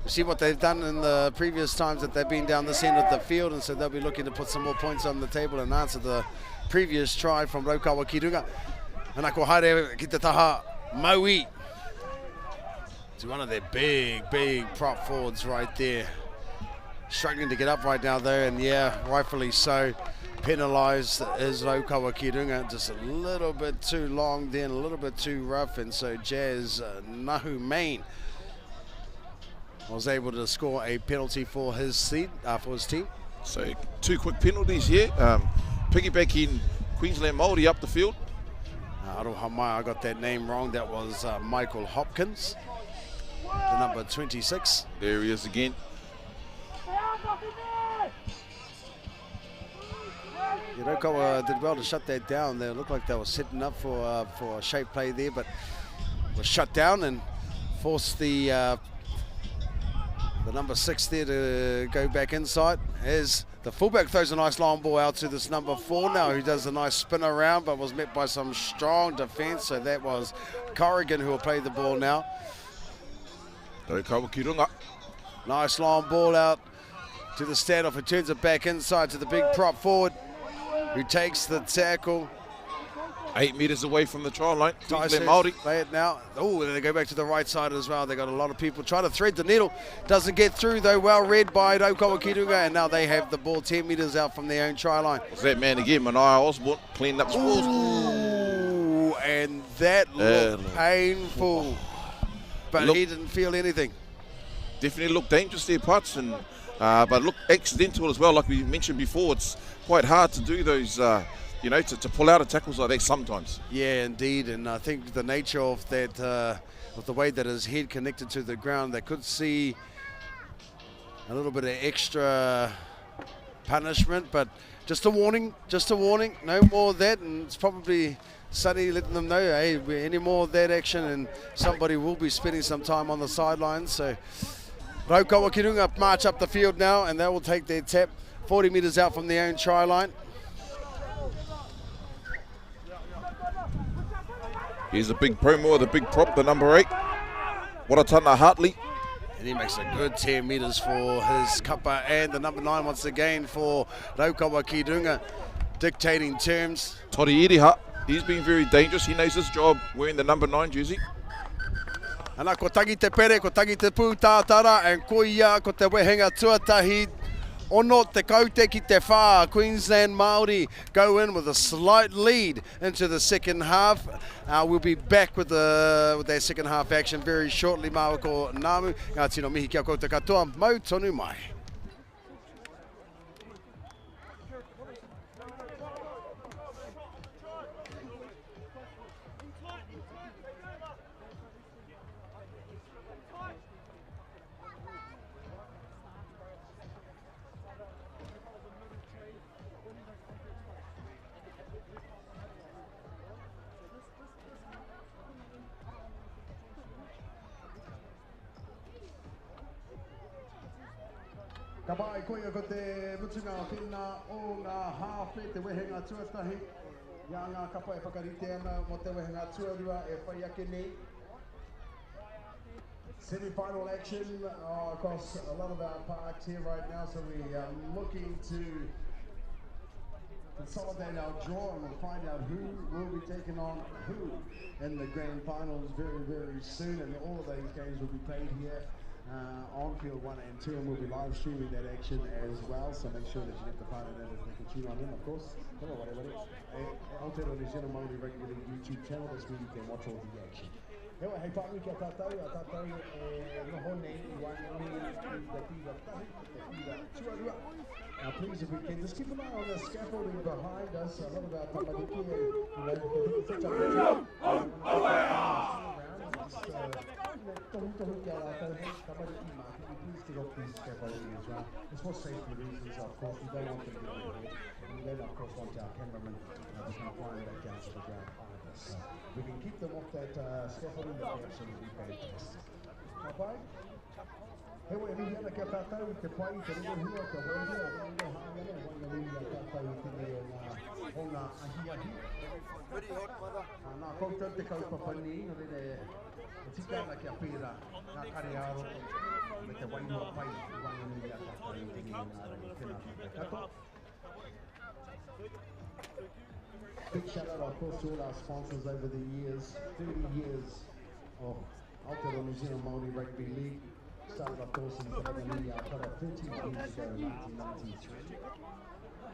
We see what they've done in the previous times that they've been down this end of the field, and so they'll be looking to put some more points on the table and answer the previous try from Raukawa Ki Runga. And ako haere ki te taha Maui to one of their big prop forwards right there. Struggling to get up right now though, and yeah, rightfully so. Penalised is Raukawa Ki Runga, just a little bit too long then, a little bit too rough, and so Jazz Nahu Main was able to score a penalty for his team. So 2 quick penalties here. Piggybacking Queensland Māori up the field. Aroha mai, I got that name wrong. That was Michael Hopkins, the number 26. There he is again. Raukawa did well to shut that down. They looked like they were setting up for a shape play there, but was shut down and forced the number 6 there to go back inside. As the fullback throws a nice long ball out to this number 4 now, who does a nice spin around, but was met by some strong defence. So that was Corrigan who will play the ball now. Raukawa Ki Runga. Nice long ball out to the standoff, who turns it back inside to the big prop forward, who takes the tackle. 8 metres away from the try line. Tyson, Māori. play it now. Oh, they go back to the right side as well. They got a lot of people trying to thread the needle. Doesn't get through though. Well read by Raukawa Kirunga, and now they have the ball 10 metres out from their own try line. Was that man again, Manaia Osborne, cleaning up scores. Ooh, and that looked painful, but he didn't feel anything. Definitely looked dangerous there, Putz, and but looked accidental as well. Like we mentioned before, it's quite hard to do those. You know, to pull out of tackles like that sometimes. Yeah, indeed, and I think the nature of that, of the way that his head connected to the ground, they could see a little bit of extra punishment, but just a warning, no more of that, and it's probably Sonny letting them know, hey, any more of that action, and somebody will be spending some time on the sidelines. So Raukawa Kirunga march up the field now, and they will take their tap 40 metres out from their own try line. Here's a big promo, the big prop, the number 8. Waratana Hartley. And he makes a good 10 metres for his kappa, and the number 9 once again for Raukawa Kirunga, dictating terms. Tori Iriha, he's been very dangerous. He knows his job wearing the number 9 jersey. Ana ko tangi te pere, ko tangi te pū tātara, and ko ia ko te wehenga tuatahi. Ono te kaute ki te whā. Queensland Māori go in with a slight lead into the second half. We'll be back with their second half action very shortly. Māua ko Nāmu. Ngā tino mihi kia koutou katoa. Mau tonu mai. Ka pai koia ko te mutunga o whina o ngā hawhi te wehenga tuatahi. Ia ngā kapa e whakarite ana mo te wehenga tuarua e whai ake nei. Semi-final action across a lot of our parks here right now, so we are looking to consolidate our draw and we'll find out who will be taking on who in the grand finals very, very soon, and all of these games will be played here on field 1 and 2, and we'll be live streaming that action as well, so make sure that you get the part of that and you can tune on in, of course. Come on, everybody. Aotearoa New Zealand Māori Rugby League YouTube channel, that's where you can watch all the action. Hewa, hei pāngi kia tātou, a tātou noho nei I wāngi I te pira tahi, te pira tuarua. Now please, if we can, just keep an eye on the scaffolding behind us. A lot of our tamariki and, you know, the such please take off these scaffolding as well. It's for safety reasons, of course. We don't want them to get overhead. And we don't, of course, want our cameramen just flying back down to the ground behind us. So we can keep them off that scaffolding, that would be absolutely fantastic. Bye-bye. He wei mihi ana kia tātou I te pai, te ringo hua, te hoihia, te ringo hāngana, wanga mihi a tātou I te reo o ngā ahi-ahi. Nā koutou te kaupapani, no rene, e tika ana kia pira, ngā karearo, me te wairua pai, wanga mihi a tātou I te reo ngā rei, tēnā tātou kato. Big shout out, of course, to all our sponsors over the years, 30 years of Aotearoa New Zealand Māori Rugby League. Started, of course, in Tuakana 13 years ago in 1993.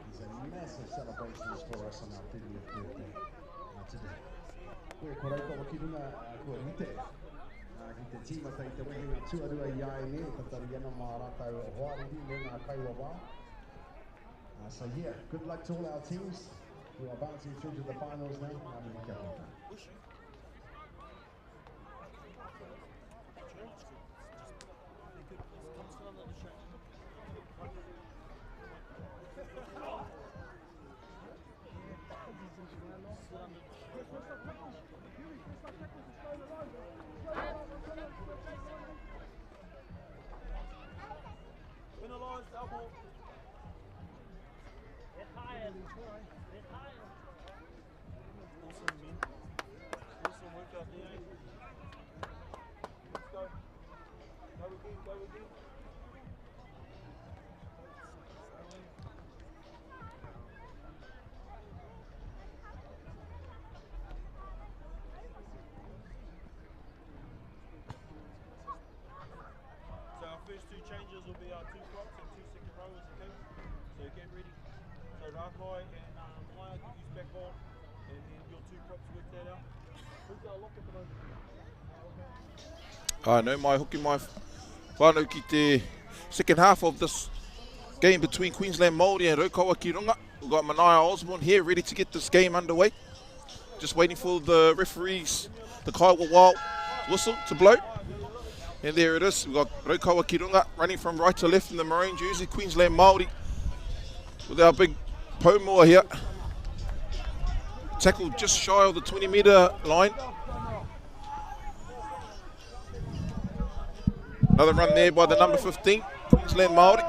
These are massive celebrations for us on our 30th birthday today. We're Raukawa Kirunga kua rite. Ki te tima tei te wehenga tuarua I ai ne, tatari ana mā rātou hoarihi me ngā kaiwa wā. So yeah, good luck to all our teams who are bouncing through to the finals now. Ngā kia koutou. first two changes will be our 2 props and 2 second rowers, okay? So get ready. So Rakai and Maya can use back ball, and then your 2 props work that out. Who's our lock at the moment? No mai hoki mai whānau ki te second half of this game between Queensland Māori and Rotorua ki runga. We've got Manaia Osborne here ready to get this game underway. Just waiting for the referees, the Kaiwa Wild whistle to blow. And there it is. We've got Rotorua ki runga running from right to left in the maroon jersey, Queensland Māori with our big Pomoa here. Tackle just shy of the 20-metre line. Another run there by the number 15, Queensland Māori.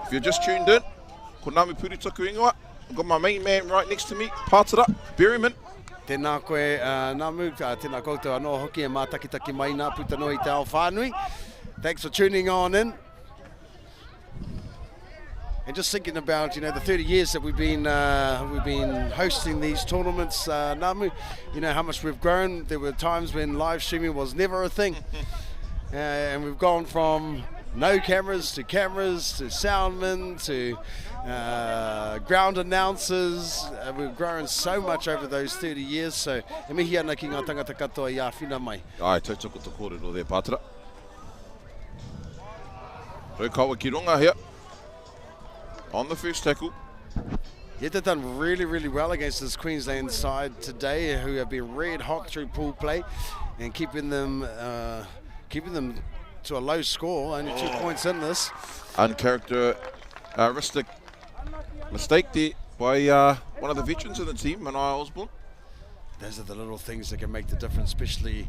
If you're just tuned in, ko Ngāmi Puri Tuku Ingoa. I've got my main man right next to me, Pātara, Berryman. Tēnā koe Namu, tēnā koutou anō hoki e mātakitaki mai nā putanoi te ao whānui. Thanks for tuning on in. And just thinking about, the 30 years that we've been hosting these tournaments, Namu, how much we've grown. There were times when live streaming was never a thing. And we've gone from no cameras to soundmen to ground announcers. We've grown so much over those 30 years. So, e mihi ana ki ngā tangata katoa i a whina mai. Ai, tautoko te kōrero there, Pātara. Rotorua ki runga here. On the first tackle. Yeah, they've done really, really well against this Queensland side today, who have been red hot through pool play and keeping them to a low score. Only 2 points in this. Uncharacteristic mistake there by one of the veterans in the team, Manaia Osborne. Those are the little things that can make the difference, especially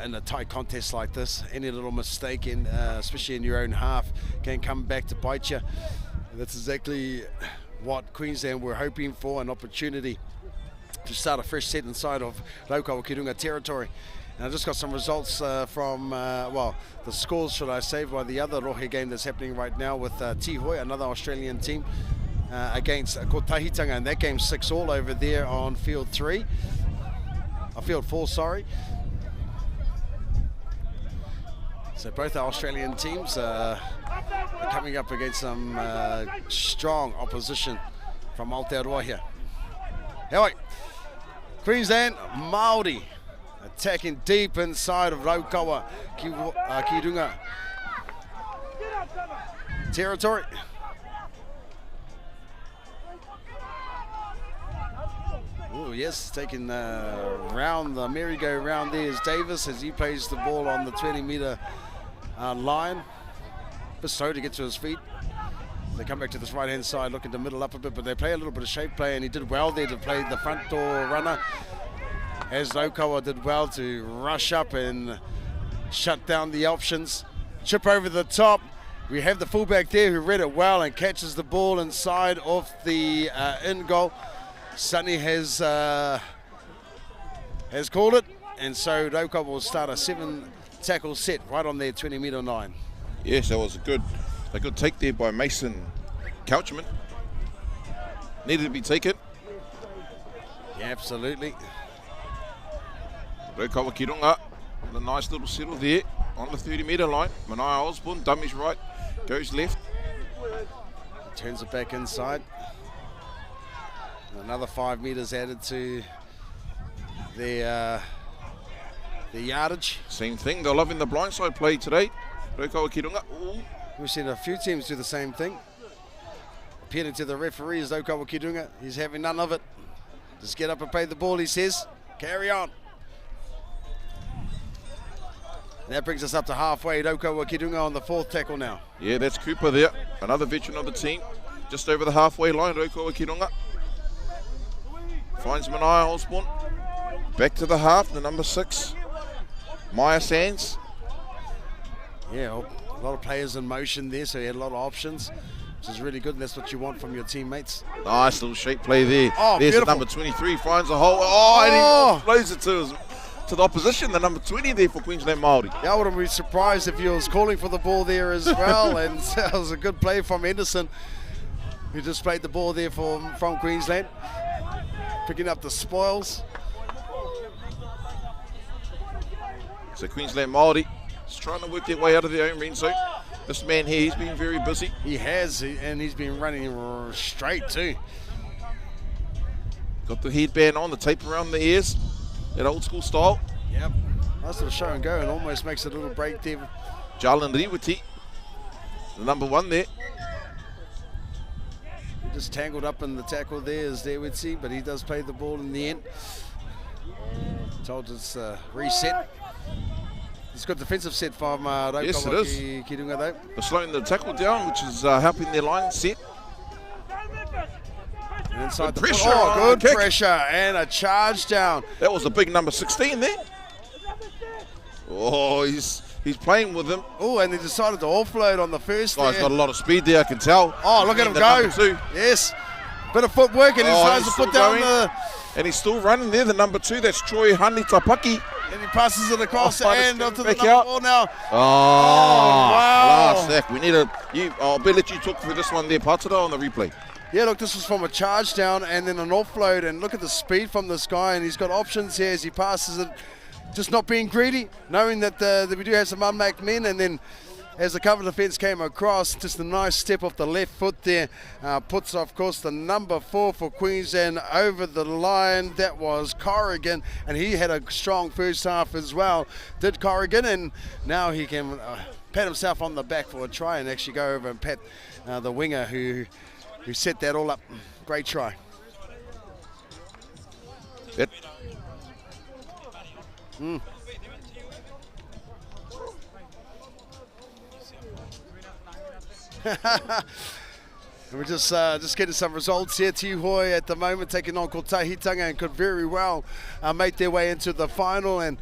in a tight contest like this. Any little mistake, especially in your own half, can come back to bite you. And that's exactly what Queensland were hoping for, an opportunity to start a fresh set inside of Rotorua ki runga territory. And I just got some results from, the scores, should I say, by the other rohe game that's happening right now with Tihoi, another Australian team, against Kotahitanga, and that game's 6-all over there on field 4, sorry. So both our Australian teams are coming up against some strong opposition from Aotearoa here. Anyway, Queensland Māori attacking deep inside of Rotorua ki runga territory. Oh yes, taking round the merry-go-round there is Davis as he plays the ball on the 20-metre line. Bit slow to get to his feet. They come back to this right-hand side, looking to middle up a bit, but they play a little bit of shape play, and he did well there to play the front door runner, as Rotorua did well to rush up and shut down the options. Chip over the top. We have the fullback there who read it well and catches the ball inside of the in goal. Sunny has called it, and so Rotorua will start a 7-tackle set right on their 20-metre line. Yes, that was a good take there by Mason Couchman. Needed to be taken. Yeah, absolutely. Rotorua ki runga, a nice little settle there on the 30-metre line. Manaia Osborne, dummies right, goes left. Turns it back inside. Another 5 metres added to their yardage. Same thing, they're loving the blindside play today. Rotorua ki runga. Ooh. We've seen a few teams do the same thing. Appealing to the referee is Rotorua ki runga. He's having none of it. Just get up and play the ball, he says. Carry on. That brings us up to halfway. Rotorua ki runga on the 4th tackle now. Yeah, that's Cooper there. Another veteran of the team. Just over the halfway line, Rotorua ki runga. Finds Manaia Osborne. Back to the half, the number 6. Maya Sands. Yeah, a lot of players in motion there, so he had a lot of options, which is really good, and that's what you want from your teammates. Nice little shape play there. Oh, there's beautiful. the number 23, finds a hole. Oh, and he flows it to the opposition, the number 20 there for Queensland Māori. Yeah, I wouldn't be surprised if he was calling for the ball there as well, and it was a good play from Henderson, who just played the ball there from Queensland, picking up the spoils. So Queensland Māori Just trying to work their way out of their own ring zone. This man here, he's been very busy. He has, and he's been running straight too. Got the headband on, the tape around the ears, that old school style. Yep. Nice little show and go, and almost makes a little break there. Jalan Riwiti, the number 1 there. He just tangled up in the tackle there, as there we'd see, but he does play the ball in the end. Told it's reset. It's a good defensive set from Yes, it is. Kirunga though. They're slowing the tackle down, which is helping their line set. And inside Good the pressure. Oh, good Kick. pressure and a charge down. That was a big number 16 there. Oh, he's playing with him. Oh, and they decided to offload on the first Guy's there. got a lot of speed there, I can tell. Oh, look at him The go. number 2. Yes. Bit of footwork, and he decides to he's put still down going. the... And he's still running there, the number 2. That's Troy Hani Tapaki. And he passes it across Oh, and it's onto the back number out. 4 now. Oh, wow. last sack. We need I'll bet that you took for this one there, Patara, on the replay. Yeah, look, this was from a charge down and then an offload, and look at the speed from this guy, and he's got options here as he passes it, just not being greedy, knowing that we do have some unmarked men, and then as the cover defence came across, just a nice step off the left foot there, puts, of course, the number 4 for Queensland over the line. That was Corrigan, and he had a strong first half as well, did Corrigan, and now he can pat himself on the back for a try and actually go over and pat the winger who set that all up. Great try. Yep. We're just getting some results here. Tihoi at the moment taking on Kotahitanga and could very well make their way into the final. And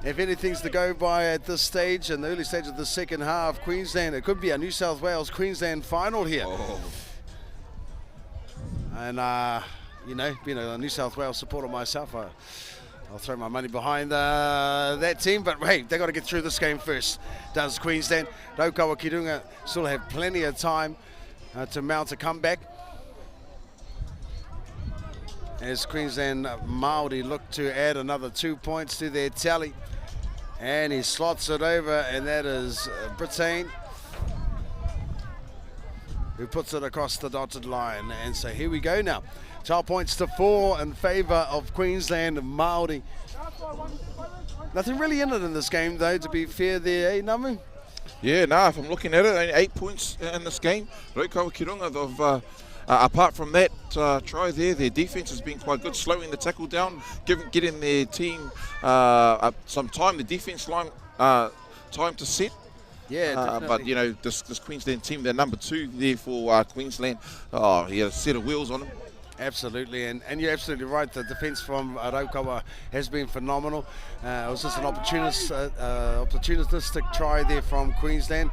if anything's to go by at this stage, in the early stage of the second half, Queensland, it could be a New South Wales Queensland final here. Oh. And you know, being a New South Wales supporter myself, I'll throw my money behind that team, but hey, they got to get through this game first. Does Queensland? Raukawa Kirunga still have plenty of time to mount a comeback. As Queensland Māori look to add another 2 points to their tally. And he slots it over, and that is Brittain, who puts it across the dotted line. And so here we go now. 12 points to 4 in favour of Queensland Māori. Nothing really in it in this game, though, to be fair there, eh, Namu? Yeah, if I'm looking at it, only 8 points in this game. Raukawa Kirunga, apart from that try there, their defence has been quite good, slowing the tackle down, getting their team some time, the defence line time to set. Yeah, but you know, this Queensland team, they're number 2 there for Queensland. Oh, he had a set of wheels on him. Absolutely, and you're absolutely right. The defence from Raukawa has been phenomenal. It was just an opportunistic try there from Queensland,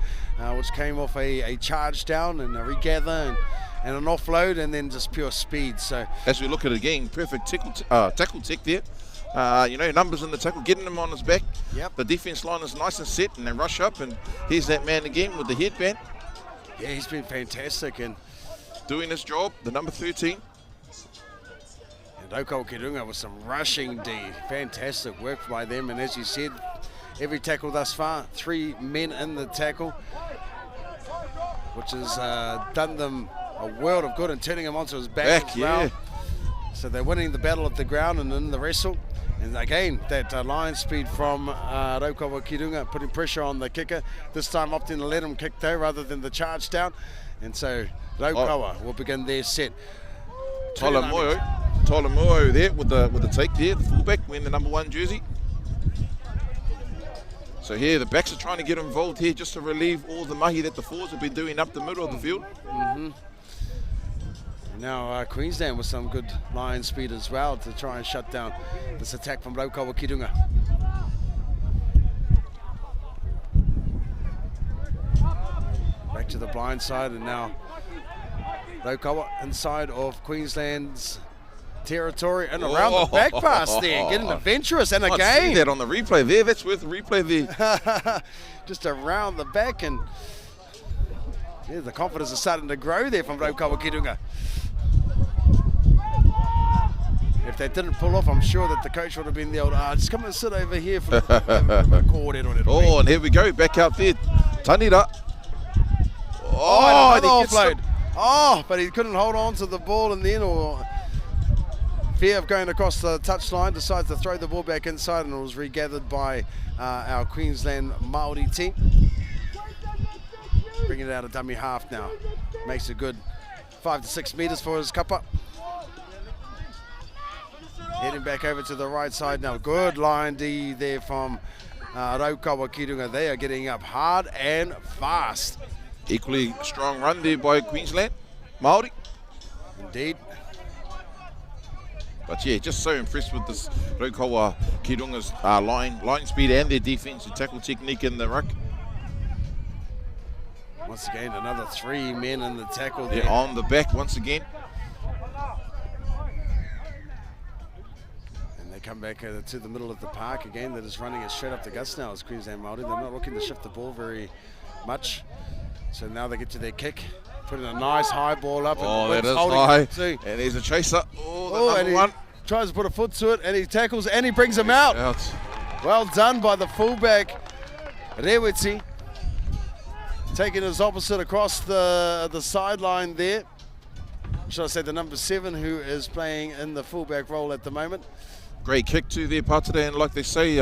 which came off a charge down and a regather and an offload, and then just pure speed. So as we look at it again, perfect tackle tech there. You know, numbers in the tackle, getting him on his back. Yep. The defence line is nice and set, and they rush up, and here's that man again with the headband. Yeah, he's been fantastic and doing his job, the number 13. Raukawa Kirunga with some rushing D. Fantastic work by them, and as you said, every tackle thus far, 3 men in the tackle, which has done them a world of good and turning him onto his back as well. Yeah. So they're winning the battle of the ground and in the wrestle. And again, that line speed from Raukawa Kirunga, putting pressure on the kicker, this time opting to let him kick though rather than the charge down. And so Raukawa will begin their set. Tolomoyo there with the take there, the fullback wearing the number 1 jersey. So here the backs are trying to get involved here just to relieve all the mahi that the forwards have been doing up the middle of the field. Now Queensland with some good line speed as well to try and shut down this attack from Raukawa Kirunga. Back to the blind side, and now Raukawa inside of Queensland's territory and around the back pass there, getting adventurous, and I again see that on the replay there. That's worth a replay there. just around the back, and yeah, the confidence is starting to grow there from Raukawa Kirunga. If they didn't pull off, I'm sure that the coach would have been there. Just come and sit over here for a coordinator. Oh, and here we go, back out there. Tanira. Oh, and the he gets offload. Oh, but he couldn't hold on to the ball in the end, or fear of going across the touchline, decides to throw the ball back inside, and it was regathered by our Queensland Māori team. Bringing it out of dummy half now. Makes a good 5 to 6 metres for his cuppa. Heading back over to the right side now. Good line D there from Raukawa Kirunga. They are getting up hard and fast. Equally strong run there by Queensland Māori. Indeed. But yeah, just so impressed with this Raukawa Kirunga's line speed and their defensive tackle technique in the ruck. Once again, another 3 men in the tackle there. They're on the back once again. And they come back to the middle of the park again. That is running it straight up the guts now as Queensland Māori. They're not looking to shift the ball very much. So now they get to their kick. Putting a nice high ball up. Oh, and that is high. And there's a chaser. Oh, the number one. Tries to put a foot to it, and he tackles, and he brings him out. Well done by the fullback, Rewiti. Taking his opposite across the sideline there. Should I say the number 7, who is playing in the fullback role at the moment. Great kick to their Pātara, and like they say,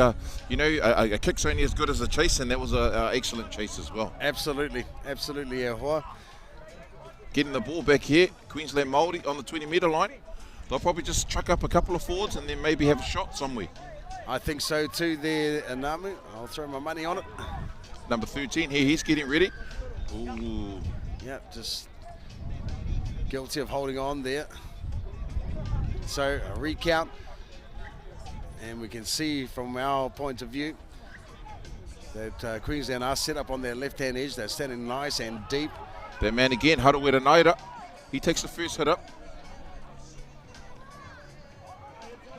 you know, a kick's only as good as a chase, and that was an excellent chase as well. Absolutely, absolutely, Ahoa. Getting the ball back here, Queensland Māori on the 20-metre line. They'll probably just chuck up a couple of forwards and then maybe have a shot somewhere. I think so too there, Anamu. I'll throw my money on it. Number 13 here, he's getting ready. Ooh. Yeah, just guilty of holding on there. So a recount. And we can see from our point of view that Queensland are set up on their left-hand edge. They're standing nice and deep. That man again, Harawira Naira. He takes the first hit up.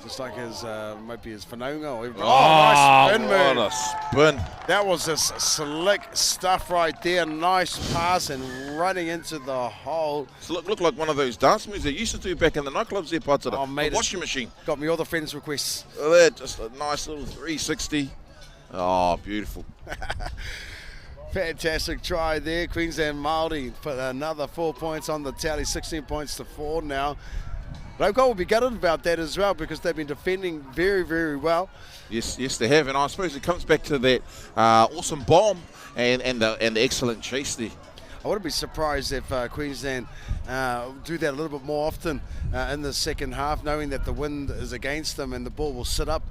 Just like his, might be his Whanonga or even, nice spin move. What a spin. That was just slick stuff right there. Nice pass and running into the hole. So look like one of those dance moves they used to do back in the nightclubs there, Pātara. Oh, mate, the washing machine. Got me all the friends' requests. Oh, there, just a nice little 360. Oh, beautiful. Fantastic try there. Queensland Māori put another 4 points on the tally, 16 points to 4 now. Raukawa will be gutted about that as well because they've been defending very, very well. Yes, they have, and I suppose it comes back to that awesome bomb and the excellent chase there. I wouldn't be surprised if Queensland do that a little bit more often in the second half, knowing that the wind is against them and the ball will sit up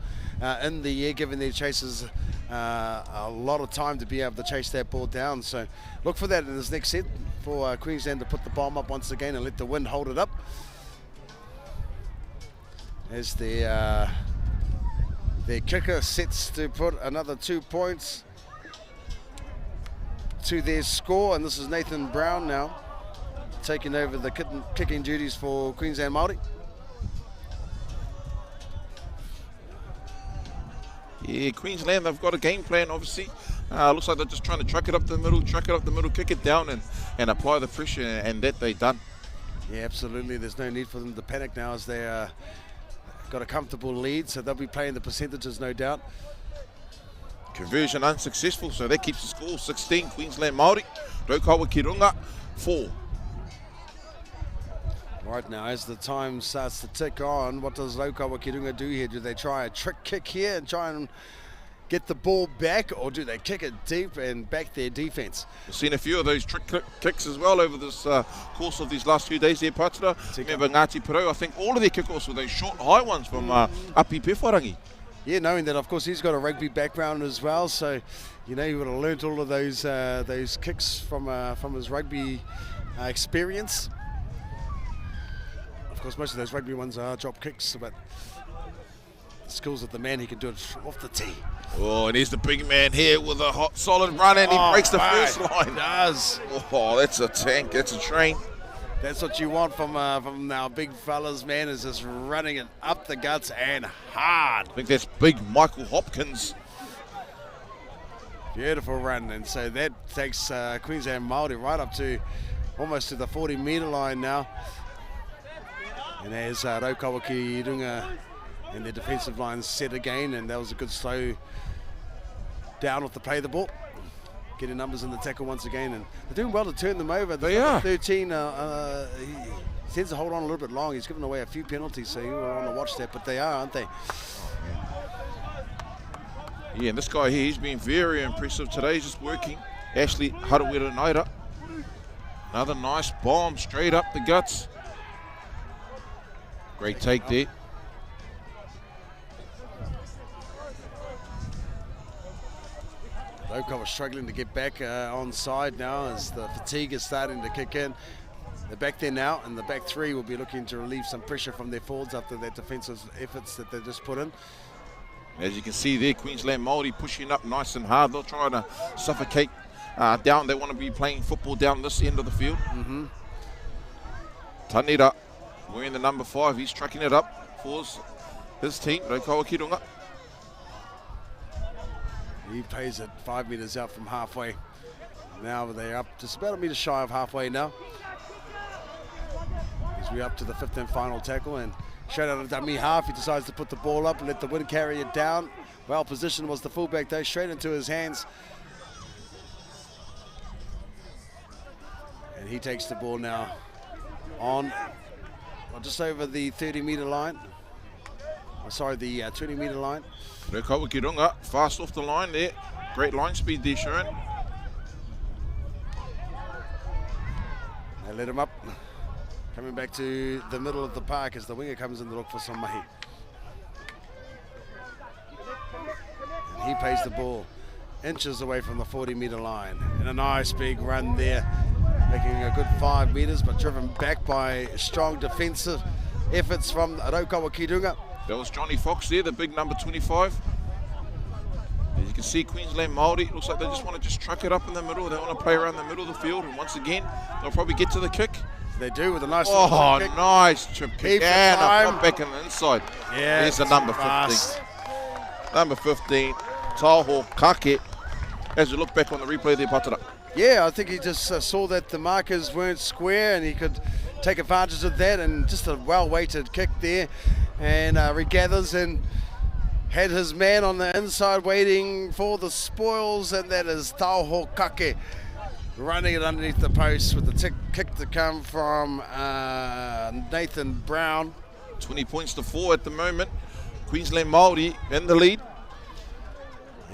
in the air, giving their chasers a lot of time to be able to chase that ball down. So look for that in this next set for Queensland to put the bomb up once again and let the wind hold it up. As their kicker sets to put another 2 points to their score, and this is Nathan Brown now taking over the kicking duties for Queensland Māori. Yeah, Queensland, they've got a game plan, obviously. Looks like they're just trying to truck it up the middle, kick it down and apply the pressure, and that they've done. Yeah, absolutely. There's no need for them to panic now as they got a comfortable lead, so they'll be playing the percentages, no doubt. Conversion unsuccessful, so that keeps the score 16. Queensland Māori, Raukawa Kirunga 4. Right now, as the time starts to tick on, what does Raukawa Kirunga do here? Do they try a trick kick here and try and get the ball back, or do they kick it deep and back their defense? We've seen a few of those trick kicks as well over this course of these last few days there, Pātara. Remember Ngāti Porou, I think all of their kickoffs were those short, high ones from Api Pewharangi. Yeah, knowing that, of course, he's got a rugby background as well, so you know he would have learnt all of those kicks from his rugby experience. Of course, most of those rugby ones are drop kicks, but the skills of the man, he can do it off the tee. Oh, and here's the big man here with a hot, solid run, and he breaks the first line. He does. Oh, that's a tank. That's a train. That's what you want from our big fellas, man, is just running it up the guts and hard. I think that's big Michael Hopkins. Beautiful run, and so that takes Queensland Māori right up to almost to the 40-metre line now. And as Raukawa and their defensive line set again, and that was a good slow down with the play of the ball. Getting numbers in the tackle once again, and they're doing well to turn them over. They are. 13, he tends to hold on a little bit long. He's given away a few penalties, so you want to watch that, but they are, aren't they? Yeah, and this guy here, he's been very impressive today. He's just working. Ashley Harawira Naira. Another nice bomb straight up the guts. Great take there. Loco was struggling to get back on side now as the fatigue is starting to kick in. They're back there now, and the back three will be looking to relieve some pressure from their forwards after their defensive efforts that they just put in. As you can see there, Queensland Māori pushing up nice and hard. They're trying to suffocate down. They want to be playing football down this end of the field. Tanira wearing the number 5. He's trucking it up for his team, Raukawa Kirunga. He plays it 5 meters out from halfway. Now they're up just about a meter shy of halfway now. As we're up to the 5th and final tackle, and straight out of dummy half, he decides to put the ball up and let the wind carry it down. Well positioned was the fullback though, straight into his hands. And he takes the ball now on just over the 30-meter line. Sorry, the 20-meter line. Raukawa Kirunga, fast off the line there. Great line speed there, Sharon. They let him up. Coming back to the middle of the park as the winger comes in to look for some mahi. And he plays the ball inches away from the 40-meter line. And a nice big run there, making a good 5 meters, but driven back by strong defensive efforts from Raukawa Kirunga. That was Johnny Fox there, the big number 25. As you can see, Queensland Māori, looks like they just want to truck it up in the middle. They want to play around the middle of the field, and once again, they'll probably get to the kick. They do with a nice Oh, kick. nice chip kick. Keep And the a time. flip back in the inside. Yeah, there's the number fast. 15. Number 15, Taho Kake. As you look back on the replay there, Patara. Yeah, I think he just saw that the markers weren't square and he could take advantage of that, and just a well-weighted kick there, and regathers and had his man on the inside waiting for the spoils, and that is Taho Kake running it underneath the post with the kick to come from Nathan Brown. 20 points to 4 at the moment. Queensland Māori in the lead.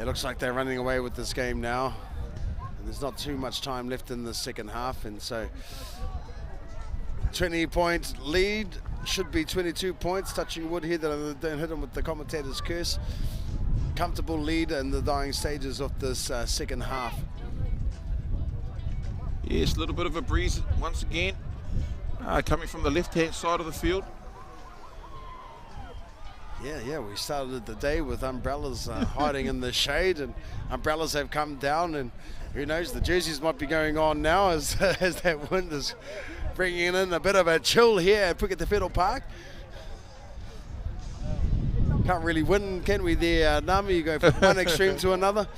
It looks like they're running away with this game now. There's not too much time left in the second half, and so 20-point lead should be 22 points. Touching wood here that I don't hit him with the commentator's curse. Comfortable lead in the dying stages of this second half. Yes, a little bit of a breeze once again, coming from the left-hand side of the field. Yeah, we started the day with umbrellas hiding in the shade, and umbrellas have come down, and who knows, the jerseys might be going on now as that wind is bringing in a bit of a chill here at Puketawhero Park. Can't really win, can we there, Nami? You go from one extreme to another.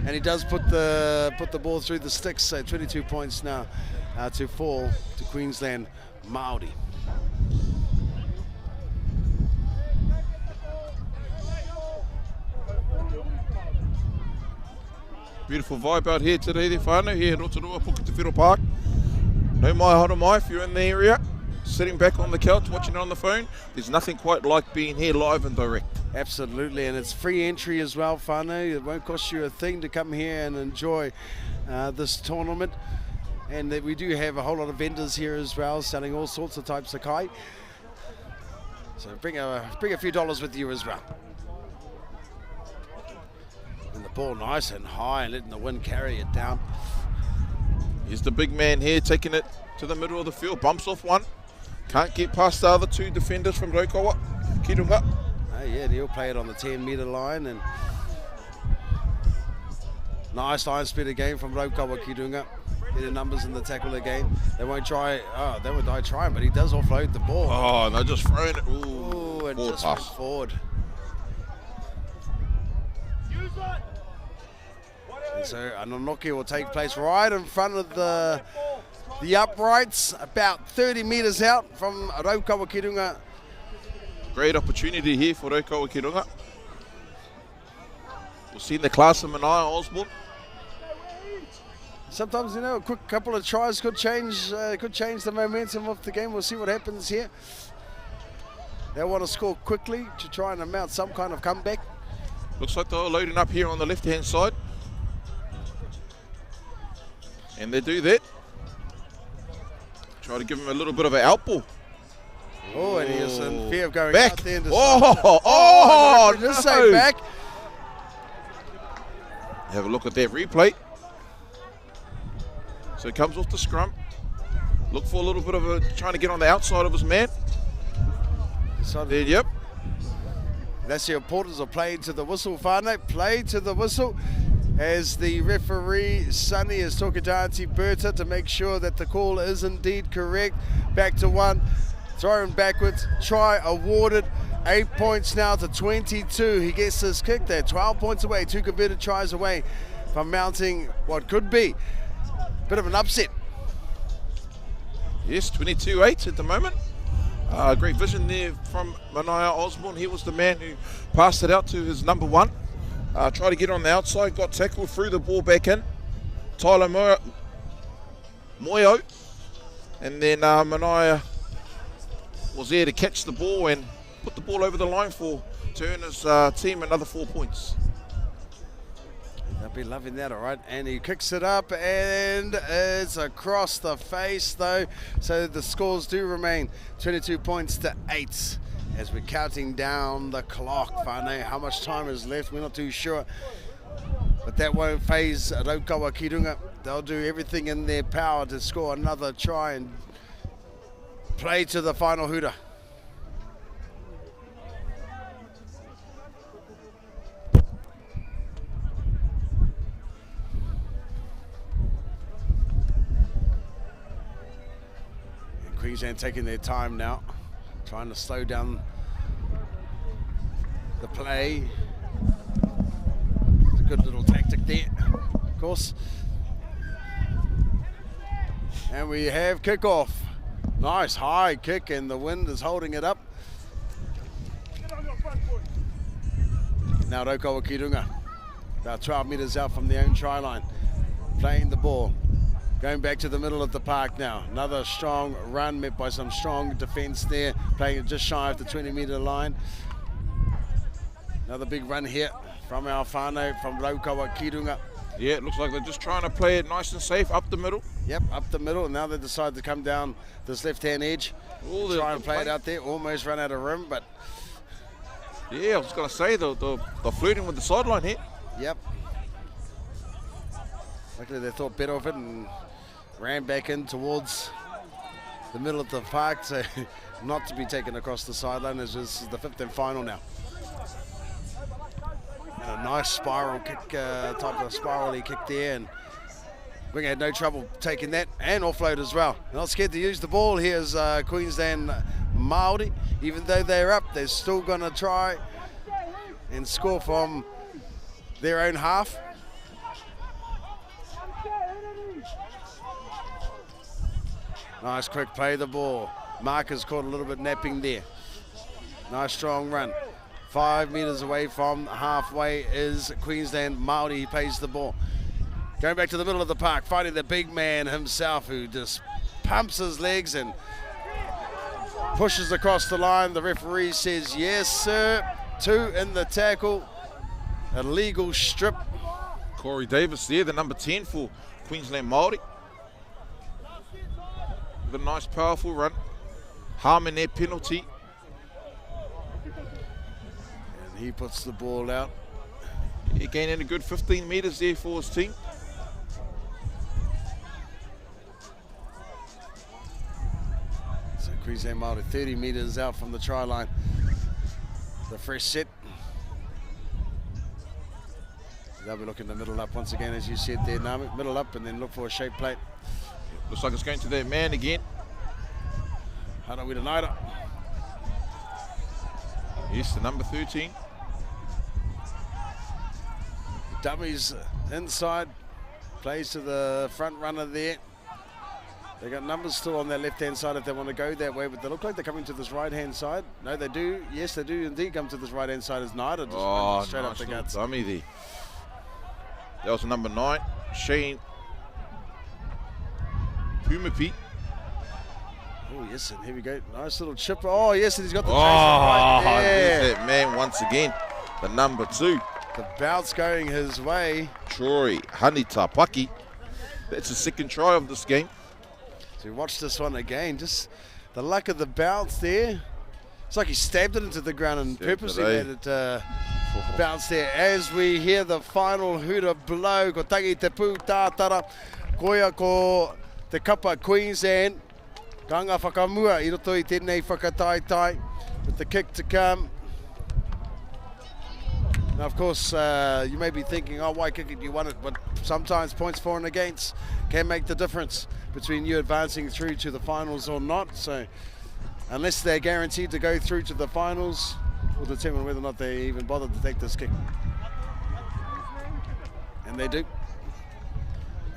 And he does put the ball through the sticks, so 22 points now to fall to Queensland Māori. Beautiful vibe out here today, there, whānau, here at Rotorua, Puketawhero Park. No mai hara mai if you're in the area, sitting back on the couch, watching it on the phone. There's nothing quite like being here live and direct. Absolutely, and it's free entry as well, whānau. It won't cost you a thing to come here and enjoy this tournament. And we do have a whole lot of vendors here as well, selling all sorts of types of kai. So bring a few dollars with you as well. And the ball nice and high and letting the wind carry it down. Here's the big man here taking it to the middle of the field, bumps off one. Can't get past the other two defenders from Raukawa Kirunga. Oh yeah, he'll play it on the 10-meter line, and nice line speed again from Raukawa Kirunga. Getting numbers in the tackle again. They won't try, they won't try, but he does offload the ball. Oh, and they're just throwing it. Ooh, and just went forward. And so an Anoki will take place right in front of the the uprights, about 30 metres out from Raukawakirunga. Great opportunity here for Raukawakirunga. We'll see in the class of Manaia Osborne. Sometimes, you know, a quick couple of tries could change the momentum of the game. We'll see what happens here. They want to score quickly to try and mount some kind of comeback. Looks like they're loading up here on the left-hand side. And they do that. Try to give him a little bit of an outball. Oh, and he is in fear of going back. out there. And Just say back. Have a look at that replay. So he comes off the scrum. Look for a little bit of a, trying to get on the outside of his man. There, yep. That's the importance of playing to the whistle, whānau. Play to the whistle as the referee, Sonny, is talking to Auntie Berta to make sure that the call is indeed correct. Back to one, thrown backwards, try awarded. 8 points now to 22. He gets his kick there, 12 points away, 2 converted tries away from mounting what could be a bit of an upset. Yes, 22-8 at the moment. Great vision there from Manaia Osborne. He was the man who passed it out to his number one. Tried to get on the outside, got tackled, threw the ball back in. Tyler Moyo. And then Manaia was there to catch the ball and put the ball over the line to earn his team another 4 points. They'll be loving that, all right. And he kicks it up, and it's across the face, though. So the scores do remain 22 points to 8 as we're counting down the clock. Whānau, how much time is left? We're not too sure. But that won't faze Raukawakirunga. They'll do everything in their power to score another try and play to the final hooter. Queensland taking their time now, trying to slow down the play. It's a good little tactic there, of course. And we have kickoff. Nice high kick, and the wind is holding it up. Now Raukawakirunga, about 12 metres out from the own try line, playing the ball. Going back to the middle of the park now. Another strong run met by some strong defence there, playing it just shy of the 20-metre line. Another big run here from our whānau from Raukawakirunga. Yeah, it looks like they're just trying to play it nice and safe up the middle. Yep, up the middle, and now they decide to come down this left-hand edge. Try and play it out there, almost run out of rim, but... Yeah, I was going to say, they're flirting with the sideline here. Yep. Luckily they thought better of it and ran back in towards the middle of the park, so not to be taken across the sideline, as this is the 5th and final now. And a nice spiral kick, type of spirally kick there, and we had no trouble taking that, and offload as well. Not scared to use the ball. Here's Queensland Māori. Even though they're up, they're still going to try and score from their own half. Nice quick play the ball. Marcus caught a little bit napping there. Nice strong run. 5 metres away from halfway is Queensland Māori. He plays the ball. Going back to the middle of the park, finding the big man himself, who just pumps his legs and pushes across the line. The referee says, yes, sir. 2 in the tackle. A legal strip. Corey Davis there, the number 10 for Queensland Māori. With a nice, powerful run. Harmon there, penalty. And he puts the ball out. He gaining a good 15 metres there for his team. So Queensland Māori 30 metres out from the try line. The fresh set. They'll be looking the middle up once again, as you said there, Nami. Middle up and then look for a shape plate. Looks like it's going to their man again. Hana Widanaira. Yes, the number 13. Dummies inside. Plays to the front runner there. They got numbers still on their left-hand side if they want to go that way, but they look like they're coming to this right-hand side. No, they do. Yes, they do indeed come to this right-hand side as Nida just runs straight up the guts. Dummy there. That was number 9, Shane Pumapi. Oh, yes, and here we go. Nice little chip. Oh, yes, and he's got the chaser Oh, right there. there's that man once again. The number 2. The bounce going his way. Troy Hanitapaki. That's the second try of this game. So watch this one again. Just the luck of the bounce there. It's like he stabbed it into the ground and purposely made it bounce there. As we hear the final hooter blow, ko tangi te pū tātara, koia ko te kapa Queensland. Kanga whakamua i roto I tēnei whakataitai with the kick to come. Now, of course, you may be thinking, oh, why kick it, you won it, but sometimes points for and against can make the difference between you advancing through to the finals or not. So unless they're guaranteed to go through to the finals, will determine whether or not they even bother to take this kick. And they do.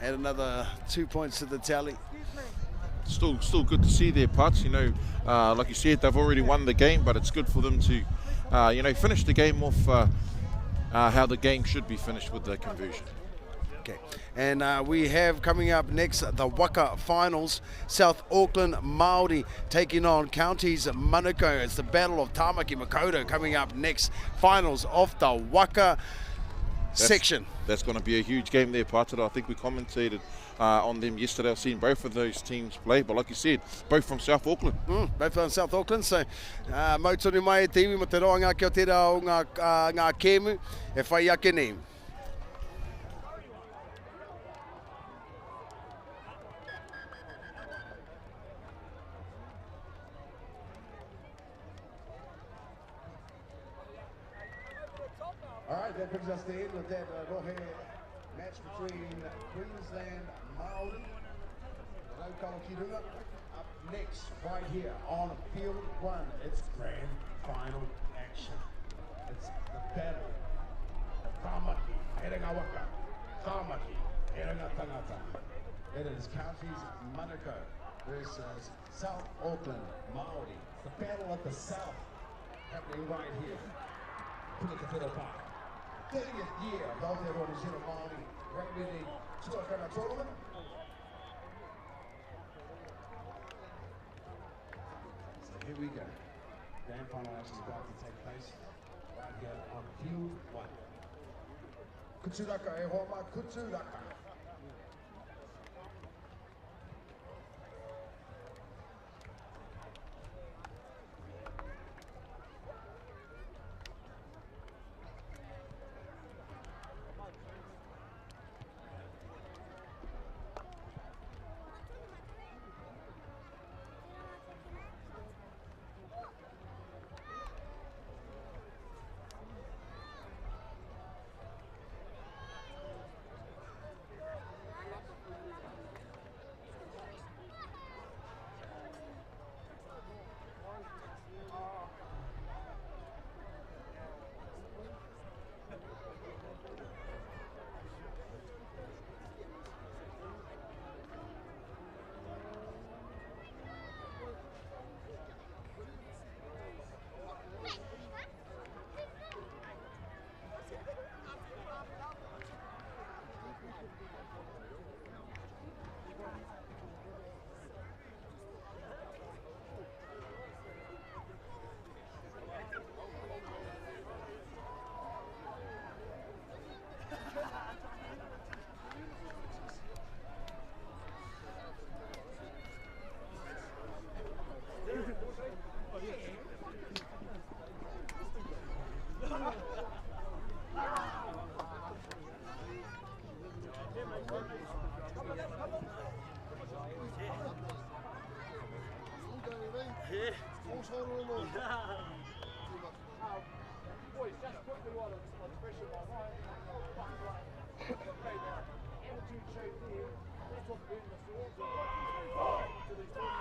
Add another 2 points to the tally. Still good to see their putts. You know, like you said, they've already won the game, but it's good for them to, you know, finish the game off how the game should be finished with the conversion. Okay, and we have coming up next the Waka Finals. South Auckland Māori taking on Counties Manukau. It's the Battle of Tamaki Makaurau coming up next. Finals of the Waka section. That's going to be a huge game there, Pātara. I think we commentated on them yesterday. I've seen both of those teams play, but like you said, both from South Auckland. Both from South Auckland, so mautonu mai e tiwi mo te roa ngā kia o te rā o ngā kēmu e whai ake nei. All right, that brings us to the end of that Rohe match between Queensland Māori and Aotearoa. Up next, right here on field 1, it's grand final action. It's the battle of Tamaki, Herengawaka, Tamaki, Herengatangata. It is Counties Manukau versus South Auckland Māori. The battle of the South happening right here. Puketawhero Park. 30th year of Aotearoa New Zealand Māori Rugby League Tuakana tournament. So here we go. Grand final action is about to take place right here on field 1. Kuturaka e homa, kuturaka. Boys, just quickly while it's on pressure by mine. Okay, now, attitude shape here. That's what we're doing. So also, to these teams,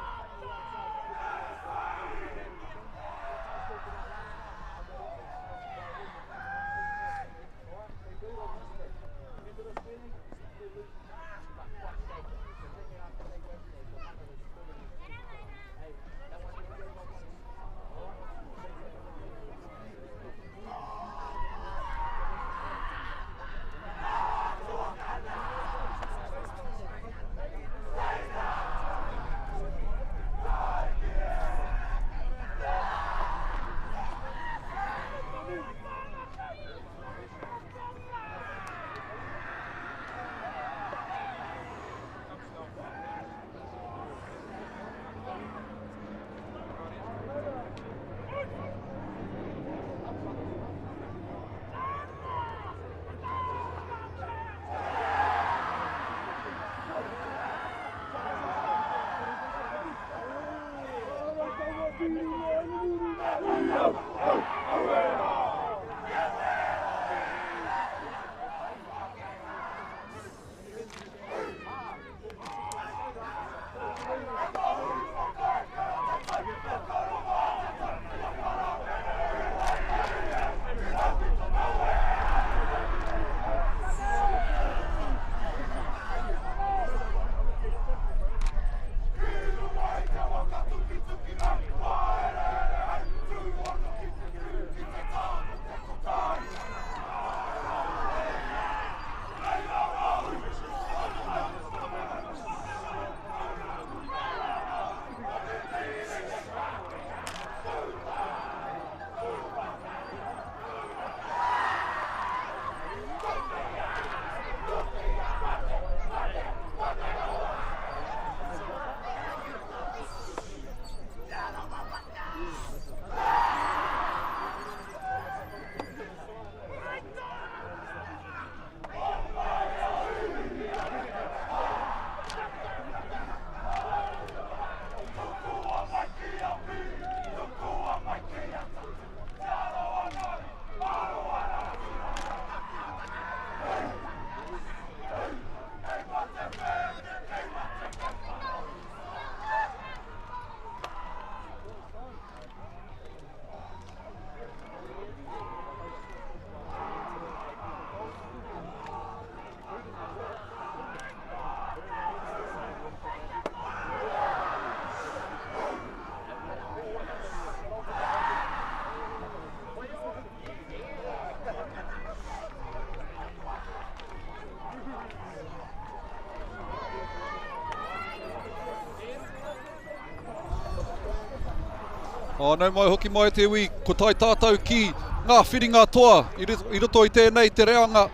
Nau mai hoki mai te ui, ko tai tātou ki ngā whiringa toa, I roto I tēnei te reanga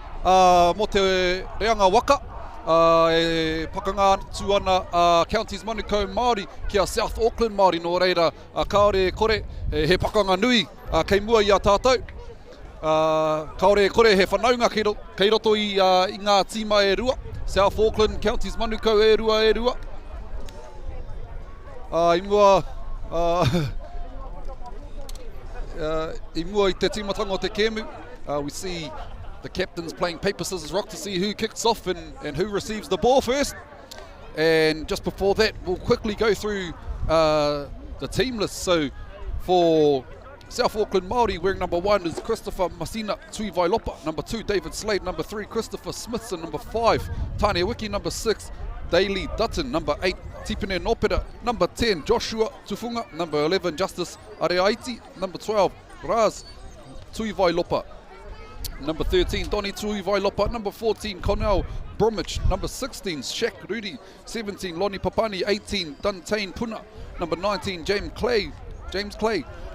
mo te reanga waka. E pakanga atu ana Counties Manukau Māori ki a South Auckland Māori nō reira kaore kore he pakanga nui kei mua I a tātou. Kaore kore he whanaunga kei roto I ngā tīma e rua. South Auckland, Counties Manukau e rua. I mua I te tīmatanga o te kēmu. We see the captains playing paper, scissors, rock to see who kicks off and who receives the ball first. And just before that, we'll quickly go through the team list. So for South Auckland Māori, wearing number 1 is Christopher Masina Tuivailopa. Number 2, David Slade. Number 3, Christopher Smithson. Number 5, Tane Wiki. Number 6, Daly Dutton. Number 8, Tipene Nopera. Number 10, Joshua Tufunga. Number 11, Justice Areaiti. Number 12, Raz Tuivailopa. Number 13, Donny Tuivailopa. Number 14, Connell Bromwich. Number 16, Shaq Rudy. 17, Lonnie Papani. 18, Duntain Puna. Number 19, James Clay.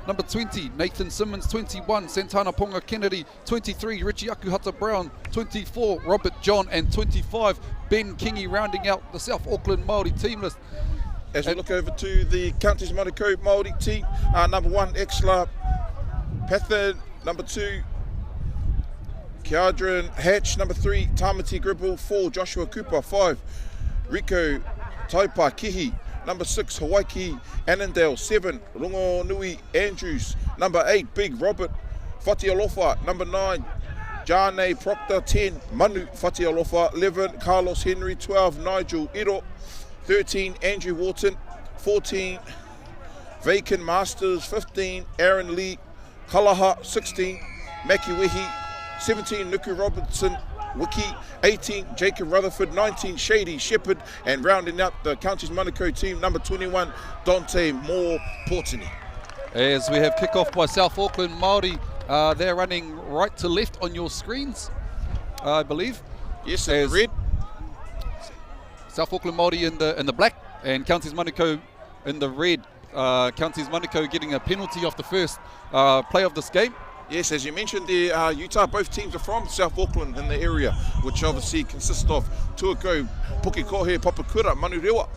Number 20, Nathan Simmons. 21, Santana Ponga Kennedy. 23, Richie Akuhata Brown. 24, Robert John. And 25, Ben Kingy, rounding out the South Auckland Māori team list. As we look over to the Counties Manukau Māori team, number 1, Exla Pathan. Number 2, Kiadran Hatch. Number 3, Tamati Gribble. 4, Joshua Cooper. 5, Rico Taipa Kihi. Number 6, Hawaii Annandale. 7, Rongo Nui Andrews. Number 8, Big Robert Fatialofa. Number 9, Jane Proctor. 10, Manu Fatialofa. 11, Carlos Henry. 12, Nigel Iro. 13, Andrew Wharton. 14, Vacan Masters. 15, Aaron Lee Kalaha. 16, Maki Wehi. 17, Nuku Robertson Wiki. 18, Jacob Rutherford. 19, Shady Shepherd. And rounding up the Counties Manukau team, number 21, Dante Moore Portini. As we have kick-off by South Auckland Māori, they're running right to left on your screens, I believe. Yes, in red. South Auckland Māori in the black and Counties Manukau in the red. Counties Manukau getting a penalty off the first play of this game. Yes, as you mentioned there, Utah, both teams are from South Auckland in the area, which obviously consists of Tuakana, Puketawhero, Papakura, Manurewa.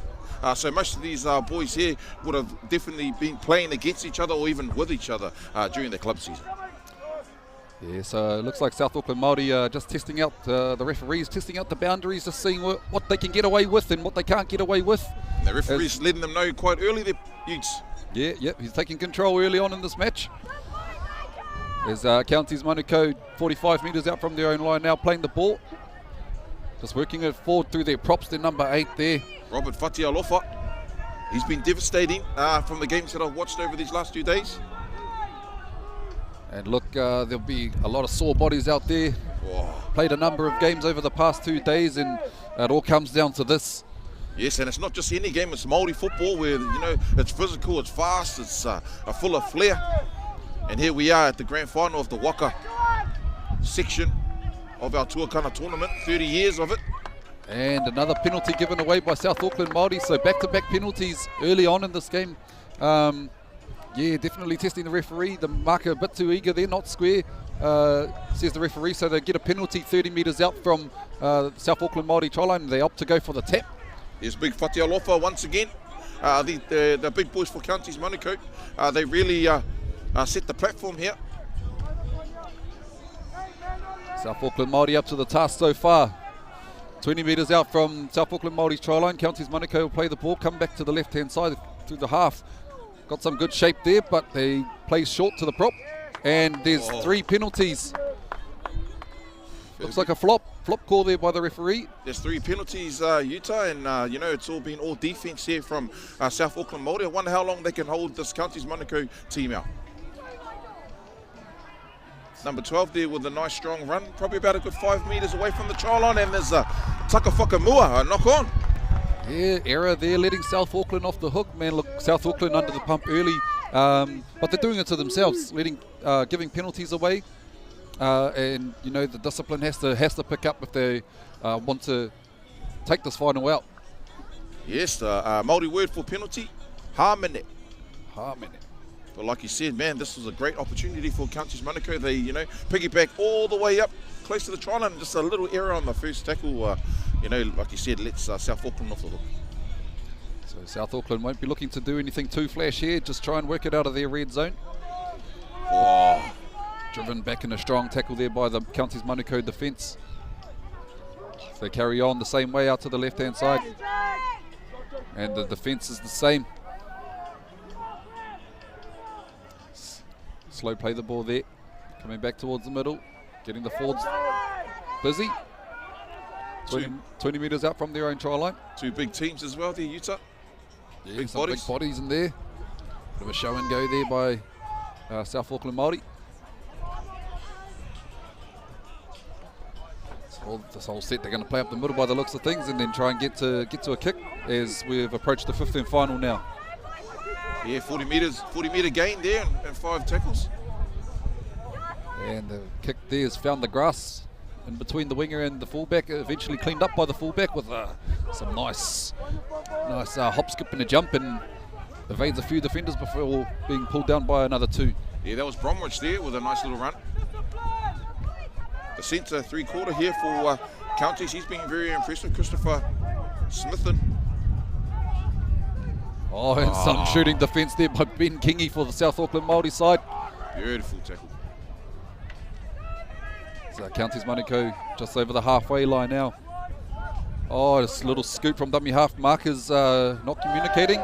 So most of these boys here would have definitely been playing against each other or even with each other during the club season. Yeah, so it looks like South Auckland Māori just testing out the referees, testing out the boundaries, just seeing what they can get away with and what they can't get away with. And the referee's letting them know quite early there, Utes. Yeah, he's taking control early on in this match. As Counties Manukau 45 metres out from their own line now, playing the ball. Just working it forward through their props, their number 8 there. Robert Fatialofa. He's been devastating from the games that I've watched over these last few days. And look, there'll be a lot of sore bodies out there. Whoa. Played a number of games over the past 2 days, and it all comes down to this. Yes, and it's not just any game, it's Māori football where, you know, it's physical, it's fast, it's full of flair. And here we are at the grand final of the Waka section of our Tuakana tournament, 30 years of it. And another penalty given away by South Auckland Māori, so back-to-back penalties early on in this game. Yeah, definitely testing the referee. The marker a bit too eager there, not square, says the referee, so they get a penalty 30 metres out from South Auckland Māori try line, and they opt to go for the tap. Here's Big Fatialofa once again. The big boys for Counties Manukau, they really set the platform here. South Auckland Māori up to the task so far. 20 metres out from South Auckland Māori's try line. Counties Manukau will play the ball, come back to the left-hand side through the half. Got some good shape there, but they play short to the prop. And there's 3 penalties. Looks like a flop call there by the referee. There's 3 penalties, Utah, and you know, it's all been all defence here from South Auckland Māori. I wonder how long they can hold this Counties Manukau team out. Number 12 there with a nice strong run, probably about a good 5 metres away from the try line, and there's Takawhakamua, a knock on. Yeah, error there, letting South Auckland off the hook. Man, look, South Auckland under the pump early, but they're doing it to themselves, giving penalties away, and you know the discipline has to pick up if they want to take this final out. Yes, the Māori word for penalty, hāmene. Hāmene. But like you said, man, this was a great opportunity for Counties Manukau. They, piggyback all the way up close to the try line, and just a little error on the first tackle, like you said, lets South Auckland off the hook. So South Auckland won't be looking to do anything too flash here, just try and work it out of their red zone. Oh. Driven back in a strong tackle there by the Counties Manukau defence. If they carry on the same way out to the left-hand side, and the defence is the same. Slow play the ball there, coming back towards the middle, getting the forwards busy. 20 metres out from their own try line. Two big teams as well there, Utah. Yeah, big some bodies. big bodies in there. Bit of a show and go there by South Auckland Māori. This whole set they're going to play up the middle by the looks of things, and then try and get to a kick as we've approached the 15th final now. Yeah, 40 metre gain there and 5 tackles. And the kick there has found the grass in between the winger and the fullback, eventually cleaned up by the fullback with some nice hop, skip and a jump, and evades a few defenders before being pulled down by another 2. Yeah, that was Bromwich there with a nice little run. The centre 3/4 here for Counties, he's been very impressive, Christopher Smithen. Oh, and some shooting defence there by Ben Kingy for the South Auckland Māori side. Beautiful tackle. So Counties Manukau just over the halfway line now. Oh, this little scoop from dummy half. Markers not communicating.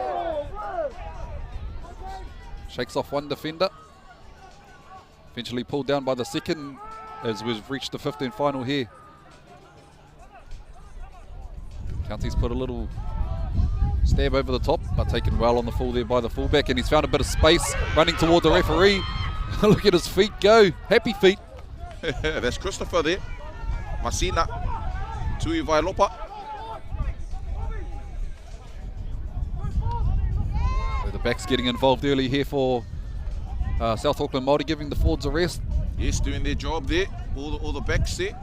Shakes off one defender. Eventually pulled down by the second as we've reached the 15th final here. Counties put a little stab over the top, but taken well on the full there by the fullback, and he's found a bit of space running toward the referee. Look at his feet go. Happy feet. That's Christopher there. Masina. Tui Vailopa. So the back's getting involved early here for South Auckland Māori, giving the forwards a rest. Yes, doing their job there. All the backs there.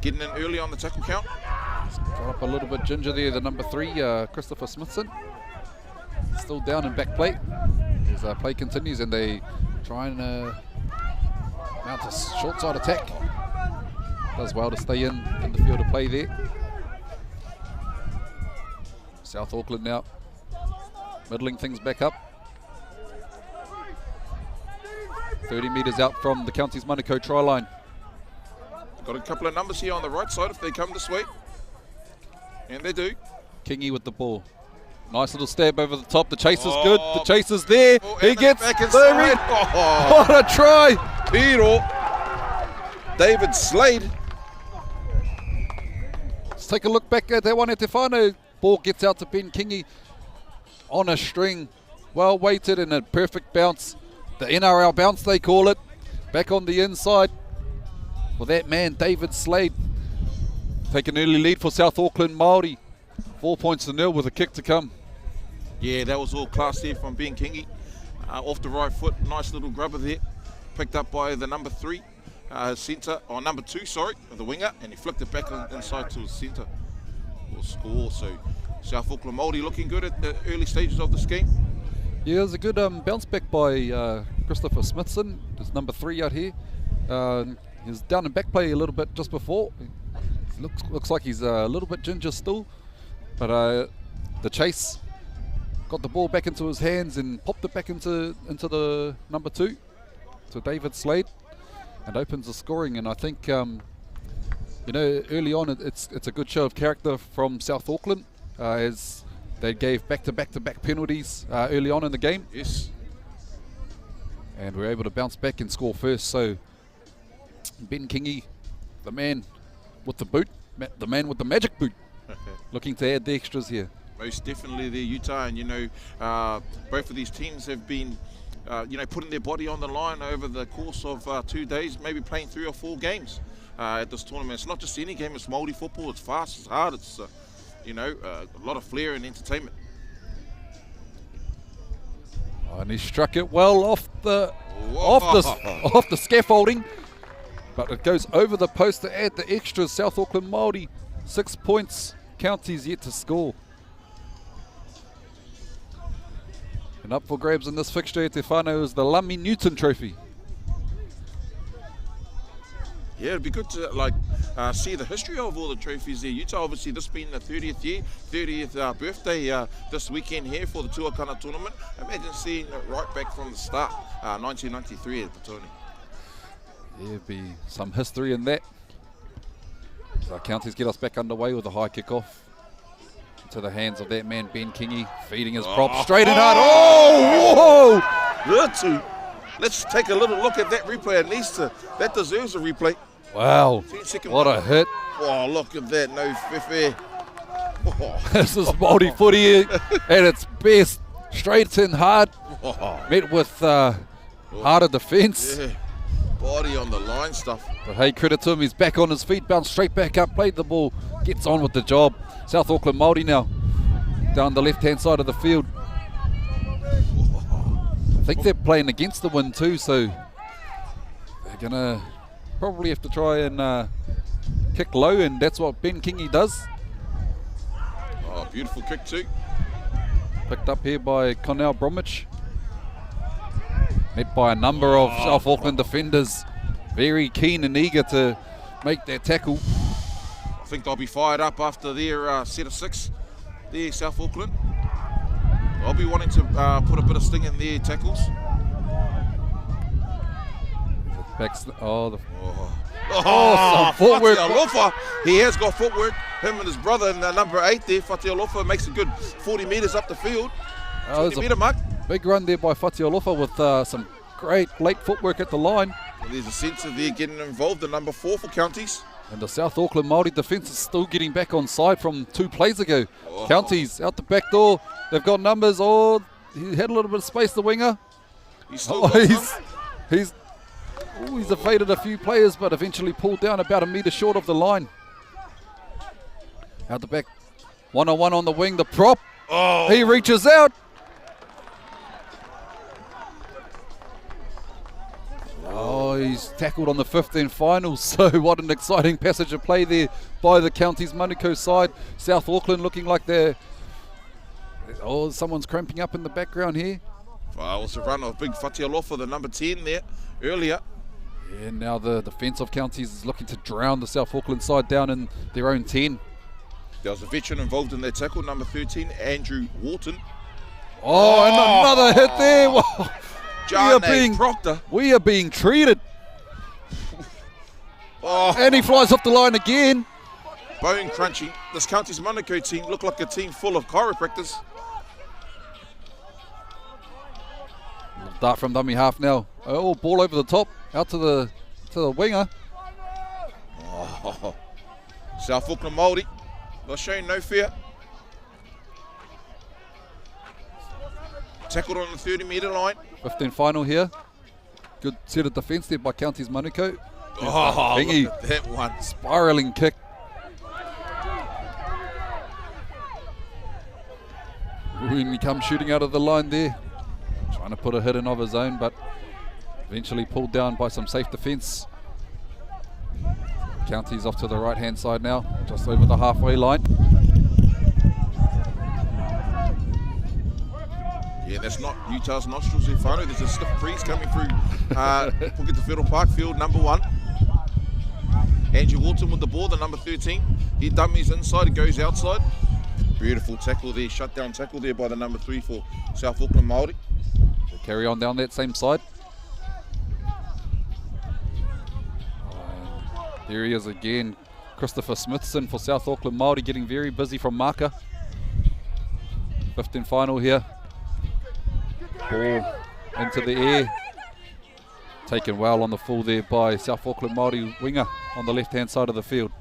Getting in early on the tackle count. Got up a little bit ginger there, the number 3, Christopher Smithson. Still down in back play. As play continues, and they try and mount a short side attack. Does well to stay in the field of play there. South Auckland now middling things back up. 30 metres out from the Counties Manukau try line. Got a couple of numbers here on the right side if they come this way. And they do. Kingy with the ball. Nice little stab over the top. The chase is good. The chase is there. He gets the red. What a try. Hero. David Slade. Let's take a look back at that one at Tefano. Ball gets out to Ben Kingy on a string. Well weighted and a perfect bounce. The NRL bounce they call it. Back on the inside for that man, David Slade. Take an early lead for South Auckland Māori. 4 points to 0 with a kick to come. Yeah, that was all class there from Ben Kingy. Off the right foot, nice little grubber there. Picked up by the number 3 centre, or number 2, sorry, the winger, and he flicked it back inside to his centre. Will score. So South Auckland Māori looking good at the early stages of this game. Yeah, it was a good bounce back by Christopher Smithson, just number 3 out here. He was down in back play a little bit just before. Looks like he's a little bit ginger still, but the chase got the ball back into his hands and popped it back into the number 2, to David Slade, and opens the scoring. And I think early on it's a good show of character from South Auckland as they gave back-to-back penalties early on in the game. Yes. And we're able to bounce back and score first. So Ben Kingy, the man with the boot, the man with the magic boot, looking to add the extras here. Most definitely there, Utah, and both of these teams have been putting their body on the line over the course of 2 days, maybe playing 3 or 4 games at this tournament. It's not just any game, it's Māori football. It's fast, it's hard, it's a lot of flair and entertainment. And he struck it well off the scaffolding, but it goes over the post to add the extras. South Auckland Māori 6 points. Counties yet to score. And up for grabs in this fixture, Aotearoa, is the Lummi Newton Trophy. Yeah, it'd be good to see the history of all the trophies there. Utah, obviously, this being the 30th birthday this weekend here for the Tuakana tournament. Imagine seeing it right back from the start, 1993 at Petone. Yeah, it'd be some history in that. So counties get us back underway with a high kickoff into the hands of that man Ben Kingy, feeding his prop straight and hard. Oh, whoa! Let's take a little look at that replay. At least that deserves a replay. Wow, what a hit. Oh, look at that, no fefe. Oh. This is Māori footy at its best. Straight in hard, met with harder defence. Yeah. Body on the line stuff. But hey, credit to him, he's back on his feet, bounced straight back up, played the ball, gets on with the job. South Auckland Māori now, down the left-hand side of the field. I think they're playing against the wind too, so they're going to probably have to try and kick low, and that's what Ben Kingy does. Oh, beautiful kick too. Picked up here by Connell Bromwich. Met by a number of South Auckland defenders, very keen and eager to make that tackle. I think they'll be fired up after their set of 6 there, South Auckland. I'll be wanting to put a bit of sting in their tackles. Some footwork. Fatialofa, he has got footwork. Him and his brother in number 8 there, Fatialofa, makes a good 40 metres up the field. 20 metre mark. Big run there by Fatialofa with some great late footwork at the line. Well, there's a centre there getting involved, the number 4 for Counties. And the South Auckland Māori defence is still getting back on side from 2 plays ago. Counties out the back door. They've got numbers. Oh, he had a little bit of space, the winger. He's still got he's evaded a few players, but eventually pulled down about a metre short of the line. Out the back, 1-on-1 on the wing, the prop. Oh. He reaches out. Oh, he's tackled on the 15 final, so what an exciting passage of play there by the Counties Manukau side. South Auckland looking like they're... Oh, someone's cramping up in the background here. Well, it's a run of big Fatialofa, the number 10 there, earlier. Yeah, now the defence of Counties is looking to drown the South Auckland side down in their own 10. There was a veteran involved in that tackle, number 13, Andrew Wharton. Oh, and another hit there. Wow. Proctor. We are being treated. And he flies off the line again. Bone crunching. This Counties Manukau team look like a team full of chiropractors. Dart from dummy half now. Oh, ball over the top, out to the winger. Oh. South Auckland Māori, they're showing no fear. Tackled on the 30-metre line. 15 final here. Good set of defence there by Counties Manukau. Oh, look at that one. Spiralling kick. When he comes shooting out of the line there. Trying to put a hit in of his own, but eventually pulled down by some safe defence. Counties off to the right-hand side now, just over the halfway line. Yeah, that's not Utah's nostrils in front. There's a stiff breeze coming through Puketawhero Park, field number 1. Andrew Wharton with the ball, the number 13. He dummies inside, it goes outside. Beautiful tackle there, shut down tackle there by the number 3 for South Auckland Māori. They carry on down that same side. There he is again, Christopher Smithson for South Auckland Māori, getting very busy from marker. 15 final here. Ball into the air. Taken well on the full there by South Auckland Māori winger on the left-hand side of the field.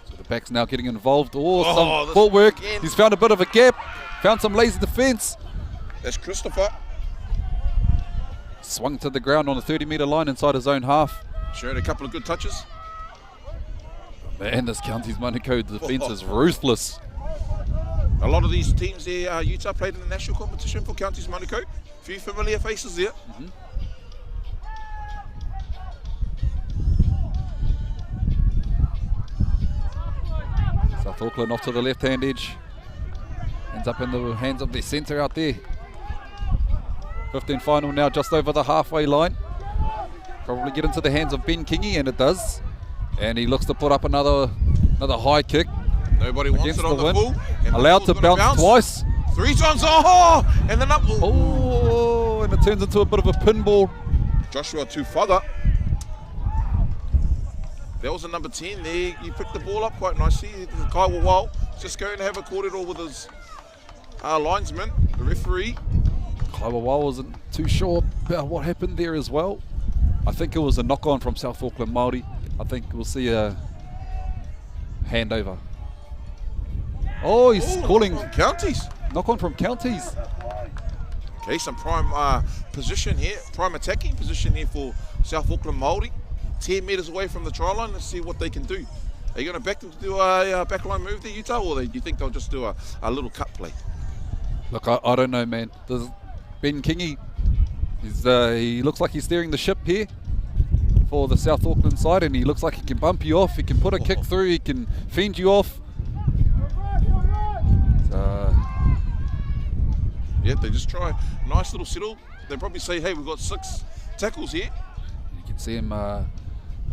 So the back's now getting involved. Oh, some footwork. Again. He's found a bit of a gap. Found some lazy defence. That's Christopher. Swung to the ground on the 30-metre line inside his own half. Showed a couple of good touches. Man, this Counties Manukau defence is ruthless. A lot of these teams there, Utah played in the national competition for Counties Manukau. A few familiar faces there. South Auckland off to the left-hand edge. Ends up in the hands of their centre out there. 15 final now, just over the halfway line. Probably get into the hands of Ben Kingy, and it does. And he looks to put up another high kick. Nobody wants against it on the wind. full. And the Allowed to ball's gonna bounce twice. 3 times. Oh! And then up. Oh, and it turns into a bit of a pinball. Joshua Tuakana. That was a number 10 there. You picked the ball up quite nicely. Kaiwa Wau just going to have a corridor with his linesman, the referee. Kaiwa Wau wasn't too sure about what happened there as well. I think it was a knock-on from South Auckland Māori. I think we'll see a handover. Oh, he's calling Counties. knock-on from Counties. Okay, some prime position here, prime attacking position here for South Auckland Māori. 10 metres away from the try line. Let's see what they can do. Are you going to back them to do a backline move there, Utah, or do you think they'll just do a little cut play? Look, I don't know, man. Ben Kingy, he looks like he's steering the ship here for the South Auckland side, and he looks like he can bump you off, he can put a kick through, he can fend you off. Yeah, they just try. Nice little settle. They probably say, hey, we've got 6 tackles here. You can see him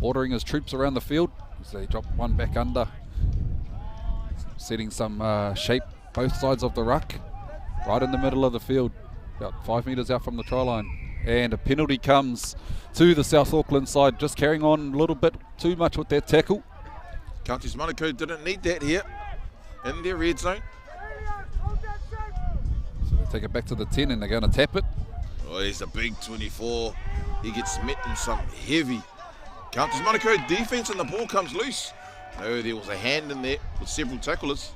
ordering his troops around the field. So they drop one back under, setting some shape both sides of the ruck, right in the middle of the field, about 5 metres out from the try line. And a penalty comes to the South Auckland side, just carrying on a little bit too much with that tackle. Counties Manukau didn't need that here in their red zone. So they take it back to the 10 and they're going to tap it. Oh, he's a big 24. He gets met in some heavy. Counties Manukau defence and the ball comes loose. No, there was a hand in there with several tacklers.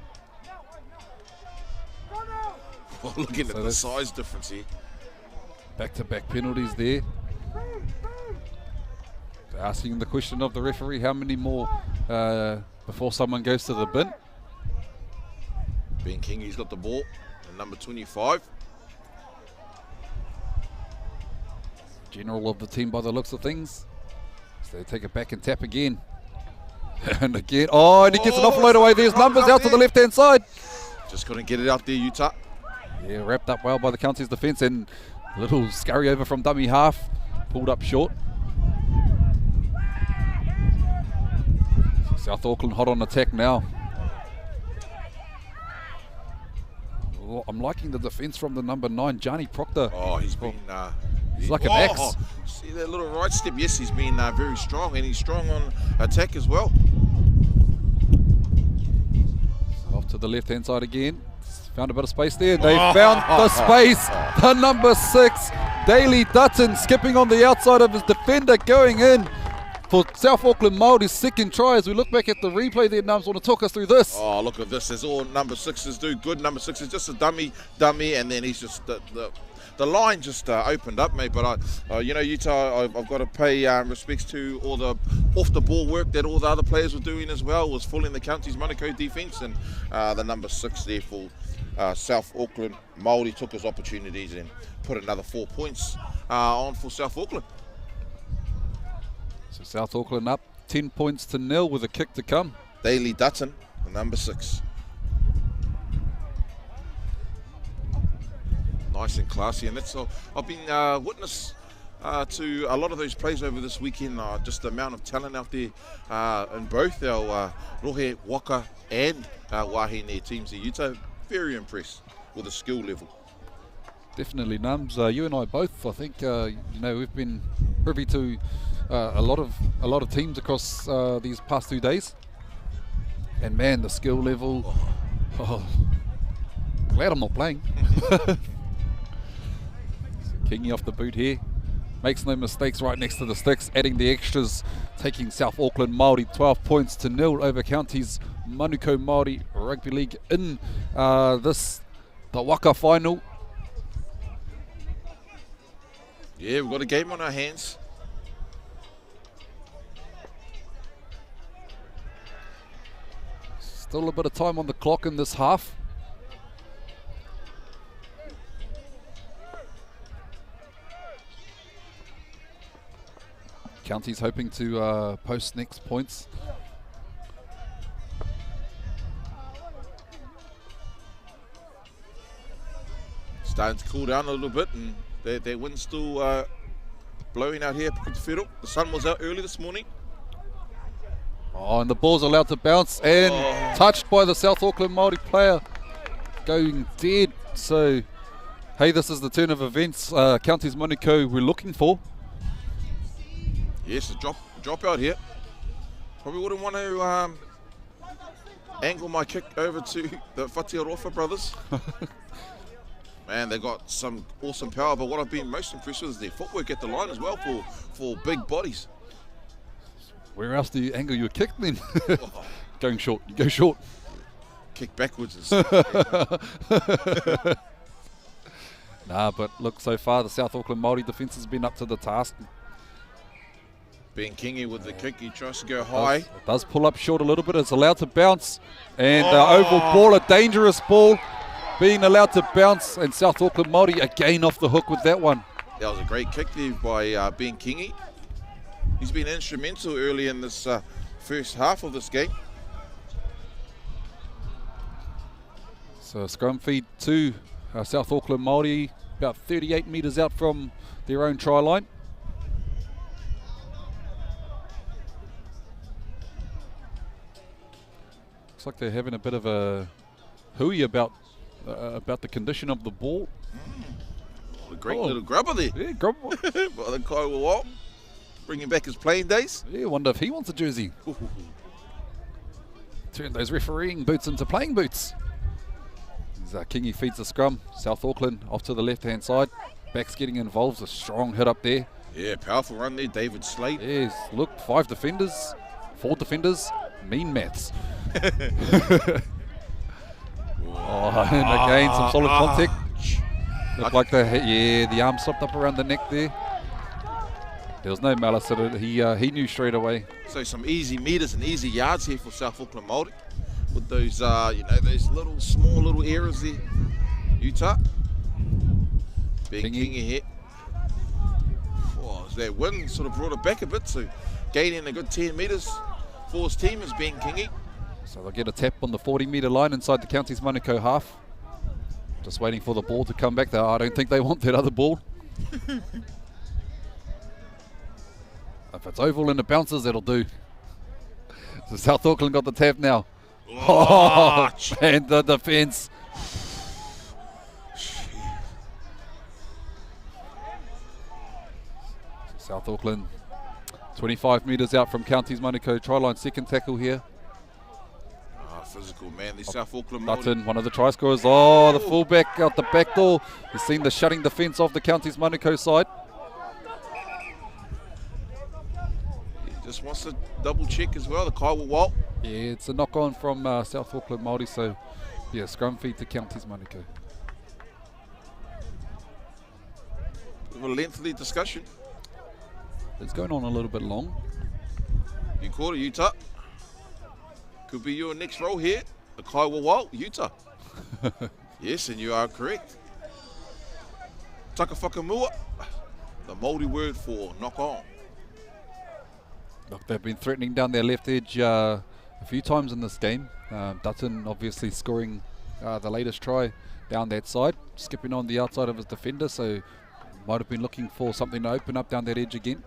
Oh, looking at the size difference here. Back-to-back penalties there. They're asking the question of the referee, how many more before someone goes to the bin? Ben Kingy's got the ball, and number 25. General of the team by the looks of things. So they take it back and tap again. And again, oh, and he gets an offload away. There's numbers out to the left-hand side. Just couldn't get it out there, Utah. Yeah, wrapped up well by the Counties defence, and a little scurry over from dummy half, pulled up short. South Auckland hot on attack now. Oh, I'm liking the defence from the number 9, Johnny Proctor. Oh, he's been... he's like an axe. See that little right step? Yes, he's been very strong, and he's strong on attack as well. Off to the left-hand side again. Found a bit of space there. They found the space. The number 6, Daly Dutton, skipping on the outside of his defender, going in for South Auckland Māori's second try. As we look back at the replay there, Nums, want to talk us through this? Oh, look at this. As all number 6s do. Good number 6 is just a dummy, and then he's just the line just opened up, mate. But you know, Utah, I've got to pay respects to all the off-the-ball work that all the other players were doing as well. Was fooling the Counties Manukau defence, and the number 6 there for South Auckland Māori took his opportunities and put another 4 points on for South Auckland. So South Auckland up 10 points to 0 with a kick to come. Daly Dutton, the number 6. Nice and classy, and that's all. I've been witness to a lot of those plays over this weekend. Just the amount of talent out there in both our Rohe, Waka and Wahine teams here. Utah, very impressed with the skill level. Definitely, Nums. You and I both. I think you know, we've been privy to a lot of teams across these past 2 days, and man, the skill level. Oh, glad I'm not playing. Kingy off the boot here, makes no mistakes right next to the sticks, adding the extras, taking South Auckland Māori 12 points to 0 over Counties Manukau Māori Rugby League in the Waka final. Yeah, we've got a game on our hands. Still a bit of time on the clock in this half. Counties hoping to post next points. Starting to cool down a little bit, and that wind's still blowing out here at Puketawhero. The sun was out early this morning. Oh, and the ball's allowed to bounce and touched by the South Auckland Māori player, going dead. So, hey, this is the turn of events Counties Manukau we're looking for. Yes, a drop out here. Probably wouldn't want to angle my kick over to the Aotearoa brothers. Man, they got some awesome power, but what I've been most impressed with is their footwork at the line as well for big bodies. Where else do you angle your kick then? Going short, you go short. Kick backwards. Nah, but look, so far the South Auckland Māori defence has been up to the task. Ben Kingi with the kick, he tries to go high. It does pull up short a little bit, it's allowed to bounce. And oval ball, a dangerous ball, being allowed to bounce, and South Auckland Māori again off the hook with that one. That was a great kick there by Ben Kingi. He's been instrumental early in this first half of this game. So scrum feed to South Auckland Māori, about 38 metres out from their own try line. Looks like they're having a bit of a hooey about the condition of the ball. A great little grubber there. Yeah, grub. By the Kaiwa, bringing back his playing days. Yeah, wonder if he wants a jersey. Turn those refereeing boots into playing boots. Kingi feeds the scrum. South Auckland off to the left-hand side. Back's getting involved. A strong hit up there. Yeah, powerful run there, David Slade. Yes, look, 4 defenders, mean maths. Oh, and again, some solid contact. Looked like the arm slipped up around the neck there. There was no malice at it. He knew straight away. So some easy meters and easy yards here for South Auckland Māori, with those those small little errors there. Utah. Big Kingi hit. Oh, that wind sort of brought it back a bit, so gaining a good 10 metres for his team is Ben Kingi. So they'll get a tap on the 40-metre line inside the Counties Manukau half. Just waiting for the ball to come back. I don't think they want that other ball. If it's oval and it bounces, that'll do. So South Auckland got the tap now. Oh, and the defence. South Auckland 25 metres out from Counties Manukau try line. Second tackle here. Physical, man. The South Auckland Button, one of the try scorers. Oh, the fullback out the back door. You've seen the shutting defence of the Counties Manukau side. He just wants to double check as well. The Kaiwa Walt. Yeah, it's a knock on from South Auckland Māori. So, yeah, scrum feed to Counties Manukau. A lengthy discussion. It's going on a little bit long. You caught it, Utah. Could be your next role here, the Kaiwa Walt, Utah. Yes, and you are correct. Takawhakamua, the Māori word for knock on. Look, they've been threatening down their left edge a few times in this game. Dutton obviously scoring the latest try down that side, skipping on the outside of his defender, so might have been looking for something to open up down that edge again.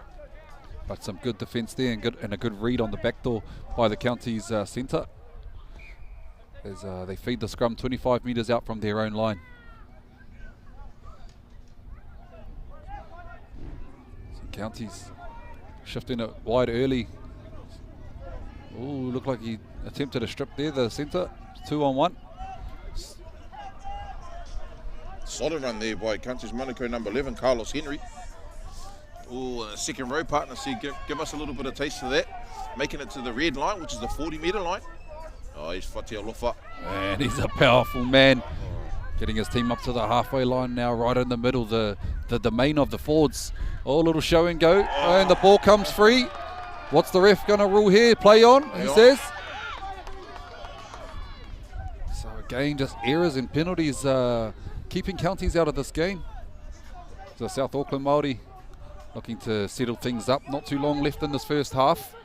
But some good defence there and a good read on the back door by the Counties centre. As they feed the scrum 25 metres out from their own line. So Counties shifting it wide early. Oh, looked like he attempted a strip there, the centre. 2-on-1. Solid run there by Counties Manukau number 11, Carlos Henry. Oh, and a second row partner, so give us a little bit of taste of that. Making it to the red line, which is the 40-metre line. Oh, he's Aotearoa. And he's a powerful man. Getting his team up to the halfway line now, right in the middle, the main of the forwards. Oh, little show and go, and the ball comes free. What's the ref going to rule here? Play on, he says. So again, just errors and penalties keeping Counties out of this game. So South Auckland Māori looking to settle things up. Not too long left in this first half.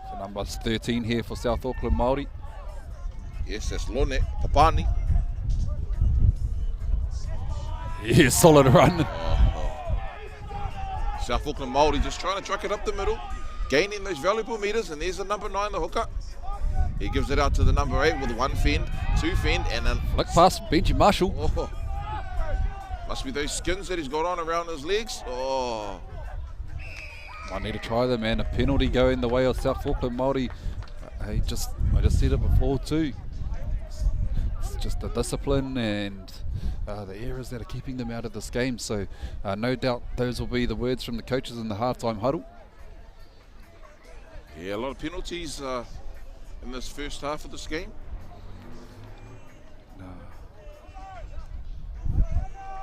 So Number 13 here for South Auckland Māori. Yes, that's Lone Papani. Yeah, solid run. South Auckland Māori just trying to truck it up the middle, gaining those valuable metres, and there's the number 9, the hooker. He gives it out to the number 8 with 1 fend, 2 fend, and then Flick past Benji Marshall. oh, must be those skins that he's got on around his legs. Oh, I need to try them, man. A penalty going the way of South Auckland Māori. I just said it before too. It's just the discipline and the errors that are keeping them out of this game. So no doubt those will be the words from the coaches in the halftime huddle. yeah, a lot of penalties in this first half of this game.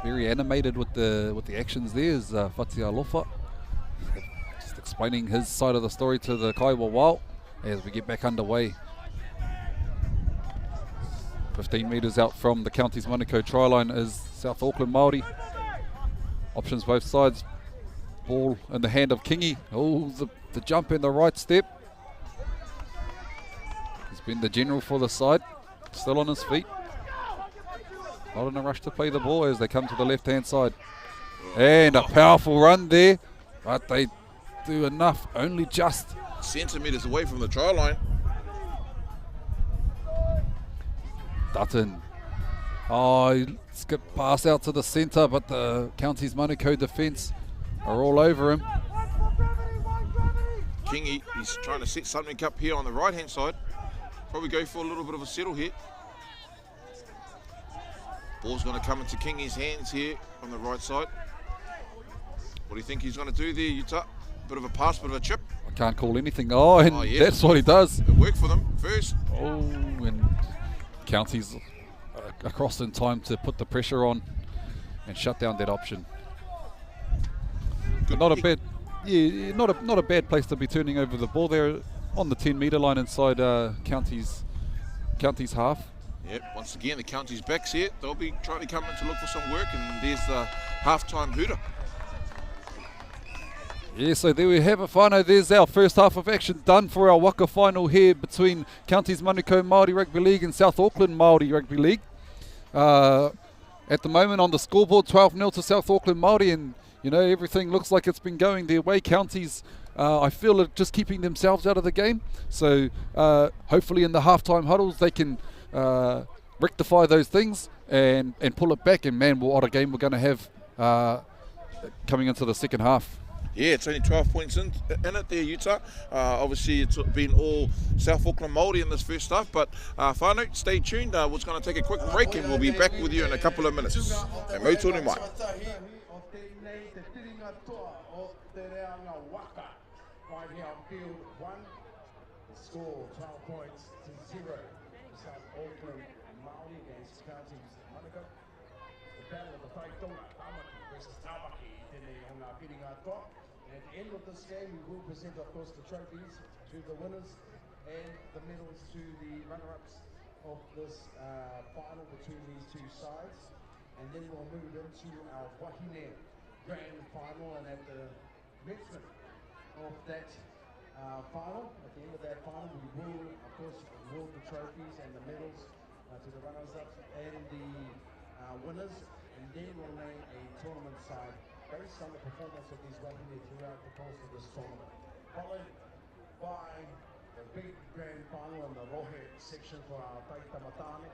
Very animated with the actions there is Fatia Lofa. Just explaining his side of the story to the Kaiwa Wao as we get back underway. 15 metres out from the Counties Manukau try line is South Auckland Māori. Options both sides. Ball in the hand of Kingi. Oh, the jump in the right step. He's been the general for the side. Still on his feet. Not in a rush to play the ball as they come to the left-hand side. And a powerful run there, but they do enough, only just. Centimetres away from the try line. Dutton. Oh, he skipped pass out to the centre, but the Counties Manukau defence are all over him. Kingi, he's trying to set something up here on the right-hand side. Probably go for a little bit of a settle here. Ball's going to come into Kingi's hands here on the right side. What do you think he's going to do there, Utah? Bit of a pass, bit of a chip. I can't call anything. Oh, and yes. That's what he does. It worked for them first. Oh, and Counties across in time to put the pressure on and shut down that option. Good Not a kick. bad, yeah, not a bad place to be turning over the ball there on the 10-metre line inside Counties half. Yep, once again the Counties backs here. They'll be trying to come in to look for some work, and there's the half-time hooter. Yeah, so there we have it, whānau. There's our first half of action done for our waka final here between Counties Manukau Māori Rugby League and South Auckland Māori Rugby League. At the moment on the scoreboard, 12-0 to South Auckland Māori, and you know everything looks like it's been going their way. Counties, I feel, are just keeping themselves out of the game. So hopefully in the halftime huddles they can rectify those things and pull it back. And man, what a game we're going to have coming into the second half. Yeah, it's only 12 points in it there, Utah. Obviously, it's been all South Auckland Māori in this first half, but whānau, stay tuned. We're just going to take a quick break, and we'll be back with you in a couple of minutes. E mau tonu mai. Right here on field 1, the score 12 points to 0. South Auckland Māori against Counties Manukau. The battle of the Whaitona, Tamaki versus Tamaki in the Whiringa. And at the end of this game, we will present, of course, the trophies to the winners and the medals to the runner-ups of this final between these two sides. And then we'll move into our Wahine Grand Final, and at the commencement of that final, at the end of that final, we will, of course, award the trophies and the medals to the runners-up and the winners, and then we'll name a tournament side based on the performance of these Wahine throughout the course of this tournament. Followed by the big grand final in the Rohe section for our Taitamatane,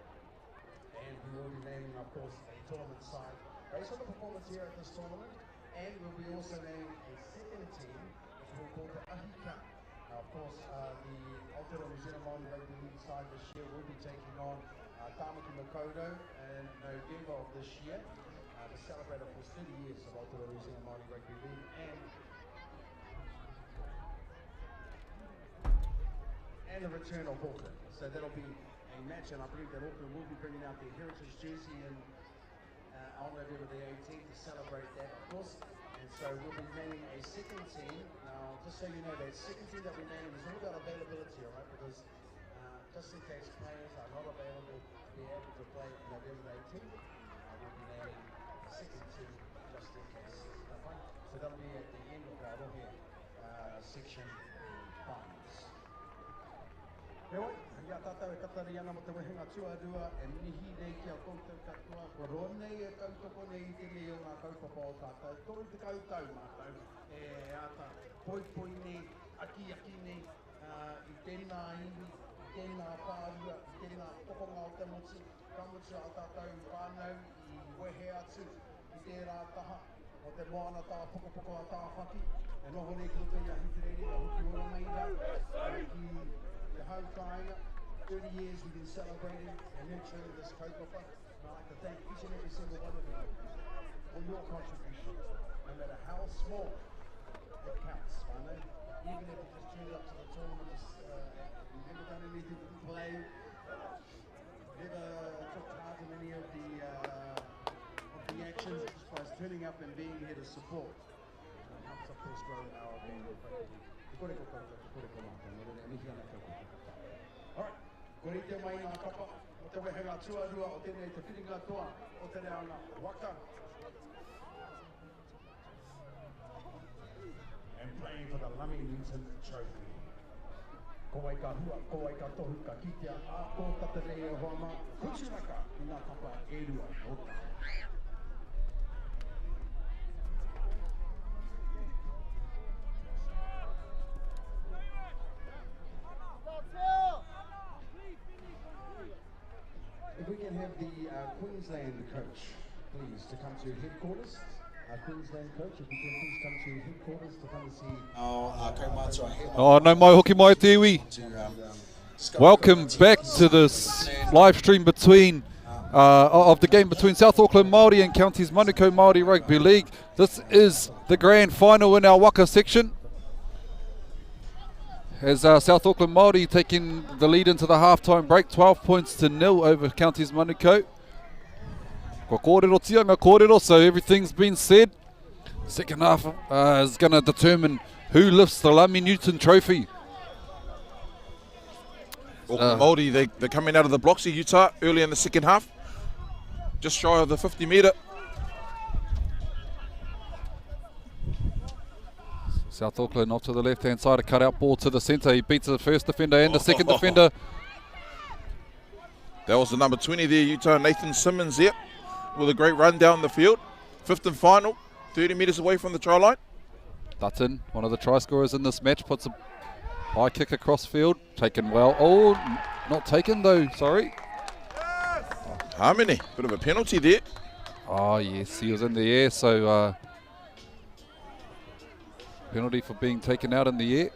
and we will be naming, of course, a tournament side based on the performance here at this tournament, and we'll be also naming a second team, which we'll call the Ahika. Of course, the Aotearoa New Zealand Māori Rugby League side this year will be taking on Tamaki Makaurau in November of this year to celebrate, of course, 30 years of Aotearoa New Zealand Māori Rugby League, and the return of Auckland. So that'll be a match, and I believe that Auckland will be bringing out their heritage jersey on November the 18th to celebrate that, of course. And so we'll be naming a second team. Now, just so you know, that second team that we name is all about availability, all right? Because just in case players are not available to be able to play November the 18th, we'll be naming a second team just in case. So that'll be at the end of our Rohe section finals. Heoi, ia tātou e katari ana mo te wehenga Tuarua e mihi nei ki a koutou katoa. Ko roa nei e kautoko nei te nei o ngā kaupapa o tātou. Toru te kautau mātou. E ata poi nei, aki nei, i tēnā iwi, i tēnā pārua, i tēnā pokonga o te motu. Ka motu a tātou whānau i wehe atu, i tērā taha. O te moana tā poko a tā whaki. E noho nei ki roto i a hitireri, a huki ora meira, ki the home kāinga. 30 years we've been celebrating and nurturing this kaupapa. And I'd like to thank each and every single one of you for your contribution. No matter how small, it counts. I know, even if you just turned up to the tournament, you've never done anything to play, never took part in any of the actions, just by turning up and being here to support. Helps of course grow our band. Alright, kore te mai ngā kapa, o te wehenga Tuarua, o tēnei te whiringa toa, o te reanga waka. And playing for the Lummy Newton Trophy. Ko wai ka hua, ko wai ka tohu ka kitea, a ko tatarei e hoama, kuturaka i ngā kapa e rua o ta. If we can have the Queensland coach, please, to come to headquarters. Queensland coach, if you can please come to headquarters to come and see Oh, no mai hoki mai te iwi. Welcome back to this live stream between of the game between South Auckland Māori and Counties Manukau Māori Rugby League. This is the grand final in our waka section. As South Auckland Māori taking the lead into the half-time break, 12 points to 0 over Counties Manukau. Ko kōrero tianga kōrero, so everything's been said. Second half is going to determine who lifts the Lummy Newton Trophy. Auckland Māori, they're coming out of the blocks here, Utah, early in the second half. Just shy of the 50 metre. South Auckland off to the left-hand side, a cut-out ball to the centre. He beats the first defender and the second defender. That was the number 20 there, Utah, Nathan Simmons there, with a great run down the field. Fifth and final, 30 metres away from the try line. Dutton, one of the try scorers in this match, puts a high kick across field. Taken well. Oh, not taken though, sorry. Harmony, bit of a penalty there. Oh yes, he was in the air, so penalty for being taken out in the air.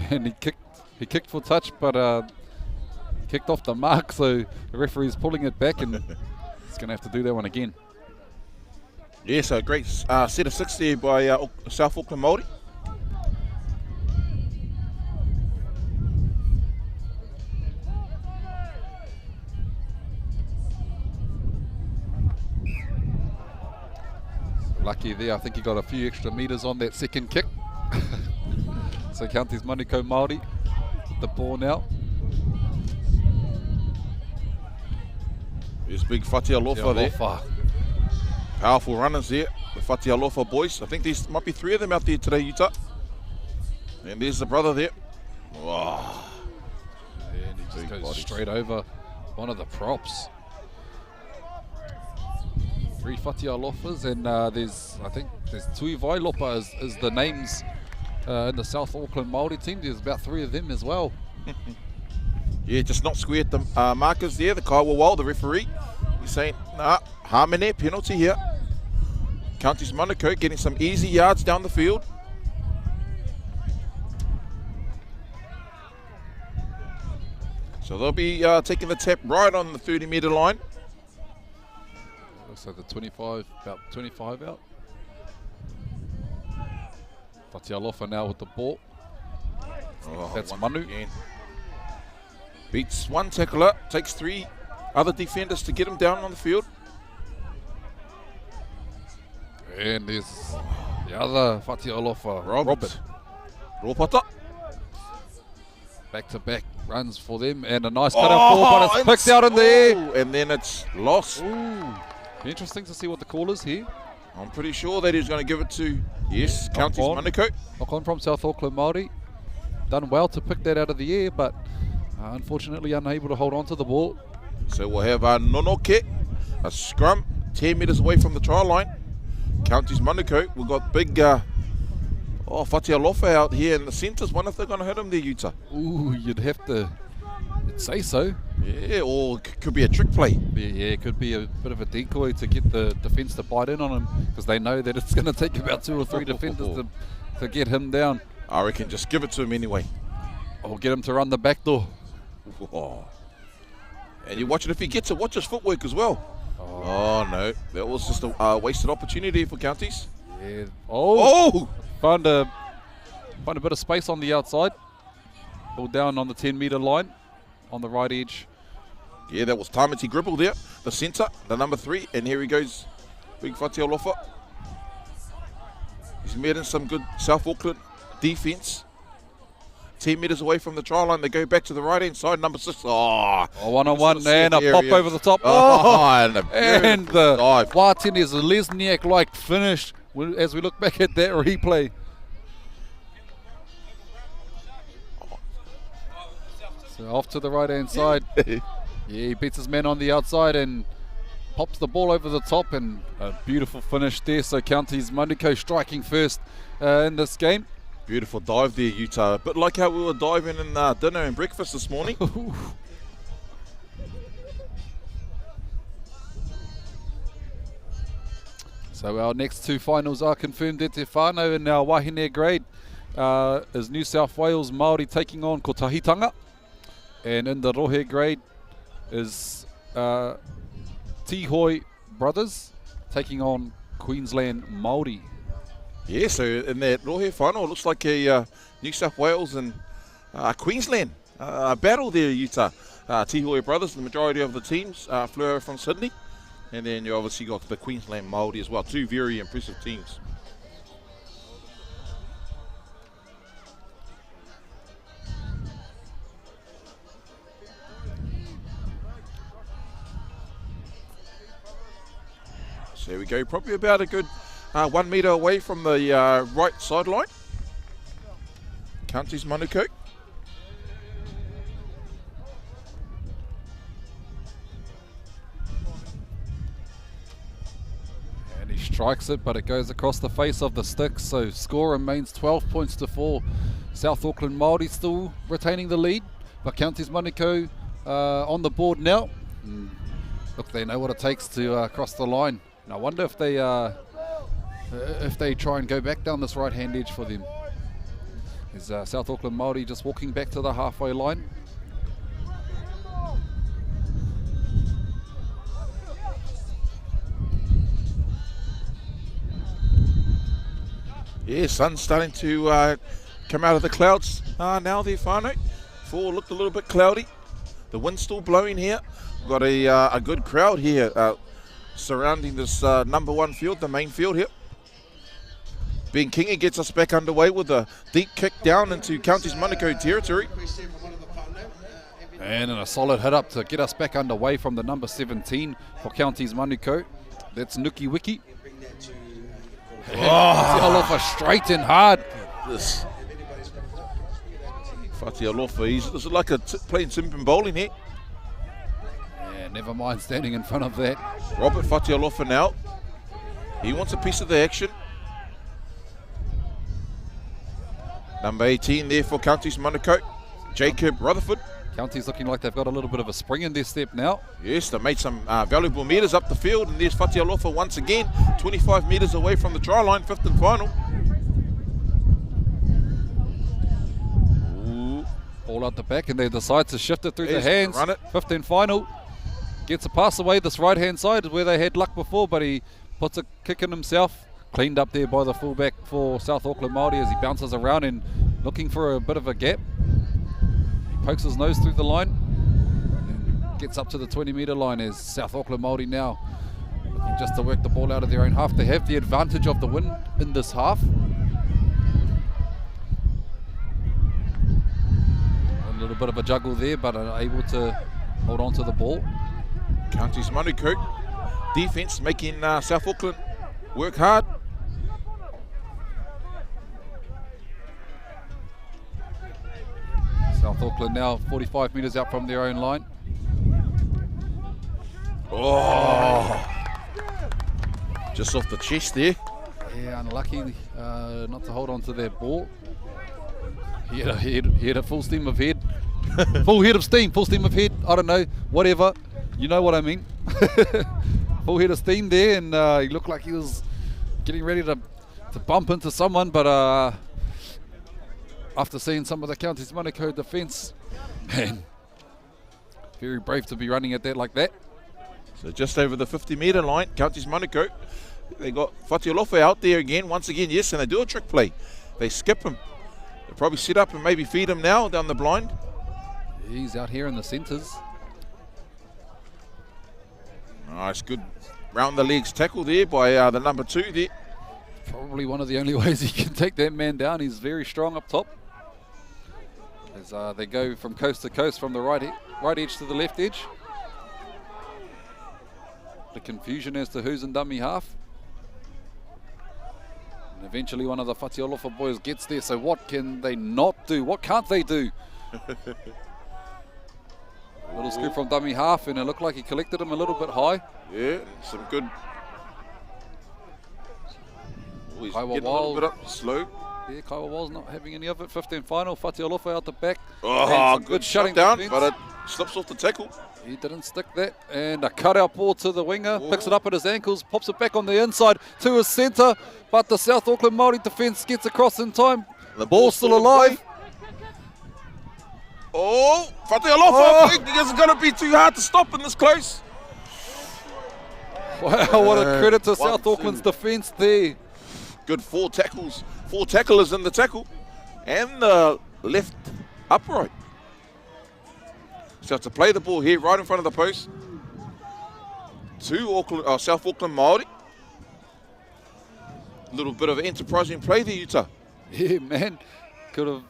And he kicked for touch, but kicked off the mark, so the referee's pulling it back and he's going to have to do that one again. Yes, a great set of six there by South Auckland Māori. Lucky there, I think he got a few extra metres on that second kick. So Counties Manukau Māori with the ball now. There's big Aotearoa there. Powerful runners there, the Aotearoa boys. I think there might be three of them out there today, Utah. And there's the brother there. Wow. And he just goes straight over one of the props. Three Aotearoas, and I think there's Tui Vailopa is the names in the South Auckland Māori team. There's about three of them as well. Yeah, just not squared the markers there. The Kaiwa, the referee, he's saying, nah, harmony, penalty here. Counties Manukau getting some easy yards down the field. So they'll be taking the tap right on the 30 metre line. So the 25, about 25 out. Aotearoa now with the ball. That's Manu. Again. Beats one tackler, takes three other defenders to get him down on the field. And there's the other Aotearoa, Robin. Ropata. Back-to-back runs for them, and a nice cut-out ball, but it's picked out in the air. And then it's lost. Ooh. Interesting to see what the call is here. I'm pretty sure that he's going to give it to, yes, Counties Manukau. Knock on from South Auckland Māori. done well to pick that out of the air, but unfortunately unable to hold on to the ball. So we'll have a Nonoke, a scrum, 10 metres away from the try line. Counties Manukau, we've got big Whatialofa out here in the centres. Wonder if they're going to hit him there, Utah. Ooh, you'd have to say so. Yeah, or could be a trick play. Yeah, it could be a bit of a decoy to get the defence to bite in on him, because they know that it's going to take about 2 or 3 defenders to get him down. I reckon just give it to him anyway. Or get him to run the back door. Oh. And you watch it, if he gets it, watch his footwork as well. Oh no, that was just a wasted opportunity for Counties. Yeah. Oh! Found a bit of space on the outside. Ball down on the 10-metre line on the right edge. Yeah, that was Tamati Gribble there, the centre, the number 3, and here he goes, big Whatialofa. He's made in some good South Auckland defence. 10 metres away from the try line, they go back to the right-hand side, number 6. Oh, one-on-one, and a pop over the top. And the dive. Watenis Lesniak-like finish as we look back at that replay. So off to the right-hand side. Yeah, he beats his man on the outside and pops the ball over the top, and a beautiful finish there. So Counties Manukau striking first in this game. Beautiful dive there, Utah. A bit like how we were diving in dinner and breakfast this morning. So our next 2 finals are confirmed at Te Whānau. In our Wahine grade is New South Wales Māori taking on Kotahitanga. And in the Rohe grade is Tihoi Brothers taking on Queensland Māori. Yeah, so in that Rohe final, it looks like a New South Wales and Queensland battle there, Utah. Tihoi Brothers, the majority of the teams flew from Sydney. And then you obviously got the Queensland Māori as well. 2 very impressive teams. So there we go, probably about a good 1 metre away from the right sideline. Counties Manukau. And he strikes it, but it goes across the face of the stick. So score remains 12 points to 4. South Auckland Māori still retaining the lead, but Counties Manukau on the board now. Look, they know what it takes to cross the line. And I wonder if they try and go back down this right-hand edge for them. Is South Auckland Māori just walking back to the halfway line? Yeah, sun's starting to come out of the clouds now there, Whānau. Before looked a little bit cloudy. The wind's still blowing here. We've got a good crowd here surrounding this number 1 field, the main field here. Ben Kingy gets us back underway with a deep kick down into Counties Manukau territory. And a solid hit up to get us back underway from the number 17 for Counties Manukau. That's Nuki Wiki. Whatialofa straight and hard. This Whatialofa, he's like playing simping bowling here. Yeah, never mind standing in front of that. Robert Whatialofa now. He wants a piece of the action. Number 18 there for Counties Manukau, Jacob Rutherford. Counties looking like they've got a little bit of a spring in their step now. Yes, they made some valuable metres up the field, and there's Whatialofa once again, 25 metres away from the try line, 5th and final. Ooh, all out the back, and they decide to shift it through the He's hands. run it. 5th and final. Gets a pass away this right-hand side where they had luck before, but he puts a kick in himself. Cleaned up there by the fullback for South Auckland Māori as he bounces around and looking for a bit of a gap. He pokes his nose through the line and gets up to the 20-metre line as South Auckland Māori now looking just to work the ball out of their own half. They have the advantage of the wind in this half. A little bit of a juggle there, but able to hold on to the ball. Counties Manukau defence making South Auckland work hard. Auckland now 45 metres out from their own line. Oh! Just off the chest there. Yeah, unlucky not to hold on to that ball. He had a full steam of head. Full head of steam, full steam of head. I don't know, whatever. You know what I mean. Full head of steam there, and he looked like he was getting ready to bump into someone, but after seeing some of the Counties Monaco defence, man, very brave to be running at that like that. So just over the 50-metre line, Counties Monaco. They got Fatiolofa out there again, once again, yes, and they do a trick play. They skip him. They'll probably set up and maybe feed him now down the blind. He's out here in the centres. Nice, good round the legs tackle there by the number 2 there. Probably one of the only ways he can take that man down. He's very strong up top. As they go from coast to coast, from the right edge to the left edge. The confusion as to who's in dummy half. And eventually one of the Fatiolofa boys gets there, so what can they not do? What can't they do? Little scoop from dummy half, and it looked like he collected him a little bit high. Yeah, some good. Oh, he's Kaiwa getting a little bit up slow. Yeah, Kaiwa Wild's not having any of it. 15 final, Fatiolofa out the back. Oh, And good shutting down, defense. but it slips off the tackle. He didn't stick that, and a cutout ball to the winger, picks it up at his ankles, pops it back on the inside to his centre, but the South Auckland Māori defence gets across in time. The Ball's still alive. Oh, Fatiolofa, it's going to be too hard to stop in this close. Wow, what a credit to 1, South 2. Auckland's defence there. Good 4 tackles, 4 tacklers in the tackle, and the left upright. So to play the ball here right in front of the post to South Auckland Māori. A little bit of enterprising play there, Utah. Yeah, man, could have.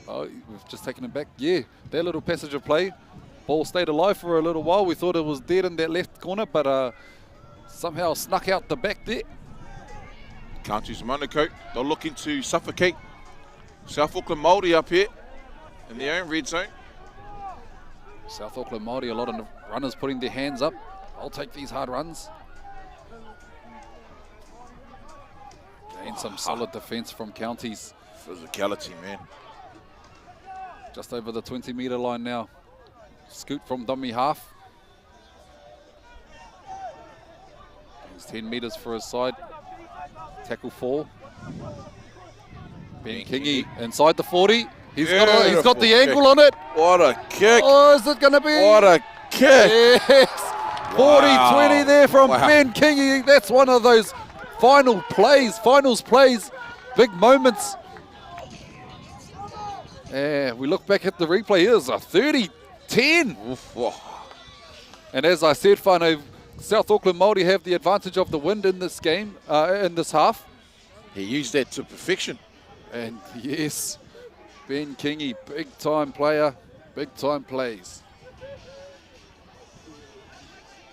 Oh, we've just taken it back. Yeah, that little passage of play. Ball stayed alive for a little while. We thought it was dead in that left corner, but somehow snuck out the back there. Counties Monaco, they're looking to suffocate South Auckland Māori up here in their own red zone. South Auckland Māori, a lot of runners putting their hands up. I'll take these hard runs. And some solid defence from Counties. Physicality, man. Just over the 20-metre line now. Scoot from dummy half. He's 10 metres for his side. Tackle 4. Ben Kingi inside the 40. He's got the angle on it. What a kick. Oh, is it going to be? What a kick. Yes. 40-20 there from Ben Kingi. That's one of those finals plays, big moments. Yeah, we look back at the replay. Here's a 30-10. And as I said, Whānau, South Auckland Māori have the advantage of the wind in this game, in this half. He used that to perfection. And yes, Ben Kingi, big time player, big time plays.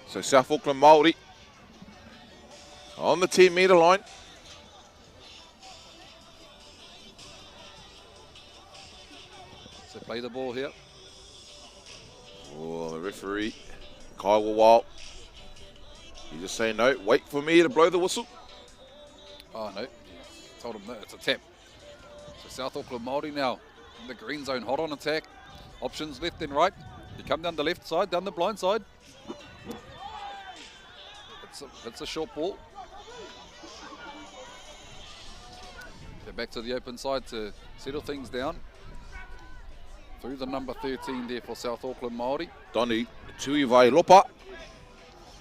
So South Auckland Māori on the 10-metre line. So play the ball here. Oh, the referee, Kaiwa Wild. He's just saying, no, wait for me to blow the whistle. Oh, no. Told him that. It's a tap. So South Auckland Māori now in the green zone, hot on attack. Options left and right. You come down the left side, down the blind side. It's a short ball. They're back to the open side to settle things down. Through the number 13 there for South Auckland Māori. Donu Tuiwai Lopa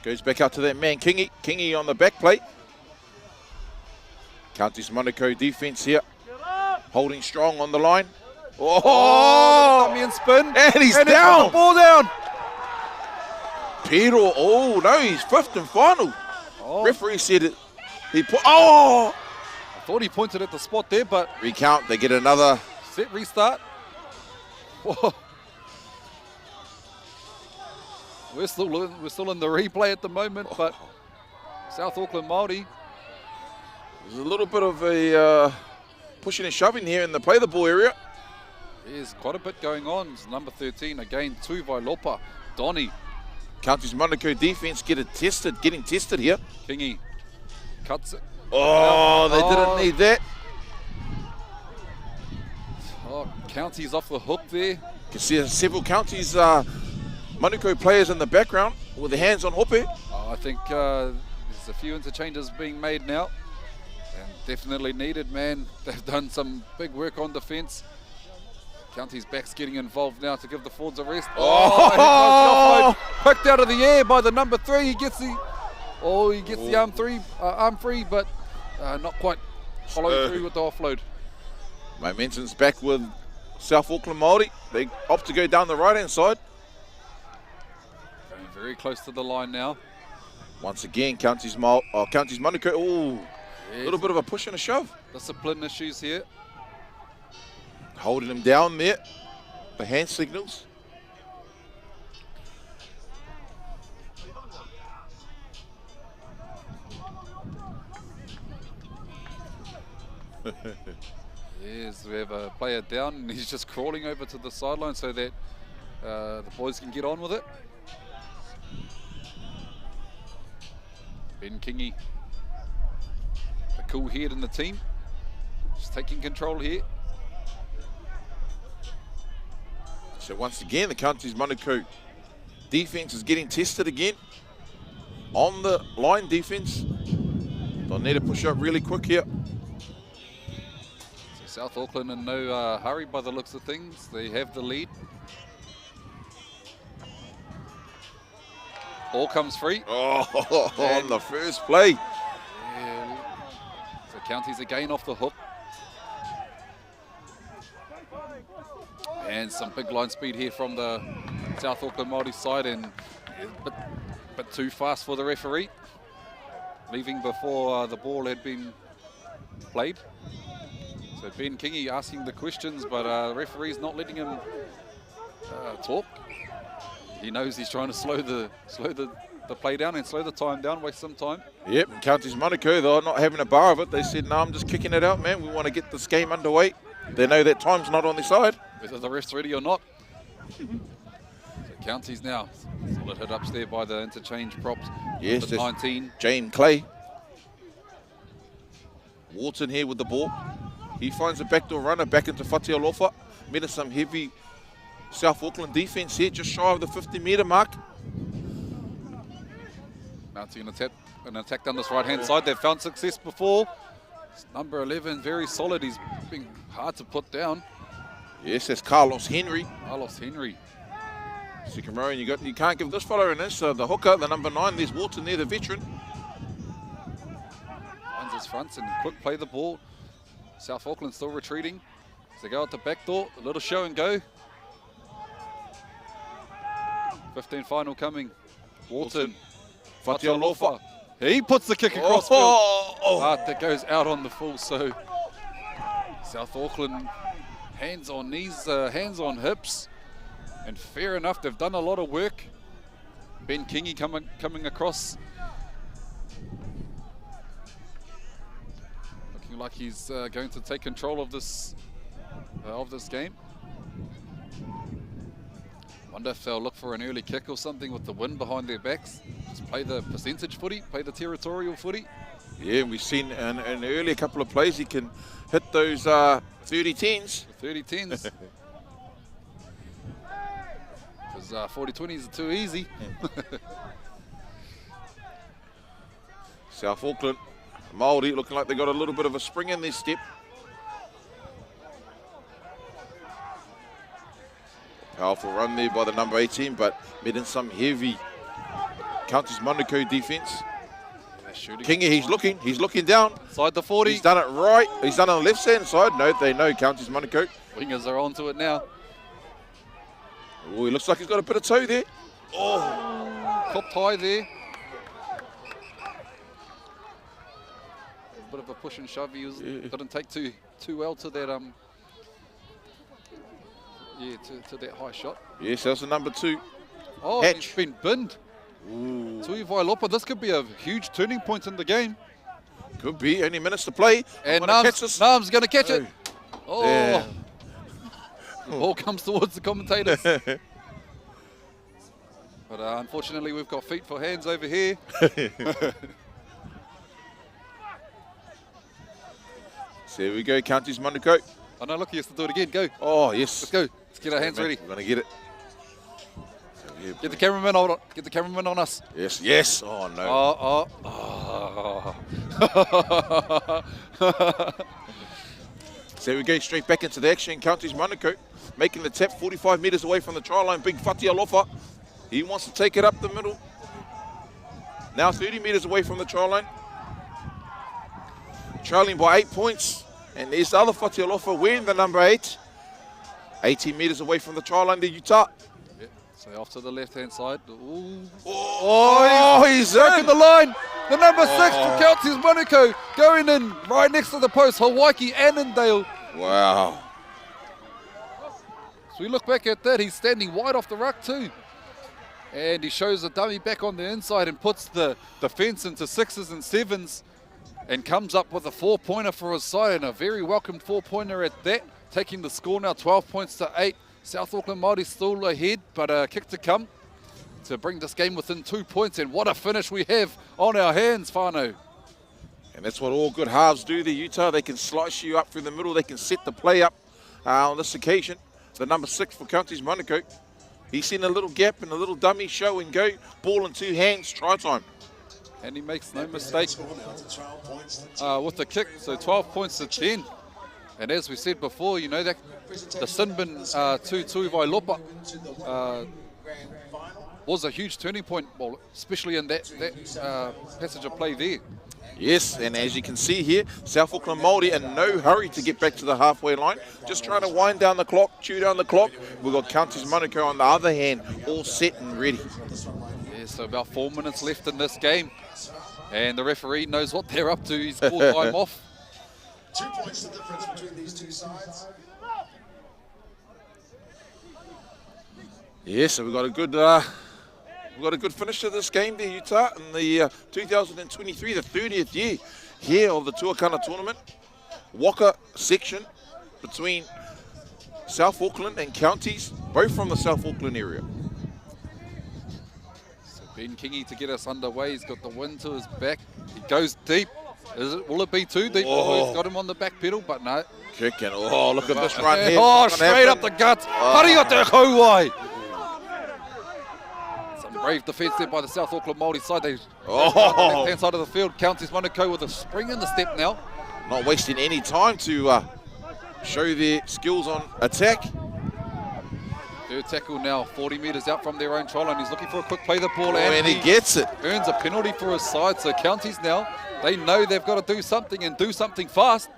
goes back out to that man Kingi. Kingi on the back plate. Counties Monaco defence here, holding strong on the line. Oh, dummy and spin. And he's and down. The ball down. Pero, oh no, he's 5th and final. Oh. Referee said it. He put. Oh, I thought he pointed at the spot there, but recount. They get another set restart. Whoa. We're still in the replay at the moment, but South Auckland Māori. There's a little bit of a pushing and shoving here in the play the ball area. There's quite a bit going on. It's number 13 again, Tuakana, Donny. Counties Manukau defence getting tested here. Kingy cuts it. Oh, they didn't need that. Oh, Counties off the hook there. You can see several Counties Manukau players in the background with their hands on hope. I think there's a few interchanges being made now. And definitely needed, man. They've done some big work on defence. Counties back's getting involved now to give the forwards a rest. Oh, picked out of the air by the number 3. He gets the arm free, but not quite followed through with the offload. Momentum's back with South Auckland Māori. They opt to go down the right-hand side. Going very close to the line now. Once again, Counties Manukau. Oh, a little bit of a push and a shove. Discipline issues here. Holding him down there. The hand signals. Yes, we have a player down and he's just crawling over to the sideline so that the boys can get on with it. Ben Kingy, the cool head in the team, just taking control here. So once again, the Counties Manukau defence is getting tested again. On the line defence. They'll need to push up really quick here. So South Auckland in no hurry by the looks of things. They have the lead. Ball comes free. Oh, on the first play. Yeah. So Counties again off the hook. And some big line speed here from the South Auckland Māori side, and a bit too fast for the referee. Leaving before the ball had been played. So Ben Kingy asking the questions, but the referee's not letting him talk. He knows he's trying to slow the play down and slow the time down, waste some time. Yep, Counties Manukau, they're not having a bar of it. They said, no, I'm just kicking it out, man. We want to get this game underway. They know that time's not on their side. Whether the ref's ready or not. So Counties now. Solid hit ups there by the interchange props. Yes, the 19. James Clay. Wharton here with the ball. He finds a backdoor runner back into Aotearoa. Met some heavy South Auckland defence here, just shy of the 50-metre mark. Mounting an attack down this right-hand side. They've found success before. It's number 11, very solid. He's been hard to put down. Yes, that's Carlos Henry. Carlos Henry. Second row, and you can't give this fellow in this. The hooker, the number 9, there's Wharton there, the veteran. Finds his fronts and quick play the ball. South Auckland still retreating. As they go out the back door, a little show and go. 15 final coming. Wharton. Aotearoa. He puts the kick across field. But that goes out on the full, so South Auckland hands on knees, hands on hips. And fair enough, they've done a lot of work. Ben Kingy coming across. Looking like he's going to take control of this game. Wonder if they'll look for an early kick or something with the wind behind their backs. Just play the percentage footy, play the territorial footy. Yeah, we've seen in an earlier couple of plays he can hit those 30-10s. 30-10s. Because 40-20s are too easy. South Auckland, Māori looking like they got a little bit of a spring in their step. Powerful run there by the number 18, but met in some heavy Counties Manukau defence. Kingy, he's looking down. Side the 40. He's done it right. He's done it on the left hand side. No, they know Counties Manukau. Wingers are onto it now. Oh, he looks like he's got a bit of toe there. Oh, copped high there. A bit of a push and shove. He didn't take too well to that to that high shot. Yes, that's the number 2. Oh, Hatch. he's been binned. Tuakana, this could be a huge turning point in the game. Could be. Only minutes to play. And Nam's going to catch it. Oh. Yeah. Ball comes towards the commentators. But unfortunately, we've got feet for hands over here. So here we go, Counties Manukau. Oh no, look, he has to do it again. Go. Oh, yes. Let's go. Let's get our hands ready. We're going to get it. Get the cameraman on. Get the cameraman on us. Yes, yes. Oh, no. So we go straight back into the action. Counties Manukau making the tap 45 metres away from the try line. Big Whatialofa. He wants to take it up the middle. Now 30 metres away from the try line. Trailing by 8 points. And there's the other Whatialofa wearing the number 8. 18 metres away from the try line, the Utah. So off to the left-hand side. Ooh. Oh, he's broken in. the line. The number 6 for Counties Manukau going in right next to the post. Hawaii Annandale. Wow. So we look back at that. He's standing wide off the ruck too. And he shows the dummy back on the inside and puts the defence into 6s and 7s and comes up with a 4-pointer for his side, and a very welcome 4-pointer at that, taking the score now 12 points to 8. South Auckland Māori still ahead, but a kick to come to bring this game within 2 points, and what a finish we have on our hands, whānau. And that's what all good halves do, the Utah. They can slice you up through the middle. They can set the play up on this occasion. The number 6 for Counties Manukau. He's seen a little gap and a little dummy show and go. Ball in 2 hands, try time. And he makes no mistake with the kick, so 12 points to 10. And as we said before, you know, that the Sinbin Tuakana was a huge turning point, well, especially in that passage of play there. Yes, and as you can see here, South Auckland Māori in no hurry to get back to the halfway line. Just trying to wind down the clock, chew down the clock. We've got Counties Manukau on the other hand, all set and ready. Yeah, so about 4 minutes left in this game. And the referee knows what they're up to. He's called time off. 2 points the difference between these two sides. Yeah, so we've got a good finish to this game there, Utah, in the 2023, the 30th year here of the Tuakana tournament. Waka section between South Auckland and Counties, both from the South Auckland area. So Ben Kingi to get us underway. He's got the wind to his back. He goes deep. Will it be too deep? Oh, he's got him on the back pedal, but no. Kick and look at this run here. Oh, straight up the guts. Hariata Kauai. Some brave defence there by the South Auckland Māori side. They left-hand side of the field. Counties Manukau with a spring in the step now. Not wasting any time to show their skills on attack. Third tackle now, 40 metres out from their own try line. He's looking for a quick play the ball. And he gets it. Earns a penalty for his side. So Counties now, they know they've got to do something and do something fast.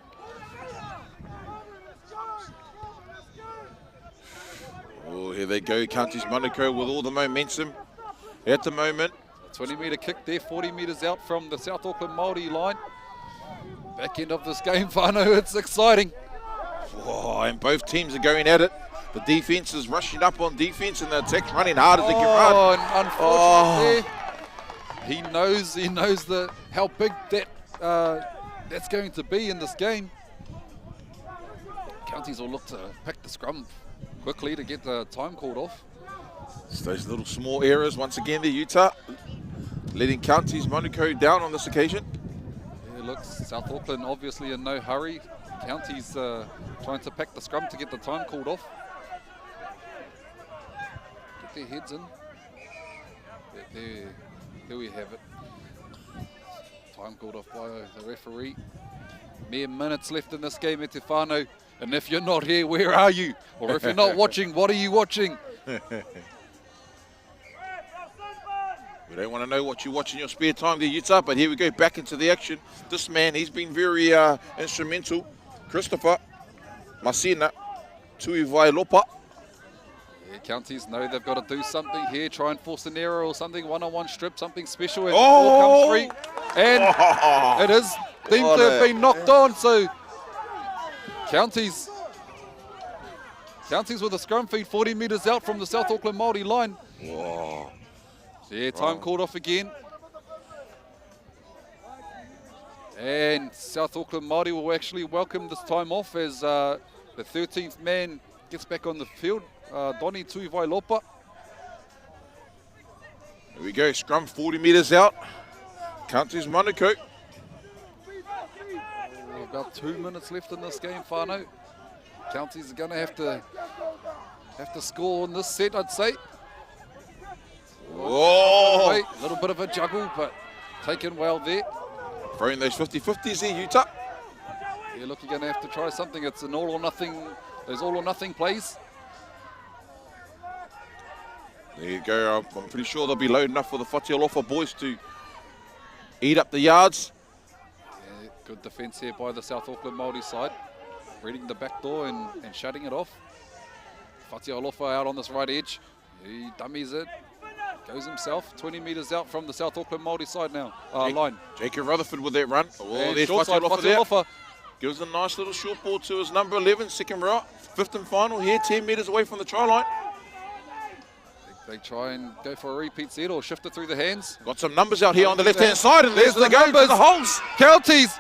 Oh, here they go, Counties Manukau with all the momentum at the moment. 20-metre kick there, 40 metres out from the South Auckland Māori line. Back end of this game, whānau, it's exciting. Oh, and both teams are going at it. The defence is rushing up on defence and the attack's running hard as they can run. Oh, and unfortunately there. He knows how big that's going to be in this game. Counties will look to pick the scrum quickly to get the time called off. It's those little small errors once again, the Utah letting Counties Manukau down on this occasion. Yeah, looks South Auckland obviously in no hurry. Counties trying to pack the scrum to get the time called off. Get their heads in. There we have it. Time called off by the referee. Mere minutes left in this game, Te whānau. And if you're not here, where are you? Or if you're not watching, what are you watching? We don't want to know what you watch in your spare time there, Utah, but here we go back into the action. This man, he's been very instrumental. Christopher Masina Tuakana. Yeah, Counties know they've got to do something here, try and force an error or something, one-on-one strip, something special, and ball comes free. And it is deemed to have been knocked on, so Counties with a scrum feed 40 metres out from the South Auckland Māori line. Whoa. Yeah, time called off again. And South Auckland Māori will actually welcome this time off as the 13th man gets back on the field. Doni Tuivailopa. Here we go, scrum 40 metres out. Countries Manukau. About 2 minutes left in this game, whānau. Counties are going to have to score on this set, I'd say. Oh! A little bit of a juggle, but taken well there. Throwing those 50-50s there, Utah. Yeah, look, you're going to have to try something. It's an all or nothing, those all or nothing plays. There you go. I'm pretty sure they'll be loading up for the Whatialofa boys to eat up the yards. Yeah, good defence here by the South Auckland Māori side. Reading the back door and shutting it off. Whatialofa out on this right edge. He dummies it. Goes himself 20 metres out from the South Auckland Māori side now. Line. Jacob Rutherford with that run. Oh, And there's short side, Whatialofa there. Whatialofa. Gives a nice little short ball to his number 11, second row. Fifth and final here, 10 metres away from the try line. They try and go for a repeat set or shift it through the hands. Got some numbers out here on the left-hand side, and there's the go to numbers. the holes. Counties.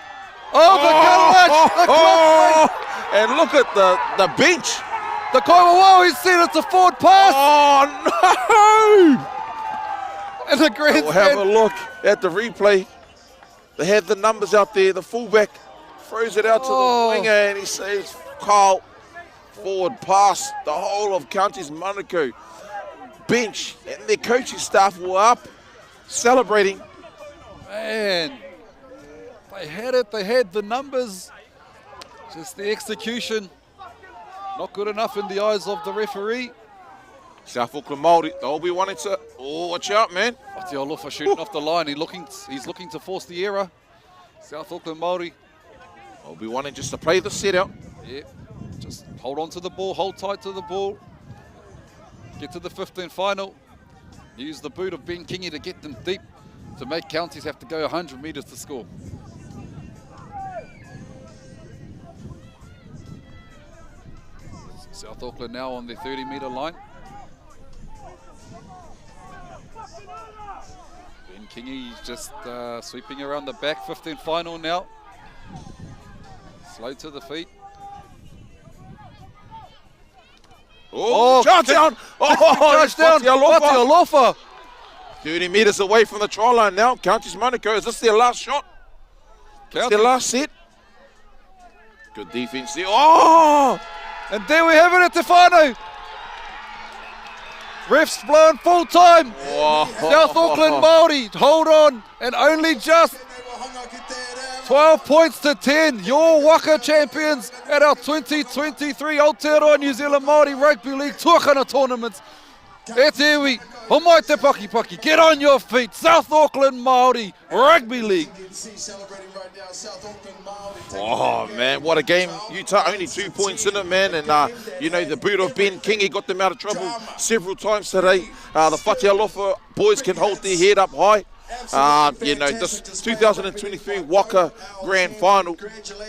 Oh, the clutch. And look at the bench. The Kaiwawa, he said it's a forward pass. Oh, no! And the grandstand. We'll have a look at the replay. They had the numbers out there. The fullback throws it out to the winger, and he says, Kyle, forward pass. The whole of Counties Manukau bench and their coaching staff were up celebrating. Man, they had it. They had the numbers. Just the execution. Not good enough in the eyes of the referee. South Auckland Māori, they'll be wanting to, watch out, man. Whatialofa shooting off the line. He's looking to force the error. South Auckland Māori. They'll be wanting just to play the set out. Yeah, just hold on to the ball, hold tight to the ball. Get to the 15 final. Use the boot of Ben Kingy to get them deep to make Counties have to go 100 metres to score. South Auckland now on the 30-metre line. Ben Kingy just sweeping around the back. 15 final now. Slow to the feet. Touchdown! Touchdown! Whatialofa! 30 metres away from the try line now. Counties Manukau, is this their last shot? Is their last set? Good defence there. Oh! And there we have it at Te Whānau. Refs blowing full time. Whoa. South Auckland Māori hold on, and only just 12 points to 10. Your Waka champions at our 2023 Aotearoa New Zealand Māori Rugby League Tuakana tournaments. E te iwi, homai te paki. Get on your feet. South Auckland Māori Rugby League. Oh, man, what a game. Utah only 2 points in it, man. And, you know, the boot of Ben Kingy got them out of trouble several times today. The Whatialofa boys can hold their head up high. You know, this 2023 Waka Grand Final,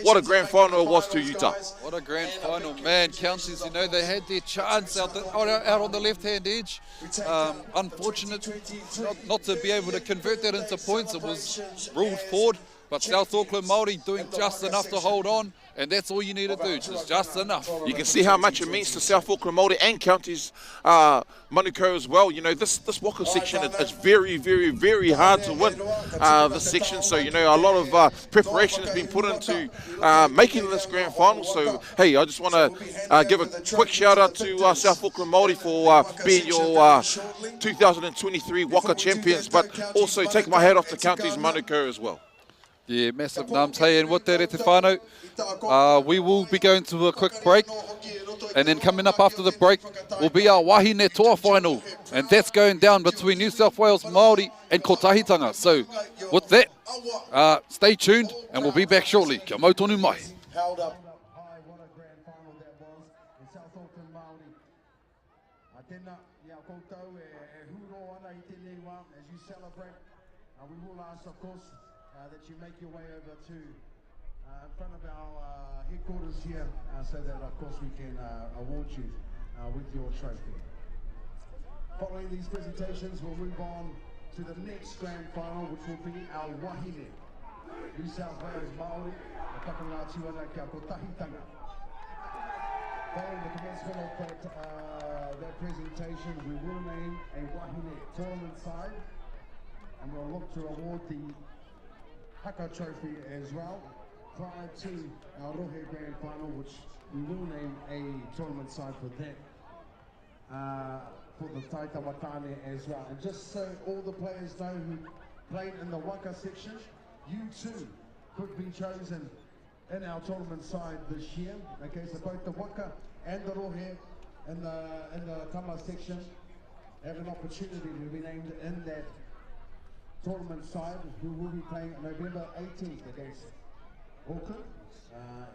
what a Grand Final it was to Utah. What a Grand Final, man. Counties, you know, they had their chance out on the left-hand edge. Unfortunate not to be able to convert that into points. It was ruled forward. But South Auckland Māori doing just enough to hold on, and that's all you need to do, just enough. You can see how much it means to South Auckland Māori and Counties Manukau as well. You know, this Waka section is very, very, very hard to win, this section. So, you know, a lot of preparation has been put into making this grand final. So, hey, I just want to give a quick shout out to South Auckland Māori for being your 2023 Waka champions, but also take my hat off to Counties Manukau as well. Yeah, massive nums. Hey, and with that, e te whānau, we will be going to a quick break. And then coming up after the break will be our Wahine Toa final. And that's going down between New South Wales Māori and Kotahitanga. So with that, stay tuned and we'll be back shortly. Kia mau tonu mai. Held up high, what a grand final that was in South Auckland Māori. Tēnā, ia koutou huro ana I tēnei wā as you celebrate. We will ask, of course, that you make your way over to in front of our headquarters here so that, of course, we can award you with your trophy. Following these presentations, we'll move on to the next grand final, which will be our Wahine. New South Wales Māori, the Kakarā Tiwana kia Kotahitanga. Following the commencement of that presentation, we will name a Wahine tournament side, and we'll look to award the Haka Trophy as well prior to our Rohe Grand Final, which we will name a tournament side for that, for the Taita Watane as well. And just so all the players know who played in the Waka section, you too could be chosen in our tournament side this year. Okay, so both the Waka and the Rohe in the Tama section have an opportunity to be named in that tournament side, who will be playing November 18th against Auckland,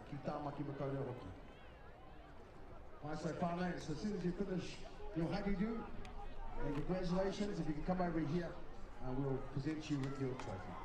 ki Tāmaki Makaureo hoki. Right, so whānau, so as soon as you finish your hagi-do, and congratulations, if you can come over here, we'll present you with your trophy.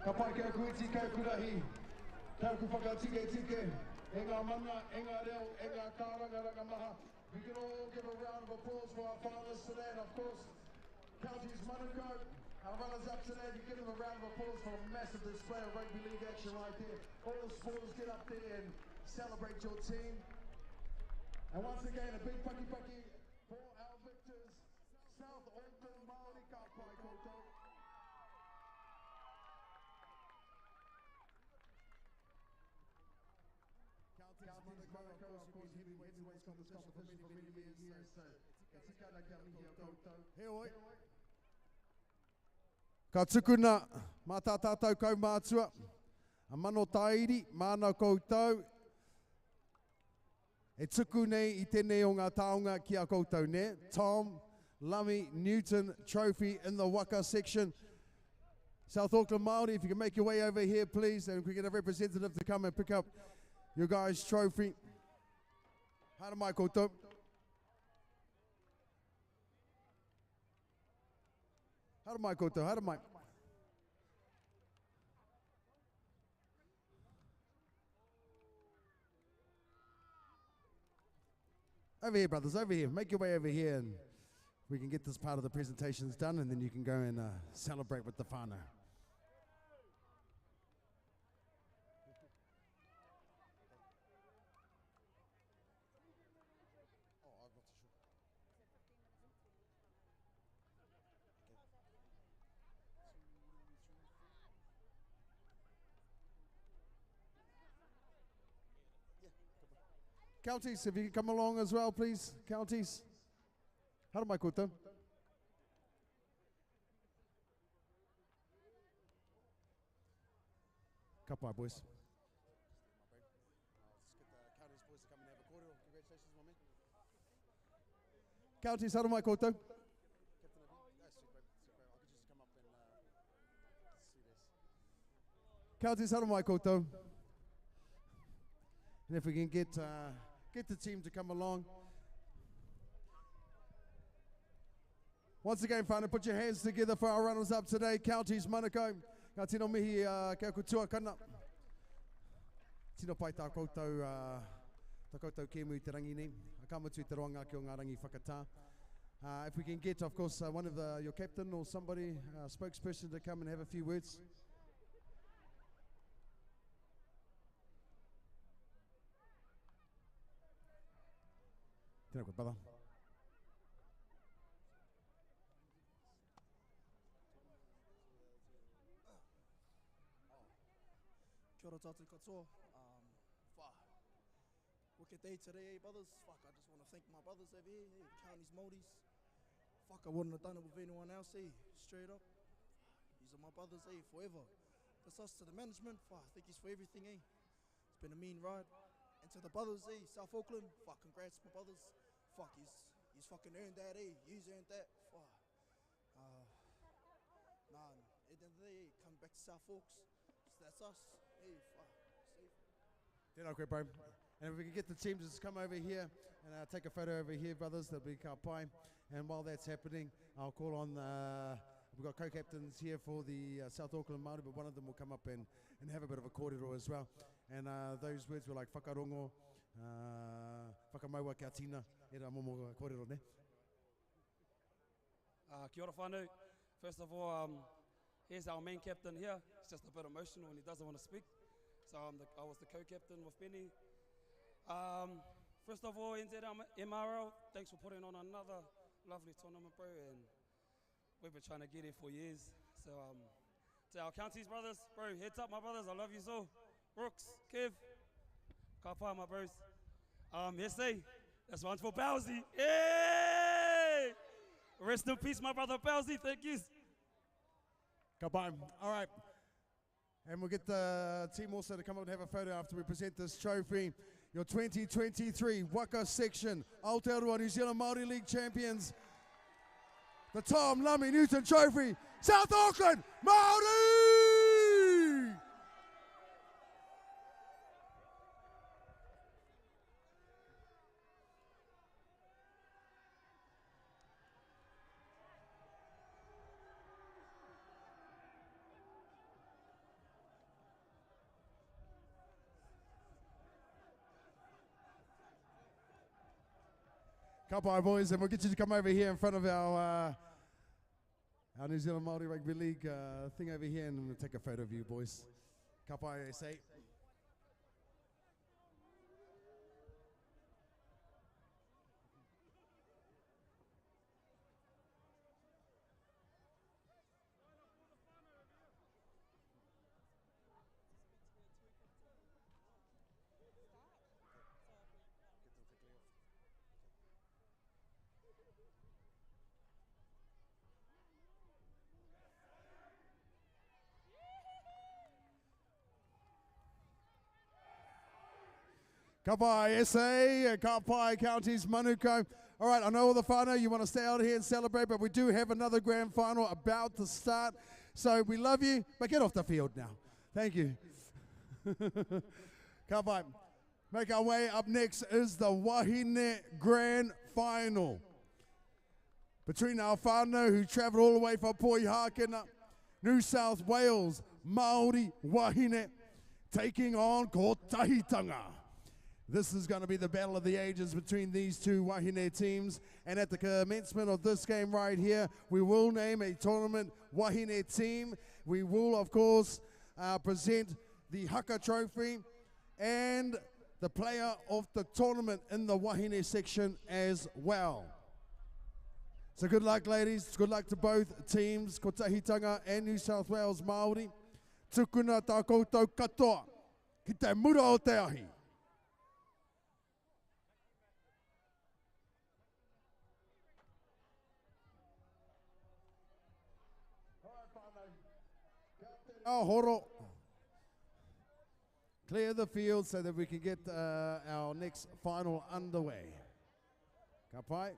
Ka pai kia kuiti kia kurahi, kia ku whakatike tike, e ngā mana, e ngā reo, e ngā kāranga rangamaha. We can all give a round of applause for our finalists today, and of course, Counties Manukau, our runners-up today. We give them a round of applause for a massive display of rugby league action right there. All the supporters get up there and celebrate your team. And once again, a big paki for our victors, South Auckland Māori ka pai koutou. Counties Manukau, of course, heavyweights of this competition for many years, so e tikana kia mihi a koutou. He oi. Ka tukuna, mā tā tātou kaumātua, a mano tairi, māna koutou. E tuku nei I tēnei o ngā taonga ki a koutou ne. Tom Lummy Newton Trophy in the Waka section. South Auckland Māori, if you can make your way over here, please, and if we get a representative to come and pick up your guys' trophy. Hara mai koutou. Hara mai koutou, hara mai. Over here, brothers, over here. Make your way over here and we can get this part of the presentations done, and then you can go and celebrate with the whānau. Counties, if you can come along as well, please. Counties. Hara mai koutou. Ka pai, boys. Counties, hara mai koutou. Counties, hara mai koutou. And if we can get the team to come along. Once again, whānau, put your hands together for our runners-up today. Counties Manukau. Ngā tino mihi kia ku Tuakana. Tino pai tā koutou, kēmu I te rangi nei. A kamatu I te roanga ki o ngā rangi whakatā. If we can get, of course, one of your captain or somebody, spokesperson to come and have a few words. Tēnā koe, brother. Kia ora tātou katoa. Wicked day today, brothers. Fuck, I just want to thank my brothers over here, counties Māoris. Fuck, I wouldn't have done it with anyone else, straight up. These are my brothers, forever. That's us to the management. Fuck, thank you for everything, It's been a mean ride. And to the brothers, South Auckland, fuck, congrats, my brothers. Fuck, he's fucking earned that, He's earned that. Fuck. Nah, at the end of the day, coming back to South Forks, that's us. Fuck. See? Tēnā koe, bro. And if we can get the teams to come over here and take a photo over here, brothers, that'll be ka pai. And while that's happening, I'll call on, we've got co-captains here for the South Auckland Māori, but one of them will come up and have a bit of a kōrero as well. And those words were like whakarongo, whakamaua kia tina, e rā momo kōrero ne. Kia ora whānau. First of all, here's our main captain here. He's just a bit emotional and he doesn't want to speak. So I was the co-captain with Benny. First of all, ANZMRL, thanks for putting on another lovely tournament, bro. And we've been trying to get here for years. So to our counties brothers, bro, heads up, my brothers. I love you so. Brooks, Kev, ka pai, my bros. Yes, that's one for Bowsy. Hey! Rest in peace, my brother Bowsy. Thank you. Ka pai. All right. And we'll get the team also to come up and have a photo after we present this trophy. Your 2023 Waka Section Aotearoa New Zealand Māori League champions. The Tom Lummy Newton Trophy, South Auckland Māori! Ka pai, boys, and we'll get you to come over here in front of our New Zealand Māori Rugby League thing over here, and we'll take a photo of you, boys. Ka pai, SA. Ka pai, SA, ka pai, Counties, Manuko. All right, I know all the whānau, you want to stay out here and celebrate, but we do have another grand final about to start. So we love you, but get off the field now. Thank you. Ka pai. Make our way. Up next is the Wahine Grand Final. Between our whānau who travelled all the way from Poihākena, New South Wales, Māori Wahine, taking on Kotahitanga. This is going to be the battle of the ages between these two Wahine teams. And at the commencement of this game right here, we will name a tournament Wahine team. We will, of course, present the Haka Trophy and the player of the tournament in the Wahine section as well. So good luck, ladies. Good luck to both teams, Kotahitanga and New South Wales Māori. Tukuna tā koutou katoa, ki te mura o te ahi. Horo. Clear the field so that we can get our next final underway. Ka pai.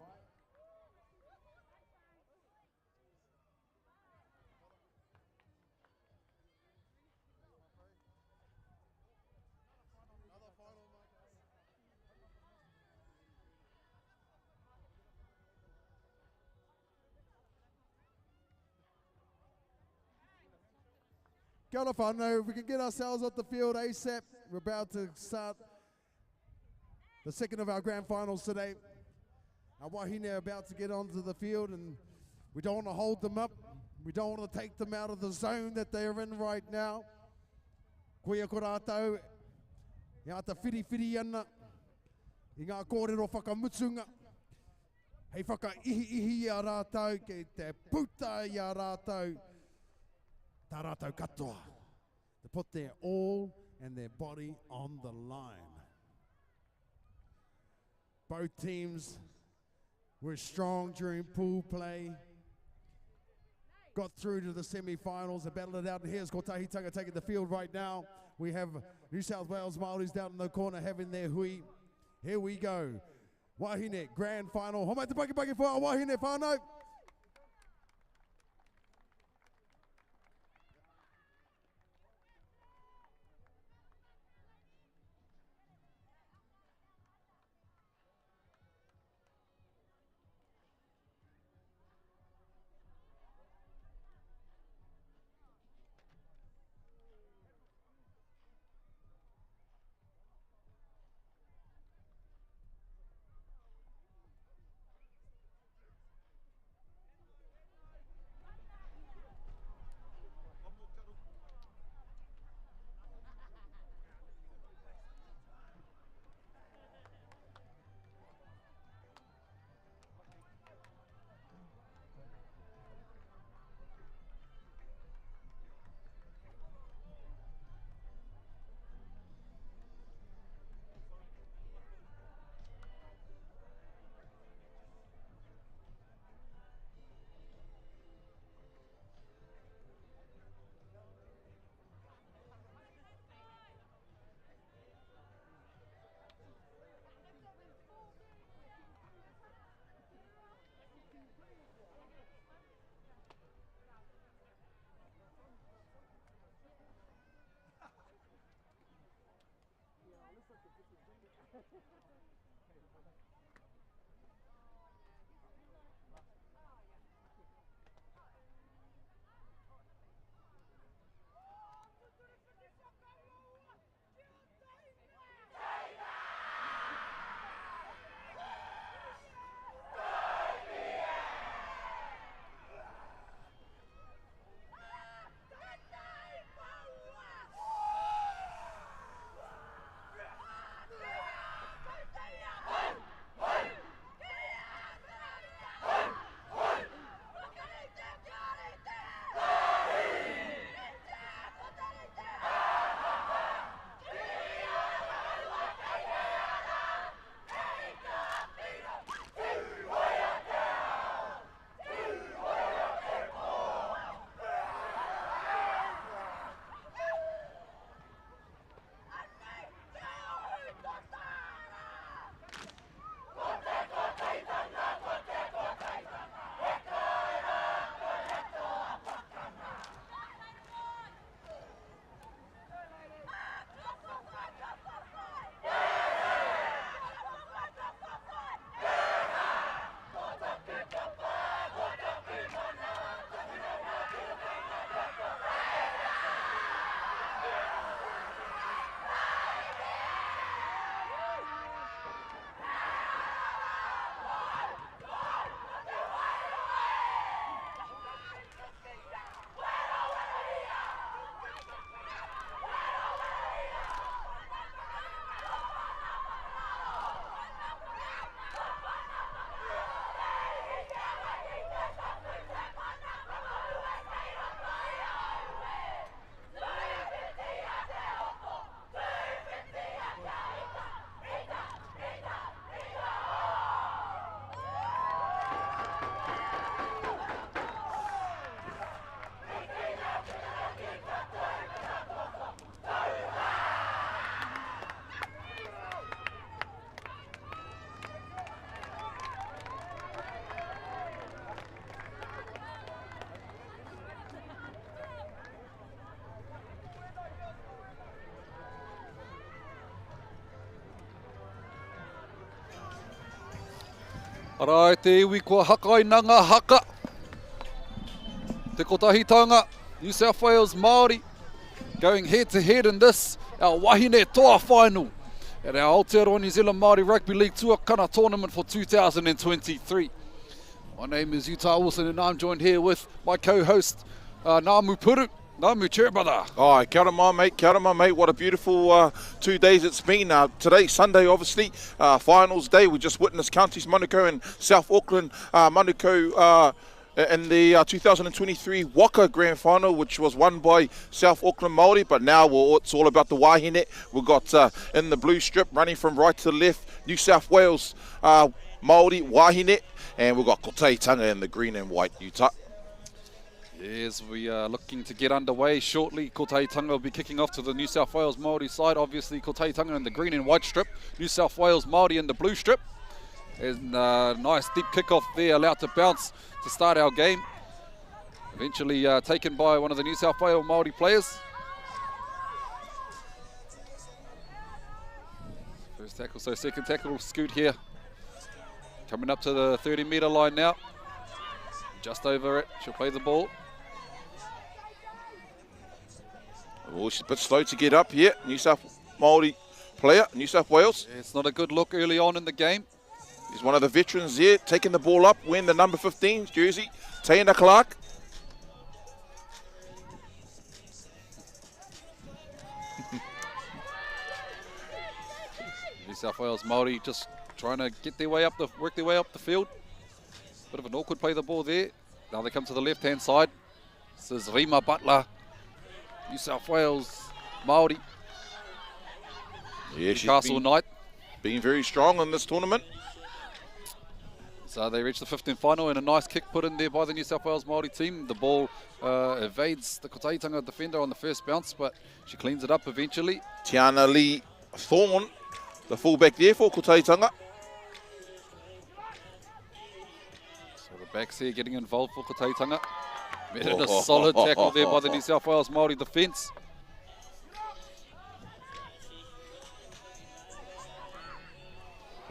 Kia ora whānau, if we can get ourselves off the field ASAP, we're about to start the second of our grand finals today. Our Wahine are about to get onto the field and we don't want to hold them up. We don't want to take them out of the zone that they are in right now. Koia ko rātou, i ata whiri ana, i ngā kōrero whakamutunga. Hei whakaihi a rātou, kei te puta i a rātou. Tā rātou katoa, to put their all and their body on the line. Both teams were strong during pool play, got through to the semi-finals and battled it out. And here's Kotahitanga taking the field right now We have New South Wales Māoris down in the corner having their hui. Here we go. Wahine, grand final. Homai te paki for our Wahine whānau. Ara e te iwi kua haka i nanga haka. Te kotahitanga, New South Wales Māori, going head to head in this, our Wahine Toa final at our Aotearoa New Zealand Māori Rugby League Tuakana tournament for 2023. My name is Utah Wilson and I'm joined here with my co-host, Ngāmu Puru. Ngāmu, cheer brother. Oh, kia ora mai, mate. Kia ora mai, mate. What a beautiful 2 days it's been. Today, Sunday, obviously, finals day. We just witnessed Counties Manukau and South Auckland Manukau in the 2023 Waka Grand Final, which was won by South Auckland Māori. But now it's all about the Wahine. We've got in the blue strip, running from right to left, New South Wales Māori Wahine. And we've got Koteitanga in the green and white, Utah. Yes, we are looking to get underway shortly. Ko Taitanga will be kicking off to the New South Wales Māori side. Obviously, Ko Taitanga in the green and white strip. New South Wales Māori in the blue strip. And nice deep kickoff there, allowed to bounce to start our game. Eventually taken by one of the New South Wales Māori players. First tackle, so second tackle, Scoot here. Coming up to the 30-metre line now. Just over it, she'll play the ball. Oh, she's a bit slow to get up here. New South Māori player, New South Wales. It's not a good look early on in the game. He's one of the veterans there, taking the ball up, wearing the number 15 jersey, Taina Clark. New South Wales Māori just trying to get their way up work their way up the field. Bit of an awkward play the ball there. Now they come to the left-hand side. This is Rima Butler, New South Wales Māori. Yeah, she's Castle Knight. been very strong in this tournament. So they reach the 15th final and a nice kick put in there by the New South Wales Māori team. The ball evades the Ko Taitanga defender on the first bounce, but she cleans it up eventually. Tiana Lee Thorne, the fullback there for Ko Taitanga. So the backs here getting involved for Ko Taitanga. Made it a solid tackle there by the New South Wales Māori defence.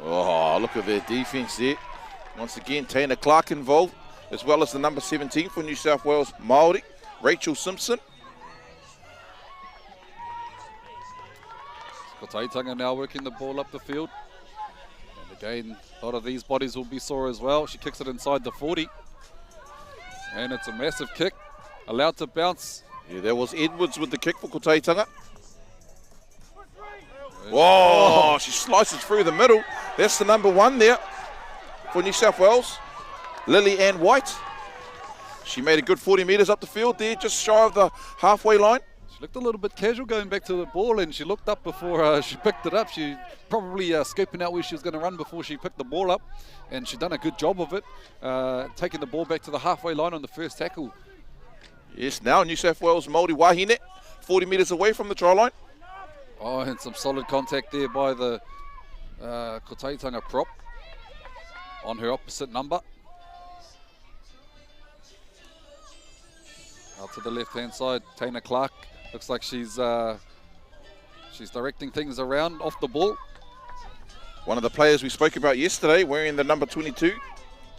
Oh, look at their defence there. Once again, Taina Clark involved, as well as the number 17 for New South Wales Māori, Rachel Simpson. Ko Taitanga now working the ball up the field. And again, a lot of these bodies will be sore as well. She kicks it inside the 40. And it's a massive kick, allowed to bounce. Yeah, there was Edwards with the kick for Ko Taitanga. Whoa, she slices through the middle. That's the number 1 there for New South Wales, Lily Ann White. She made a good 40 metres up the field there, just shy of the halfway line. She looked a little bit casual going back to the ball, and she looked up before she picked it up. She probably scoping out where she was going to run before she picked the ball up, and she done a good job of it, taking the ball back to the halfway line on the first tackle. Yes, now New South Wales Māori Wahine, 40 metres away from the try line. Oh, and some solid contact there by the Ko Taitanga prop on her opposite number. Out to the left-hand side, Taina Clark. Looks like she's directing things around off the ball. One of the players we spoke about yesterday, wearing the number 22,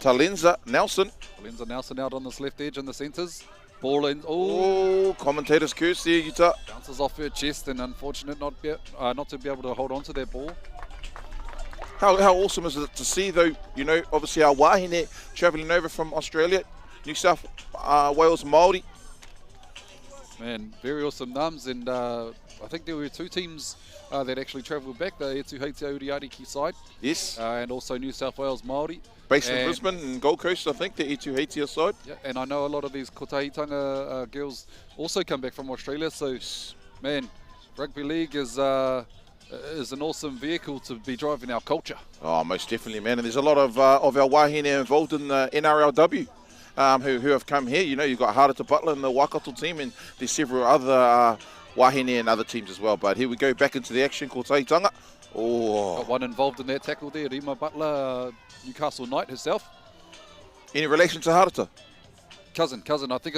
Talenza Nelson. Talenza Nelson out on this left edge in the centres. Ball in. Oh, commentator's curse there, Utah. Bounces off her chest, and unfortunate not to be able to hold on to that ball. How awesome is it to see, though, you know, obviously our wahine travelling over from Australia, New South Wales Māori. Man, very awesome nums, and I think there were 2 teams that actually travelled back, the Etuheiti Uriariki side. Yes. And also New South Wales Māori. Based in Brisbane and Gold Coast, I think, the Etuheiti side. Yeah, and I know a lot of these Ko Taitanga girls also come back from Australia, so, man, rugby league is an awesome vehicle to be driving our culture. Oh, most definitely, man. And there's a lot of our wahine involved in the NRLW who have come here. You know, you've got Harata Butler and the Waikato team, and there's several other wahine and other teams as well. But here we go back into the action, Ko Taitanga. Oh. Got one involved in that tackle there, Rima Butler, Newcastle Knight herself. Any relation to Harata? Cousin. I think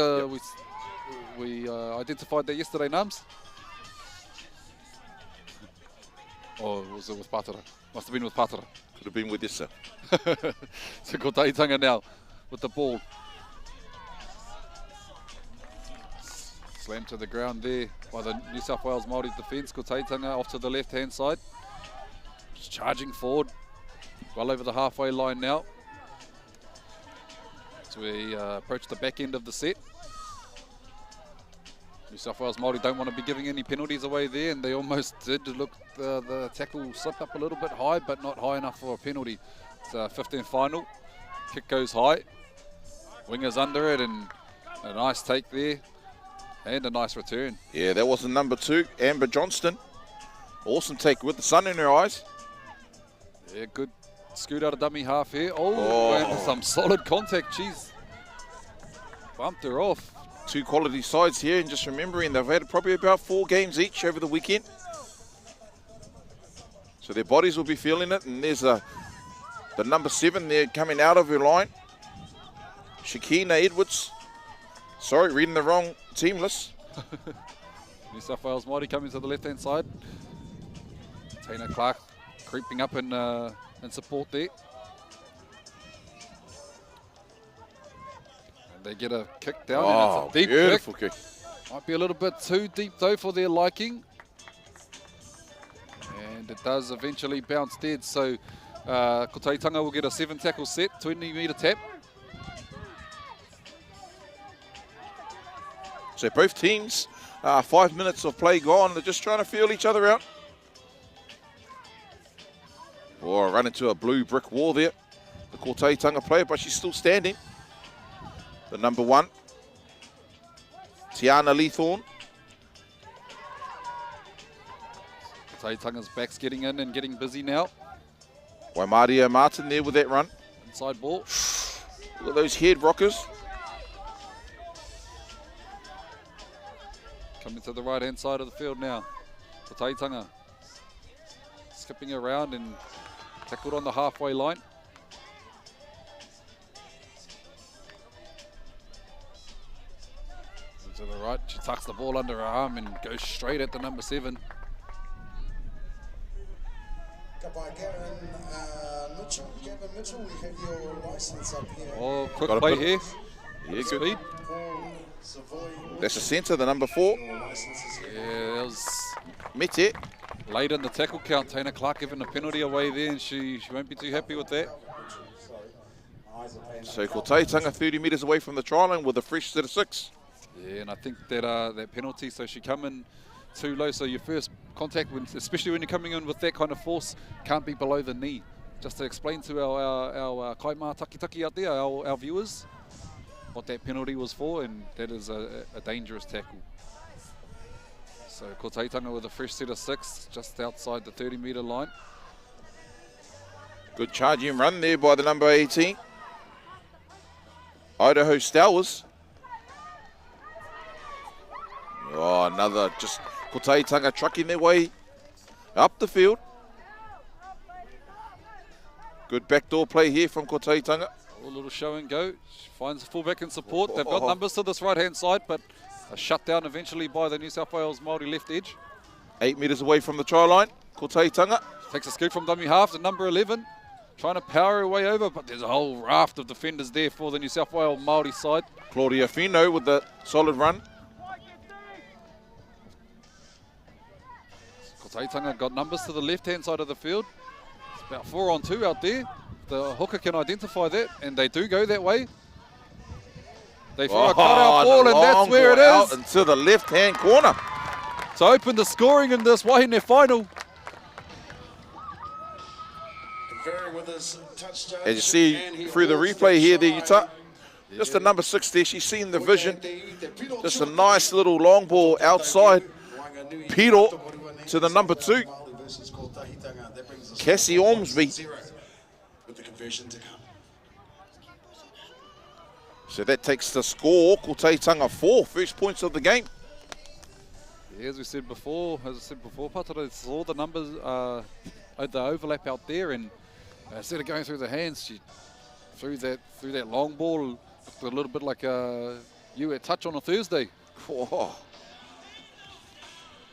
we identified that yesterday, Nums. Or was it with Patara? Must have been with Patara. Could have been with this, sir. So Ko Taitanga now with the ball. Slammed to the ground there by the New South Wales Māori defence. Ko Taitanga off to the left-hand side. Just charging forward. Well over the halfway line now. As we approach the back end of the set. New South Wales Māori don't want to be giving any penalties away there, and they almost did. Look, the tackle slipped up a little bit high, but not high enough for a penalty. It's a 15th final. Kick goes high. Wingers under it, and a nice take there, and a nice return. Yeah, that was the number 2, Amber Johnston. Awesome take with the sun in her eyes. Yeah, good scoot out of dummy half here. Oh, and some solid contact. Jeez. Bumped her off. two quality sides here, and just remembering they've had probably about 4 games each over the weekend. So their bodies will be feeling it, and there's the number 7 there coming out of her line. Shakina Edwards. Sorry, reading the wrong team list. New South Wales Māori coming to the left-hand side. Tina Clark creeping up in support there. And they get a kick down, and it's a deep beautiful kick. Might be a little bit too deep though for their liking. And it does eventually bounce dead, so Kotaitanga will get a 7-tackle set, 20-metre tap. So both teams, 5 minutes of play gone. They're just trying to feel each other out. Oh, run into a blue brick wall there. The Kotaitanga player, but she's still standing. The number 1, Tiana Leithorn. Kotahitanga's back's getting in and getting busy now. Waimaria Martin there with that run. Inside ball. Look at those head rockers. Coming to the right-hand side of the field now. Kotaitanga skipping around and tackled on the halfway line. To the right, she tucks the ball under her arm and goes straight at the number 7. By Gavin Mitchell, we have your license up here. Oh, quick play here. Yeah, Speed. That's the centre, the number 4. Yeah, that was Mete. late in the tackle count. Tina Clark giving a penalty away there, and she won't be too happy with that. So Kotaitanga 30 metres away from the try line with a fresh set of 6. Yeah, and I think that that penalty, so she come in too low, so your first contact, especially when you're coming in with that kind of force, can't be below the knee. Just to explain to our kaimā taki out there, our viewers, what that penalty was for, and that is a dangerous tackle. So Kotaitanga with a fresh set of 6, just outside the 30-metre line. Good charging run there by the number 18. Idaho Stowers. Oh, another just Kotaitanga trucking their way up the field. Good backdoor play here from Kotaitanga. A little show and go. She finds the fullback in support. They've got numbers to this right-hand side, but a shutdown eventually by the New South Wales Māori left edge. 8 metres away from the try line. Kotaitanga. Takes a scoot from dummy half to number 11. Trying to power her way over, but there's a whole raft of defenders there for the New South Wales Māori side. Claudia Fino with the solid run. Kotaitanga got numbers to the left-hand side of the field. It's about 4-on-2 out there. The hooker can identify that, and they do go that way. They throw a cut-out ball, and that's where it is. Out into the left-hand corner. To open the scoring in this Wahine final. As you see through the replay here, there Utah. Just the number 6 there. She's seen the vision. Just a nice little long ball outside. Piro to the number 2. Cassie Ormsby. So that takes the score. Kotaitanga 4, first points of the game. Yeah, as I said before, Patara saw the numbers, the overlap out there, and instead of going through the hands, she threw that long ball. Looked a little bit like you at touch on a Thursday. Oh.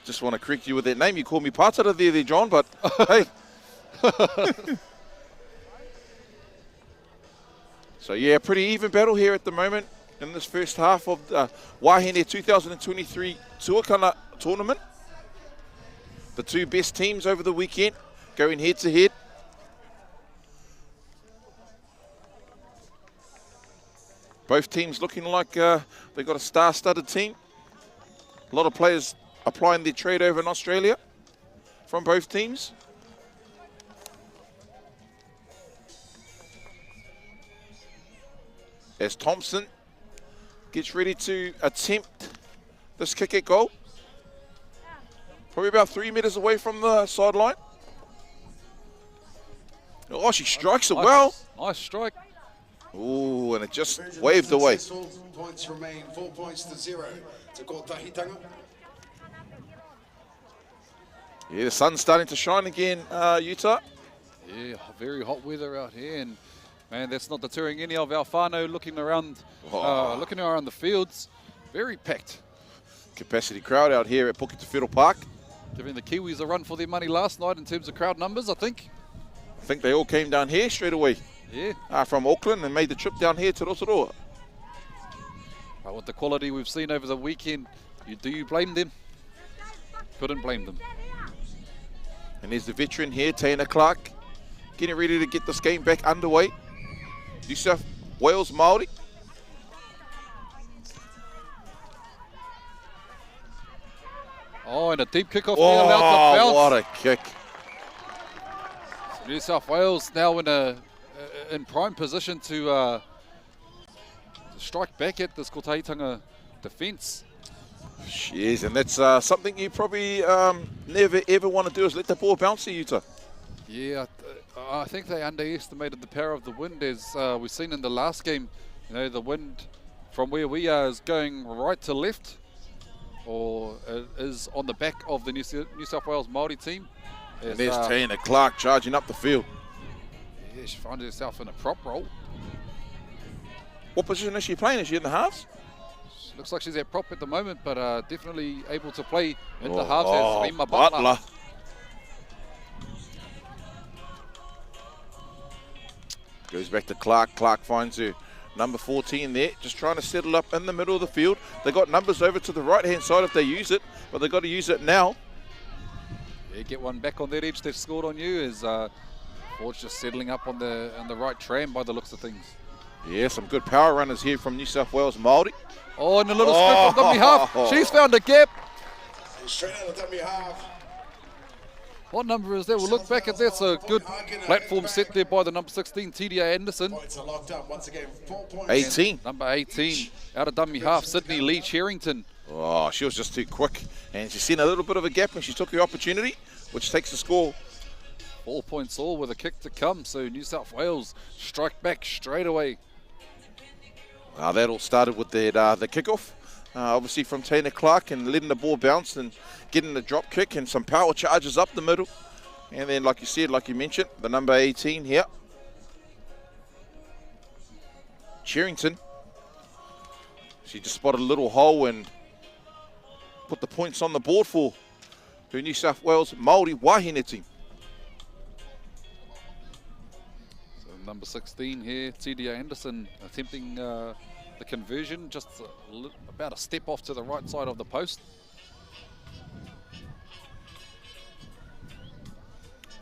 Just want to correct you with that name. You called me Patara there, John, but hey. So yeah, pretty even battle here at the moment in this first half of the Wahine 2023 Tuakana tournament. The two best teams over the weekend going head to head. Both teams looking like they've got a star-studded team. A lot of players applying their trade over in Australia from both teams. As Thompson gets ready to attempt this kick at goal. Probably about 3 metres away from the sideline. Oh, she strikes it well. Nice strike. Ooh, and it just waved away. Points remain, 4 points to 0 to Kotahitanga. Yeah, the sun's starting to shine again, Utah. Yeah, very hot weather out here, and man, that's not deterring any of our whānau looking around the fields. Very packed. Capacity crowd out here at Puketawhero Park. Giving the Kiwis a run for their money last night in terms of crowd numbers, I think. I think they all came down here straight away. Yeah. From Auckland and made the trip down here to Rotorua. But with the quality we've seen over the weekend, do you blame them? Couldn't blame them. And there's the veteran here, Taina Clark, getting ready to get this game back underway. New South Wales Māori. Oh, and a deep kickoff here, allowed to bounce. What a kick. So New South Wales now in prime position to strike back at this Kotahitanga defence. Jeez, and that's something you probably never ever want to do, is let the ball bounce to Utah. Yeah, I think they underestimated the power of the wind, as we've seen in the last game. You know, the wind from where we are is going right to left, or is on the back of the New South Wales Māori team. And there's Taina Clark charging up the field. Yeah, she finds herself in a prop role. What position is she playing? Is she in the halves? Looks like she's at prop at the moment, but definitely able to play in the halves as Rima Butler. Goes back to Clark. Clark finds her number 14 there, just trying to settle up in the middle of the field. They got numbers over to the right-hand side if they use it, but they've got to use it now. Yeah, get one back on that edge they've scored on you, as Ford's just settling up on the right tram by the looks of things. Yeah, some good power runners here from New South Wales Māori. Oh, and a little strip from dummy half. She's found a gap. Straight out of dummy half. What number is that? We'll look back at that. So good platform set there by the number 16, TDA Anderson. Points are locked up once again. 4 points. 18. And number 18, out of dummy half, Sydney Lee Cherrington. Oh, she was just too quick. And she's seen a little bit of a gap and she took the opportunity, which takes the score. 4 points all with a kick to come. So New South Wales strike back straight away. That all started with the kickoff, obviously from Taina Clark, and letting the ball bounce and getting the drop kick and some power charges up the middle. And then, like you said, like you mentioned, the number 18 here, Cherrington. She just spotted a little hole and put the points on the board for her New South Wales Māori Wahine team. So number 16 here, TDA Anderson, attempting the conversion, just about a step off to the right side of the post.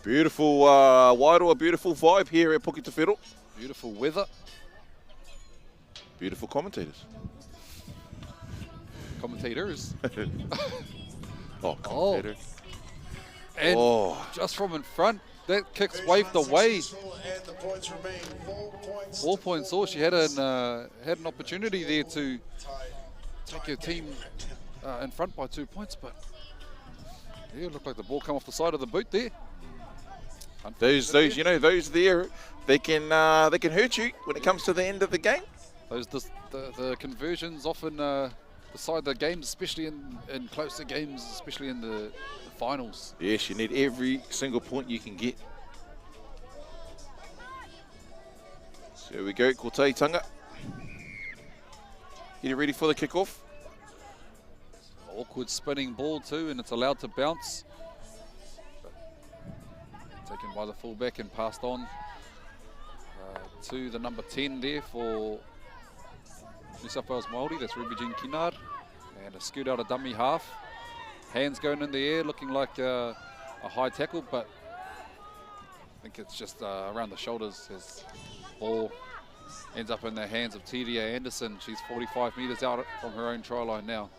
Beautiful Wairoa, beautiful vibe here at Puketawhero. Beautiful weather. Beautiful commentators. Commentators. Commentator. And just from in front, that kick's waved away. And the points remain 4 points. 4 points all. She had an opportunity there to take her team in front by 2 points, but yeah, it looked like the ball come off the side of the boot there. Those there, they can hurt you when it comes to the end of the game. The conversions often decide the games, especially in closer games, especially in the finals. Yes, you need every single point you can get. So here we go, Kotahitanga. Getting ready for the kickoff. Awkward spinning ball too, and it's allowed to bounce. Taken by the fullback and passed on to the number 10 there for New South Wales Māori. That's Ruby Jean Kinnard. And a scoot out of dummy half. Hands going in the air, looking like a high tackle, but I think it's just around the shoulders as ball ends up in the hands of TDA Anderson. She's 45 metres out from her own try line now.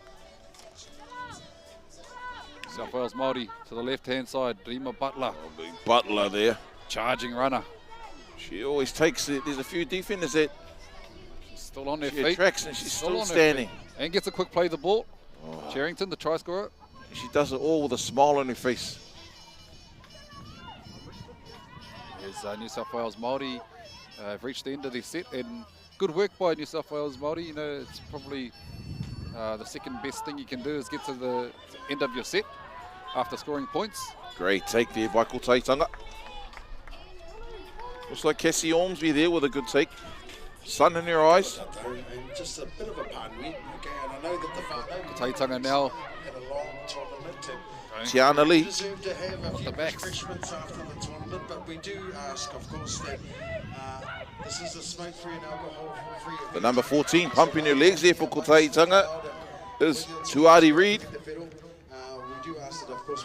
South Wales Māori to the left-hand side, Rima Butler. Oh, big Butler there. Charging runner. She always takes it. There's a few defenders that she's still on their feet. She attracts and she's still standing. And gets a quick play of the ball. Cherrington, the try scorer. She does it all with a smile on her face. There's New South Wales Māori have reached the end of their set, and good work by New South Wales Māori. You know, it's probably the second best thing you can do is get to the end of your set after scoring points. Great take there by Kotaitanga. Looks like Cassie Ormsby there with a good take. Sun in her eyes. And just a bit of a pun. Okay, and I know that the Kotaitanga now. had a long tournament. Tiana Lee. Deserve to have a few the backs. refreshments after the tournament, but we do ask, of course, that this is a smoke-free and alcohol-free event. The number 14 pumping her legs there for Kotaitanga is Tuari Reid.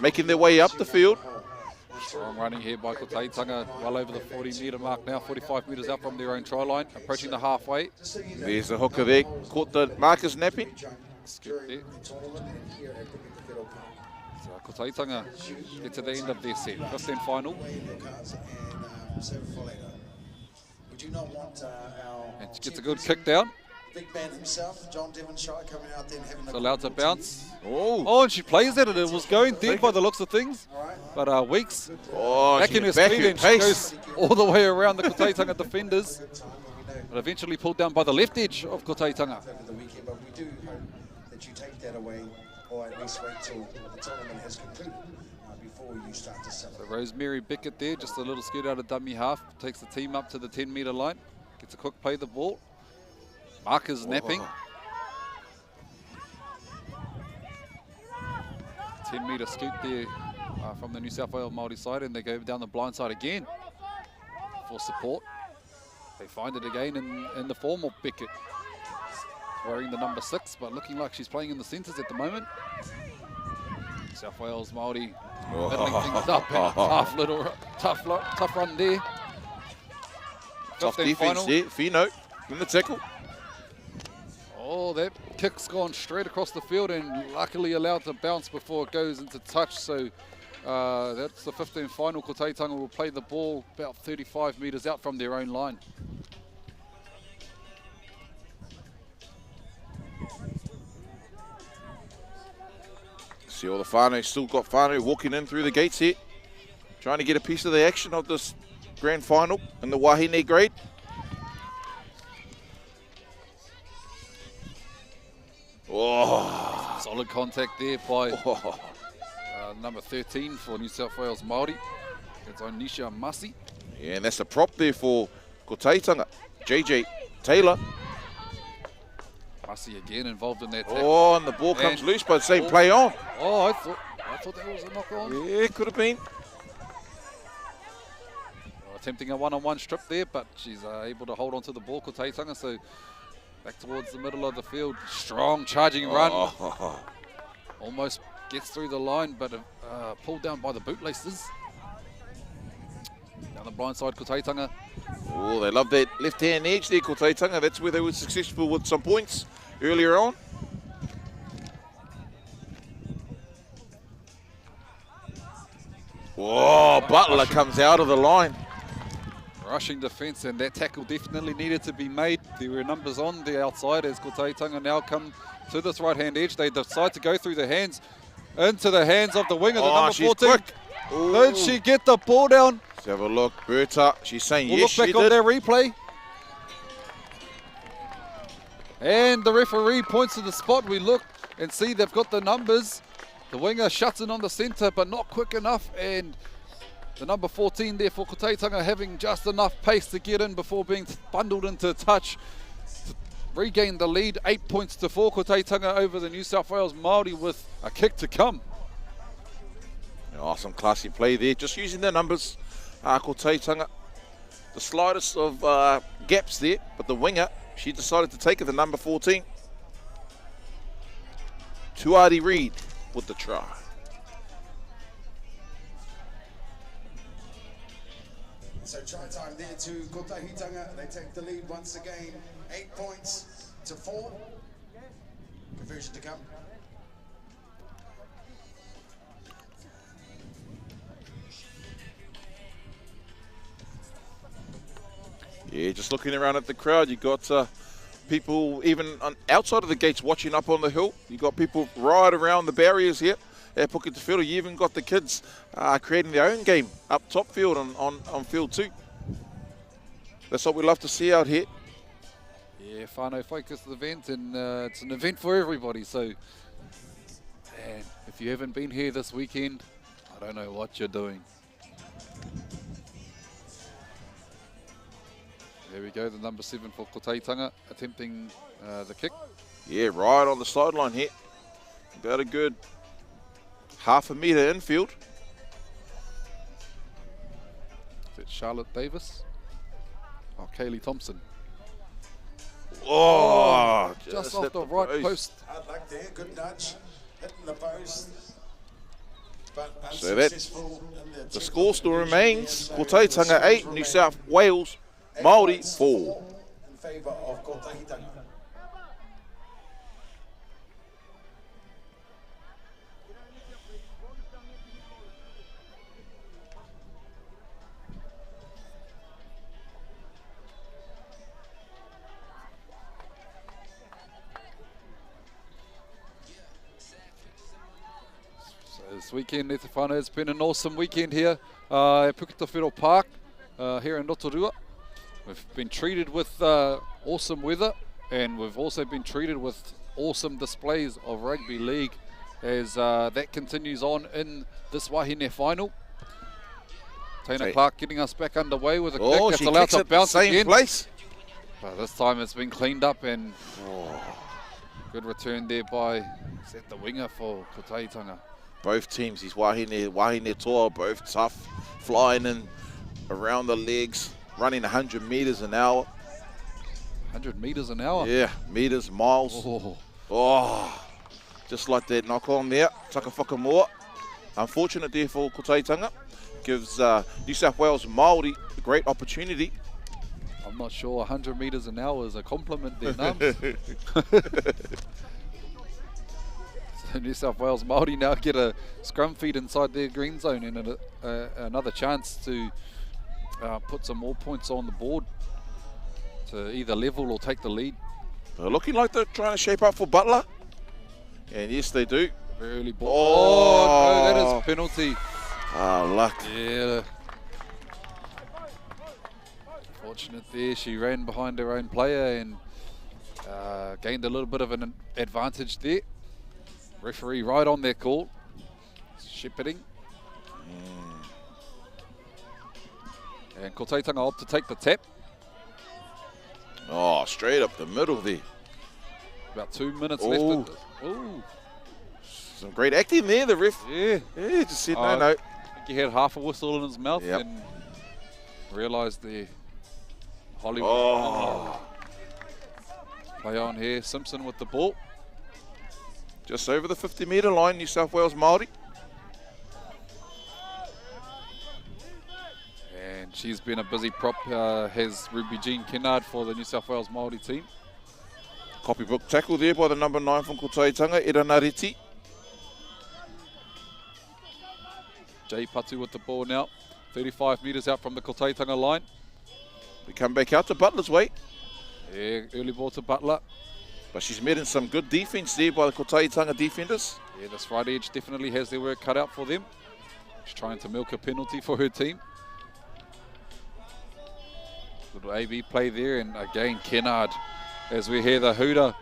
Making their way up the field. Strong running here by Kotaitanga, well over the 40-metre mark now, 45 metres out from their own try line, approaching the halfway. There's the hooker there, caught the markers napping. Skip there. So Kotaitanga get to the end of their set, 15 final. And she gets a good kick down. Big man himself, John Devonshire, coming out there and having It's allowed to bounce. Oh, And she plays it, and it was going deep by the looks of things. But Weeks back in her speed, and she goes all the way around the Kotaitanga defenders. But eventually pulled down by the left edge of Kotaitanga. over the weekend, but we do hope that you take that away, or at least wait till the tournament has concluded before you start to celebrate. So Rosemary Bickett there, just a little scoot out of dummy half, takes the team up to the 10-metre line, gets a quick play the ball. Markers napping. 10-metre scoot there from the New South Wales Māori side, and they go down the blind side again for support. They find it again in the form of Bickett. Wearing the number 6, but looking like she's playing in the centres at the moment. South Wales Māori middling things up, and a tough run there. tough 15 defense final. there. Fino in the tackle. Oh, that kick's gone straight across the field and luckily allowed to bounce before it goes into touch. So that's the 15 final. Kotaitanga will play the ball about 35 metres out from their own line. See all the whānau, still got whānau walking in through the gates here. Trying to get a piece of the action of this grand final in the Wahine grade. Oh, Solid contact there by number 13 for New South Wales Māori. It's Onisha Masi. yeah, and that's the prop there for Kotaitanga. JJ Taylor. Masi again involved in that tackle. Oh, and the ball comes And- loose, but it's saying play on. Oh, I thought that was a knock on. Yeah, could have been. Attempting a one-on-one strip there, but she's able to hold on to the ball, Kotaitanga. So back towards the middle of the field. Strong charging run. Oh. Almost gets through the line, but pulled down by the bootlaces. Down the blind side, Kotaitanga. Oh, they love that left-hand edge there, Kotaitanga. That's where they were successful with some points earlier on. Oh, Butler comes out of the line. Rushing defence, and that tackle definitely needed to be made. There were numbers on the outside as Kotaitanga now come to this right-hand edge. They decide to go through the hands, into the hands of the winger, the number she's 14. quick. Did she get the ball down? Let's have a look. Berta, she's saying We'll yes, she look back on did. their replay. And the referee points to the spot. We look and see they've got the numbers. The winger shuts in on the centre, but not quick enough. And the number 14 there for Kotaitanga having just enough pace to get in before being bundled into touch. To regain the lead, 8 points to 4. Kotaitanga over the New South Wales Māori with a kick to come. Awesome, classy play there. Just using their numbers. Kotaitanga, the slightest of gaps there, but the winger, she decided to take it, the number 14. Tuari Reid with the try. So try time there to Kotaitanga. They take the lead once again, 8 points to 4. Conversion to come. Yeah, just looking around at the crowd, you got people even outside of the gates watching up on the hill. You got people right around the barriers here at Puketawhero. You even got the kids creating their own game up top field on field 2. That's what we love to see out here. Yeah, whānau focused event, and it's an event for everybody. So, man, if you haven't been here this weekend, I don't know what you're doing. There we go, the number 7 for Koteitanga attempting the kick. Yeah, right on the sideline here. About a good half a metre infield. Is it Charlotte Davis? Oh, Kaylee Thompson. Oh, just off the right post. Hard luck there, good nudge, hitting the post. But So that unsuccessful in the attempt score still to remains. so Koteitanga 8, New South Wales, Māori 4. in favour of Koteitanga. This weekend, Te whānau, it's been an awesome weekend here at Puketawhero Park here in Rotorua. We've been treated with awesome weather, and we've also been treated with awesome displays of rugby league as that continues on in this wahine final. Taina Clark getting us back underway with a kick that's she allowed kicks to it the bounce same again. place. But this time it's been cleaned up, and good return there by the winger for Koteitanga. Both teams, he's wahine toa, both tough, flying in around the legs, running 100 metres an hour. 100 metres an hour? Yeah, metres, miles. Oh, just like that knock on there, Tuakana more. Unfortunate there for Koteitanga. Gives New South Wales Māori a great opportunity. I'm not sure 100 metres an hour is a compliment there, Nums. So New South Wales Māori now get a scrum feed inside their green zone, and another chance to put some more points on the board to either level or take the lead. They're looking like they're trying to shape up for Butler. And yes, they do. Very early ball. Oh, no, that is penalty. Luck. Yeah. Fortunate there, she ran behind her own player and gained a little bit of an advantage there. Referee right on their call. Shepherding. And Koteitanga opt to take the tap. Oh, straight up the middle there. About 2 minutes left. Ooh. Some great acting there, the ref. Yeah. Yeah, just said no. I think he had half a whistle in his mouth and realised the Hollywood. Play on here. Simpson with the ball. Just over the 50-metre line, New South Wales Māori. And she's been a busy prop, has Ruby Jean Kennard for the New South Wales Māori team. Copybook tackle there by the number 9 from Koteitanga, Iranariti. Jay Patu with the ball now. 35 metres out from the Koteitanga line. We come back out to Butler's way. Yeah, early ball to Butler. But she's met in some good defence there by the Koteitanga defenders. Yeah, this right edge definitely has their work cut out for them. She's trying to milk a penalty for her team. Little AB play there, and again Kennard as we hear the hooter.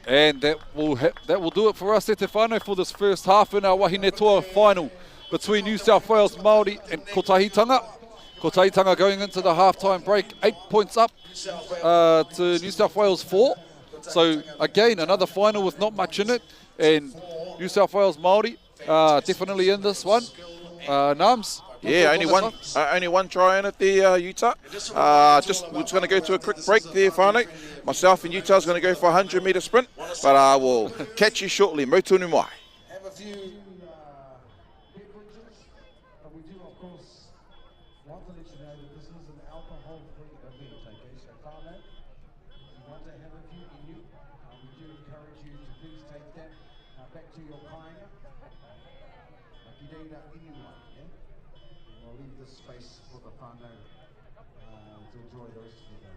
And that will do it for us, Te Whānau, for this first half in our Wahine Toa final between New South Wales Māori and Koteitanga. Koteitanga going into the halftime break, 8 points up to New South Wales 4. So again, another final with not much in it, and New South Wales Māori definitely in this one. Nams? Yeah, only one try in it there, Utah. We're just going to go to a quick break there, whānau. Myself and Utah's going to go for a 100-metre sprint, but I will catch you shortly. Mautunu mai. Have a few beverages, and we do, of course, want to let you know that this is an alcohol-free event, okay? So, whānau, if you want to have a few in you, we do encourage you to please take that back to your kāinga. Akirera inuai, yeah? We'll leave this space for the whānau to enjoy the rest of the day.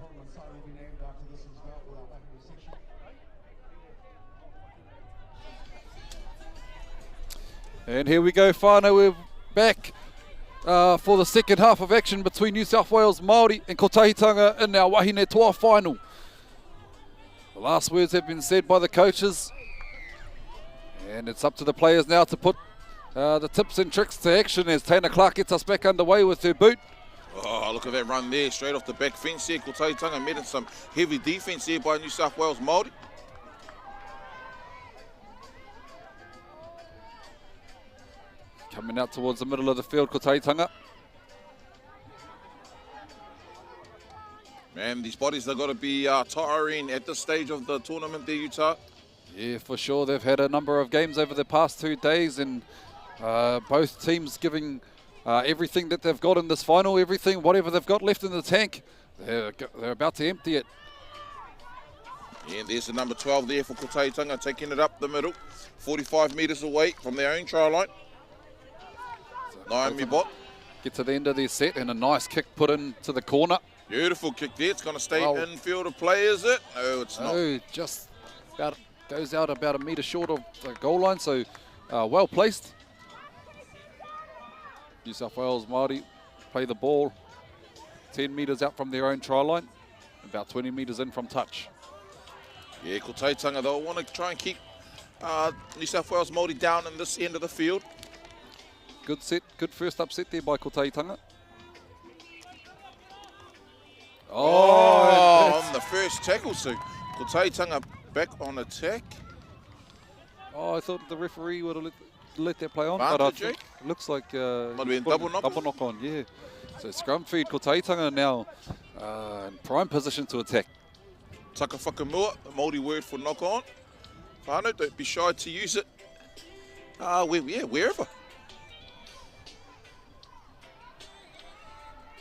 Tournament site will be named after this as well for that back in the section. And here we go, whānau, we're back for the second half of action between New South Wales Māori and Kotahitanga in our Wahine Toa final. The last words have been said by the coaches, and it's up to the players now to put the tips and tricks to action as Taina Clark gets us back underway with her boot. Oh, look at that run there, straight off the back fence there. Kotahitanga met in some heavy defence there by New South Wales Māori. Coming out towards the middle of the field, Kotahitanga. Man, these bodies, they've got to be tiring at this stage of the tournament there, Utah. Yeah, for sure. They've had a number of games over the past 2 days, and both teams giving everything that they've got in this final, everything, whatever they've got left in the tank, they're about to empty it. Yeah, there's the number 12 there for Kotahitanga, taking it up the middle, 45 metres away from their own try line. Naomi Bott. Get to the end of their set, and a nice kick put into the corner. Beautiful kick there. It's going to stay in field of play, is it? No, it's not. No, just about goes out about a metre short of the goal line, so well placed. New South Wales Māori play the ball 10 metres out from their own try line, about 20 metres in from touch. Yeah, Kotahitanga, they'll want to try and keep New South Wales Māori down in this end of the field. Good set, good first upset there by Kotahitanga. Oh, on the first tackle, so Kotahitanga back on attack. Oh, I thought the referee would have let that play on, Advantage, but I think it looks like might have been double knock on, yeah. So scrum feed, Kotahitanga now in prime position to attack. Taka whakamua, the Māori word for knock on. Whānau, don't be shy to use it. Wherever.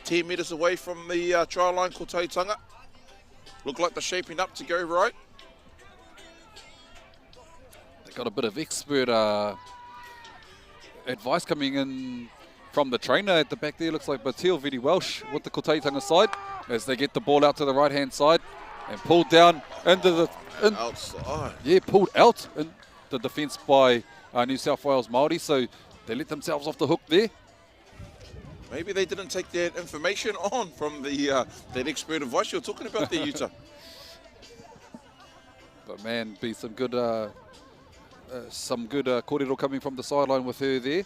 10 metres away from the try line, Kotahitanga. Look like they're shaping up to go right. They got a bit of expert advice coming in from the trainer at the back there. Looks like Batil Vidi Welsh with the Kotahitanga side as they get the ball out to the right-hand side and pulled down into the... outside. Yeah, pulled out in the defence by New South Wales Māori, so they let themselves off the hook there. Maybe they didn't take that information on from the that expert advice you're talking about there, Utah. But man, be some good kōrero coming from the sideline with her there.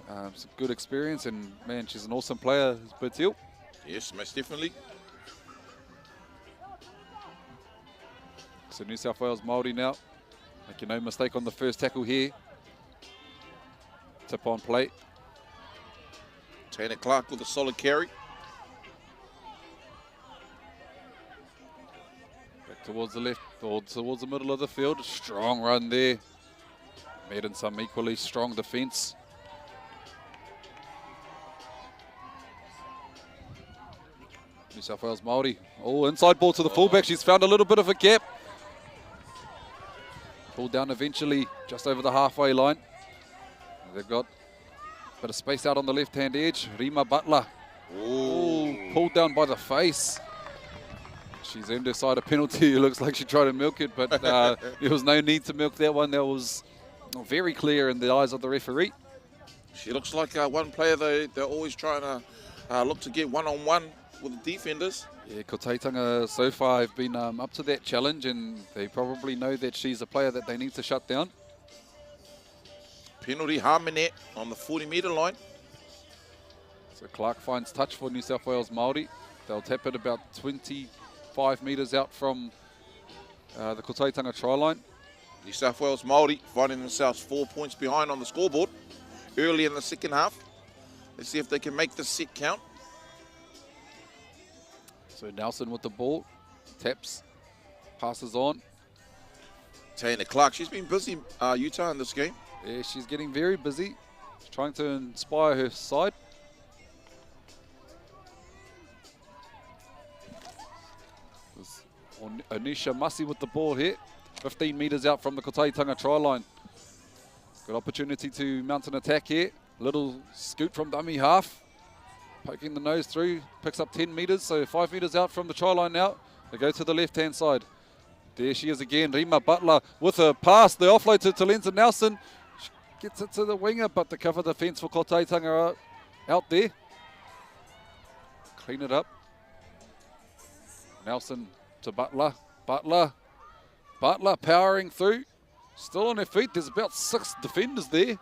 Some good experience, and man, she's an awesome player, Batil. Yes, most definitely. So New South Wales Māori now, making no mistake on the first tackle here. Tip on plate. Taina Clark with a solid carry. Back towards the left, or towards the middle of the field. Strong run there. Made in some equally strong defence. New South Wales Māori. Oh, inside ball to the fullback. She's found a little bit of a gap. Pulled down eventually just over the halfway line. They've got a bit of space out on the left-hand edge. Rima Butler. Ooh, pulled down by the face. She's earned her side a penalty. It looks like she tried to milk it, but there was no need to milk that one. That was very clear in the eyes of the referee. She looks like one player they're always trying to look to get one-on-one with the defenders. Yeah, Kotahitanga so far have been up to that challenge, and they probably know that she's a player that they need to shut down. Penalty, Harmonette on the 40-metre line. So Clark finds touch for New South Wales Māori. They'll tap it about 25 metres out from the Kotahitanga try line. New South Wales Māori finding themselves 4 points behind on the scoreboard early in the second half. Let's see if they can make this set count. So Nelson with the ball, taps, passes on. Taina Clark, she's been busy, Utah, in this game. Yeah, she's getting very busy. She's trying to inspire her side. Anisha Masi with the ball here. 15 metres out from the Kotahitanga try line. Good opportunity to mount an attack here. Little scoot from dummy half. Poking the nose through. Picks up 10 metres, so 5 metres out from the try line now. They go to the left-hand side. There she is again. Rima Butler with a pass. The offload to Talenza Nelson. She gets it to the winger, but the cover defence for Kotaitanga out there. Clean it up. Nelson to Butler. Butler powering through. Still on her feet. There's about 6 defenders there.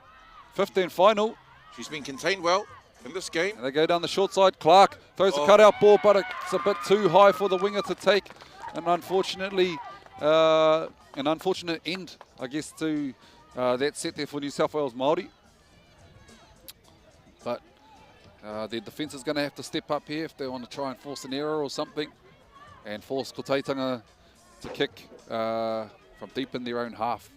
15 final. She's been contained well in this game. And they go down the short side. Clark throws a cutout ball, but it's a bit too high for the winger to take. And unfortunately, an unfortunate end, I guess, to that set there for New South Wales Māori. But their defence is going to have to step up here if they want to try and force an error or something. And force Kotaitanga to kick from deep in their own half.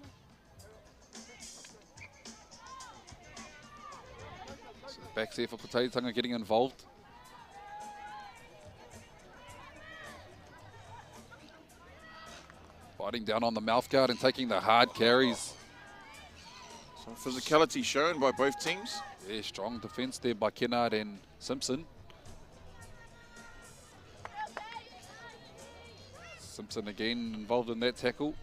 So the backs here for Kotaitanga getting involved. Biting down on the mouth guard and taking the hard carries. Some physicality shown by both teams. Yeah, strong defence there by Kennard and Simpson. Simpson again involved in that tackle.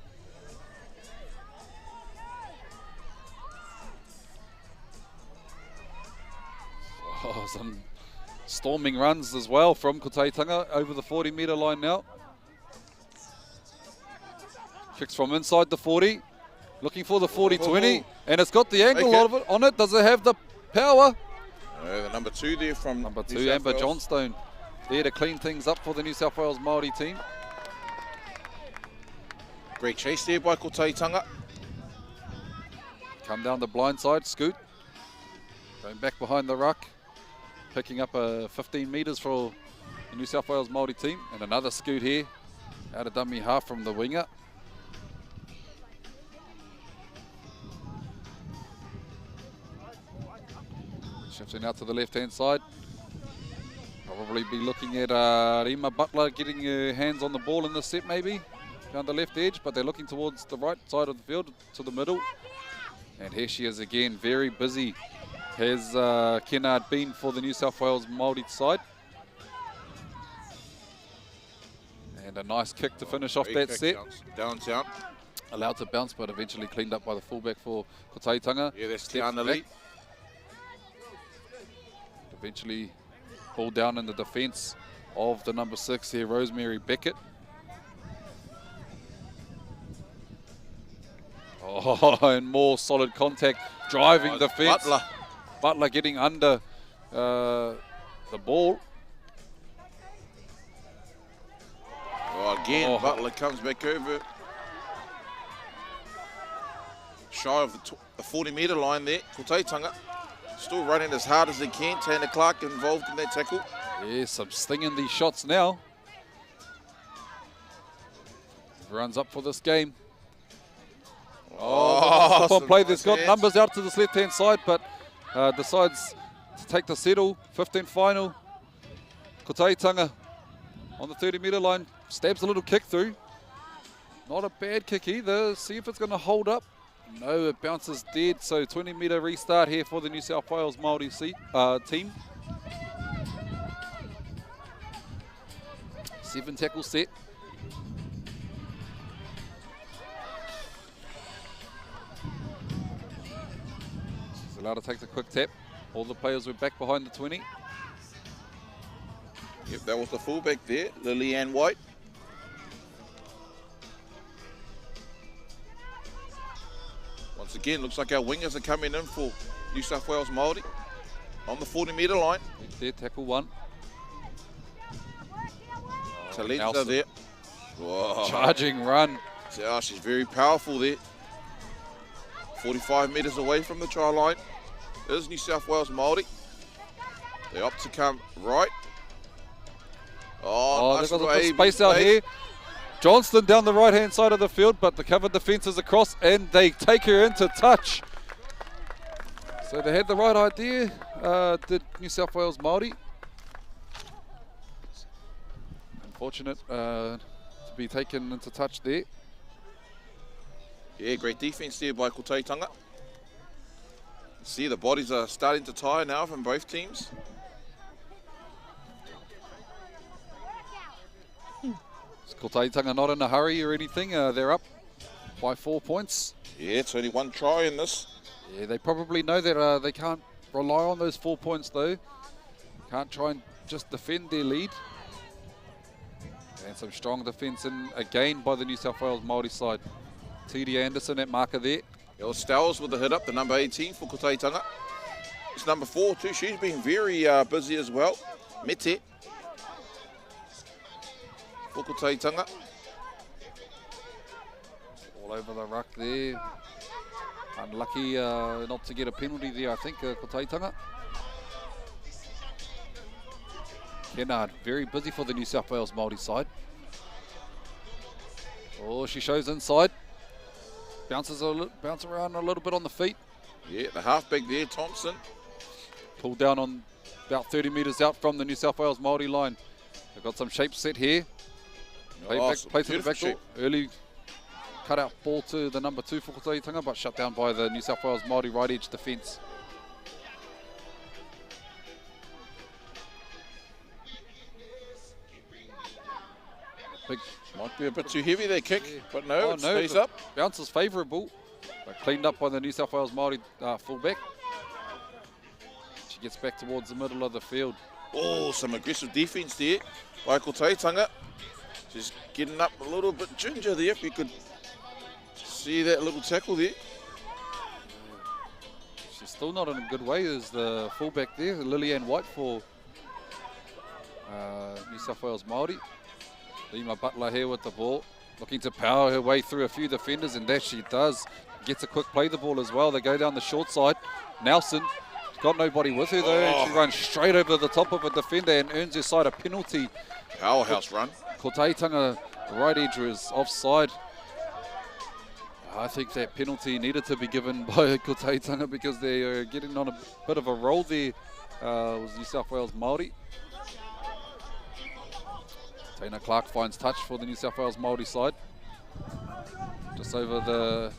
Oh, some storming runs as well from Kotaitanga over the 40-metre line now. Kicks from inside the 40, looking for the 40-20, and it's got the angle of it on it. Does it have the power? The number 2 there from number 2, Amber Johnstone, there to clean things up for the New South Wales Māori team. Great chase there by Kotaitanga. Come down the blind side, scoot. Going back behind the ruck. Picking up 15 metres for the New South Wales Māori team. And another scoot here. Out of dummy half from the winger. Shifting out to the left-hand side. Probably be looking at Rima Butler getting her hands on the ball in this set maybe. Down the left edge, but they're looking towards the right side of the field, to the middle. And here she is again, very busy. Has Kennard been for the New South Wales Māori side. And a nice kick to finish off that set. Downtown. Allowed to bounce, but eventually cleaned up by the fullback for Kotaitanga. Yeah, that's Tiana Lee. Eventually pulled down in the defence of the number 6 here, Rosemary Beckett. Oh, and more solid contact, driving the fence. Butler getting under the ball. Oh, again, Butler comes back over. Shy of the 40-metre line there. Kotaitanga still running as hard as they can. Tanner Clark involved in that tackle. Yeah, some sting in these shots now. Runs up for this game. Oh, on play. There's got numbers out to this left-hand side, but decides to take the settle. 15 final. Kotaitanga on the 30-metre line. Stabs a little kick through. Not a bad kick either. See if it's going to hold up. No, it bounces dead. So 20-metre restart here for the New South Wales Māori team. 7 tackle set. Allowed to take the quick tap. All the players were back behind the 20. Yep, that was the fullback there, Lillian White. Once again, looks like our wingers are coming in for New South Wales Māori on the 40-metre line. There, tackle 1. Talenza there. Whoa. Charging run. Oh, she's very powerful there. 45 metres away from the try line. There's New South Wales Māori. They opt to come right. Oh, nice they've got the space out here. Johnston down the right-hand side of the field, but the covered defence is across, and they take her into touch. So they had the right idea, did New South Wales Māori. Unfortunate to be taken into touch there. Yeah, great defence there by Kotaitanga. See, the bodies are starting to tire now from both teams. Is Kotaitanga not in a hurry or anything? They're up by 4 points. Yeah, it's only one try in this. Yeah, they probably know that they can't rely on those 4 points though. Can't try and just defend their lead. And some strong defence in again by the New South Wales Māori side. T.D. Anderson at marker there. El Stowers with the hit up, the number 18 for Kotaitanga. It's number 4 too, she's been very busy as well. Mete for Kotaitanga. All over the ruck there. Unlucky not to get a penalty there, I think, Kotaitanga. Kennard, very busy for the New South Wales Māori side. Oh, she shows inside. Bounce around a little bit on the feet. Yeah, the halfback there, Thompson. Pulled down on about 30 metres out from the New South Wales Māori line. They've got some shape set here. Play to the back door. Early cut out ball to the number 2 for Kotaitanga, but shut down by the New South Wales Māori right edge defence. Big. Might be a bit too heavy their kick, Yeah. but no, it stays up. Bounce is favourable, but cleaned up by the New South Wales Māori fullback. She gets back towards the middle of the field. Oh, some aggressive defence there by Kotaitanga. Just getting up a little bit ginger there, if you could see that little tackle there. She's still not in a good way. There's the fullback there, Lillian White for New South Wales Māori. Lima Butler here with the ball, looking to power her way through a few defenders, and that she does. Gets a quick play the ball as well. They go down the short side. Nelson, she's got nobody with her though, and she runs straight over the top of a defender and earns her side a penalty. Powerhouse run. Kotaitanga, right edge, was offside. I think that penalty needed to be given by Kotaitanga because they are getting on a bit of a roll there. Was New South Wales Māori. Taina Clark finds touch for the New South Wales Māori side. Just over the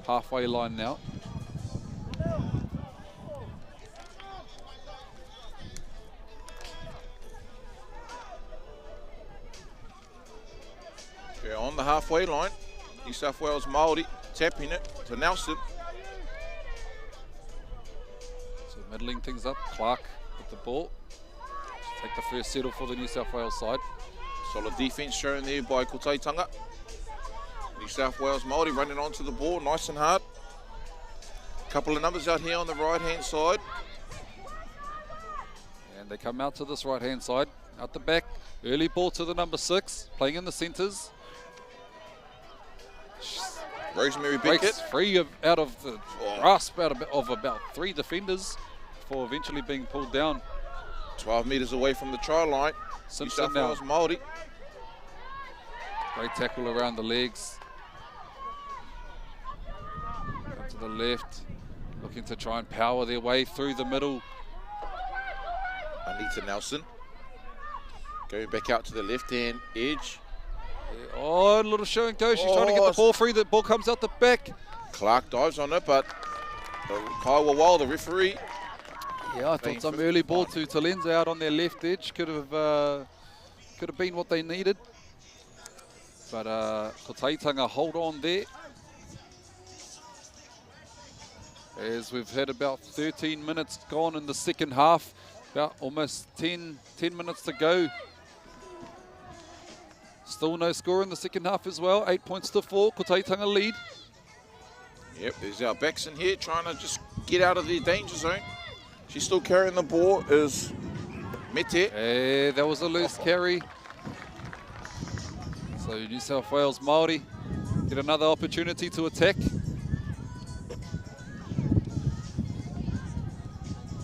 halfway line now. Okay, on the halfway line, New South Wales Māori tapping it to Nelson. So middling things up. Clark with the ball. Take the first settle for the New South Wales side. Solid defence shown there by Kotaitanga. New South Wales Māori running onto the ball, nice and hard. Couple of numbers out here on the right-hand side. And they come out to this right-hand side. Out the back, early ball to the number 6, playing in the centres. Rosemary Breaks Beckett. free out of the grasp of about 3 defenders before eventually being pulled down. 12 metres away from the try line. Simpson New South now. Wales Māori. Great tackle around the legs. Up to the left, looking to try and power their way through the middle. Anita Nelson. Going back out to the left-hand edge. Oh, a little show and go. She's trying to get the ball free. The ball comes out the back. Clark dives on it, but Kaiwa Wall, the referee. Yeah, I thought some early ball to Talenza out on their left edge could have been what they needed. But Kotaitanga hold on there. As we've had about 13 minutes gone in the second half, about almost 10 minutes to go. Still no score in the second half as well. 8 points to 4. Kotaitanga lead. Yep, there's our backs in here trying to just get out of their danger zone. She's still carrying the ball, is Mete. Hey, that was a loose carry. So New South Wales Māori get another opportunity to attack.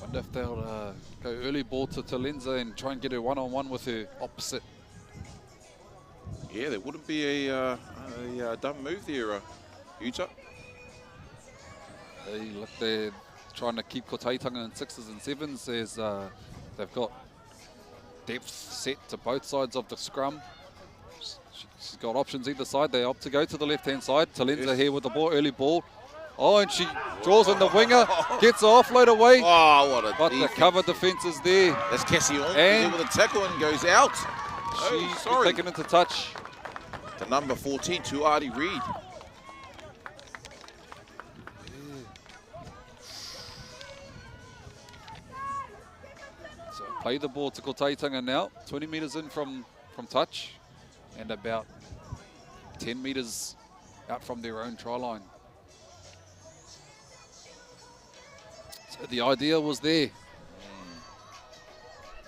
Wonder if they'll go early ball to Talenza and try and get her one-on-one with her opposite. Yeah, there wouldn't be a dumb move there, Utah. They're trying to keep Kotaitanga in 6s and 7s as they've got depth set to both sides of the scrum. She's got options either side. They opt to go to the left-hand side. Talenza here with the ball, early ball. Oh, and she draws in the winger, gets the offload away. Oh, what a But the defense. cover defense is there. That's Cassie on And- with a tackle and goes out. She's sorry. taken into touch. The number 14, Tuakana Reid. So play the ball to Kotaitanga now. 20 metres in from touch and about 10 metres out from their own try line. So the idea was there.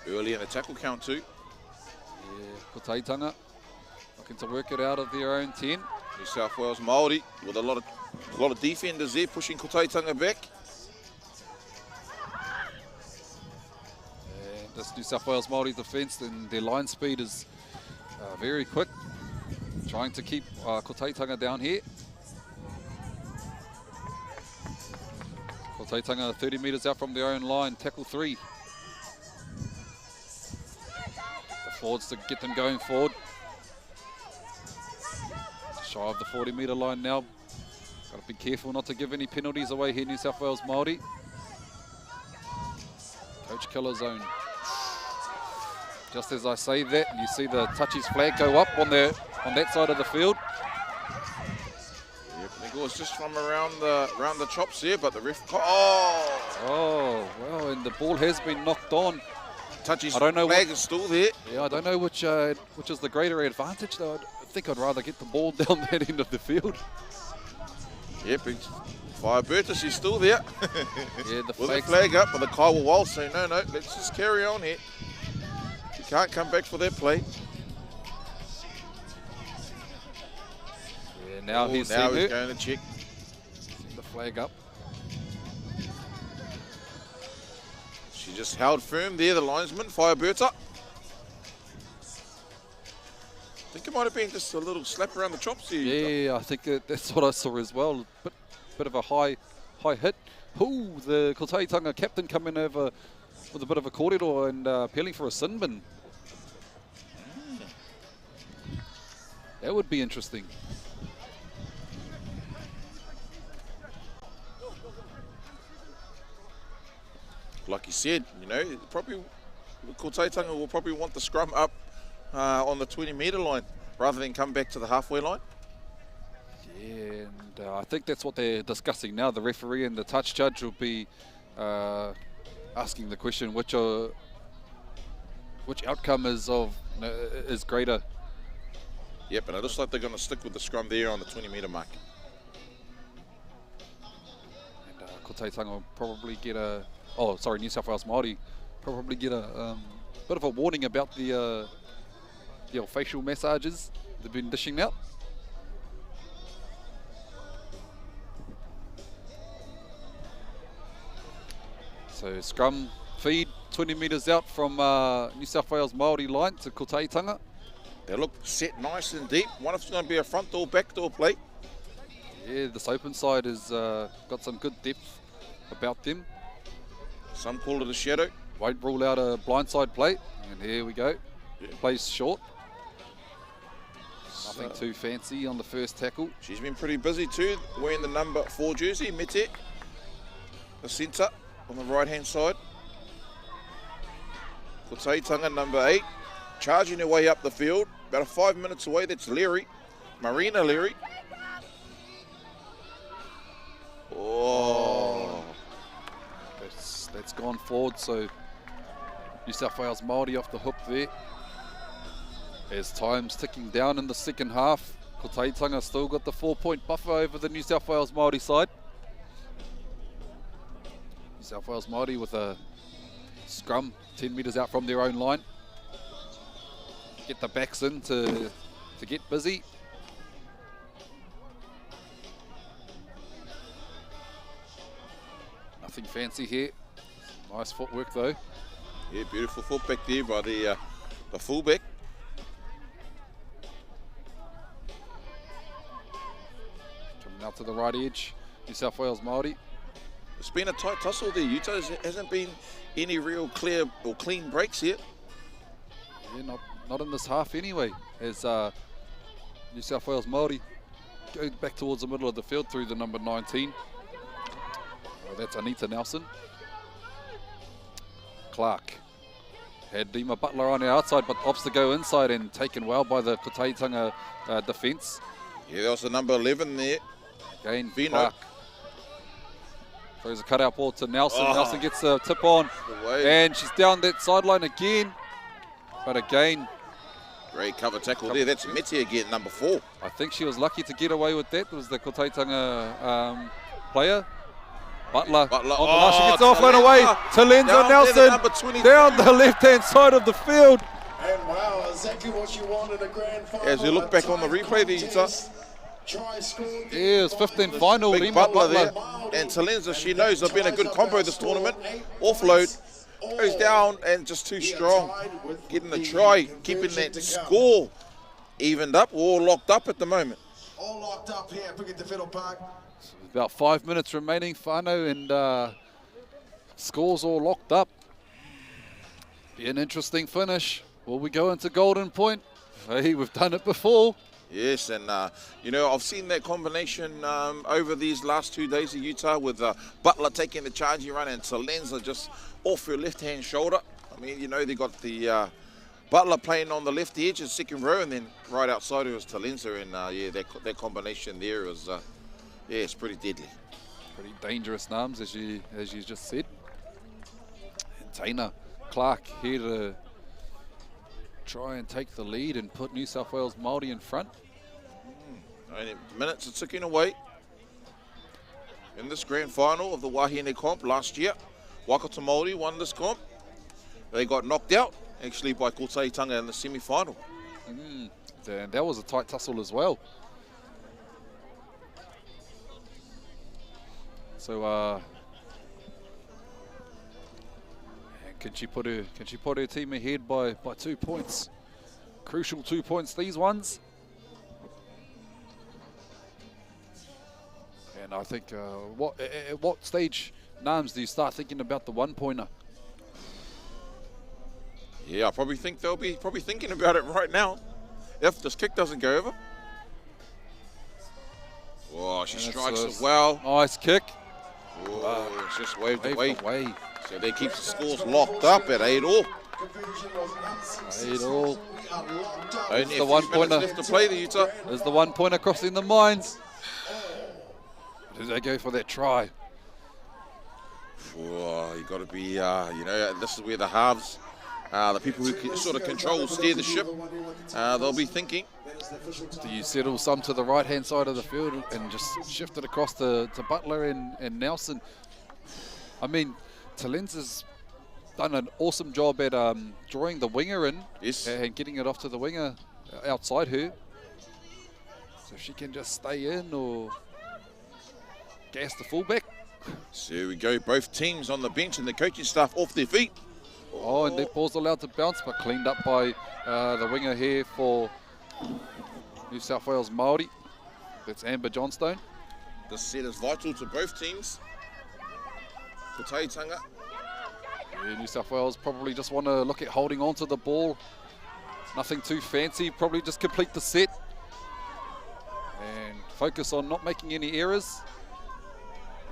Early in the tackle count too. Yeah, Kotaitanga looking to work it out of their own 10. New South Wales Māori with a lot of defenders there pushing Kotaitanga back. And this New South Wales Māori defence and their line speed is very quick. Trying to keep Kotaitanga down here. Kotaitanga 30 metres out from their own line, tackle 3. The forwards to get them going forward. Shy of the 40-metre line now. Got to be careful not to give any penalties away here, New South Wales Māori. Coach Killer zone. Just as I say that, you see the touchies flag go up on that side of the field. Yep, I think it was just from around the chops here, but the ref. Oh, well, and the ball has been knocked on. Touchies I don't know flag is still there. Yeah, I don't know which is the greater advantage, though. I think I'd rather get the ball down that end of the field. Yep, and Firebertus is still there. Yeah, the with the flag up, but the Kaiwa Wall say, no, let's just carry on here. You can't come back for that play. Yeah, now he's now seen he's it. going to check. The flag up. She just held firm there, the linesman, Fireberta. I think it might have been just a little slap around the chops here. Yeah, I think that's what I saw as well. Bit of a high hit. Ooh, the Kotaitanga captain coming over with a bit of a corridor and appealing for a sin bin. That would be interesting. Like you said, probably Kotaitanga will probably want the scrum up on the 20-metre line rather than come back to the halfway line. Yeah, and I think that's what they're discussing now. The referee and the touch judge will be asking the question which outcome is greater. Yep, and it looks like they're going to stick with the scrum there on the 20-metre mark. And Kotaitanga will probably get New South Wales Māori probably get a bit of a warning about the old facial massages they've been dishing out. So scrum feed 20 metres out from New South Wales Māori line to Kotaitanga. They look set nice and deep. One of it's going to be a front door, back door play. Yeah, this open side has got some good depth about them. Some call it a shadow. Won't rule out a blindside play. And here we go. Plays short. Nothing too fancy on the first tackle. She's been pretty busy too, wearing the number 4 jersey, Mete. The centre on the right-hand side. Kotaitanga, number 8, charging her way up the field. About 5 minutes away, that's Leary. Marina Leary. Oh. That's gone forward, so New South Wales Māori off the hook there. As time's ticking down in the second half, Kotaitanga still got the 4-point buffer over the New South Wales Māori side. New South Wales Māori with a scrum 10 metres out from their own line. Get the backs in to get busy. Nothing fancy here. Nice footwork though. Yeah, beautiful footback there by the fullback. Coming out to the right edge, New South Wales Māori. It's been a tight tussle there, Utah. There hasn't been any real clear or clean breaks here. Yeah, not in this half anyway, as New South Wales Māori go back towards the middle of the field through the number 19. Oh, that's Anita Nelson. Clark had Dima Butler on the outside, but opts to go inside and taken well by the Kotaitanga defence. Yeah, that was the number 11 there. Again, Vino. Clark throws a cutout ball to Nelson. Nelson gets a tip on, and she's down that sideline again. But again, great cover tackle there. That's Meti again, number 4. I think she was lucky to get away with that. It was the Kotaitanga player. Butler on the line. She gets offload away. Talenza Nelson down the left-hand side of the field. And wow, exactly what you want in a grand final. As you look back on the replay there, Utah. Yeah, it was 15 final. Big Lima Butler there. And Talenza, she knows they've been a good combo this tournament. Offload. Goes down and just too strong. Getting the try, keeping that score evened up, all locked up at the moment. All locked up here at Puketawhero Park. About 5 minutes remaining, whānau, and scores all locked up. Be an interesting finish. Will we go into Golden Point? Hey, we've done it before. Yes, and you know, I've seen that combination over these last 2 days of Utah with Butler taking the charging run and Talenza just off her left-hand shoulder. I mean, you know, they got the Butler playing on the left edge in second row, and then right outside her was Talenza, and yeah, that combination there was, yeah, it's pretty deadly. Pretty dangerous names, as you just said. And Taina Clark here to try and take the lead and put New South Wales Māori in front. And minutes are ticking away in this grand final of the Wahine comp last year. Waikato Māori won this comp. They got knocked out actually by Kotaitanga in the semi-final. And that was a tight tussle as well. So can she put her team ahead by 2 points? Crucial 2 points, these ones. And I think at what stage, Nams, do you start thinking about the 1-pointer? Yeah, I probably think they'll be thinking about it right now if this kick doesn't go over. Oh, she strikes it well. Nice kick. Oh, it's just waved away. So they keep the scores locked up at 8-all. 8-all. Only the a 1 few pointer minutes left to play the Utah. There's the 1-pointer crossing the mines. Do they go for that try? Oh, you got to be, you know, this is where the halves, the people who sort of control, steer the ship, they'll be thinking. Do you settle some to the right-hand side of the field and just shift it across to Butler and Nelson? I mean, Talenza's done an awesome job at drawing the winger in and getting it off to the winger outside her. So she can just stay in or gas the fullback. So here we go, both teams on the bench and the coaching staff off their feet. Oh, and that ball's allowed to bounce, but cleaned up by the winger here for New South Wales Māori. That's Amber Johnstone. This set is vital to both teams. Kotaitanga. Yeah, New South Wales probably just want to look at holding on to the ball. Nothing too fancy, probably just complete the set. And focus on not making any errors.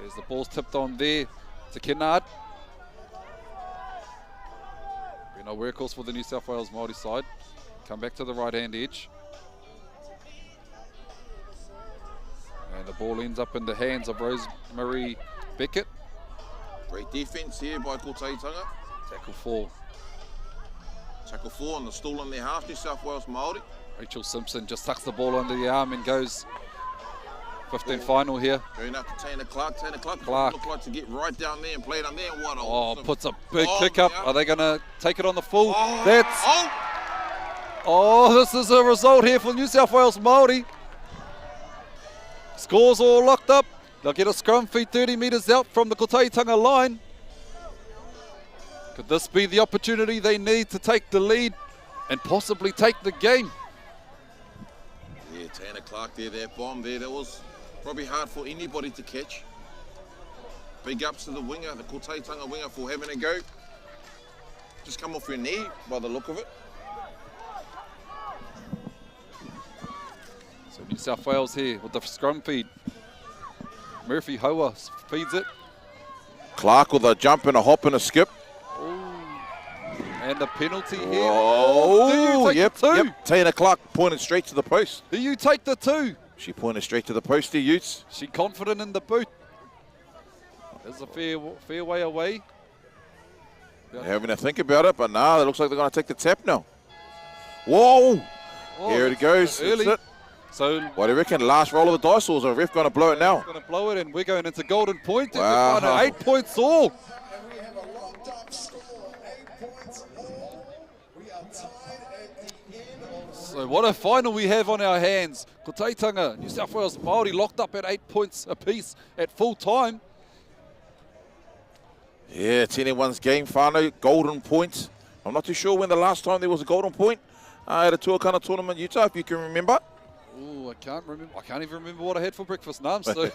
As the ball's tipped on there to Kennard. You know, workhorse for the New South Wales Māori side. Come back to the right-hand edge. And the ball ends up in the hands of Rosemary Beckett. Great defence here by Kotaitanga. Tackle 4. Tackle 4 on the stall on their half, New South Wales Māori. Rachel Simpson just tucks the ball under the arm and goes 15 final here. Going up to Taina Clark. Taina Clark look like to get right down there and play down there. And what awesome. Puts a big kick up. Yeah. Are they going to take it on the full? This is a result here for New South Wales Māori. Scores all locked up. They'll get a scrum feed 30 metres out from the Kotaitanga line. Could this be the opportunity they need to take the lead and possibly take the game? Yeah, Taina Clark there, that bomb there. That was probably hard for anybody to catch. Big ups to the winger, the Kotaitanga winger, for having a go. Just come off your knee by the look of it. So New South Wales here with the scrum feed. Murphy Hoa feeds it. Clark with a jump and a hop and a skip. And the penalty here. Oh, do you take yep, the two? yep. Taina Clark pointed straight to the post. Do you take the two? She pointed straight to the post there, Utes. She confident in the boot. There's a fair way away. They're having to think about it, but nah, it looks like they're going to take the tap now. Whoa! Here it goes. Early. That's it. So What do you reckon? Last roll of the dice, or is the ref going to blow it now? going to blow it, and we're going into golden point. Wow. And we're 8 points all. And we have a locked up score, 8 points all. We are tied at the end of So what a final we have on our hands. Ko Teitanga, New South Wales Māori locked up at 8 points apiece at full time. Yeah, 10-1's game, whānau, golden point. I'm not too sure when the last time there was a golden point at a Tuakana tournament, Utah, if you can remember. Oh, I can't remember. I can't even remember what I had for breakfast, Nam. So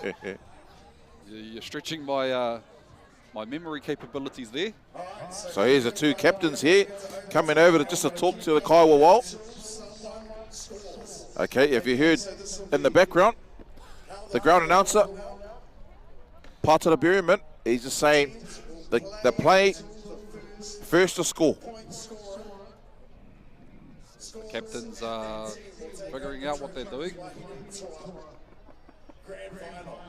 you're stretching my my memory capabilities there. So here's the two captains here coming over just to talk to the Kaiwa Wall. Okay, if you heard in the background, the ground announcer, Pātara Berryman, he's just saying the play first to score. The captains are figuring out what they're doing. Grand final.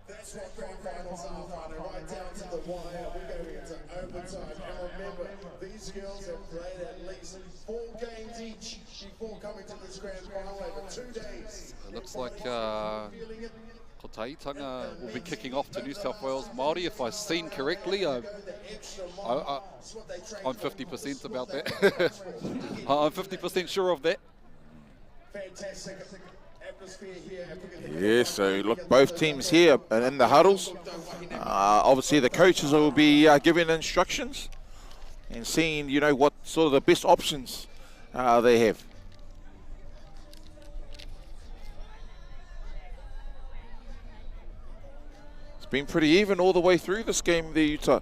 That's what grand finals are, Whānau. Right down to the wire. We're going into overtime. And remember, these girls have played at least 4 games each before coming to this grand final over 2 days. It looks like Ko Teitanga will be kicking off to New South Wales Māori, if I've seen correctly. I'm 50% about that. I'm 50% sure of that. Fantastic atmosphere here. Yeah, so look, both teams here and in the huddles. Obviously, the coaches will be giving instructions and seeing, you know, what sort of the best options they have. It's been pretty even all the way through this game there, Utah.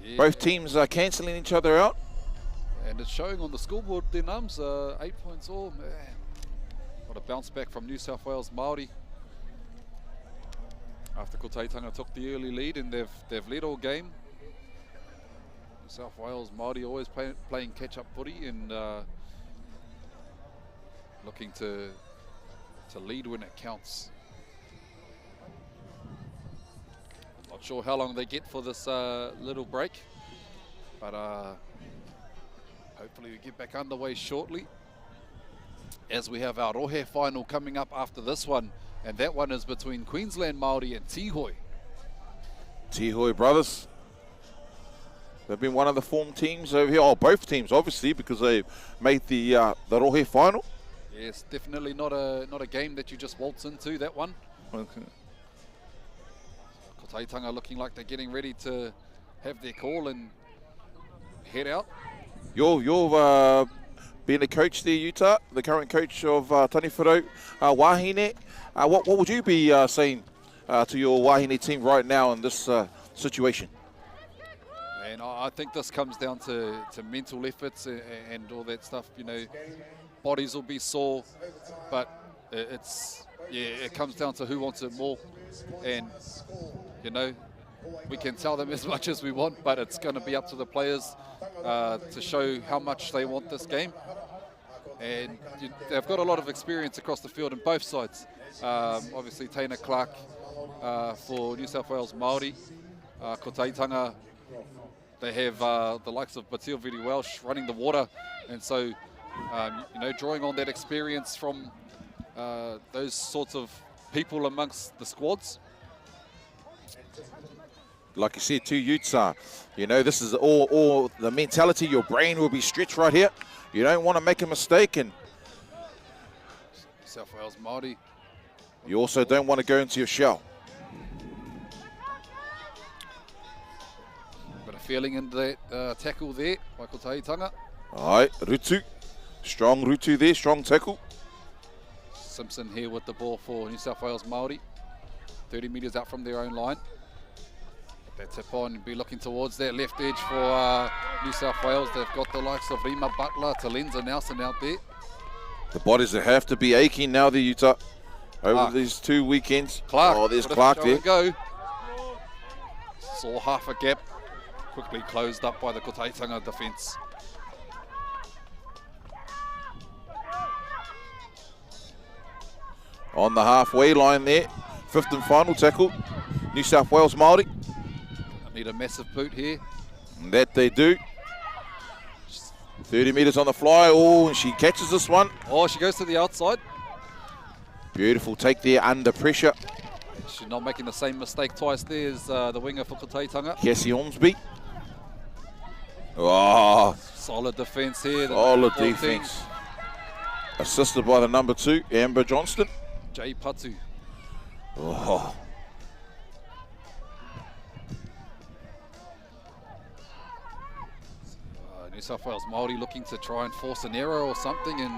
Yeah. Both teams are cancelling each other out. And it's showing on the scoreboard, their nums, 8 points all, man. What a bounce back from New South Wales Māori. After Ko Teitanga took the early lead, and they've led all game. New South Wales Māori always playing catch-up footy and looking to lead when it counts. Not sure how long they get for this little break, but hopefully we get back underway shortly, as we have our Rohe final coming up after this one, and that one is between Queensland Māori and Tihoi. Tihoi brothers. They've been one of the form teams over here. Oh, both teams, obviously, because they made the Rohe final. Yes, definitely not a game that you just waltz into, that one. Okay. Ko Teitanga looking like they're getting ready to have their call and head out. You've been a coach there, Utah, the current coach of Taniwhero Wahine. What would you be saying to your Wahine team right now in this situation? And I think this comes down to mental efforts and all that stuff. You know, bodies will be sore, but it comes down to who wants it more. And you know, we can tell them as much as we want, but it's going to be up to the players to show how much they want this game. And they've got a lot of experience across the field on both sides. Obviously, Taina Clark for New South Wales Māori, Ko Teitanga. They have the likes of Batil Viri Welsh running the water, and so you know, drawing on that experience from those sorts of people amongst the squads. Like you said, two Utes are, you know, this is all the mentality. Your brain will be stretched right here. You don't want to make a mistake, and South Wales Māori. You also don't want to go into your shell. Got a feeling in that tackle there by Ko Teitanga. All right, Rutu. Strong Rutu there, strong tackle. Simpson here with the ball for New South Wales Māori. 30 metres out from their own line. That tip on, be looking towards that left edge for New South Wales. They've got the likes of Rima Butler, Talenza Nelson out there. The bodies that have to be aching now, the Utah, over these 2 weekends. Clark. Oh, there's Clark there. Go. saw half a gap, quickly closed up by the Kotaitanga defence. On the halfway line there, 5th and final tackle, New South Wales Māori. Need a massive boot here. And that they do. 30 metres on the fly. Oh, and she catches this one. Oh, she goes to the outside. Beautiful take there under pressure. She's not making the same mistake twice there as the winger for Kotaitanga. Cassie Ormsby. Oh, Solid defence here. solid defence. Assisted by the number 2, Amber Johnston. Jay Patu. Oh. New South Wales Māori looking to try and force an error or something and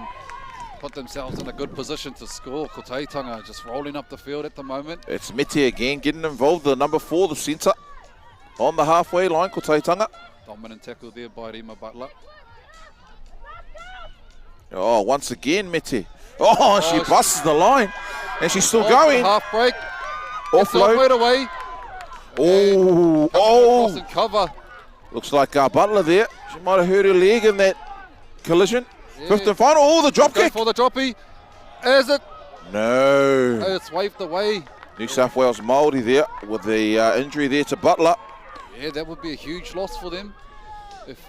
put themselves in a good position to score. Kotaitanga just rolling up the field at the moment. It's Mete again getting involved, the number 4, the centre. On the halfway line, Kotaitanga. Dominant tackle there by Rima Butler. Oh, once again, Mete. Oh, she busts the line. And she's still going. Half break. Offload. Away. Oh, oh. Cross and cover. Looks like Butler there. She might have hurt her leg in that collision. Yeah. 5th and final. Oh, the drop Go kick. for the droppy. Is it? No. It's waved away. New South Wales Māori there with the injury there to Butler. Yeah, that would be a huge loss for them if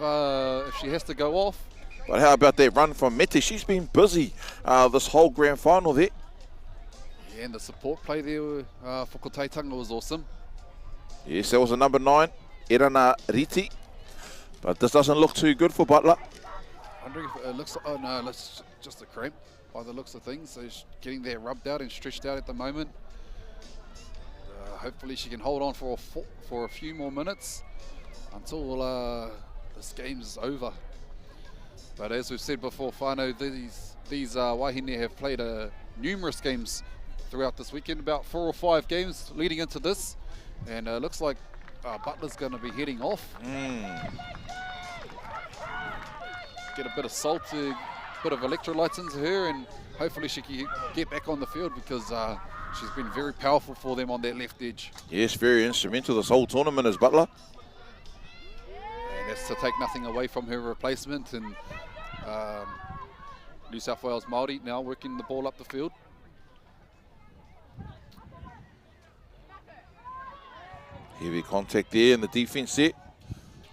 she has to go off. But how about that run from Mete? She's been busy this whole grand final there. Yeah, and the support play there for Kotaitanga was awesome. Yes, that was a number 9, Erana Riti. But this doesn't look too good for Butler. Wondering if it looks. Oh no, that's just a cramp by the looks of things. So she's getting there rubbed out and stretched out at the moment. Hopefully she can hold on for a few more minutes until this game's over. But as we've said before, Whānau, these wahine have played numerous games throughout this weekend, about 4 or 5 games leading into this, and it looks like Butler's going to be heading off. Get a bit of salt, a bit of electrolytes into her, and hopefully she can get back on the field because she's been very powerful for them on that left edge. Yes, very instrumental this whole tournament is Butler. And that's to take nothing away from her replacement, and New South Wales Māori now working the ball up the field. Heavy contact there in the defence there.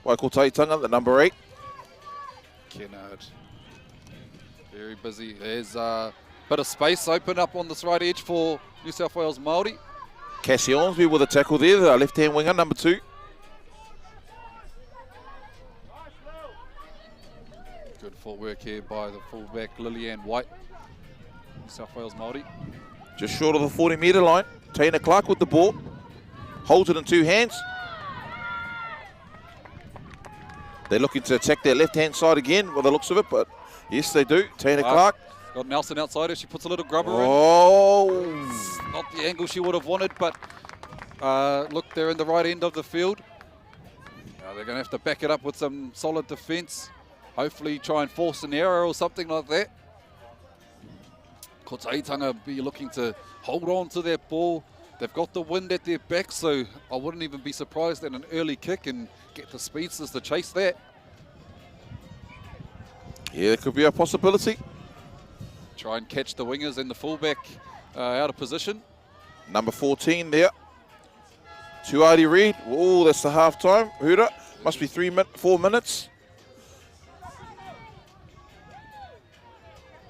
By Kotaitanga, the number 8. Kennard. Very busy. There's a bit of space open up on this right edge for New South Wales Māori. Cassie Ormsby with a tackle there, the left-hand winger, number 2. Good footwork here by the fullback Lillian White. New South Wales Māori. Just short of the 40-metre line. Taina Clark with the ball. Holds it in 2 hands. They're looking to attack their left-hand side again by the looks of it, but yes, they do. Taina Clark. Got Nelson outside her. She puts a little grubber in. Oh! Not the angle she would have wanted, but look, they're in the right end of the field. They're going to have to back it up with some solid defence. Hopefully try and force an error or something like that. Kotaitanga be looking to hold on to their ball. They've got the wind at their back, so I wouldn't even be surprised at an early kick and get the speedsters to chase that. Yeah, it could be a possibility. Try and catch the wingers and the fullback out of position. Number 14 there. Tuari Reid. Oh, that's the half-time. Hura. Must be 4 minutes.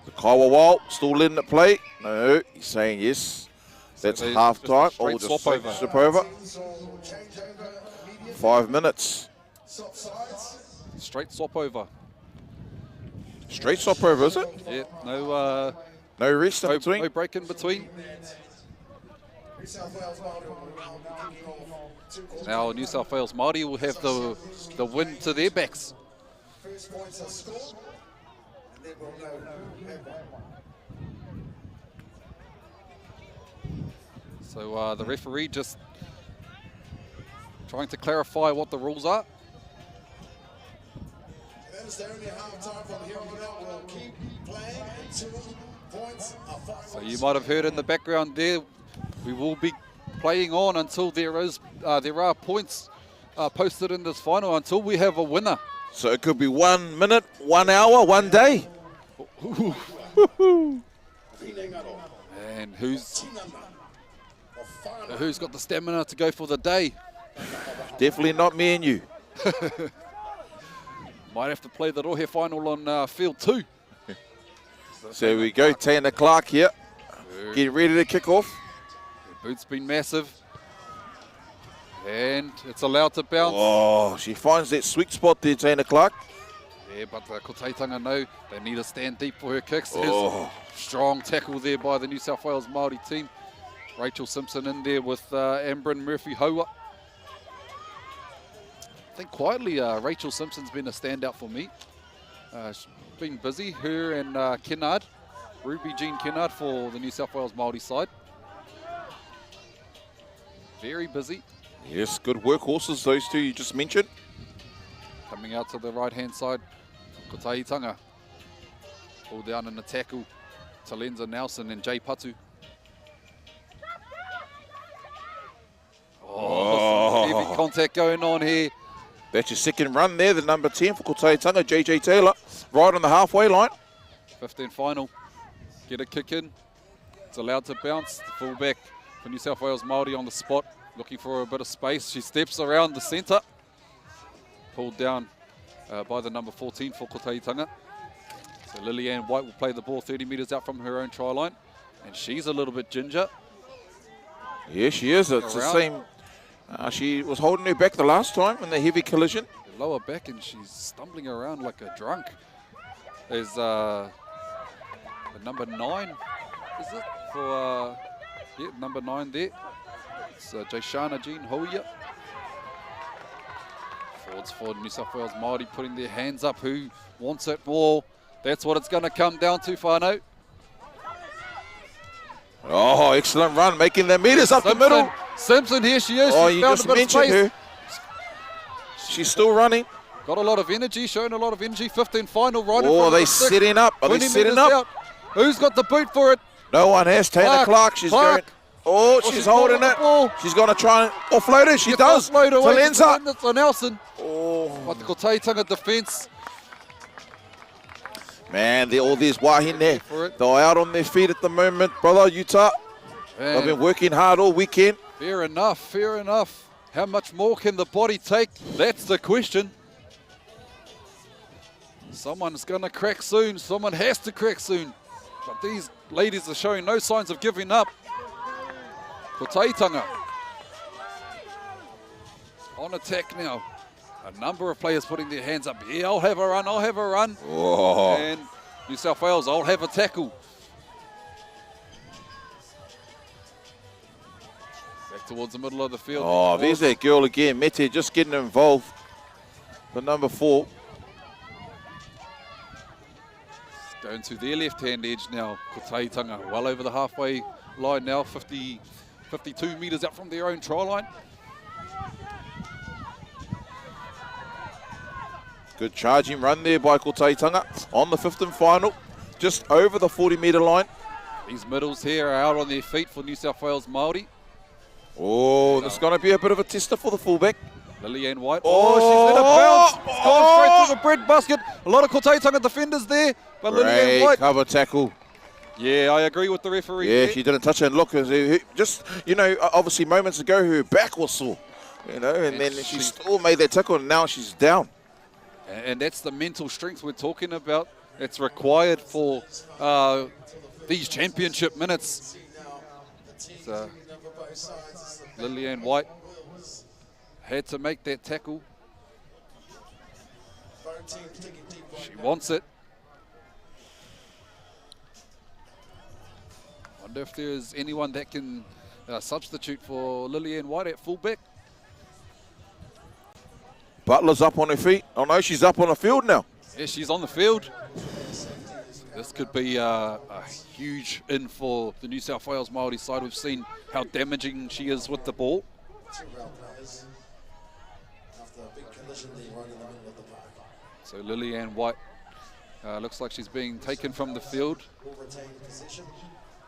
The Kaiwa still letting it play. No, he's saying yes. That's half-time. Oh, just swap over. 5 minutes. Straight swap over. Straight swap over, is it? Yeah, no rest in between. No break in between. Now New South Wales Māori will have the wind to their backs. First points are scored, and then we'll know. So the referee just trying to clarify what the rules are. That is the only half time from here on out. We'll keep playing until points are finalized. So you might have heard in the background there, we will be playing on until there are points posted in this final until we have a winner. So it could be 1 minute, 1 hour, 1 day. And who's got the stamina to go for the day? Definitely not me and you. Might have to play the Rohe final on field 2. So we go, Taylor Clark here. Get ready to kick off. The boot's been massive. And it's allowed to bounce. Oh, she finds that sweet spot there, Taylor Clark. Yeah, but the Koteitanga know they need to stand deep for her kicks. There's Oh. strong tackle there by the New South Wales Māori team. Rachel Simpson in there with Ambryn Murphy-Hoa. I think quietly Rachel Simpson's been a standout for me. She's been busy, her and Kennard, Ruby Jean Kennard for the New South Wales Māori side. Very busy. Yes, good workhorses, those two you just mentioned. Coming out to the right-hand side, Koteitanga. Pull down in the tackle, Talenza Nelson and Jay Patu. Oh, some heavy contact going on here. That's your second run there, the number 10 for Koteitanga, JJ Taylor, right on the halfway line. 15 final, get a kick in. It's allowed to bounce. The fullback for New South Wales Māori on the spot, looking for a bit of space. She steps around the centre. Pulled down by the number 14 for Koteitanga. So Lillian White will play the ball 30 metres out from her own try line. And she's a little bit ginger. Yeah, she is. It's the same. She was holding her back the last time in the heavy collision. The lower back, and she's stumbling around like a drunk. There's the number 9, is it? For, yeah, number 9 there. It's Jaishana Jean Hoya. Forwards for New South Wales Māori putting their hands up. Who wants it more? That's what it's going to come down to, whānau. Oh, excellent run, making the meters up the middle. Simpson, here she is. Oh, She's you found just a bit of mentioned space. her. She's still running. Got a lot of energy, showing a lot of energy. 15 final, right in front Oh, of they the stick. setting up. Are they 20 setting metres up? out. Who's got the boot for it? No one has. Taylor Clark. She's going. Oh, she's holding it. She's going to try and offload it. She does. Talenza Nelson. Oh. But the Koteitanga defence. Man, all these wahine there. They're out on their feet at the moment. Brother, Utah. They've been working hard all weekend. Fair enough, fair enough. How much more can the body take? That's the question. Someone's going to crack soon. Someone has to crack soon. But these ladies are showing no signs of giving up. Koteitanga on attack now. A number of players putting their hands up. Yeah, I'll have a run, I'll have a run. Oh. And New South Wales, I'll have a tackle. Back towards the middle of the field. Oh, there's that girl again. Mete just getting involved. The number 4. Going to their left-hand edge now. Koteitanga well over the halfway line now. 52 metres out from their own try line. Good charging run there by Koteitanga on the 5th and final. Just over the 40-metre line. These middles here are out on their feet for New South Wales Māori. Oh, there's going to be a bit of a tester for the fullback. Lillian White. Oh, she's let it bounce. It's gone straight to the bread basket. A lot of Koteitanga defenders there. But Lillian White. Cover tackle. Yeah, I agree with the referee. Yeah, there. she didn't touch it. And look, just, you know, obviously moments ago her back was sore. You know, and then she still made that tackle and now she's down. And that's the mental strength we're talking about. It's required for these championship minutes. So, Lillian White had to make that tackle. She wants it. Wonder if there's anyone that can substitute for Lillian White at fullback. Butler's up on her feet. Oh no, she's up on the field now. Yeah, she's on the field. This could be a huge in for the New South Wales Māori side. We've seen how damaging she is with the ball. So Lillian White looks like she's being taken from the field.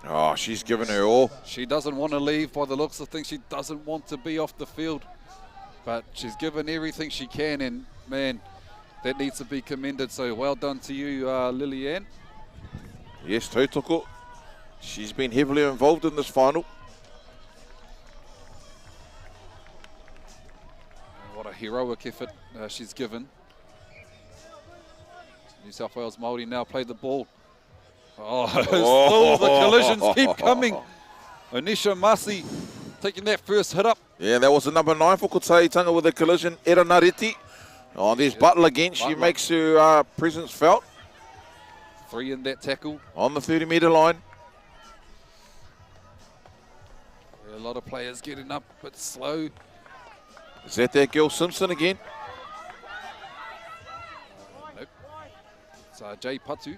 Oh, she's given her all. She doesn't want to leave by the looks of things. She doesn't want to be off the field. But she's given everything she can, and man, that needs to be commended. So well done to you, Lillian. Yes, Tautoko. She's been heavily involved in this final. What a heroic effort she's given. New South Wales Māori now play the ball. Oh, still the collisions keep coming. Anisha Masi taking that first hit up. Yeah, that was the number 9 for Kotaitanga with a collision, Era Nariti. Oh, there's Butler again. She makes her presence felt. 3 in that tackle. On the 30-metre line. A lot of players getting up, but slow. Is that girl Simpson again? Nope. It's Jay Patu.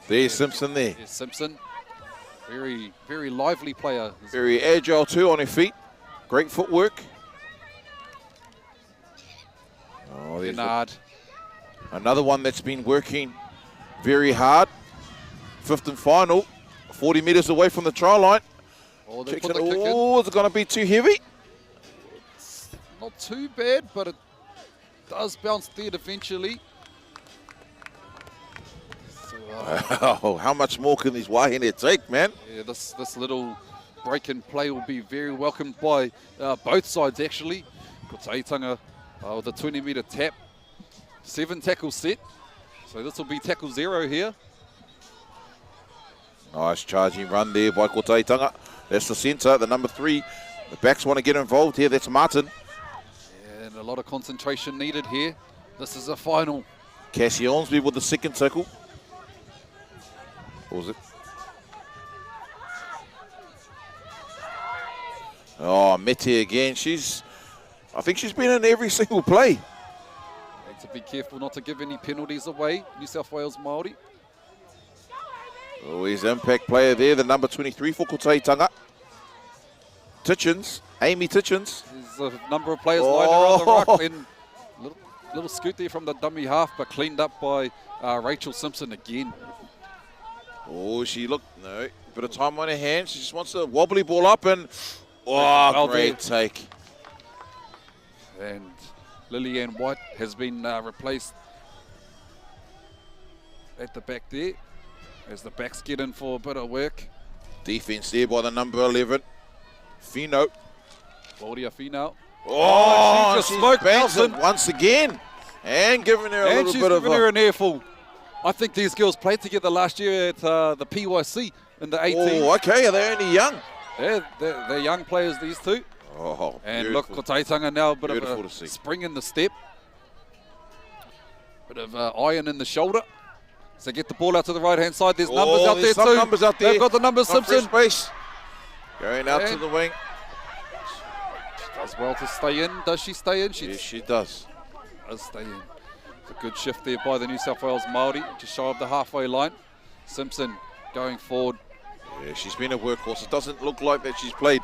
There's Simpson there. There's Simpson. Very, very lively player. Very agile too on her feet. Great footwork. Oh, there's another one that's been working very hard. 5th and final. 40 metres away from the try line. Oh, is it going to be too heavy? It's not too bad, but it does bounce dead eventually. Oh, how much more can these Wahine take, man? Yeah, this little break and play will be very welcomed by both sides, actually. Kotaitanga with a 20-metre tap. 7 tackle set. So this will be tackle 0 here. Nice charging run there by Kotaitanga. That's the centre, the number 3. The backs want to get involved here. That's Martin. Yeah, and a lot of concentration needed here. This is a final. Cassie Ormsby with the 2nd tackle. What was it? Oh, Mete again. I think she's been in every single play. Need to be careful not to give any penalties away, New South Wales Māori. Oh, he's impact player there, the number 23 for Kotaitanga. Titchens, Amy Titchens. There's a number of players lying around the ruck. And little scoot there from the dummy half, but cleaned up by Rachel Simpson again. Oh, no, bit of time on her hands. She just wants to wobbly ball up and, oh, great take. And Lillian White has been replaced at the back there as the backs get in for a bit of work. Defense there by the number 11, Fino. Claudia Fino. Oh, she just she's smoked bangs it Nelson. once again. And giving her a little bit of And she's giving her an earful. I think these girls played together last year at the PYC in the 18. Oh, okay. Are they only young? They're young players, these two. Oh, and beautiful. look, Kotaitanga now a bit Beautiful of to a see. spring in the step. Bit of iron in the shoulder. So get the ball out to the right-hand side. There's numbers out there some too. Numbers out there. They've got the numbers, Simpson. Space. Going out to the wing. She does well to stay in. Does she stay in? Yes, she does. Does stay in. It's a good shift there by the New South Wales Māori, just shy of the halfway line. Simpson going forward. Yeah, she's been a workhorse. It doesn't look like that she's played,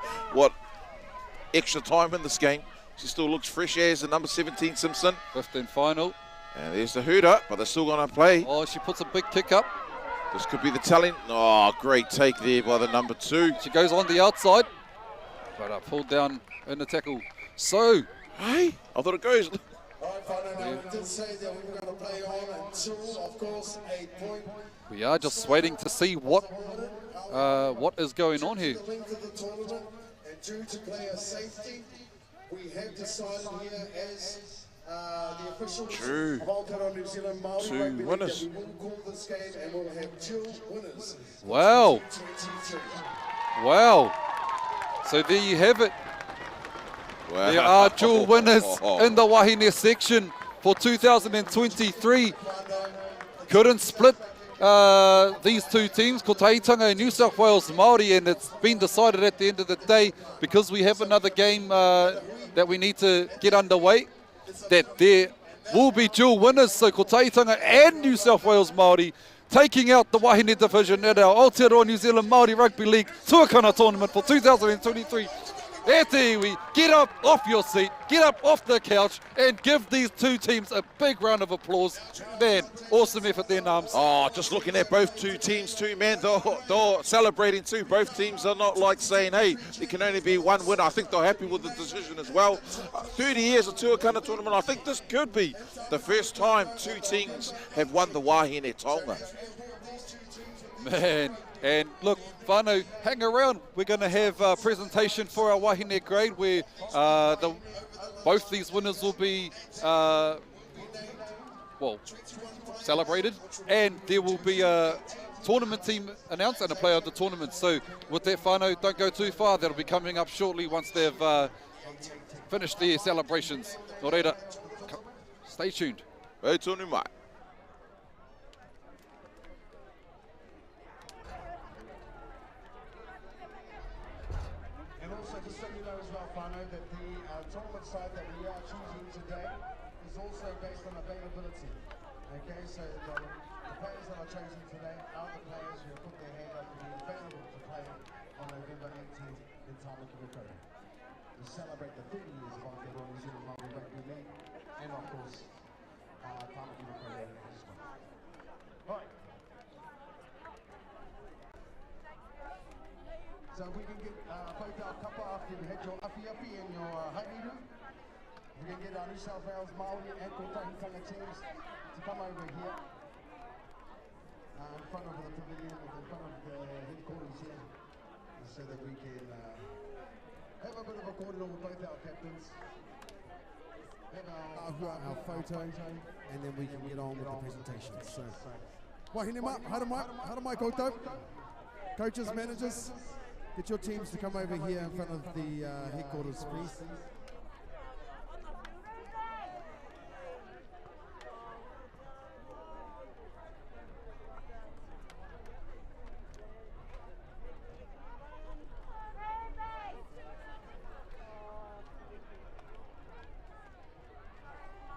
extra time in this game. She still looks fresh as the number 17, Simpson. 5th and final. And there's the hooter, but they're still going to play. Oh, she puts a big kick up. This could be the talent. Oh, great take there by the number 2. She goes on the outside, but pulled down in the tackle. So, hey, I thought it goes. I did say that we were going to play on until, of course, 8 point. We are just waiting to see what is going on here. The length of the tournament, and due to player safety, we have decided here as the officials of Aotearoa New Zealand Māori 2 Rugby winners. League, that we will call this game and we'll have dual winners. Wow. 2022. Wow. So there you have it. Wow. There are dual winners in the Wahine section for 2023. Couldn't split these two teams, Kotaitanga and New South Wales Māori, and it's been decided at the end of the day, because we have another game that we need to get underway, that there will be dual winners. So Kotaitanga and New South Wales Māori taking out the Wahine division at our Aotearoa New Zealand Māori Rugby League Tuakana tournament for 2023. E te iwi, get up off your seat, get up off the couch, and give these two teams a big round of applause. Man, awesome effort there, Nams. Oh, just looking at both two teams too, man. They're celebrating too. Both teams are not like saying, hey, there can only be one winner. I think they're happy with the decision as well. 30 years of Tuakana tournament. I think this could be the first time two teams have won the Wahine Tonga. Man, and look, whānau, hang around. We're going to have a presentation for our Wahine grade where both these winners will be, celebrated. And there will be a tournament team announced and a player of the tournament. So with that, whānau, don't go too far. That'll be coming up shortly once they've finished their celebrations. Nō reira, stay tuned. Hey, tonu mai. And also, just so you know as well, Whānau, that the tournament side that we are choosing today is also based on availability. Okay, so the players that are chosen today are the players who have put their hand up to be available to play on November 18th in Puketawhero. To celebrate the 30 years of Aotearoa New Zealand Māori Rugby League, and of course, Puketawhero as well. All right. So we can get both our kapa after you had your api and your hairiru. We can get our New South Wales Māori and Kotahitanga teams to come over here in front of the pavilion, in front of the headquarters here, so that we can have a bit of a cordial with both our captains. Have Our photo, and then we can get on with the presentation. So, Wahinema, haramai koutou, coaches, managers, get your teams to come over here in front of the headquarters, please.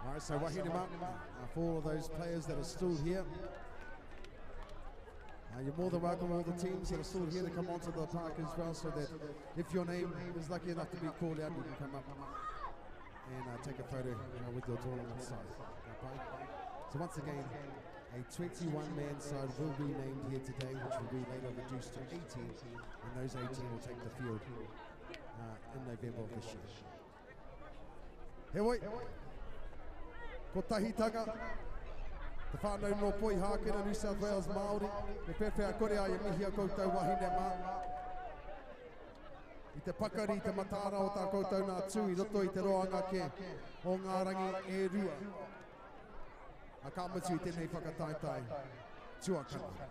All right, so Wahinema, for all of those players that are still here, you're more than welcome, all the teams that are still here, to come onto the park as well, so that if your name is lucky enough to be called out, you can come up and take a photo with your tournament side. Okay? So once again, a 21-man side will be named here today, which will be later reduced to 18, and those 18 will take the field in November of this year. He woi, ko tahitanga, te whānau no poi hākena New South Wales Māori, me pewhia kore ai e mihi a koutou Wahinema. I te pakari i te matara o tā koutou nā tū i roto i te roanga ke o ngā rangi e rua. A ka mutu i tēnei whakataitai, Tuakana.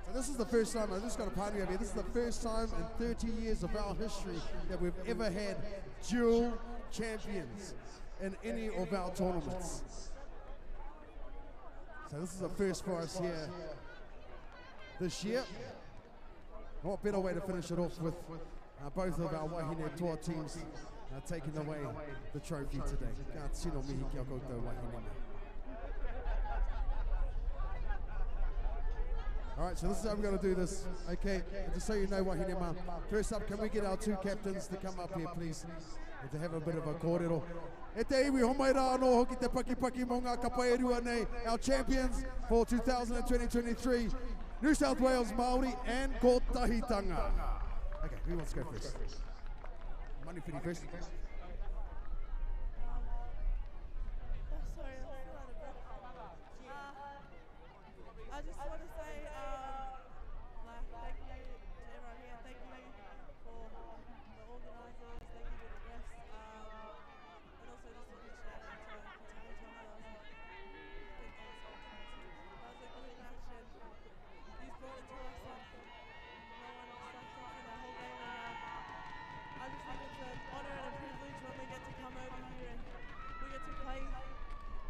So this is the first time, I just got a party over here, this is the first time in 30 years of our history that we've ever had dual champions in any of our tournaments. So this is a first for us here this year. What better way to finish it off with both of our Wahine Toa teams taking away the trophy today. Ka tino mihi kia koutou Wahine. All right, so this is how we're going to do this. Okay, and just so you know, Wahinema, first up, can we get our two captains to come up here, please, and to have a bit of a kōrero. E te iwi homai rā anō hoki te paki mō ngā kapa e rua nei, our champions for 2020-23, New South Wales Māori and Kotahitanga. Okay, who wants to go first? Manifiri first. I just want to say, thank you to everyone here. Thank you for the organisers. Thank you to the rest. And also just a big shout out to Puketawhero. That was a good match, and he's brought it to us, and no one stacked up in the whole game. And I just think it's an honour and a privilege when we get to come over here and we get to play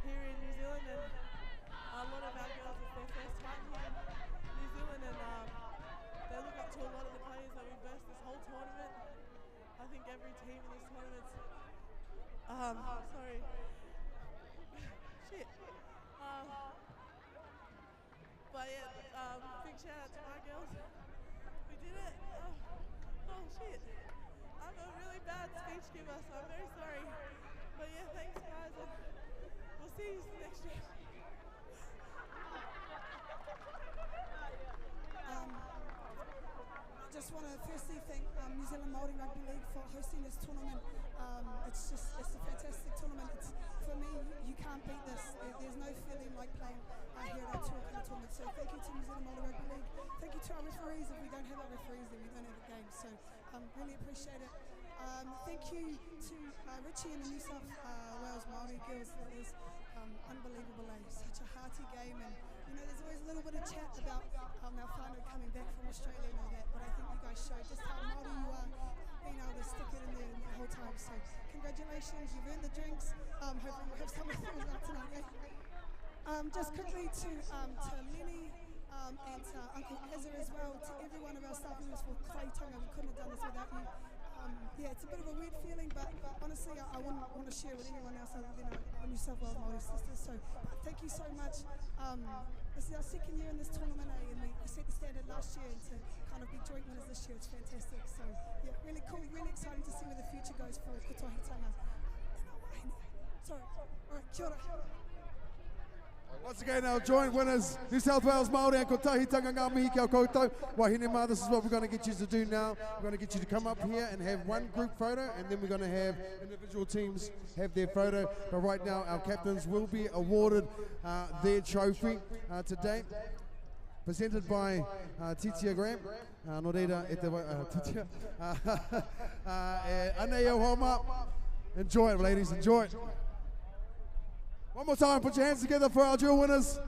here in New Zealand. And a lot of our girls, it's their first time here in New Zealand, and they look up to a lot of the players that we versed this whole tournament. I think every team in this tournament's, But yeah, big shout out to my girls. We did it. Oh shit. I'm a really bad speech giver, so I'm very sorry. But yeah, thanks guys, and we'll see you next year. I just want to firstly thank New Zealand Māori Rugby League for hosting this tournament. It's a fantastic tournament. For me, you can't beat this. There's no feeling like playing here at our Tuakana tournament. So thank you to New Zealand Māori Rugby League. Thank you to our referees. If we don't have our referees, then we don't have a game. So really appreciate it. Thank you to Richie and the New South Wales Māori girls. That was unbelievable. Such a hearty game, and you know, there's always a little bit of chat about our whānau coming back from Australia and all that, but I think you guys showed just how Māori you are, being able to stick it in there the whole time. So congratulations, you've earned the drinks. Hopefully we'll have some of those out tonight. Just quickly to Lenny and Uncle Ezra as well, to every one of our staff members for Kaitonga. We couldn't have done this without you. Yeah, it's a bit of a weird feeling, but honestly, I wouldn't want to share with anyone else other than our New South Wales Māori sisters. So thank you so much. This is our second year in this tournament, and we set the standard last year, and to kind of be joint winners this year, it's fantastic. So yeah, really cool, really exciting to see where the future goes for Puketawhero. Sorry. All right, kia ora. Once again, our joint winners, New South Wales Māori and Kotahitanga ngā mihi kia koutou. Wahine mā, this is what we're going to get you to do now. We're going to get you to come up here and have one group photo, and then we're going to have individual teams have their photo. But right now, our captains will be awarded their trophy today. Presented by Titia Graham. No reira e te Titia. Anei au homa. Enjoy it, ladies, enjoy it. One more time, put your hands together for our dual winners.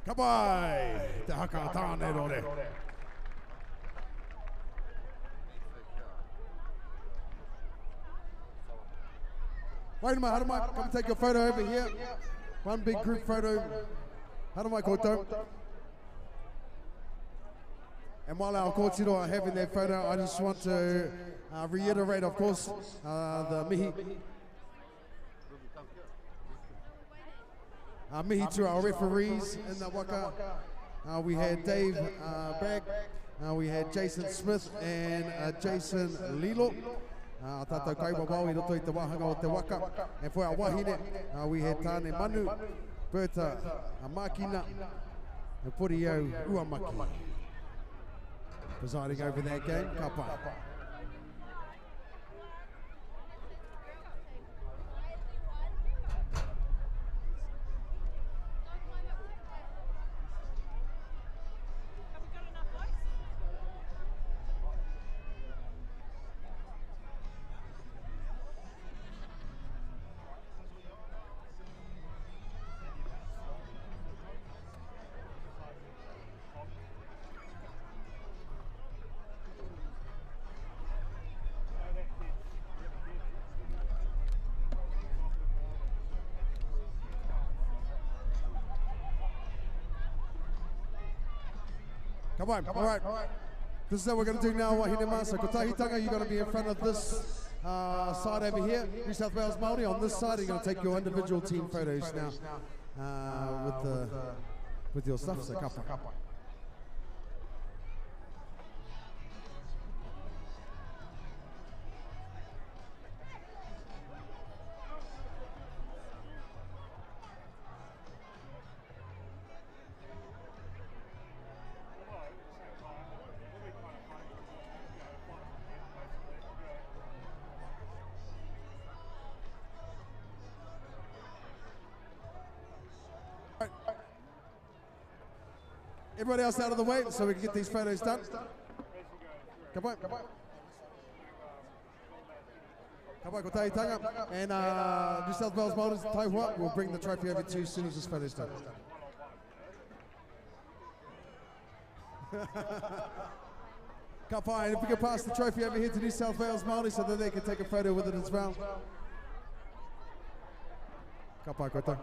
Kapai, te haka tāne rore. Wait a minute, Haramai, come take your photo over here. One big group photo. Haramai koutou. And while our kōtiro are having their photo, I just want to reiterate, of course, the mihi. Mihi to our referees in the waka. We had Dave Bragg, we had Jason Smith and Jason Lilo. Tātou kaiwa wau I roto I te wahanga o te waka. And for our wahine, we had Tāne Manu, Berta Makina, and Puriau Uamaki. Presiding over that game, ka pai. Come on, all right. This is what we're going to do now, wahine mā. So Kotahitanga, you're going to be in front of this side over here. New South Wales Māori on this side. You're going to take your individual team photos now with your stuff. So kapa. Everybody else out of the way so we can get these photos done. Come on. Come on, ko taitanga. And New South Wales Māori, tell you what, we'll bring the trophy over to you as soon as this photo's done. Ka pai, and if we can pass the trophy over here to New South Wales Māori so that they can take a photo with it as well. Ka pai, koutou.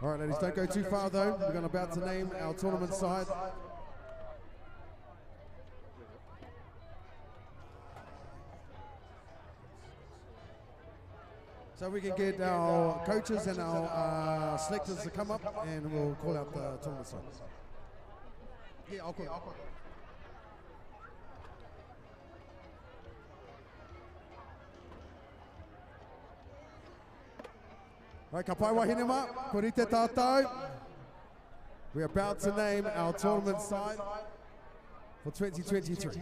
All right, ladies, don't go too far though. We're about to name our tournament side. So we can get our coaches and our selectors to come up and we'll call out the tournament side. Yeah, I'll call it. Right, ka pai wahine ma, korite tātou. We're about to name our tournament side for 2023.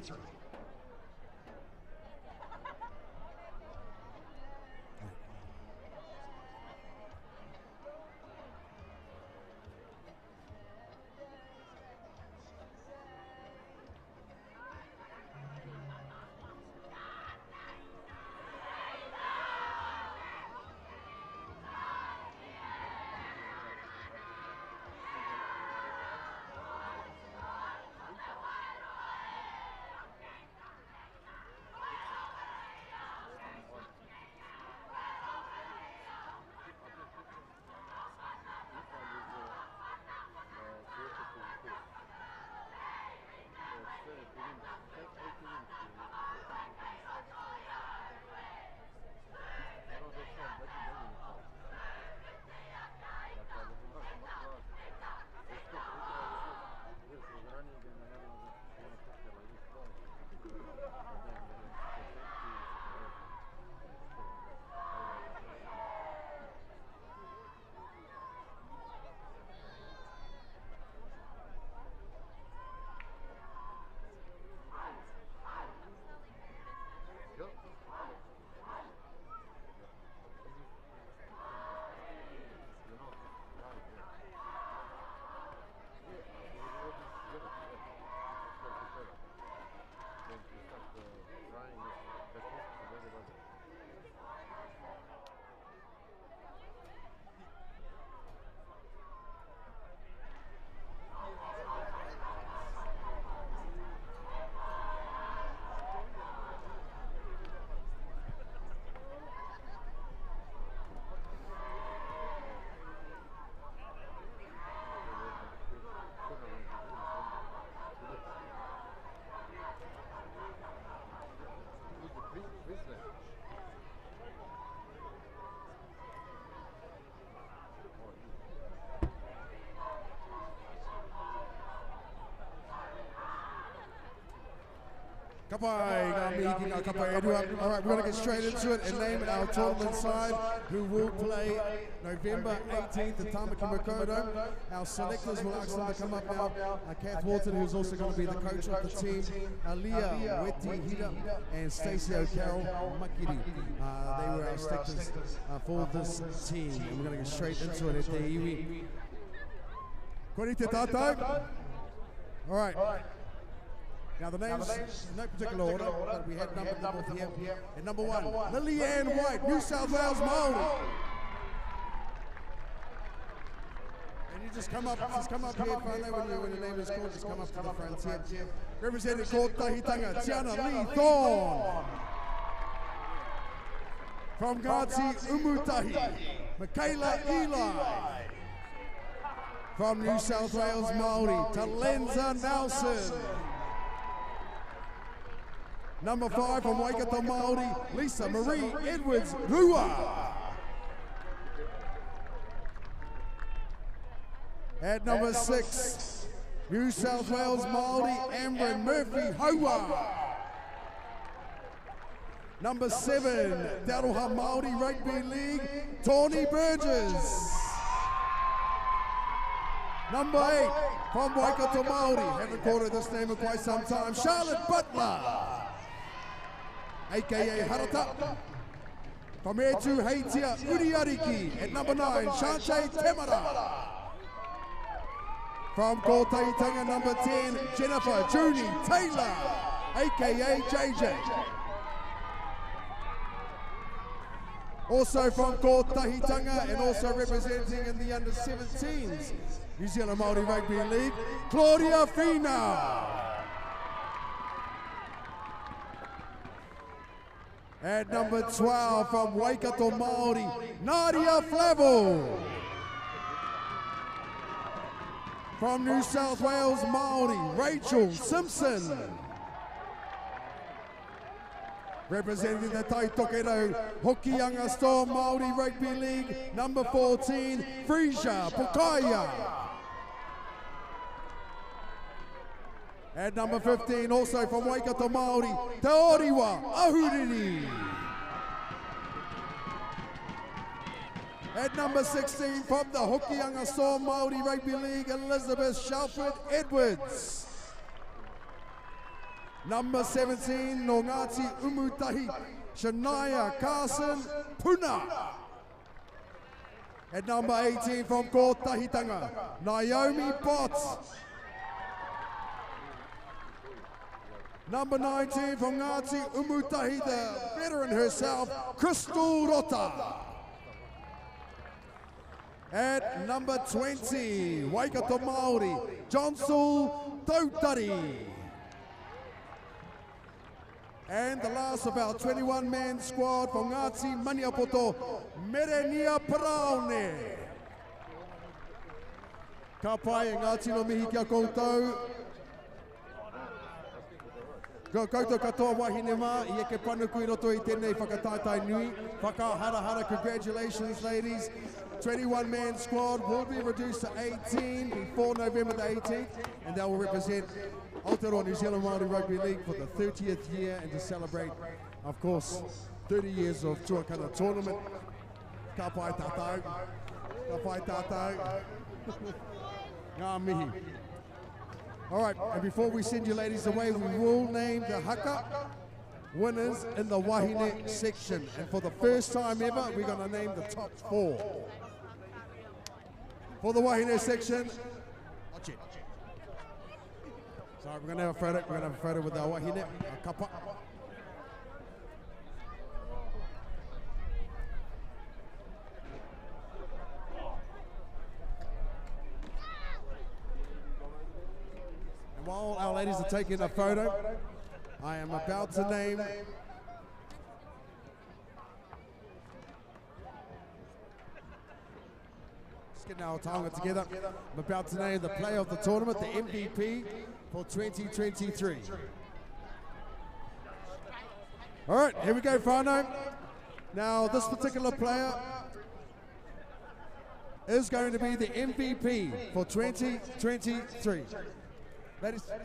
All right, we're going to get straight into it and name our tournament side, who will play November 18th at Tamaki Makaurau. Our selectors will ask them to come up now. Kath Wharton, who's also going to be the coach of the team. Leah Weti-Hira and Stacey O'Carroll Makiri. They were our selectors for this team. And we're going to get straight into it at the iwi. Korite tātou. All right. Now the names, in no particular order, but we had number here. And number 1, Lillianne White, New South Wales Māori. And you just come up here, when your name is called, just come up to the front here. Representing Kotahitanga, Tiana Lee Thorne. From Ngāti Umutahi, Michaela Eli. From New South Wales Māori, Talenza Nelson. Number 5 from Waikato Māori, Lisa Marie Edwards Rua. At number 6, New South Wales Māori, Amber Murphy Haua. Number 7, Tauranga Māori Rugby League, Tawny Burgess. Number 8 from Waikato Māori. Haven't called her this name in quite some time. Charlotte Butler, aka Harata. From Aotearoa, Uriariki at number 9, Shante Temara. From Kotahitanga, number 10, Jennifer Junie Taylor, aka JJ. Also from Kotahitanga and also representing in the under-17s, New Zealand Māori Rugby League, Claudia Fina. At number 12 from Waikato Māori, Nadia Flavel. From New South Wales Māori, Rachel Simpson. Representing the Tuakana Hokianga Storm Māori Rugby League, number 14, Frisia Pukaya. At number 15, also from Waikato Māori, Te Oriwa Ahuriri. At number 16, from the Hokianga Storm Māori Rugby League, Elizabeth Shelford Edwards. Number 17, no Ngāti Umutahi, Shania Carson Puna. At number 18, from Kotahitanga, Naomi Potts. Number 19, from Ngāti Umutahi, the veteran herself, Crystal Rota. At number 20, Waikato Māori, Johnsul Tautari. And the last of our 21-man squad from Ngāti Maniapoto, Merenia Paraone. Ka pai e Ngāti no mihi kia koutou. Koutou katoa wahine mā, I eke panuku I roto I tēnei whakatātai nui. Whakahara, congratulations ladies. 21-man squad will be reduced to 18 before November the 18th, and they will represent Aotearoa New Zealand Māori Rugby League for the 30th year and to celebrate, of course, 30 years of Tuakana tournament. Ka pai tātou. Ka pai tātou. Ngā mihi. All right, and before we send you ladies away, we will name the haka winners in the wahine section. And for the first time ever, we're going to name the top 4. For the wahine section, watch it. So we're going to have a photo. We're going to have a photo with our wahine, our kapa. And while our ladies are taking a photo, I am about to name getting our tongue together. I'm about to name the player of the tournament, the MVP for 2023. All right, here we go, whānau. Now, this particular player is going to be the MVP for 2023.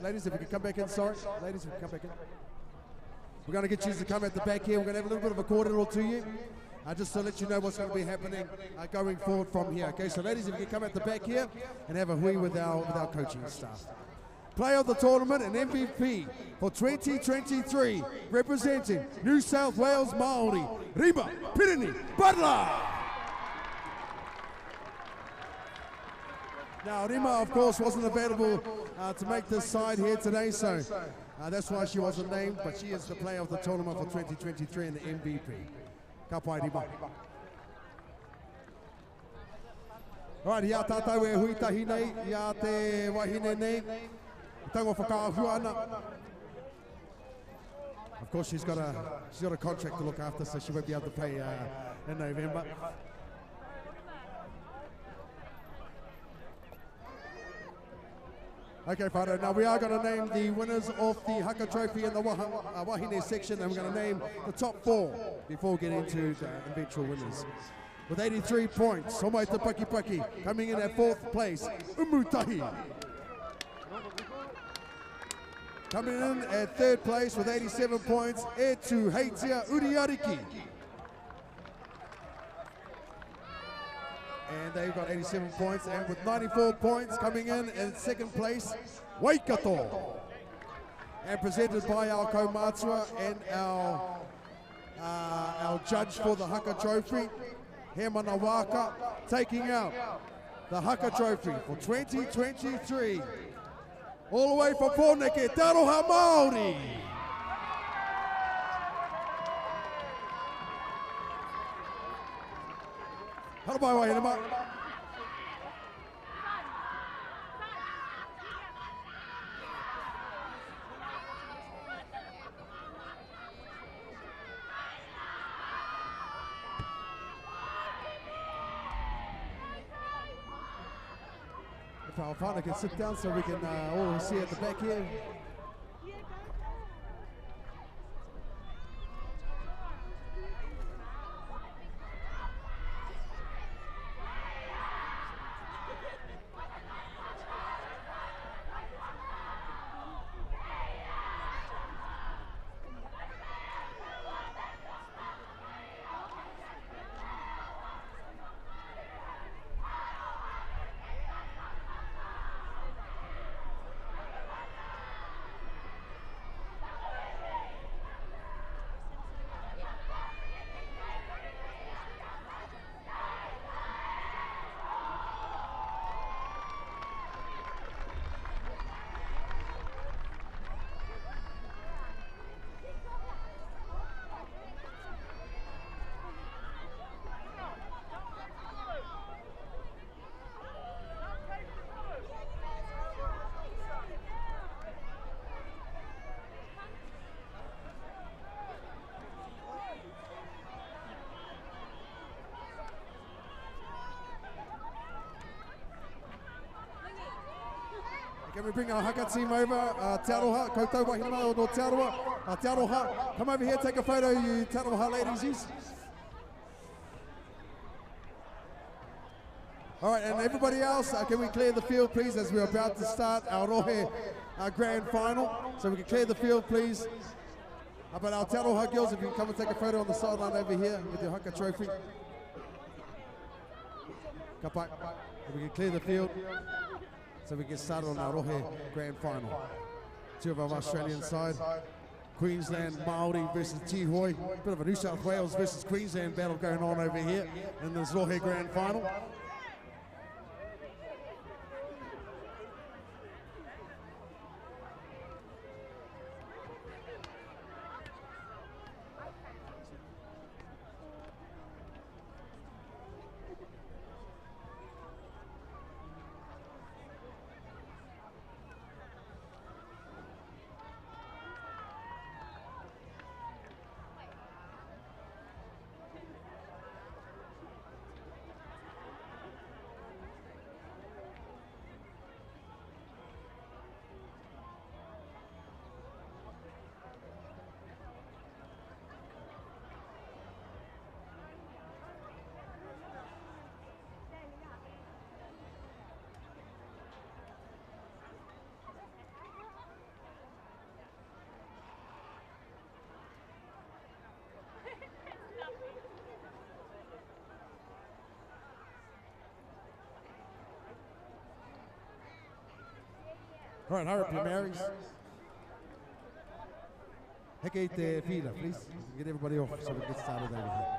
Ladies, if we can come back in, sorry. Ladies, if we can come back in. We're going to get you to come at the back here. We're going to have a little bit of a cordial to you. Just to let you know what's going to be happening going forward from here. Okay, so ladies, if you can come at the back here and have a hui with our coaching staff. Player of the tournament and MVP for 2023, representing New South Wales Māori, Rima Pirini Butler. Now, Rima, of course, wasn't available to make this side here today, so that's why she wasn't named, but she is the player of the tournament for 2023 and the MVP. Ka pai Rima. Right, ia tātou e huitahi nei, ia te wahine nei. Tango whakaahua ana. Of course, she's got a contract to look after, so she won't be able to play in November. Okay, whānau, now we are going to name the winners of the Haka Trophy in the wahine section, and we're going to name the top 4 before we get into the eventual winners. With 83 points, Homai Te Paki coming in at 4th place, Umutahi. Coming in at 3rd place with 87 points, Aotearoa Uriariki. And they've got 87 points. And with 94 points coming in second place, Waikato. And presented by our Kaumatua and our judge for the Haka Trophy, Hemana Waka, taking out the Haka Trophy for 2023. All the way from Pōneke, Taroha Māori. Harabai wai hene mai. If our partner can sit down so we can all see at the back here. Can we bring our Haka team over? Aotearoa, koutou wahine o Aotearoa. Aotearoa, come over here, take a photo, you Aotearoa ladies. All right, and everybody else, can we clear the field, please, as we're about to start our Rohe grand final. So we can clear the field, please. How about Aotearoa girls, if you can come and take a photo on the sideline over here with your Haka trophy. Kapai, if we can clear the field. So we get started on our Rohe grand final. Two of our Australian side. Queensland Māori versus Tihoi. Bit of a New South Wales versus Queensland battle going on over here in this Rohe grand final. All right, hurry up, your Marys. Heke te whira, please. Get everybody off so we can get started over here.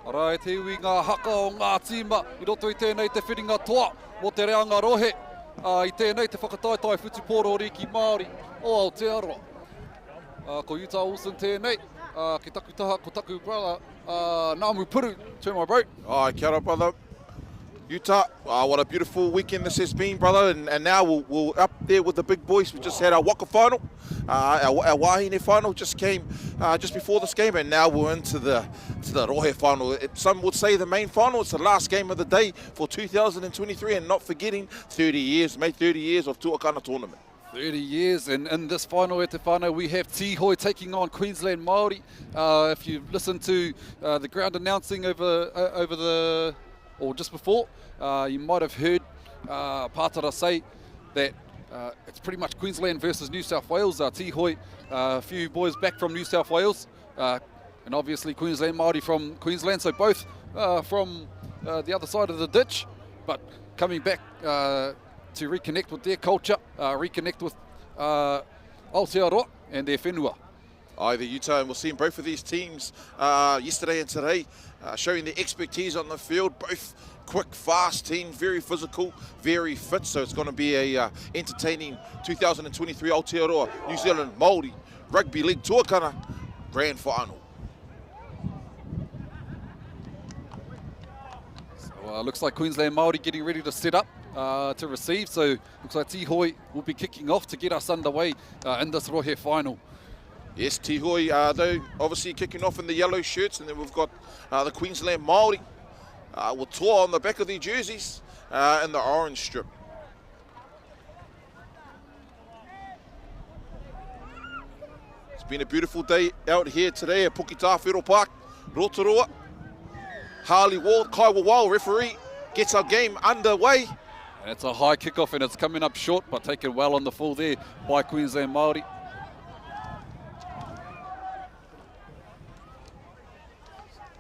Ora e te iwi ngā haka o ngā tīma I roto I tēnei te whiringa toa mo te reanga rohe. I tēnei te whakataetai whutupōro Riki Māori o Aotearoa. Ko Utah Wilson tēnei, ki taku taha, ko taku brother, Namu Puru, to my bro. Oh, kia ora, brother. Utah, what a beautiful weekend this has been, brother, and now we're up there with the big boys. We just had our waka final, our wahine final just came just before this game, and now we're into the rohe final. Some would say the main final. It's the last game of the day for 2023, and not forgetting 30 years of Tuakana tournament. 30 years, and in this final at te whānau, we have Tihoi taking on Queensland Māori. If you listen to the ground announcing over or just before, you might have heard Pātara say that it's pretty much Queensland versus New South Wales. Tihoi, a few boys back from New South Wales, and obviously Queensland Māori from Queensland, so both from the other side of the ditch, but coming back to reconnect with their culture, reconnect with Aotearoa and their whenua. The Utah, and we're seeing both of these teams yesterday and today showing their expertise on the field. Both quick, fast teams, very physical, very fit. So it's going to be a entertaining 2023 Aotearoa New Zealand Māori Rugby League Tuakana Grand Final. So looks like Queensland Māori getting ready to set up to receive. So looks like Tihoi will be kicking off to get us underway in this rohe final. Yes, Tihoi, though, obviously kicking off in the yellow shirts, and then we've got the Queensland Māori with toa on the back of their jerseys in the orange strip. It's been a beautiful day out here today at Puketawhero Park, Rotorua. Harley Ward, Kaiwa Wau, referee, gets our game underway. And it's a high kickoff, and it's coming up short, but taken well on the full there by Queensland Māori.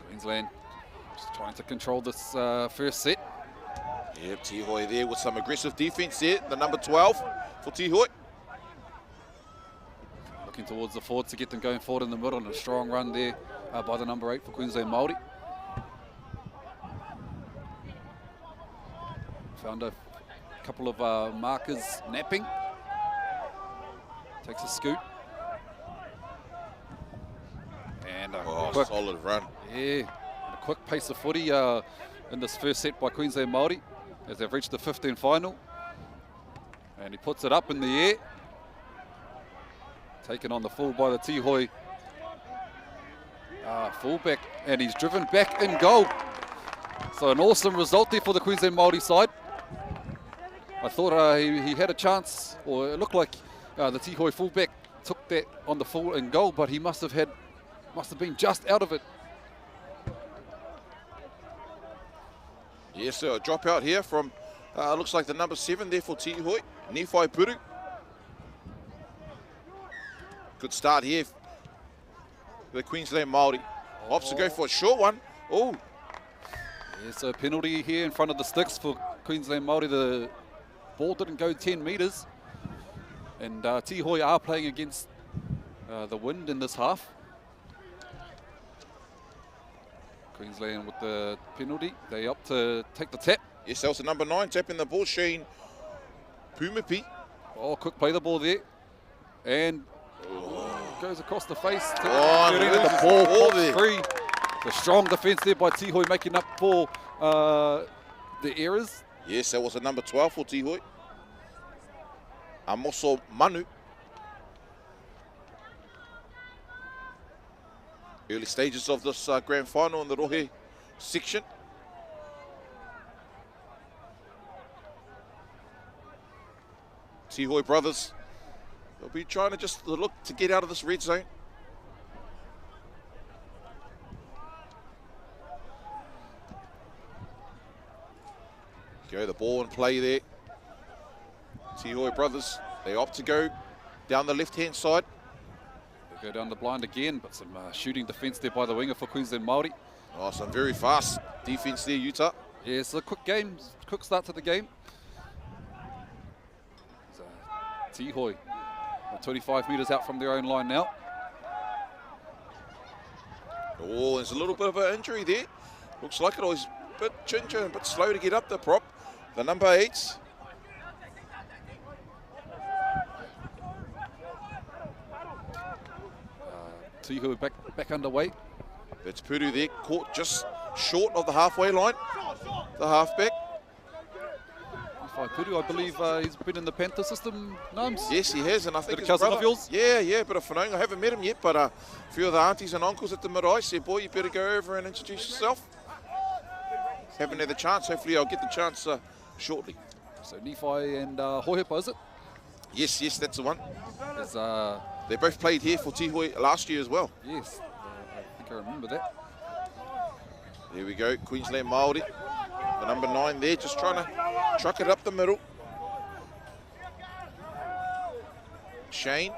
Queensland just trying to control this first set. Yep, Tihoi there with some aggressive defence there, the number 12 for Tihoi. Looking towards the forwards to get them going forward in the middle, and a strong run there by the number 8 for Queensland Māori. Found a couple of markers napping. Takes a scoot. And a quick, solid run. Yeah, and a quick pace of footy in this first set by Queensland Māori as they've reached the 15 final. And he puts it up in the air. Taken on the full by the Tihoi fullback, and he's driven back in goal. So an awesome result there for the Queensland Māori side. I thought he had a chance, or it looked like the Tihoi fullback took that on the full in goal, but he must have been just out of it. Yes, so a dropout here from, looks like the number 7 there for Tihoi, Nifai Puru. Good start here for the Queensland Māori. Opts to go for a short one. Oh. Yeah, so penalty here in front of the sticks for Queensland Māori. The ball didn't go 10 metres. And Tihoi are playing against the wind in this half. Queensland with the penalty. They opt to take the tap. Yes, that was the number 9 tapping the ball, Shane Pumipi. Oh, quick play the ball there. And goes across the face. The ball pops free. The strong defence there by Tihoi, making up for the errors. Yes, that was the number 12 for Tihoi. Amoso Manu. Early stages of this grand final in the rohe section. Tihoi brothers, they'll be trying to just look to get out of this red zone. Go the ball and play there. Tihoi brothers, they opt to go down the left-hand side. They go down the blind again, but some shooting defence there by the winger for Queensland Māori. Oh, some very fast defence there, Utah. Yeah, it's a quick game, quick start to the game. Tihoi, 25 metres out from their own line now. Oh, there's a little bit of an injury there Looks like it always a bit ginger and a bit slow to get up the prop. The number 8. Tihui back underway. That's Puru there, caught just short of the halfway line. The halfback. Puru, I believe he's been in the Panther system, Nums. Yes, he has, and I think Bit of his cousin brother, of yours? Yeah, bit of whanaunga. I haven't met him yet, but a few of the aunties and uncles at the marae said, boy, you better go over and introduce yourself. Haven't had the chance. Hopefully I'll get the chance shortly. So Nephi and Hohepa, is it? Yes, that's the one. Is, they both played here for Tihui last year as well. Yes, I think I remember that. There we go, Queensland Māori. The number 9 there, just trying to truck it up the middle. Shane.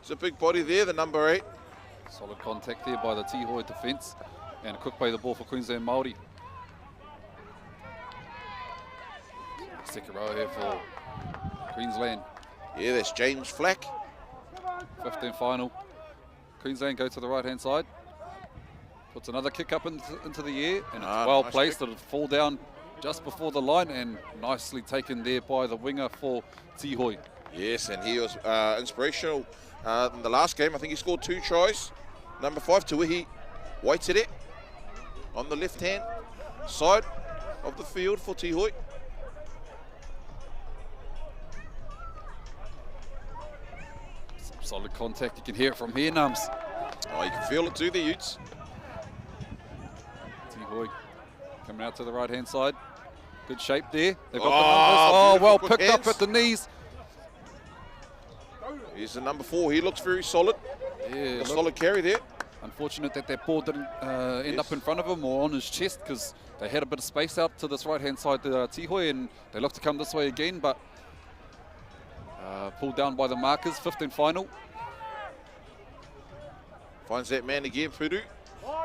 It's a big body there, the number 8. Solid contact there by the Tihui defence. And a quick play the ball for Queensland Māori. Second row here for Queensland. Yeah, that's James Flack. 15 final. Queensland go to the right-hand side. Puts another kick up into the air, and it's well nice placed. kick. It'll fall down just before the line, and nicely taken there by the winger for Tihui. Yes, and he was inspirational in the last game. I think he scored 2 tries. Number 5, Tuihi Waitere, on the left-hand side of the field for Tihui. Some solid contact. You can hear it from here, Nums. Oh, you can feel it too, the Utes. Tihui coming out to the right-hand side. Good shape there. They've got the Oh, numbers. Oh, well beautiful picked up hands. at the knees. Here's the number 4. He looks very solid. Yeah, A look, solid carry there. unfortunate that ball didn't end up in front of him or on his chest, because they had a bit of space out to this right-hand side, Tihui, and they look to come this way again, but pulled down by the markers. 15 final. Finds that man again, Puru.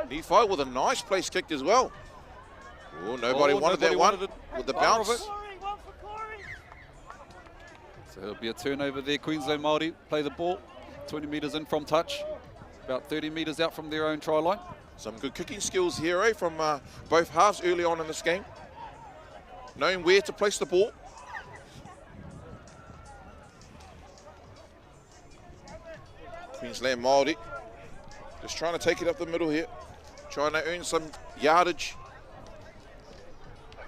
Nephi with a nice place kicked as well. Oh, nobody wanted that one with the Bar of bounce. it. So it'll be a turnover there. Queensland Māori play the ball 20 metres in from touch, about 30 metres out from their own try line. Some good kicking skills here, from both halves early on in this game. Knowing where to place the ball. Queensland Māori just trying to take it up the middle here. Trying to earn some yardage.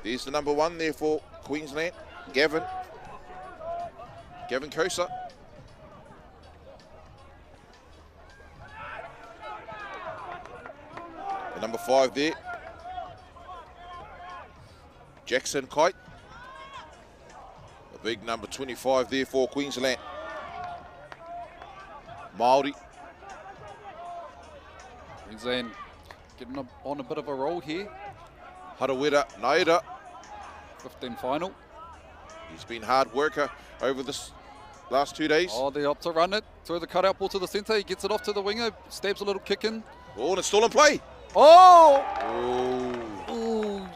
There's the number 1 there for Queensland, Gavin Kosa. The number 5 there, Jackson Kite. The big number 25 there for Queensland. Māori. Queensland getting on a bit of a roll here. Harawira Naira. 15 final. He's been hard worker over this last 2 days. Oh, they opt to run it. Throw the cutout ball to the centre. He gets it off to the winger. Stabs a little kick in. Oh, and it's still in play. Oh! Oh. Ooh,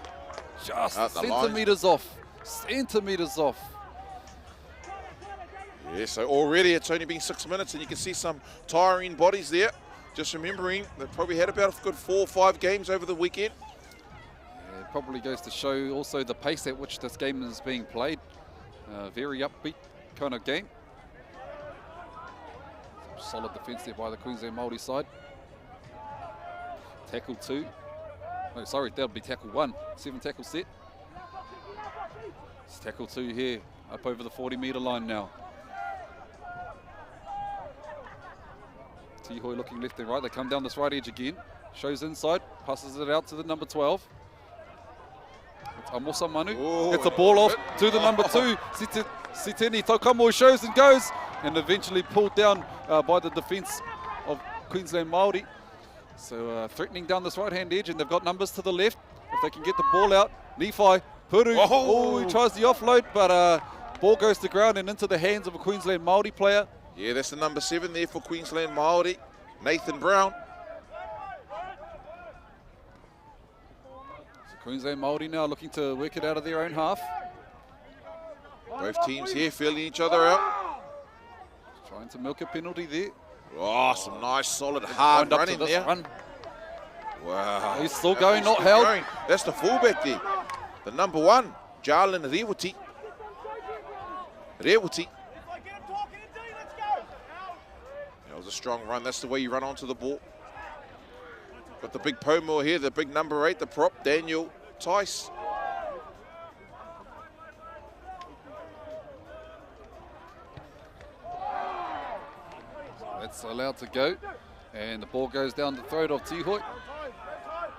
just Out the centimetres off. Centimetres off. Yeah, so already it's only been 6 minutes and you can see some tiring bodies there. Just remembering they probably had about a good 4 or 5 games over the weekend. Yeah, it probably goes to show also the pace at which this game is being played. Very upbeat kind of game. Solid defence there by the Queensland Māori side. Tackle 2. No, sorry, that'll be tackle 1. 7 tackle set. It's tackle 2 here, up over the 40-metre line now. Tihui looking left and right. They come down this right edge again. Shows inside, passes it out to the number 12. It's Amosa Manu. Oh, It's a ball off to the number 2. Siteni Taukamoi shows and goes, and eventually pulled down by the defence of Queensland Māori. So threatening down this right-hand edge, and they've got numbers to the left. If they can get the ball out, Nephi, Puru. Oh, he tries the offload, but ball goes to ground and into the hands of a Queensland Māori player. Yeah, that's the number 7 there for Queensland Māori, Nathan Brown. So Queensland Māori now looking to work it out of their own half. Both teams here feeling each other out. Trying to milk a penalty there. Oh, some nice, solid, hard Wind up to running this there. run. Wow. He's still going, not held. Going. That's the fullback there. The number 1, Jarlin Rewati. Rewati. That was a strong run. That's the way you run onto the ball. Got the big Pomo here, the big number 8, the prop, Daniel Tice. That's allowed to go. And the ball goes down the throat of Tihoi.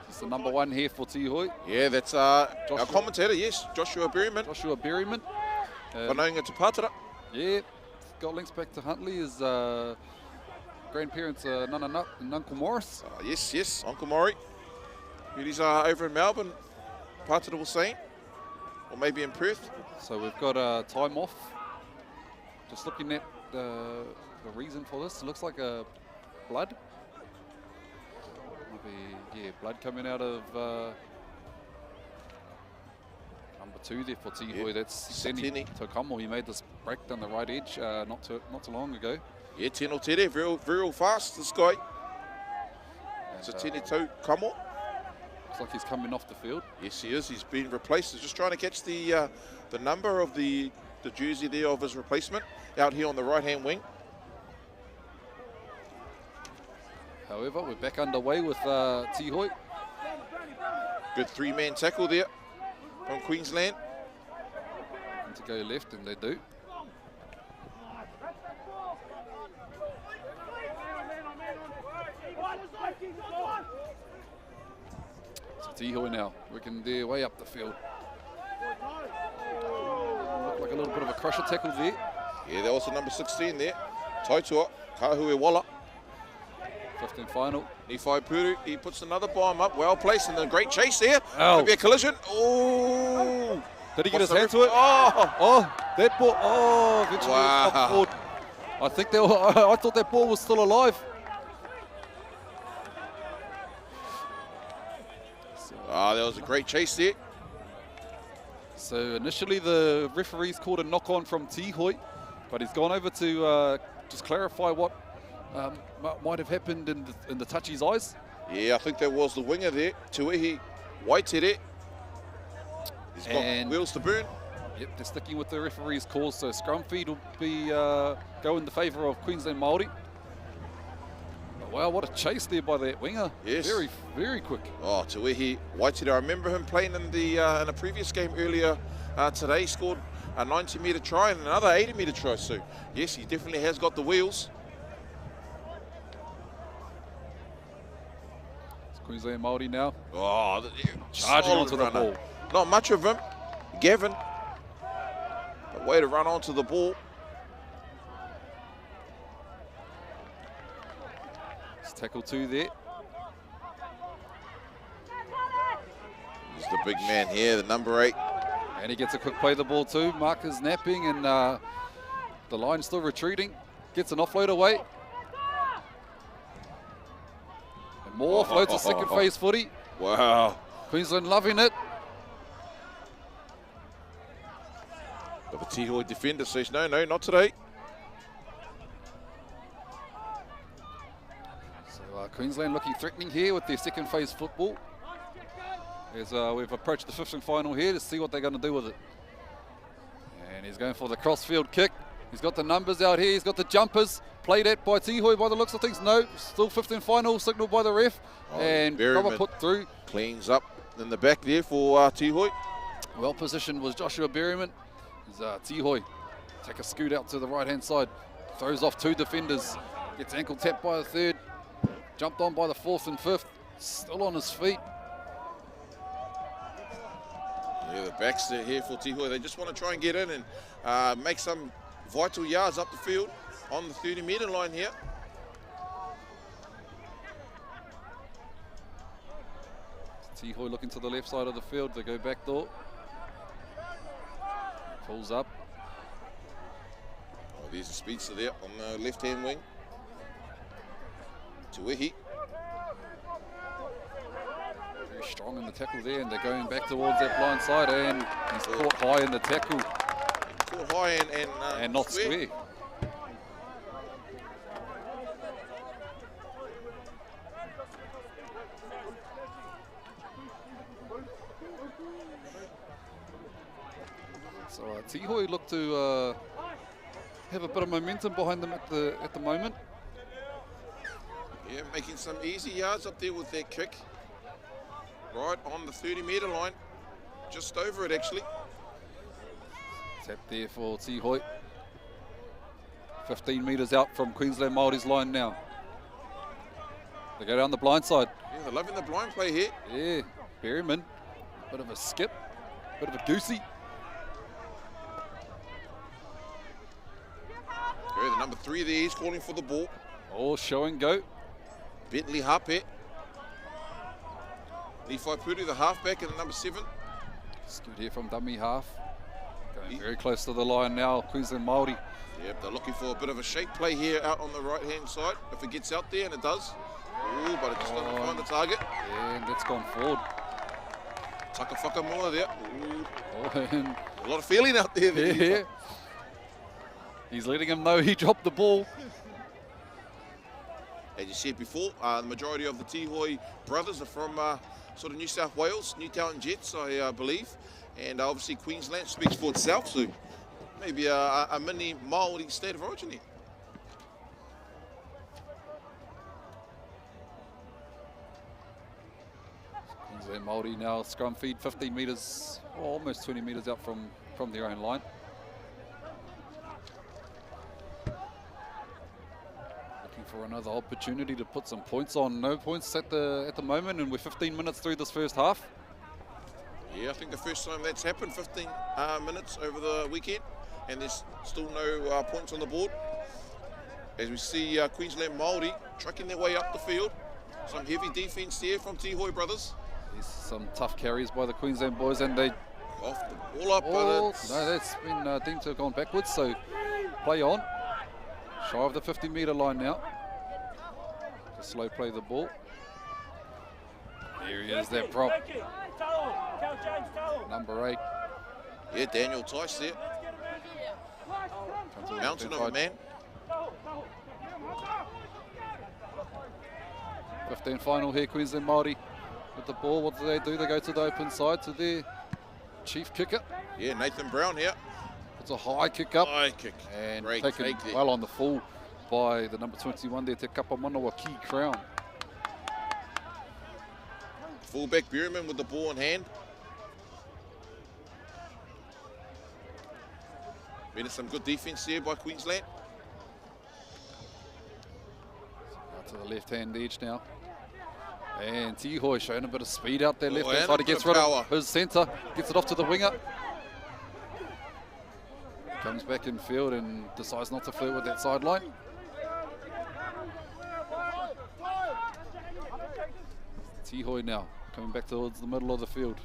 It's the number 1 here for Tihoi. Yeah, that's our commentator, yes, Joshua Berryman. Joshua Berryman. Whanaunga Te Pātara. Yeah, got links back to Huntley. His grandparents are Nana Nut and Uncle Morris. Yes, Uncle Maury. He's over in Melbourne, Pātara was saying. Or maybe in Perth. So we've got time off. Just looking at the reason for this. It looks like a blood. Maybe, yeah, blood coming out of number 2 there for Tihoi. Yep. That's Seni Tuakana. He made this break down the right edge not too long ago. Yeah, Tino Tere, very fast, this guy. So Tini Tuakana. Looks like he's coming off the field. Yes, he is. He's been replaced. He's just trying to catch the number of the jersey there of his replacement out here on the right-hand wing. However, we're back underway with Tihoi. Good 3-man tackle there from Queensland. And to go left, and they do. So Tihoi now working their way up the field. Looked like a little bit of a crusher tackle there. Yeah, that was the number 16 there. Taitua, Kahue Walla. 15 final. Nifai Puru, he puts another bomb up, well placed, and a great chase there. Oh. Could be a collision. Oh! Did he get his hand to it? Oh, that ball. Oh, eventually Wow. up forward. I think they were, I thought that ball was still alive. That was a great chase there. So initially the referees called a knock on from Tihoi, but he's gone over to just clarify what might have happened in the touchy's eyes. Yeah, I think that was the winger there, Tuehi Waitere. He's got wheels to burn. Yep, they're sticking with the referee's calls, so scrum feed will be go in the favour of Queensland Māori. But wow, what a chase there by that winger. Yes. Very, very quick. Oh, Tuehi Waitere, I remember him playing in a previous game earlier today. He scored a 90-metre try and another 80-metre try, so yes, he definitely has got the wheels. Queensland Māori now. Oh, charging onto the ball. Not much of him, Gavin. But way to run onto the ball. It's tackle 2 there. He's the big man here, the number 8. And he gets a quick play of the ball too. Mark is napping and the line's still retreating. Gets an offload away. More offloads a second phase footy. Wow. Queensland loving it. But the Tihoi defender says, no, not today. So Queensland looking threatening here with their second phase football. As we've approached the 5th and final here to see what they're going to do with it. And he's going for the crossfield kick. He's got the numbers out here. He's got the jumpers. Played at by Tihoi by the looks of things. No, still 5th and final, signalled by the ref. And proper put through. Cleans up in the back there for Tihoi. Well positioned was Joshua Berryman. Tihoi take a scoot out to the right-hand side. Throws off 2 defenders. Gets ankle tapped by the 3rd. Jumped on by the 4th and 5th. Still on his feet. Yeah, the backs there here for Tihoi. They just want to try and get in and make some vital yards up the field on the 30-metre line here. Tihoi looking to the left side of the field. They go back door. Pulls up. Oh, there's the speedster there on the left-hand wing. Tuehi. Very strong in the tackle there, and they're going back towards that blind side, and he's caught high in the tackle. Caught high and not square. So Tihoi look to have a bit of momentum behind them at the moment. Yeah, making some easy yards up there with their kick. Right on the 30-metre line. Just over it, actually. Tap there for Tihoi. 15 metres out from Queensland Māori's line now. They go down the blind side. Yeah, they're loving the blind play here. Yeah, Berryman. Bit of a skip, bit of a goosey. Yeah, the number 3 there, he's calling for the ball. Oh, show and go. Bentley Hape. Levi Puru, the halfback, and the number 7. Scoot here from dummy half. Going very close to the line now, Queensland Māori. Yep, they're looking for a bit of a shape play here out on the right-hand side. If it gets out there, and it does. Ooh, but it just doesn't find the target. And that's gone forward. Taka Whakamua there. Ooh. Oh, and a lot of feeling out there. Yeah. He's letting him know he dropped the ball. As you said before, the majority of the Tihoi brothers are from sort of New South Wales, Newtown Jets, I believe. And obviously Queensland speaks for itself, so maybe a mini Māori state of origin here. Queensland Māori now scrum feed 15 metres, almost 20 metres out from their own line. Looking for another opportunity to put some points on. No points at the moment, and we're 15 minutes through this first half. Yeah, I think the first time that's happened, 15 minutes over the weekend, and there's still no points on the board. As we see Queensland Māori trucking their way up the field. Some heavy defence there from Tihoi brothers. There's some tough carries by the Queensland boys, and they off the ball up. No, that's been deemed to have gone backwards, so play on. Shy of the 50-metre line now. Just slow play the ball. There he is, that prop. Number 8. Yeah, Daniel Tice there. Mountain of a man. 15 final here, Queensland Māori with the ball. What do? They go to the open side to their chief kicker. Yeah, Nathan Brown here. It's a high kick up. High kick. And great taken there. Well on the full by the number 21 there, Te Kapamanawa Key Crown. Fullback Berryman with the ball in hand. Been some good defence there by Queensland. Out to the left-hand edge now. And Tihoi showing a bit of speed out there left-hand and side. He gets rid of his centre, gets it off to the winger. Comes back in field and decides not to flirt with that sideline. Tihoi now coming back towards the middle of the field.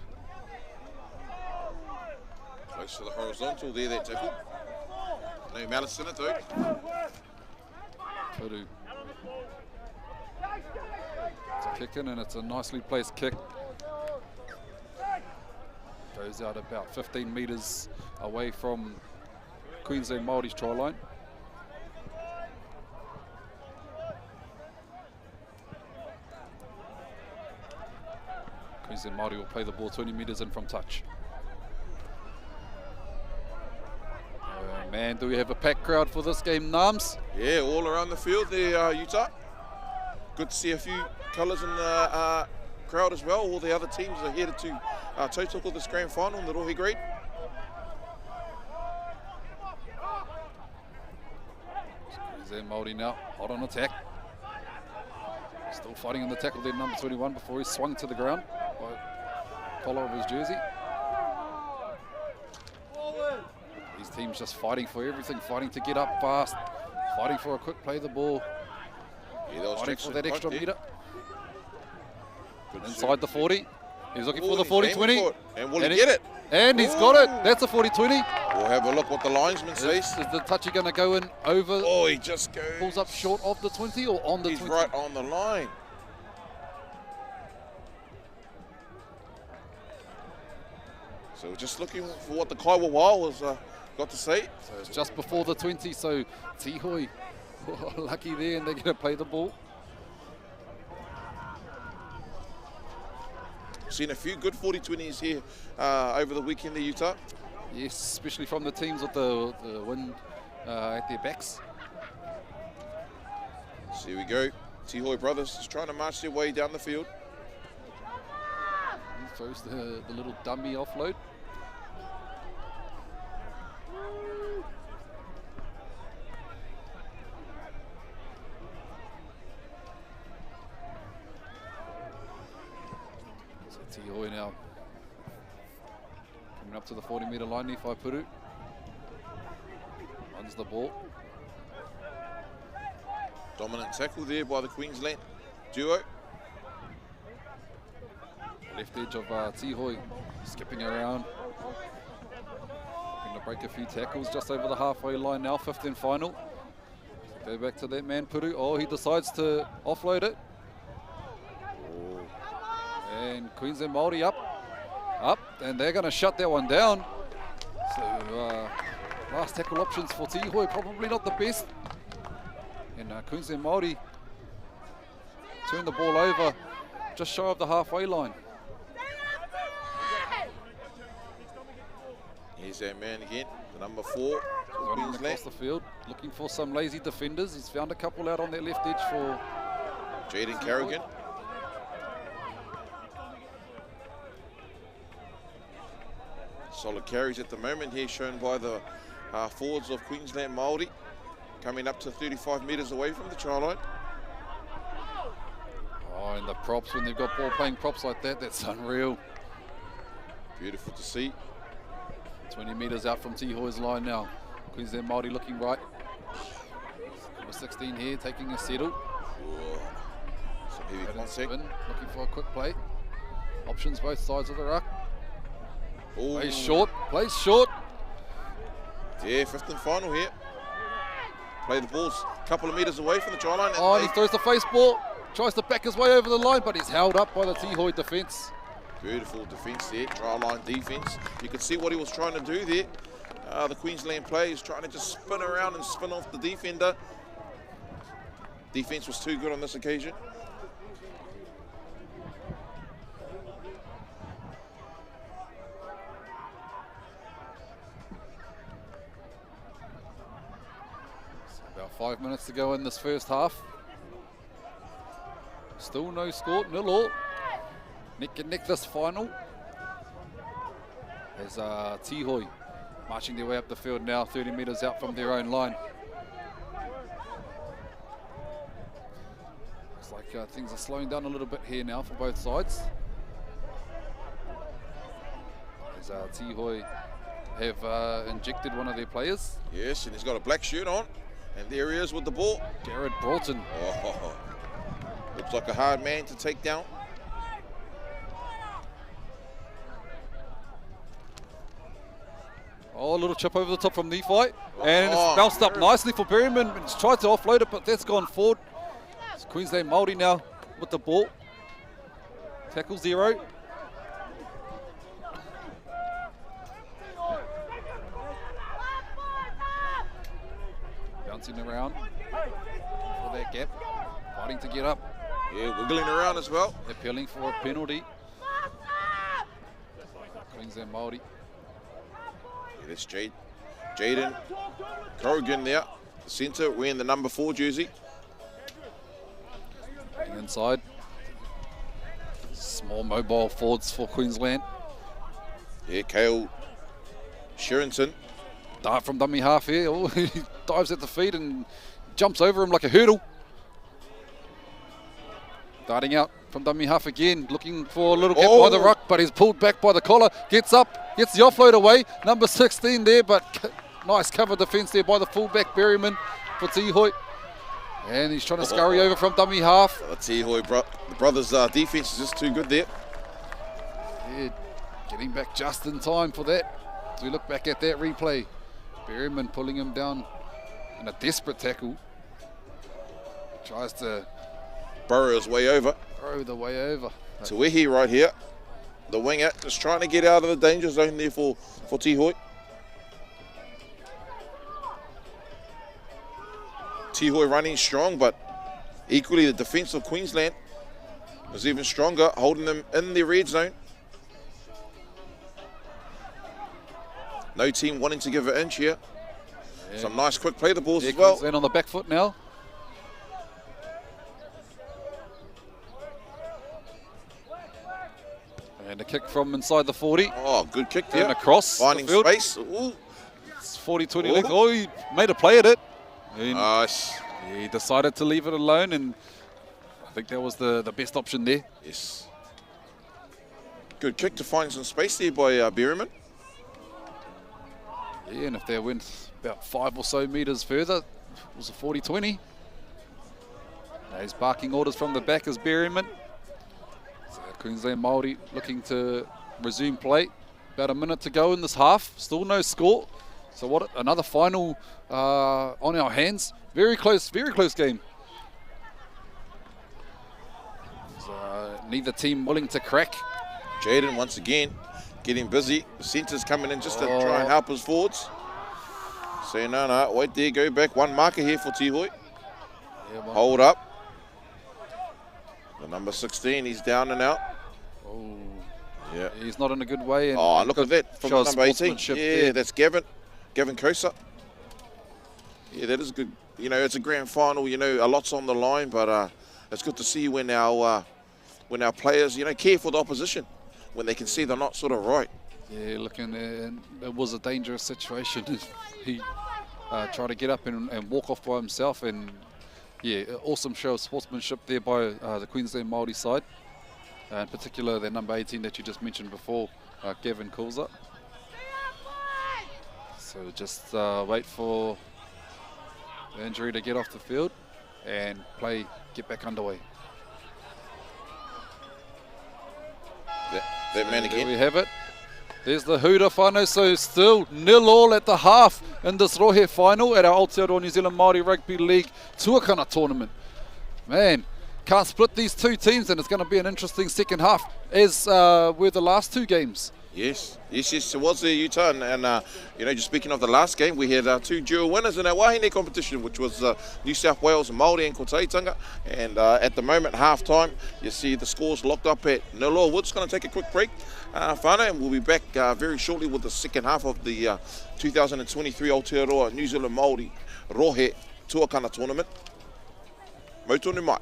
Close to the horizontal there, that tackle. No malice in it though. Puru. It's a kick in, and it's a nicely placed kick. Goes out about 15 metres away from Queensland Māori's try line. Queensland Māori will play the ball 20 metres in from touch. Man, do we have a packed crowd for this game, Nams? Yeah, all around the field there, Utah. Good to see a few colours in the crowd as well. All the other teams are headed to Tautoko this grand final in the Rohe grade. Queensland Māori now, hot on attack. Still fighting in the tackle there, number 21, before he swung to the ground by collar of his jersey. These teams just fighting for everything, fighting to get up fast, fighting for a quick play of the ball, yeah, fighting for that extra metre. Good Inside shoot. the 40, he's looking for the 40-20. And will he get it? And he's got it, that's a 40-20. We'll have a look what the linesman says. Is the touchy going to go in over? Oh, he just goes. Pulls up short of the 20 or on the 20? He's right on the line. So we're just looking for what the Kaiwa Wild was got to say. So it's just before the 20, so Tihoi lucky there, and they're going to play the ball. Seen a few good 40-20s here over the weekend there, Utah. Yes, especially from the teams with the wind at their backs. So here we go. Tihoi brothers just trying to march their way down the field. He throws the little dummy offload. So Tihoi now coming up to the 40-metre line, Nifai Puru. Runs the ball. Dominant tackle there by the Queensland duo. Left edge of Tihoi, skipping around. Going to break a few tackles just over the halfway line now, 5th and final. Go back to that man, Puru. Oh, he decides to offload it. And Queensland Māori up, and they're going to shut that one down. So last tackle options for Tihoi, probably not the best. And Queensland Māori turn the ball over just shy of the halfway line. Here's that man again, the number 4. Running across the field, looking for some lazy defenders. He's found a couple out on that left edge for Jaden Carrigan. Solid carries at the moment here, shown by the forwards of Queensland Māori, coming up to 35 metres away from the try line. Oh, and the props, when they've got ball playing props like that, that's unreal. Beautiful to see. 20 metres out from Tihoi's line now. Queensland Māori looking right. Number 16 here, taking a settle. Some heavy contact. Spin, looking for a quick play. Options both sides of the ruck. Plays short, Yeah, 5th and final here. Play the balls a couple of metres away from the try line. Oh, and he throws the face ball. Tries to back his way over the line, but he's held up by the Tihoi defence. Beautiful defence there, try line defence. You could see what he was trying to do there. The Queensland player is trying to just spin around and spin off the defender. Defence was too good on this occasion. About 5 minutes to go in this first half. Still no score, 0-0. Neck and neck this final. As Tihoi marching their way up the field now, 30 metres out from their own line. Looks like things are slowing down a little bit here now for both sides. As Tihoi have injected one of their players. Yes, and he's got a black shirt on. And there he is with the ball. Garrett Broughton. Oh, looks like a hard man to take down. Oh, a little chip over the top from Nephi. And it's bounced up nicely for Berryman. He's tried to offload it, but that's gone forward. It's Queensland Māori now with the ball. Tackle 0. Bouncing around for that gap. Fighting to get up. Yeah, wiggling around as well. Appealing for a penalty. Queensland Māori. That's Jaden Corrigan there, the centre, wearing the number 4 jersey. Inside. Small mobile forwards for Queensland. Yeah, Kale Sherrington. Dart from dummy half here. Oh, he dives at the feet and jumps over him like a hurdle. Darting out from dummy half again, looking for a little gap by the ruck, but he's pulled back by the collar. Gets up, gets the offload away. Number 16 there, but nice cover defence there by the fullback Berryman for Tihoi. And he's trying to scurry over from dummy half. The Tihoi the brothers' defence is just too good there. Yeah, getting back just in time for that. As we look back at that replay, Berryman pulling him down in a desperate tackle. Tries to burrow his way over. Burrow the way over. Tuehi right here, the winger, just trying to get out of the danger zone there for Tihoi. Tihoi running strong, but equally the defence of Queensland was even stronger, holding them in the red zone. No team wanting to give an inch here. Yeah. Some nice quick play the balls Yeah, as well. Queensland on the back foot now. And a kick from inside the 40. Oh, good kick there. And across finding the field. space. Ooh. It's 40-20 length. Oh, he made a play at it. And Nice. he decided to leave it alone, and I think that was the best option there. Yes. Good kick to find some space there by Berryman. Yeah, and if they went about 5 or so metres further, it was a 40-20. Now he's barking orders from the back as Berryman. So Queensland Māori looking to resume play. About a minute to go in this half. Still no score. So what another final on our hands. Very close game. So, neither team willing to crack. Jaden once again getting busy. The centre's coming in just to try and help his forwards. Say no, wait there, go back. One marker here for Tihoi. Yeah, Hold up. The number 16, he's down and out. Oh, yeah. He's not in a good way. And Oh, look at that from shows number 18. sportsmanship Yeah, there. that's Gavin Kosa. Yeah, that is good. You know, it's a grand final. You know, a lot's on the line, but it's good to see when our players, you know, care for the opposition when they can see they're not sort of right. Yeah, looking, and it was a dangerous situation. He tried to get up and walk off by himself, and yeah, awesome show of sportsmanship there by the Queensland Māori side, in particular the number 18 that you just mentioned before, Gavin Kosa. So just wait for the injury to get off the field and get back underway. That man There again. we have it. There's the Hooter final, so still 0-0 at the half in this Rohe final at our Aotearoa New Zealand Māori Rugby League Tuakana tournament. Man, can't split these two teams, and it's going to be an interesting second half, as were the last two games. Yes, it was there, Utah, and you know, just speaking of the last game, we had two dual winners in our wahine competition, which was New South Wales Māori and Kotaitanga, and at the moment, half-time, you see the scores locked up at 0-0. We're just going to take a quick break, whānau, and we'll be back very shortly with the second half of the 2023 Aotearoa New Zealand Māori Rohe Tuakana tournament. Mautonu mai.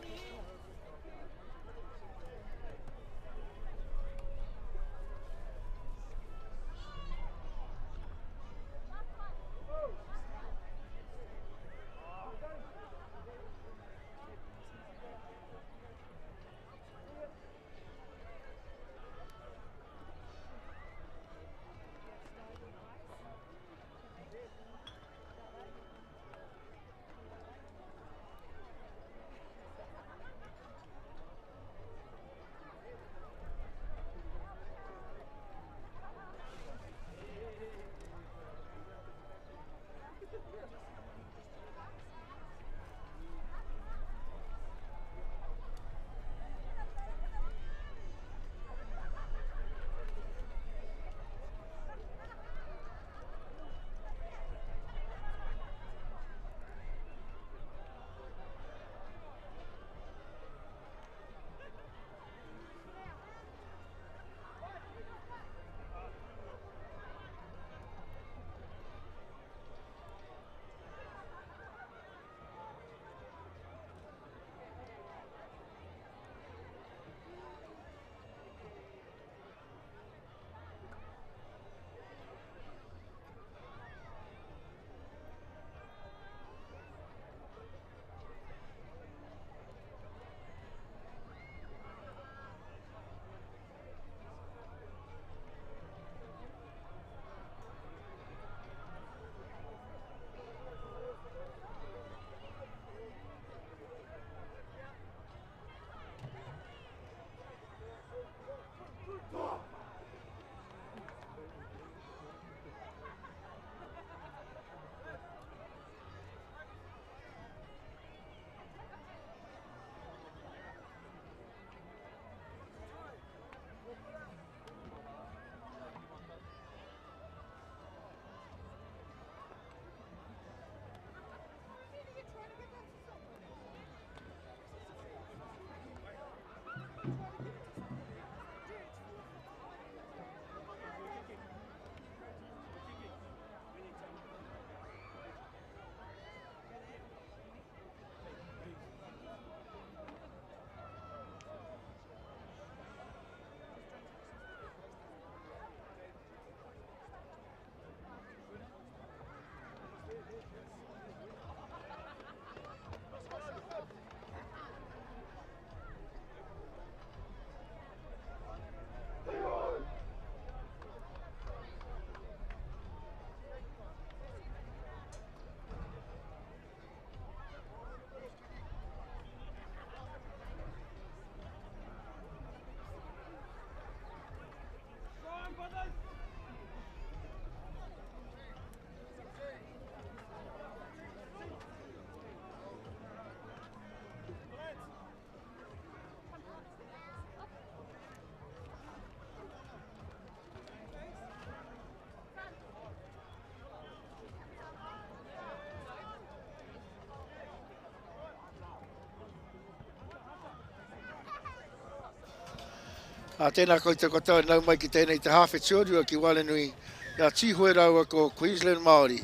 Tēnā koutou katoa nau mai ki tēnei te hawhi tiorua ki Walenui. Ia tihoe raua ko Queensland Māori.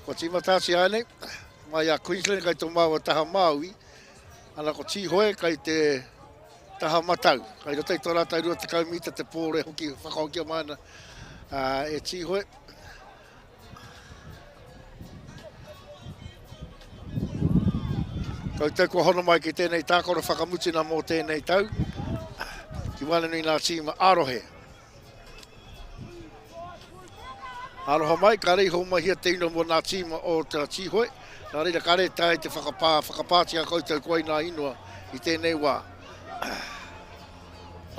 Ko timatasi ane, mai a Queensland kai tō māua taha Māui. Ana ko tihoe kai te taha matau. Kai rotai tō rātai rua te kaumita te pōre hoki whakahokia mana. E tihoe. Koutou ko hono mai ki tēnei tākora whakamutina mō tēnei tau. Ki Walenui nā tīma Arohe. Aroha mai, ka rei ho mai hia teino mō nā tīma o te tihoe. Nā reira ka rei tai te whakapātia koutou koe nā inua I tēnei wā.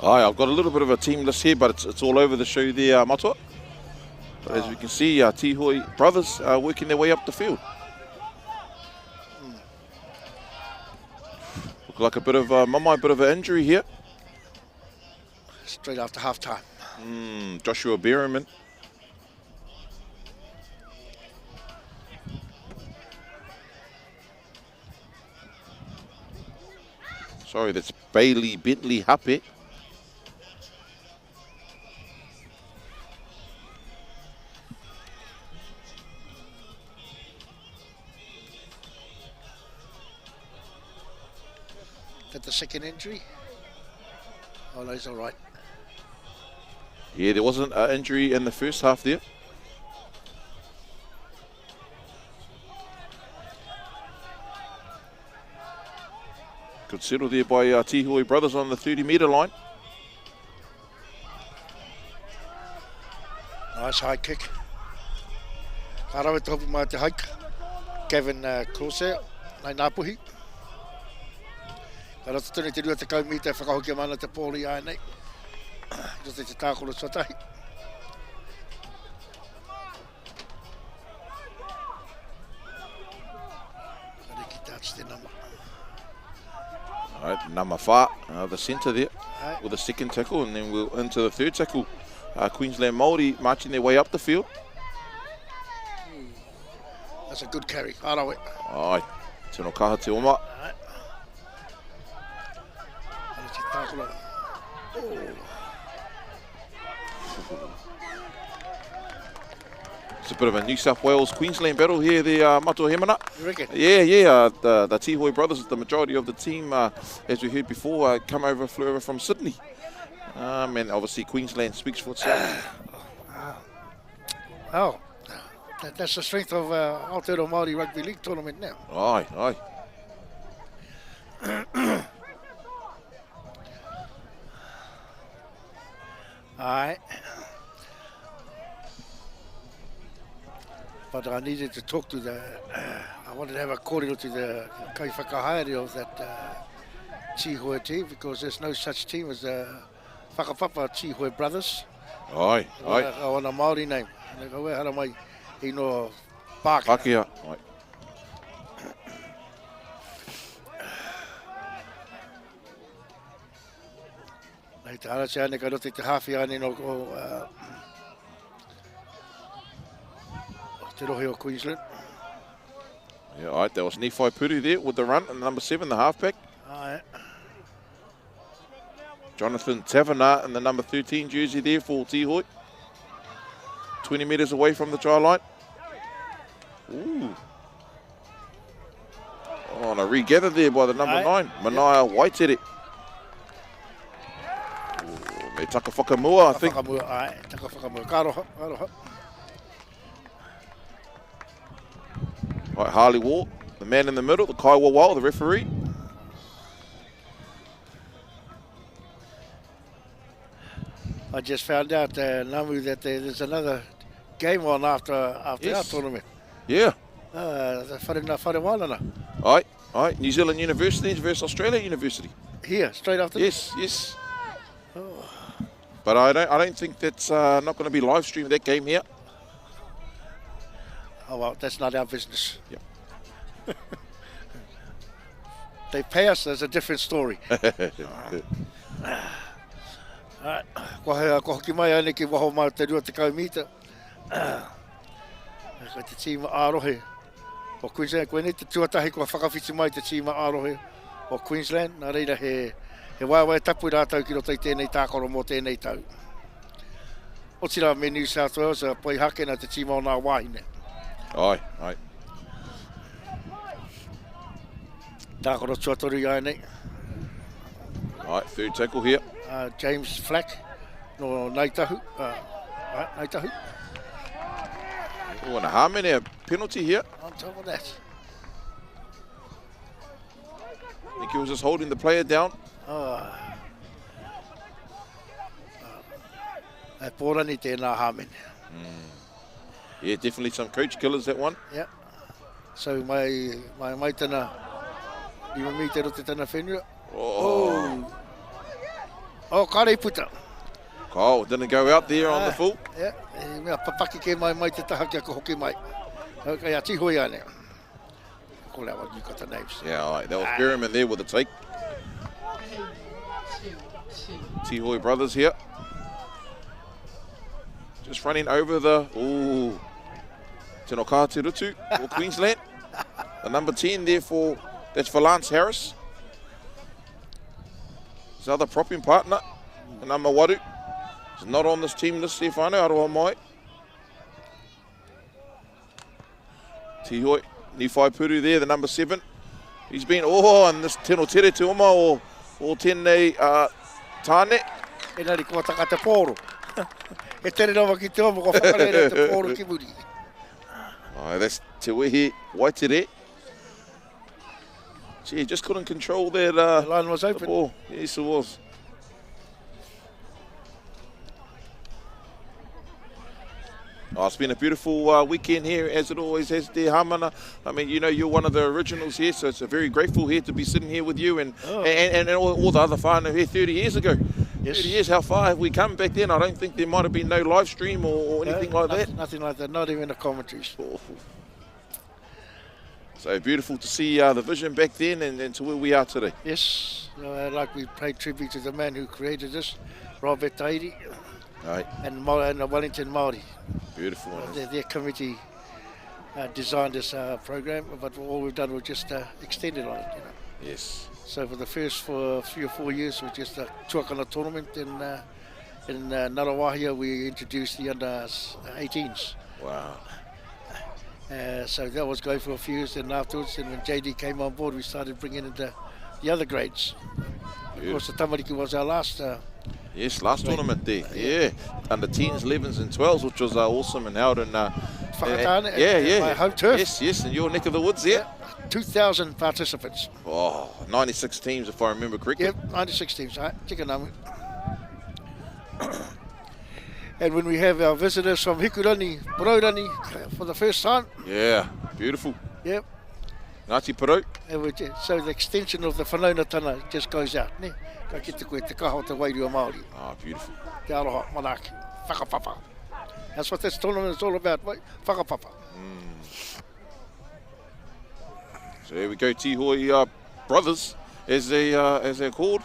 Aye, I've got a little bit of a team list here, but it's all over the show there, Matua. But as we can see, Tihoe brothers are working their way up the field. Look like a bit of Mamai, bit of an injury here. Straight after half time. Joshua Berryman. Sorry, that's Bailey Bentley Hape. That the second injury? Oh no, he's all right. Yeah, there wasn't an injury in the first half there. Good settle there by Tihoe brothers on the 30-metre line. Nice high kick. Karawe te hopu mai te hike. Kevin Corsair, nei nāpuhi. Ka rata tūne te rua te kaumita whakahokia mana te pōri ai nei. Rata te tākoro tuatahi. Kariki touch te nama. All right, Namafa, the centre there, with a second tackle, and then we'll into the third tackle. Queensland Māori marching their way up the field. That's a good carry. Arawe. Aye, tino kaha te oma. It's a bit of a New South Wales Queensland battle here, the Matua Hemana. You reckon? Yeah. The Tihoe brothers, the majority of the team, as we heard before, flew over from Sydney. And obviously Queensland speaks for itself. Oh, that's the strength of Aotearoa Māori Rugby League tournament now. Aye. Aye. But I needed to talk to the, I wanted to have a cordial to the whakahaere of that Tihoe team, because there's no such team as the Whakapapa Tihoe brothers. Aye. On a Māori name. Ko e hara mai I no Pākehā. Pākehā. Aye. Nei te ara se ane ka rote te hawhi ane no te rohe o Queensland. Yeah, all right, that was Nephi Puru there with the run, and number 7, the halfback. Aye. Jonathan Taverna in the number 13 jersey there for Tihoe. 20 metres away from the try line. Ooh. Oh, and a regather there by the number 9, Manaia Waitere. Me taka whakamua, I think. Whakamua, aye. Taka whakamua. Karoha. Right, Harley Wall, the man in the middle, the Kaiwa Wall, the referee. I just found out, Namu, that there's another game on after our tournament. Yeah. The Wharewana. Aye. New Zealand University versus Australia University. Here, straight after this? Yes. Oh. But I don't think that's not going to be live streamed, that game here. Oh, well, that's not our business. Yep. They pay us, there's a different story. Ko hoki mai ane ki waho mai te rua te kaumita. Ko te tīma Arohe. O Queensland, koe nei te tuatahi kua whakawhiti mai te tīma Arohe o Queensland. Nā reira he He wai tapu rātau ki roto i tēnei tākoro mō tēnei tau. O tira me New South Wales, poi hake na te tīma o nā wāhine. Ai, ai. Tākoro tuatoru i ai nei. Ai, third tackle here. James Flack, no Naitahu. Naitahu. Oh, and a harmony, a penalty here. On top of that. I think he was just holding the player down. Pōrani tēnā hāmene. Yeah, definitely some coach killers, that one. Yeah. So my tana, you me te rote tana whenua. Oh, kare puta. Kyle didn't go out there on the full. Yeah, mea papaki ke mai te taha kia ko hoki mai. Okay, a tihoi ane. Call out what you got the names. Yeah, all right. That was Berryman there with the take. Tihoi brothers here. Just running over the, Tino Kātirutu for Queensland. The number 10 there that's for Lance Harris. His other propping partner, number Waru. He's not on this team list there, whānau, Aroha mai. Tihoi, Niwhai Puru there, the number 7. He's been, and this Tino Tere Te Oma o tēnei tāne. Enari kua taka te pōro. E tere rawa ki te omo, ko whakarere te pōro ki muri. That's Te Wehe Waitere. Gee, just couldn't control that. The line was open. Ball. Yes, it was. It's been a beautiful weekend here, as it always has there, Hamana. I mean, you know, you're one of the originals here, so it's very grateful here to be sitting here with you and all the other whānau here 30 years ago. Yes. 30 years, how far have we come back then? I don't think there might have been no live stream or anything like that. Nothing like that, not even the commentaries. So beautiful to see the vision back then and to where we are today. Yes, like we paid tribute to the man who created this, Robert Tairi. Right. And the Wellington Māori. Beautiful. Their committee designed this program, but all we've done was just extend it on it. You know. Yes. So for the first 3 or 4 years, it was just a Tuakana tournament in Ngarawahia. We introduced the under 18s. Wow. So that was going for a few years, and afterwards, and when JD came on board, we started bringing in the other grades. Of course, the Tamariki was our last. Yes, last tournament there. Yeah, under 10s, 11s, and 12s, which was awesome and held in. Whakatane, my home turf. Yes, in your neck of the woods there. 2,000 participants. 96 teams, if I remember correctly. Yep, 96 teams. Tikanamu. And when we have our visitors from Hikurani, Pororani for the first time. Yeah, beautiful. Yep. Ngāti Porou. So the extension of the whanauna tana just goes out. Ne? Ka ki te koe te kaha o te wairua Māori. Beautiful. Te aroha, manaki, whakapapa. That's what this tournament is all about, whakapapa. So here we go, Tihoi brothers, as they're called.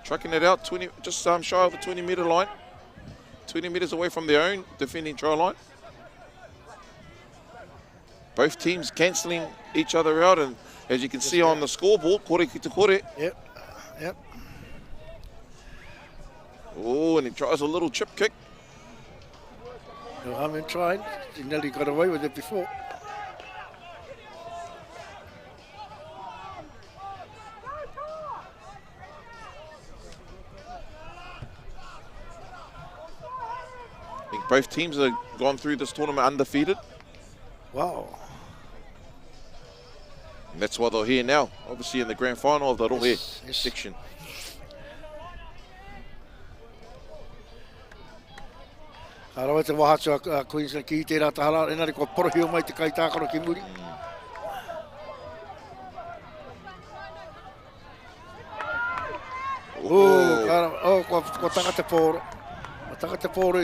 Trucking it out, just shy of the 20-metre line. 20 metres away from their own defending try line. Both teams cancelling each other out, and as you can see on the scoreboard, kore ki te kore. Yep. And he tries a little chip kick. No harm in trying. He nearly got away with it before. I think both teams have gone through this tournament undefeated. Wow. And that's why they're here now, obviously in the grand final of the Rohe section. Arawa te wahatu a Queensland ki te rā tahara, enari kua porohio mai te kai tākaro ki muri. Kua taka te pōro. Kua taka te pōro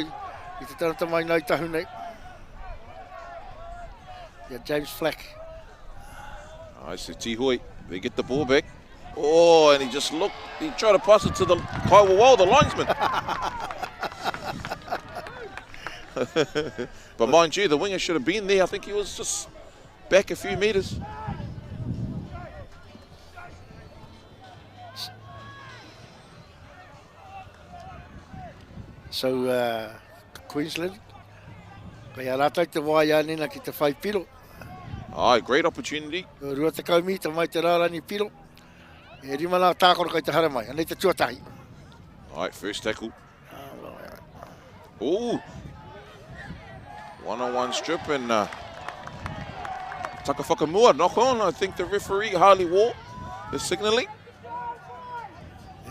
I te tarata mai nai tahu nei. Yeah, James Flack. So Tihoi, they get the ball back. And he just looked, he tried to pass it to the Kaiwawao, the linesman. But mind you, the winger should have been there. I think he was just back a few metres. So, Queensland. Kaya rātou te wāia nena ki te whai piro. Aye, great opportunity. Rua te kaumita mai te rārani piro. E rima nā tākoro kai te hara mai. Anei te tuatahi. All right, first tackle. Ooh. One-on-one strip and Taka Whakamua knock on. I think the referee, Harley Wall, is signalling.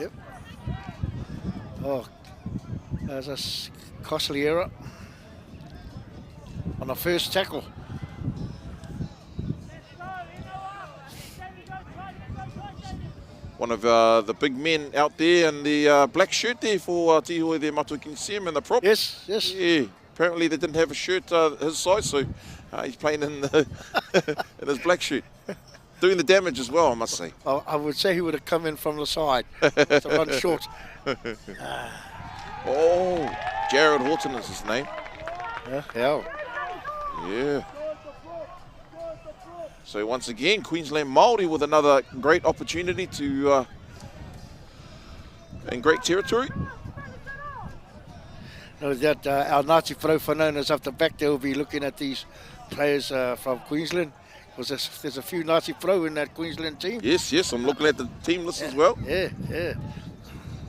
Yep. Oh, there's a costly error on the first tackle. One of the big men out there in the black shirt there for Tihoe there, Matu. Can you see him in the prop? Yes, yes. Yeah, apparently they didn't have a shirt his size, so he's playing in, in his black shirt. Doing the damage as well, I must say. I would say he would have come in from the side to run short. Oh, Jared Horton is his name. Yeah. Yeah. So once again, Queensland Māori with another great opportunity to in great territory. No doubt our Ngāti Pro whanaungas up the back, they'll be looking at these players from Queensland. Because there's a few Ngāti Pro in that Queensland team. Yes, I'm looking at the team list as well. Yeah.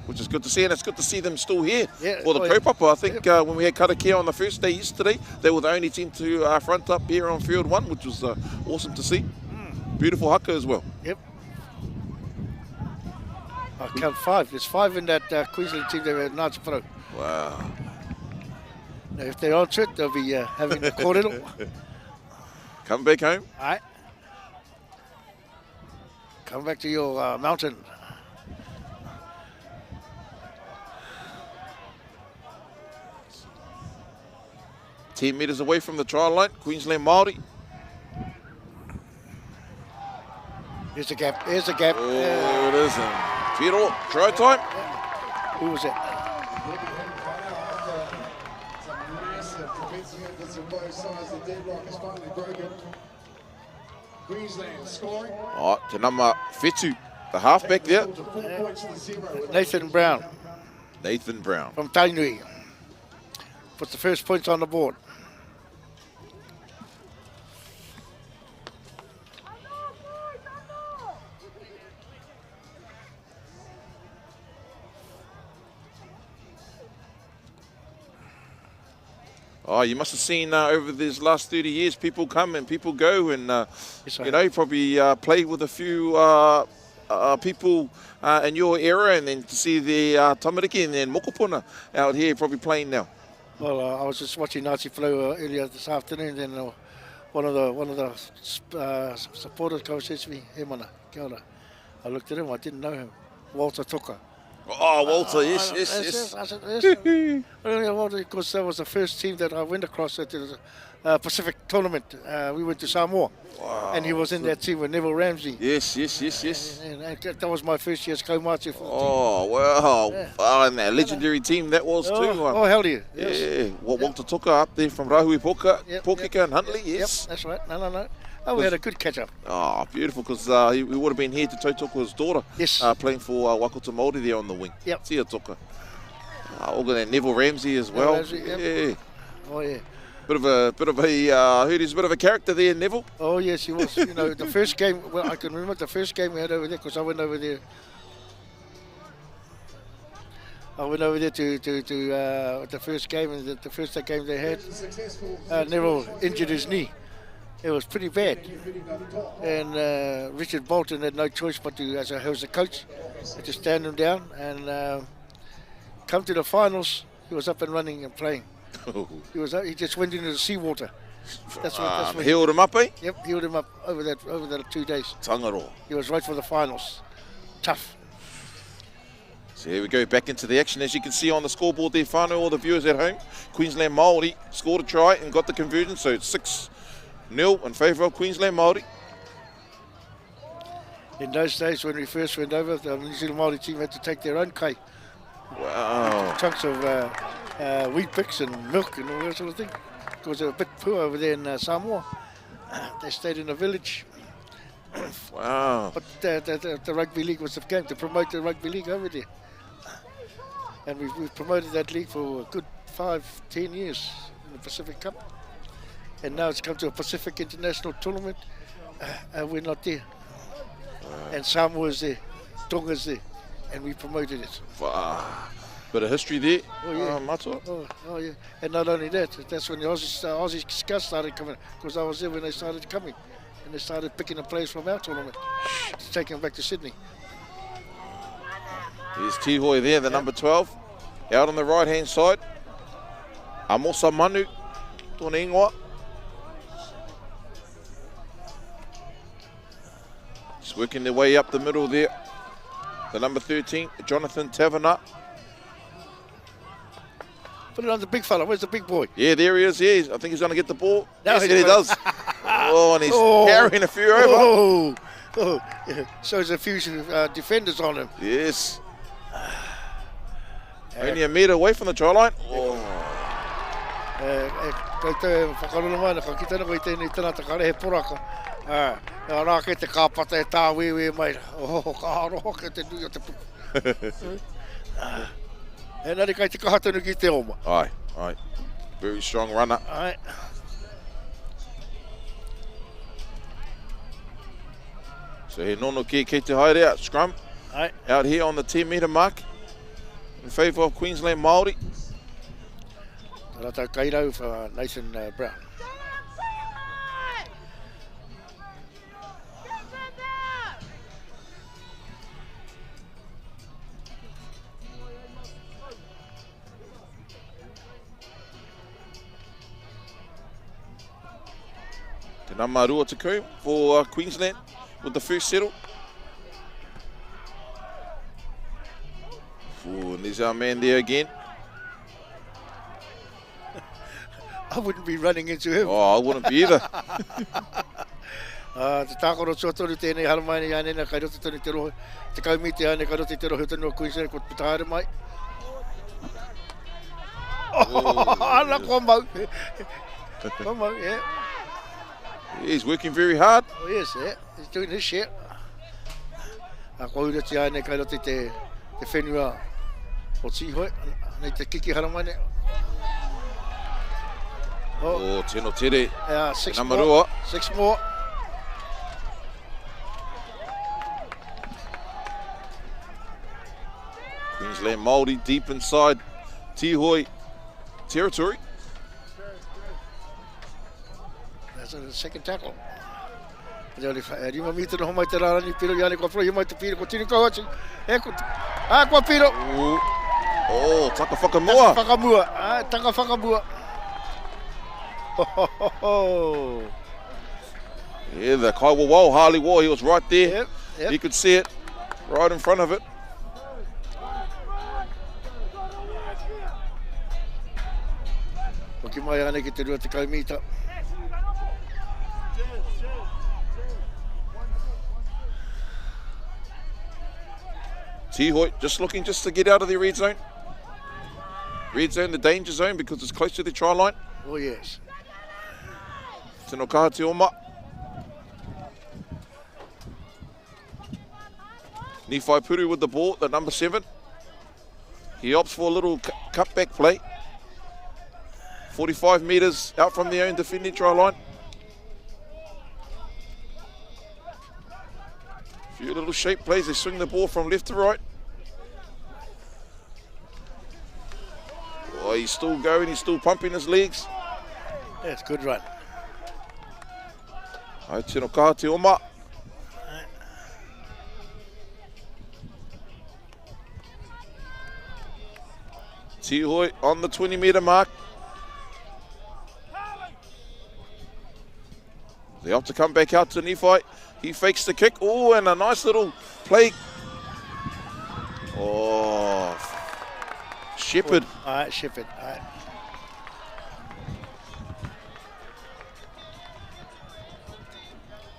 Which is good to see, and it's good to see them still here for the yeah. kaupapa. I think when we had Karakia on the first day yesterday, they were the only team to front up here on field 1, which was awesome to see. Beautiful haka as well. Yep. I count 5. There's 5 in that Queensland team that were Ngāti Pro. Wow. Now, if they're on to it, they'll be having the kōrero. Come back home. All right. Come back to your mountain. Ten metres away from the try line, Queensland Māori. Here's a gap. Here's a gap. Oh, it is. Whiro, try time. Who was it? Queensland scoring. Oh, te nama Fetu, the halfback there. Nathan Brown. Nathan Brown. From Tainui. Puts the first points on the board. Oh, you must have seen over these last 30 years, people come and people go, and you know, probably play with a few people in your era, and then to see the tamariki and then Mokopuna out here probably playing now. Well, I was just watching Ngāti Flow earlier this afternoon, and one of the supporters said to me, "Hey mana, kia ora." I looked at him, I didn't know him. Walter Toka. Oh, Walter, yes. I said, yes. Walter, because that was the first team that I went across at the Pacific tournament. We went to Samoa. Wow. And he was in that team with Neville Ramsey. Yes. And that was my first year's kaumātua for the team. Oh, wow. Yeah. Oh, and that legendary team that was too. Oh, hell yeah. Yes. Yeah. Walter Toka up there from Rahui Pōkeka and Huntley, yes. Yep, that's right. No. Oh, we had a good catch-up. Oh, beautiful, because he would have been here to Tautakua's daughter. Yes. Playing for Waikato Māori there on the wing. Yep. Tia Toka. All that Neville Ramsey as well. Ramsey, yep. Yeah. Oh, yeah. Bit of a heard he's a bit of a character there, Neville. Oh, yes, he was. You know, the first game, well, I can remember the first game we had over there, because I went over there. I went over there to the first game, and the first game they had, Neville injured his knee. It was pretty bad, and Richard Bolton had no choice but to, as a coach, had to stand him down, and come to the finals, he was up and running and playing. He just went into the seawater. That's what healed him up, eh? Yep, healed him up over that 2 days. Tangaroa. He was right for the finals. Tough. So here we go, back into the action. As you can see on the scoreboard there, whānau, all the viewers at home, Queensland Māori scored a try and got the conversion, so it's 6-0 in favour of Queensland Māori. In those days when we first went over, the New Zealand Māori team had to take their own kai. Wow. Chunks of wheat picks and milk and all that sort of thing. Because they were a bit poor over there in Samoa. They stayed in a village. Wow. But the rugby league was the game to promote the rugby league over there. And we've promoted that league for a good 5-10 years in the Pacific Cup. And now it's come to a Pacific International Tournament. We're not there. And Samoa's there, Tonga's there, and we promoted it. Bit of history there, Oh, yeah. Matua. Oh, yeah. And not only that, that's when the Aussie scouts started coming, because I was there when they started coming. And they started picking the players from our tournament, taking them back to Sydney. There's Tihoi there, the number 12. Out on the right-hand side. Amosa Manu, tōna ingoa. Just working their way up the middle there. The number 13, Jonathan Taverna. Put it on the big fella. Where's the big boy? Yeah, there he is. Yeah, I think he's going to get the ball. No, Yes, he does. Oh, and he's carrying a few over. Yeah. So there's a few defenders on him. Yes. Only a metre away from the try line. Oh. Kei te whakaruna mai, ka ki tēnā koe tēnei tēnā te kare he poraka. Rā kei te kāpata e tā wewe mai. Ka aroha kei te nui o te puku. E nari kai te kahatanu ki te oma. Aye. Very strong runner. Aye. So he nono kei te haere out scrum. Aye. Out here on the 10-metre mark in favour of Queensland Māori. Rata kairau for Nathan Brown. Te Namarua Taku for Queensland with the first settle. And there's our man there again. I wouldn't be running into him. Oh, I wouldn't be either. Te tākoro tuatoru tēnei haramaini anena kai roto tōni te rohe. Te kaumiti ane kai roto te rohe tōni o Queensland ko te haere mai. Ana kua mau. Kua mau, yeah. He's working very hard. Oh, yes, yeah. He's doing his shit. Kua urati ane kai roto te whenua o Tihoi. Nei te kiki haramaini. Oh, tino tere. Yeah, 6 Namarua. more. 6 more. Queensland Māori deep inside Tihoi territory. That's the second tackle. Rima mita no mai te rarani piro yani ko pro mai te piro ko tini ko atu. E ko ko piro. Oh, taka whakamua. Taka whakamua. Yeah, the Kaiwa Wau, Harley War, he was right there. Yep. He could see it right in front of it. Ki mai ane ki te rua te kaumita. Tihoi just looking to get out of the red zone. Red zone, the danger zone, because it's close to the try line. Oh, yes. Tino kaha te oma. Nifai Puru with the ball, the number 7. He opts for a little cutback play. 45 metres out from their own defending try line. A few little shape plays, they swing the ball from left to right. Oh, he's still going, he's still pumping his legs. That's a good run. Ai tino kaha te oma. Tihoi on the 20-metre mark. They have to come back out to Nifai. He fakes the kick. Oh, and a nice little play. Oh, Shepherd. All right, Shepherd. All right.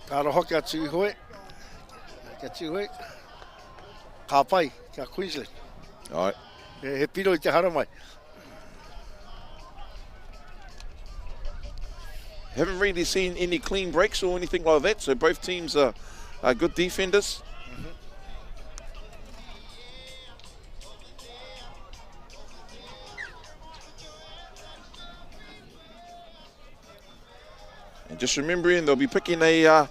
Ka rohoki a Tihoi. Ka Tihoi. Ka pai, ka Queensland. All right. He piro I te hara mai. Haven't really seen any clean breaks or anything like that, so both teams are good defenders. And just remembering, they'll be picking a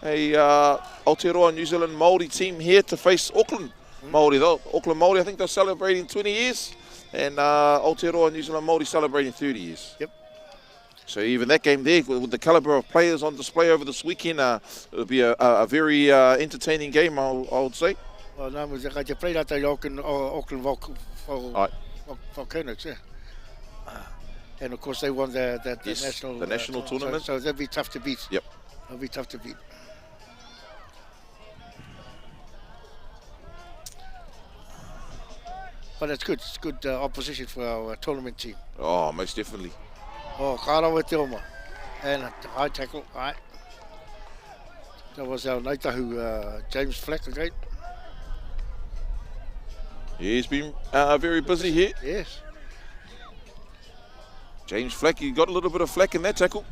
Aotearoa New Zealand Māori team here to face Auckland Māori. Auckland Māori, I think they're celebrating 20 years, and Aotearoa New Zealand Māori celebrating 30 years. Yep. So even that game there, with the calibre of players on display over this weekend, it'll be a very entertaining game, I would say. Well, no, was I played at the Auckland Volcanoes, yeah. And of course they won the national tournament. So they'll be tough to beat. Yep. They'll be tough to beat. But it's good. It's good opposition for our tournament team. Oh, most definitely. Oh, Karawa Te Oma. And a high tackle. Right. That was our Naitahu, James Fleck again. He's been very busy here. Yes. James Fleck, he got a little bit of flack in that tackle.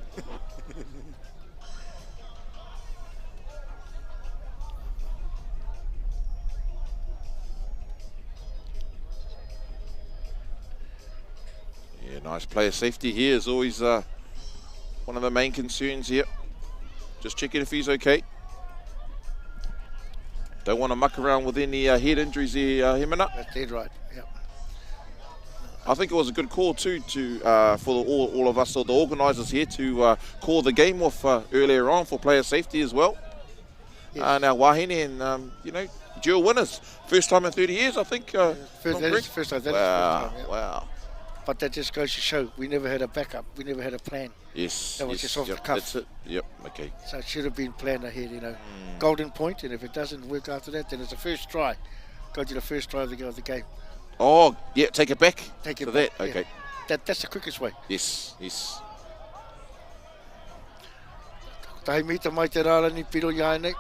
Yeah, nice player safety here is always one of the main concerns here. Just checking if he's okay. Don't want to muck around with any head injuries here, Himina. That's dead right, yeah. I think it was a good call too for all of us, or the organisers here, to call the game off earlier on for player safety as well. Yes. Now Wahine and you know, dual winners, first time in 30 years, I think. First time. Wow, yeah. wow. But that just goes to show we never had a backup, we never had a plan. Yes, that was just off the cuff. That's it. Yep, okay. So it should have been planned ahead, you know. Golden point, and if it doesn't work after that, then it's the first try. Go to the first try of the game. Oh, yeah, take it back. Take it to back. That, okay. Yeah. That's the quickest way. Yes, yes. Tahi mita mai te rara ni piro ia nei.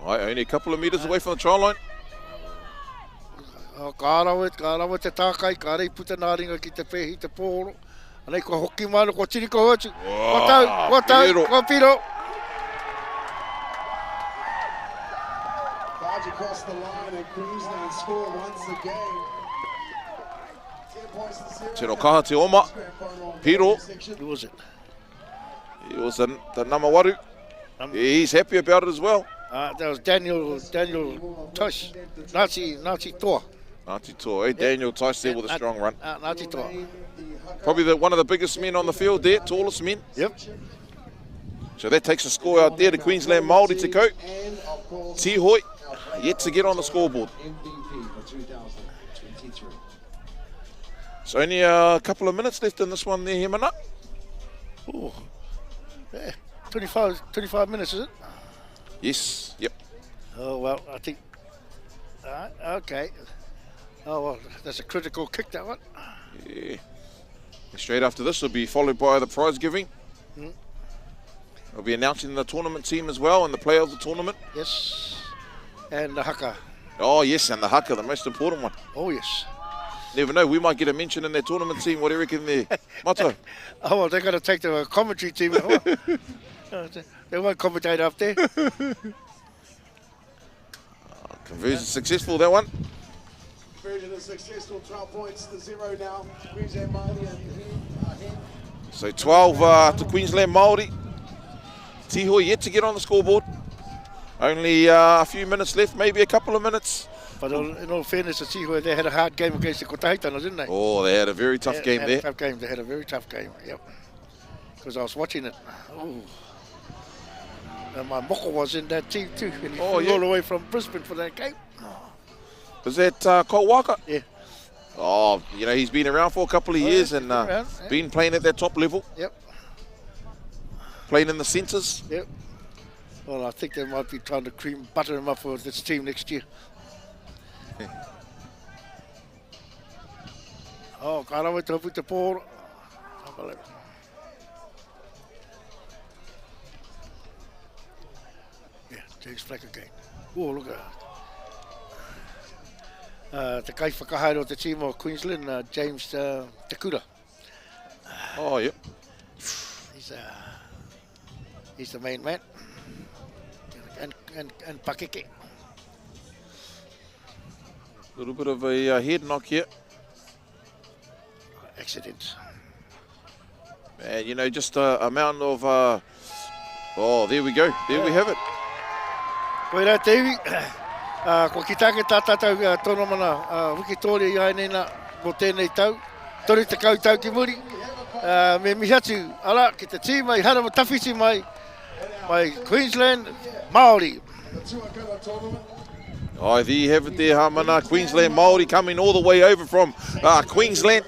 Right, only a couple of metres away from the try line. Ka rawa te tākai, ka rei puta nā ringa ki te pehi te pōro. Anei ko hoki mana, ko tiri ko hotu. Ko tau, ko piro. Barge across the line and Queensland score once again. 10 points to 0. Tino kaha te oma. Piro. Who was it? It was the number waru. He's happy about it as well. That was Daniel Tosh. Ngāti Toa. Ngāti Toa, Daniel Tice there with a strong run. Ngāti Toa. Probably one of the biggest men on the field there, tallest men. Yep. So that takes a score out there to Queensland Māori te ko. Tihoi, yet to get on the scoreboard. So only a couple of minutes left in this one there, Himana. Oh, yeah. 25 minutes, is it? Yes, yep. Oh, well, I think... okay. Oh, well, that's a critical kick, that one. Yeah. And straight after this will be followed by the prize giving. We'll be announcing the tournament team as well and the player of the tournament. Yes. And the haka. Oh, yes, and the haka, the most important one. Oh, yes. Never know, we might get a mention in their tournament team. What do you reckon there, Mato? Oh, well, they're going to take the commentary team. They won't commentate up there. Conversion successful, that one. Conversion is successful, 12 points to 0 now. Queensland Māori ahead. So 12 to Queensland Māori. Tihoi yet to get on the scoreboard. Only a few minutes left, maybe a couple of minutes. But in all fairness to Tihoi, they had a hard game against the Kotahitana, didn't they? Oh, they had a very tough game there. They had a very tough game, yep. Because I was watching it. Ooh. And my moko was in that team too. And he flew all the way from Brisbane for that game. Was that Kowaka? Yeah. Oh, you know, he's been around for a couple of years and been playing at that top level. Yep. Playing in the centres. Yep. Well, I think they might be trying to butter him up for this team next year. Oh, karawa te hopu te pōro. Yeah, James Fleck again. Oh, look at that. Te kai whakahaere the team of Queensland, James Tekura. Oh, yep. He's the main man. And Pakeke. A little bit of a head knock here. Accident. And, you know, just a mountain of... oh, there we go. There we have it. Koe rā, Davey. Ko ki take tā tātou tōna mana Wikitoria i hainena mo tēnei tau. Tori te kautau ki muri. Me mihatu, ala, ki te tī mai, hara mo tawhiti mai Queensland Māori. Oh, there you have it there, Hamana. Queensland Māori coming all the way over from Queensland,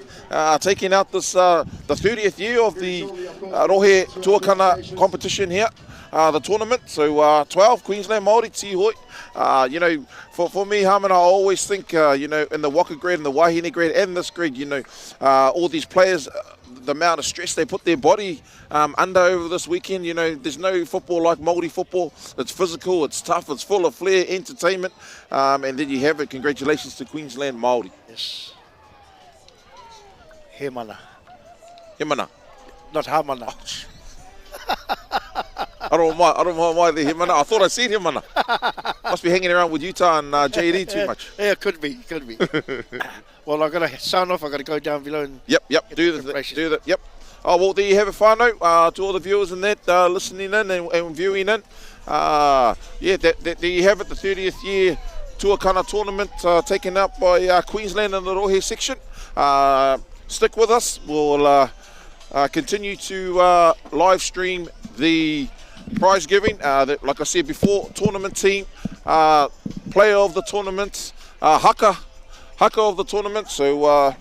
taking out this the 30th year of the Rohe Tuakana competition here, the tournament. So 12 Queensland Māori, tihoi. You know, for me, Hamana, I always think, you know, in the Waka grade and the Wahine grade and this grade, you know, all these players, the amount of stress they put their body under over this weekend. You know, there's no football like Māori football. It's physical, it's tough, it's full of flair, entertainment, and then you have it. Congratulations to Queensland Māori. Yes. He mana. He mana. Not ha mana. I don't know why the he mana. I thought I said he mana. Must be hanging around with Utah and JD too much. Yeah, could be. Well, I've got to sign off. I've got to go down below and do that. Yep. Oh, well, there you have it, whānau, to all the viewers in that, listening in and viewing in. Yeah, there you have it, the 30th year Tuakana tournament taken up by Queensland in the Rohe section. Stick with us. We'll continue to live stream the prize giving. Like I said before, tournament team, player of the tournament, haka of the tournament. So,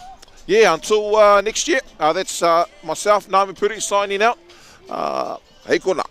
yeah, until next year, that's myself, Nami Puri, signing out. Hei kona.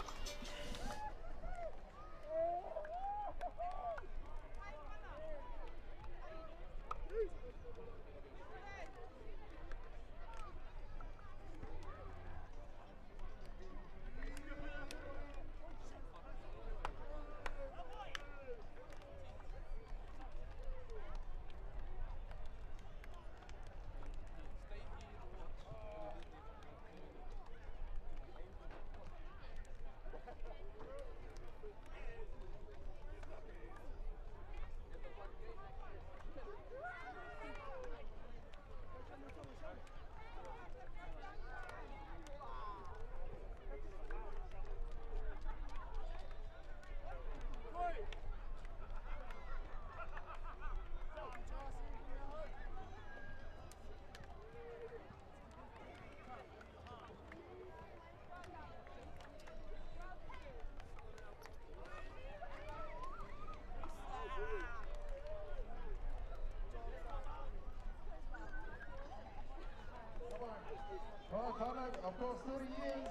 Of course, 30 years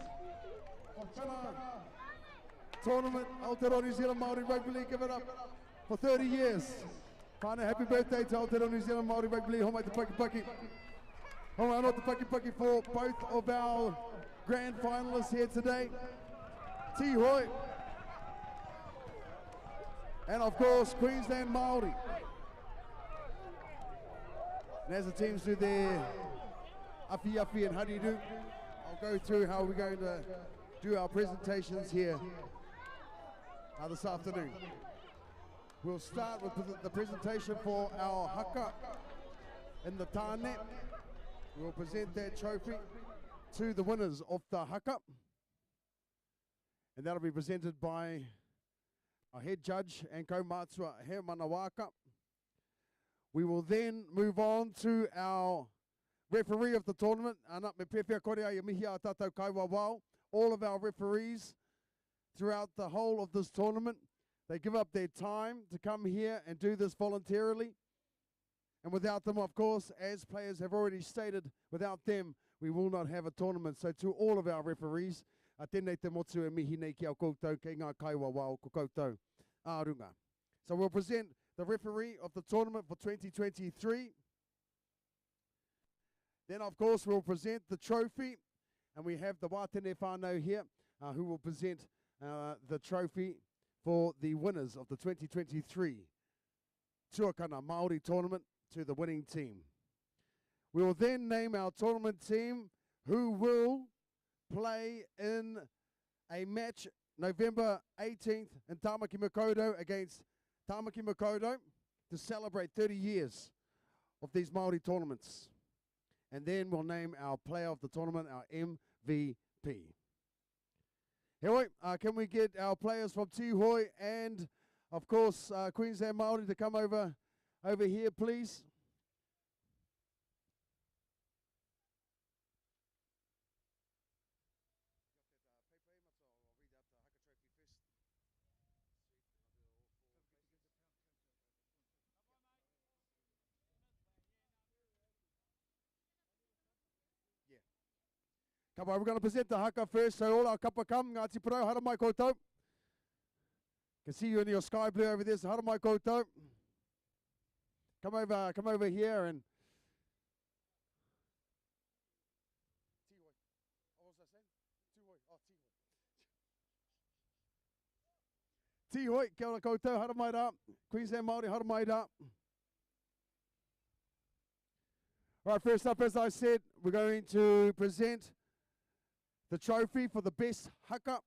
of Tuakana tournament, Aotearoa New Zealand Māori Rugby League, give it up for 30 years. Whānau, happy birthday to Aotearoa New Zealand Māori Rugby League. Homai te paki. Homai anō te paki for both of our grand finalists here today. Tihoi. And of course, Queensland Māori. And as the teams do their afi and how do you do, I'll go through how we're going to do our presentations here this afternoon. We'll start with the presentation for our haka in the tāne. We'll present that trophy to the winners of the haka, and that'll be presented by our head judge and kaumātua He Manawaka. We will then move on to our referee of the tournament. All of our referees throughout the whole of this tournament, they give up their time to come here and do this voluntarily. And without them, of course, as players have already stated, without them, we will not have a tournament. So to all of our referees, tēnei te motu e mihi nei ki au koutou, kei ngā kaiwa wao ko koutou ārunga. So we'll present the referee of the tournament for 2023. Then, of course, we'll present the trophy, and we have the Wātene whānau here who will present the trophy for the winners of the 2023 Tuakana Māori tournament to the winning team. We will then name our tournament team who will play in a match November 18th in Tāmaki Makaurau against Tāmaki Makaurau to celebrate 30 years of these Māori tournaments. And then we'll name our player of the tournament, our Anyway, can we get our players from Tihoi and, of course, Queensland Māori to come over here, please? Come on, we're going to present the haka first, so all our kapa come. Ngāti Parau, hara mai koutou. Can see you in your sky blue over there, so hara mai koutou. Come over here and... Tihoi. What was I saying? Tihoi. Oh, Tihoi. Tihoi, kia ora koutou, hara mai rā. Queensland Māori, hara mai rā. All right, first up, as I said, we're going to present the trophy for the best haka.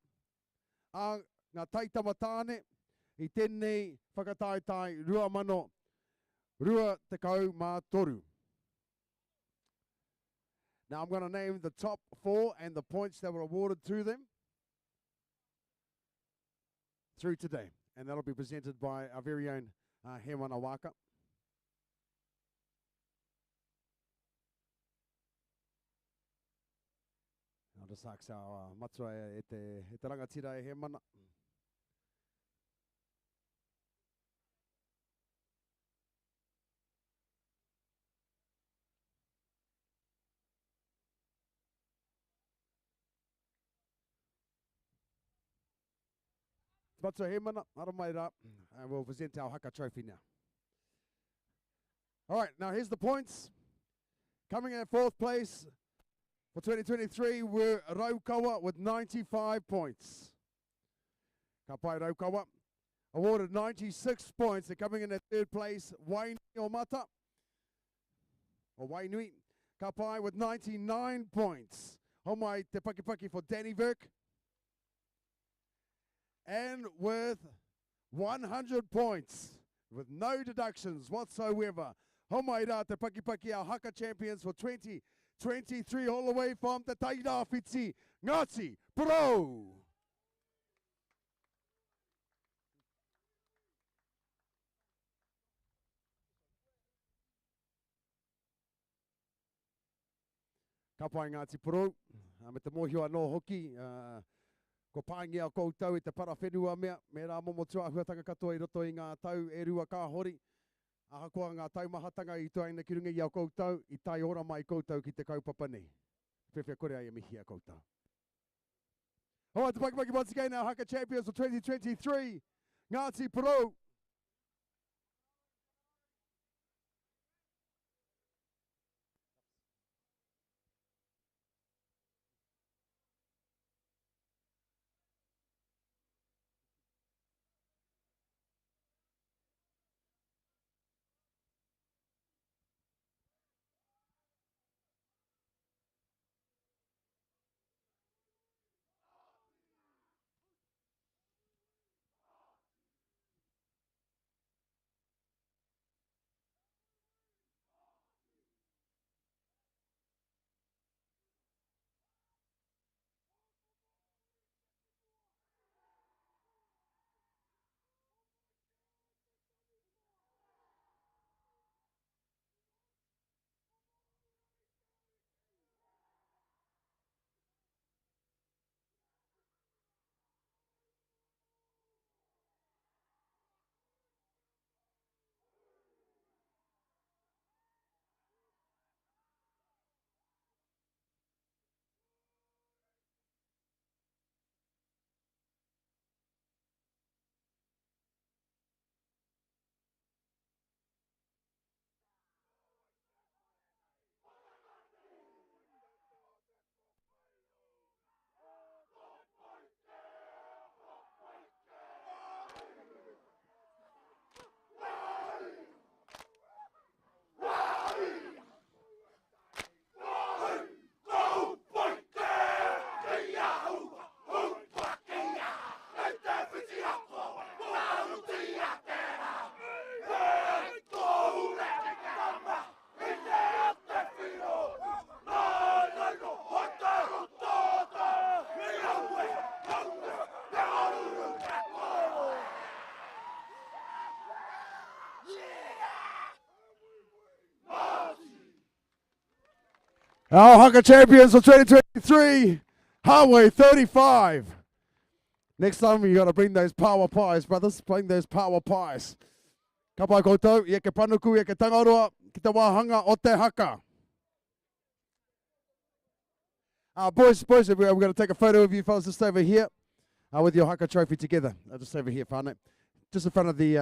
Ngā taitama I tēnei whakataetai rua mano, rua tekau mā toru. Now I'm going to name the top 4 and the points that were awarded to them through today. And that'll be presented by our very own He Mana Waka. I'll just ask our matua e te rangatira e He Mana. Matua He Mana, hara mai rā, and we'll present our haka trophy now. All right, now here's the points. Coming in at 4th place for 2023 were Raukawa with 95 points. Ka pai Raukawa. Awarded 96 points. They're coming in at 3rd place, Wainui o Mata. Or Wainui. Ka pai with 99 points. Homai te pakipaki for Danny Verk. And with 100 points, with no deductions whatsoever. Homai rā te pakipaki, our haka champions for 2023, all the way from the Taira Whitsi, Ngāti Pro. Ka pai Ngāti Pro, me te mohio anō hoki, ko pāngia o koutou I te parawhenua mea, me rā momo tuahuatanga katoa I roto I ngā tau e rua kāhori. Ahakoa ngā taumahatanga I tuaina ki runga I au koutou, I tai ora mai koutou ki te kaupapa nei. Whiwhia kore ai e mihi a koutou. All right, te pakipaki once again, our haka champions for 2023, Ngāti Pro. Our haka champions for 2023, Highway 35. Next time you got to bring those power pies, brothers. Bring those power pies. Ka pai koutou, ia ke panuku, ia ke tangaroa, ki te wāhanga o te haka. Boys, we're going to take a photo of you fellas just over here with your haka trophy together. Just over here, whānau. Just in front of the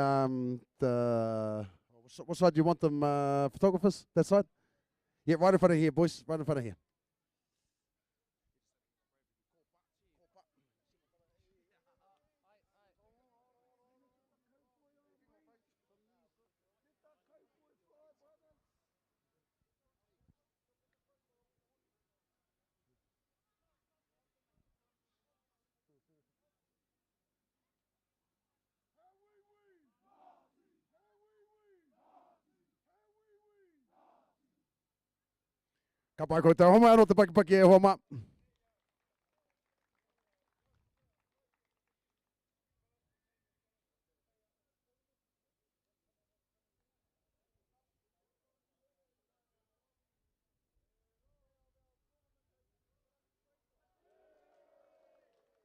what side do you want them, photographers? That side? Yeah, right in front of here, boys. Right in front of here. Ka pai koutou, homa aro te pakipaki e homa.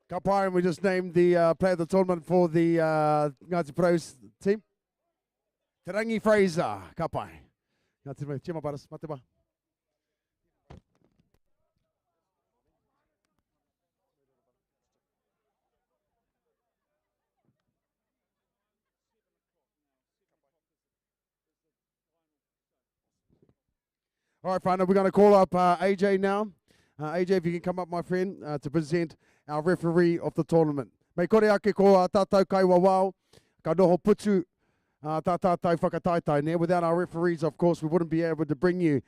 Ka pai, and we just named the player of the tournament for the Ngāti Pros team. Te Rangi Fraser, ka pai. Ngāti Pros, tia maparas, mate ba. All right, whānau, we're going to call up AJ now. AJ, if you can come up, my friend, to present our referee of the tournament. Mei kore ake ko tātou kaiwa wao, ka noho putu tātou whakataitai ne. Without our referees, of course, we wouldn't be able to bring you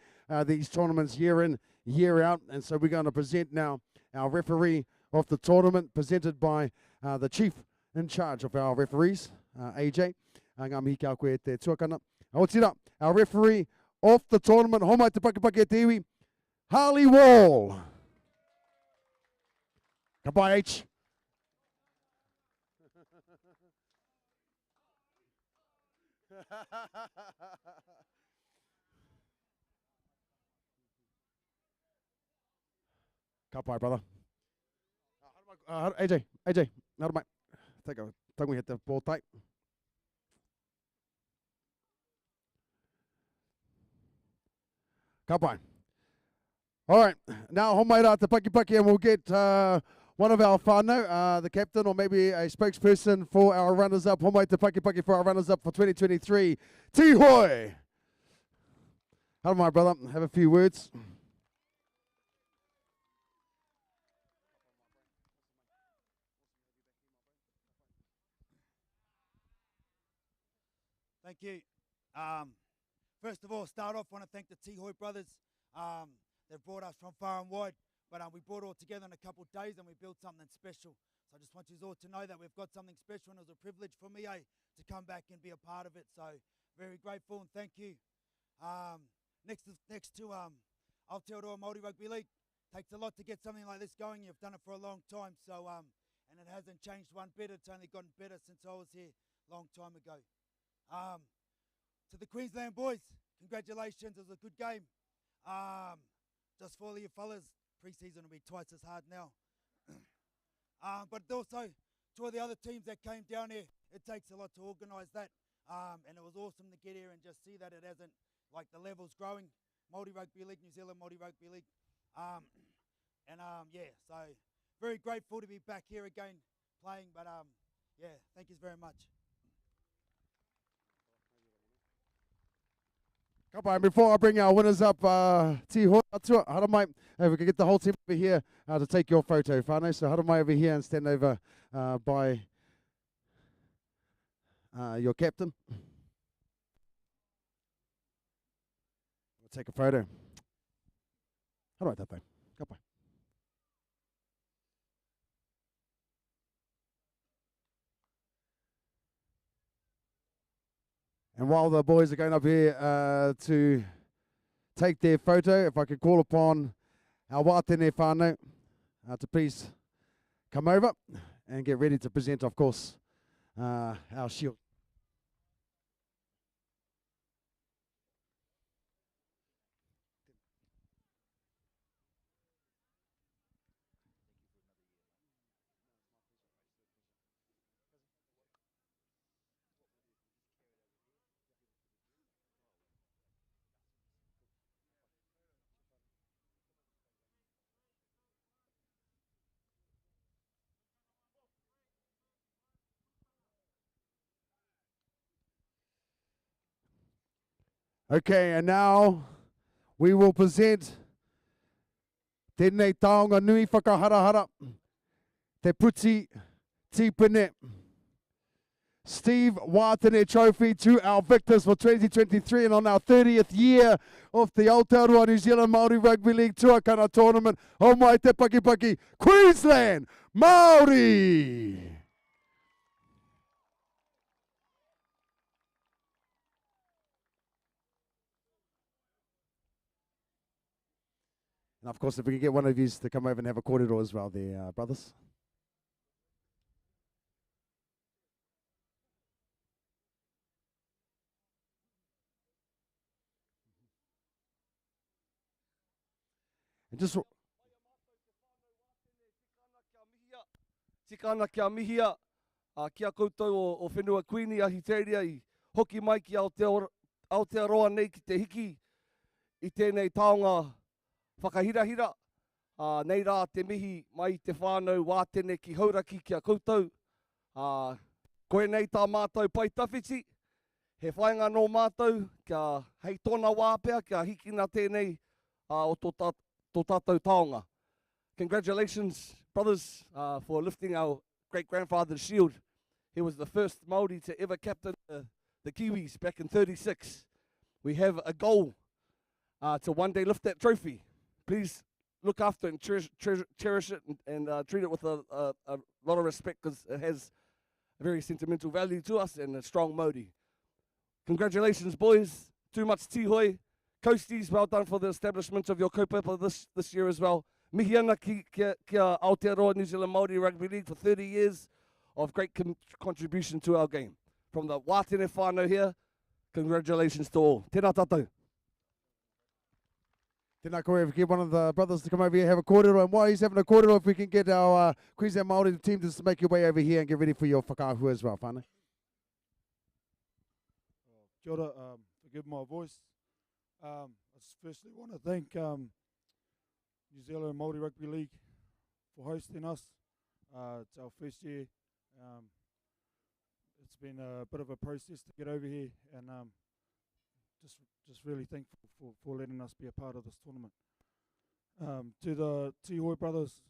these tournaments year in, year out. And so we're going to present now our referee of the tournament, presented by the chief in charge of our referees, AJ. Ngā mihi kia koe e te Tuakana. Aotearoa, our referee of the tournament, homai te pakipaki e te iwi, Harley Wall. Ka pai, H. Ka pai, brother. AJ, nara mai. Take a tangu hit the ball tight. Ka pai. All right, now homai rā te pakipaki, and we'll get one of our whānau, the captain, or maybe a spokesperson for our runners-up. Homai te pakipaki for our runners-up for 2023. Tihoi! Hello, my brother. Have a few words. Thank you. First of all, start off, want to thank the Tihoi brothers. They've brought us from far and wide, but we brought it all together in a couple of days and we built something special. So I just want you all to know that we've got something special, and it was a privilege for me to come back and be a part of it. So very grateful and thank you. Next to Aotearoa Māori Rugby League, takes a lot to get something like this going. You've done it for a long time, so and it hasn't changed one bit. It's only gotten better since I was here a long time ago. To the Queensland boys, congratulations. It was a good game. Just for all you fellas, pre-season will be twice as hard now. But also to all the other teams that came down here, it takes a lot to organise that. And it was awesome to get here and just see that it hasn't, like, the level's growing. Māori Rugby League, New Zealand Māori Rugby League. Yeah, so very grateful to be back here again playing. But yeah, thank you very much. Before I bring our winners up, Tihoi, hara mai, if we can get the whole team over here to take your photo, whānau. So hara mai over here and stand over by your captain. We'll take a photo. Hara mai tātou. Ka pai. And while the boys are going up here to take their photo, if I could call upon our wātene whānau to please come over and get ready to present, of course, our shield. Okay, and now we will present tēnei taonga nui whakaharahara, te puti tipene. Steve Watene Trophy to our victors for 2023 and on our 30th year of the Aotearoa New Zealand Māori Rugby League Tuakana tournament. O mai te Pakipaki, Queensland Māori! And of course, if we can get one of you to come over and have a kōrero as well there, brothers. And just Tikana kia mihia, kia koutou o whenua Queenie ahi teiria I hoki mai ki Aotearoa nei ki te hiki I tēnei taonga whakahirahira. Nei rā te mihi mai te whānau wātene ki hauraki kia koutou. Koe nei tā mātou pai tawhiti, he whainga no mātou, kia hei tōna wāpea, kia hikina tēnei o tō tātou taonga. Congratulations, brothers, for lifting our great-grandfather's shield. He was the first Māori to ever captain the Kiwis back in '36. We have a goal to one day lift that trophy. Please look after it and cherish it and treat it with a lot of respect because it has a very sentimental value to us and a strong Māori. Congratulations, boys. Too much tihoi. Coasties, well done for the establishment of your kaupapa this year as well. Mihi ana kia Aotearoa New Zealand Māori Rugby League for 30 years of great contribution to our game. From the Wātene whānau here, congratulations to all. Tēnā tātou. Tēnā koe, if we get one of the brothers to come over here, have a kōrero, and while he's having a kōrero, if we can get our Queensland Māori team just to make your way over here and get ready for your whakaahua as well, whānau. Kia ora, forgive my voice. I just firstly want to thank New Zealand Māori Rugby League for hosting us. It's our first year. It's been a bit of a process to get over here, and just really thankful for letting us be a part of this tournament. To the Tihoi brothers,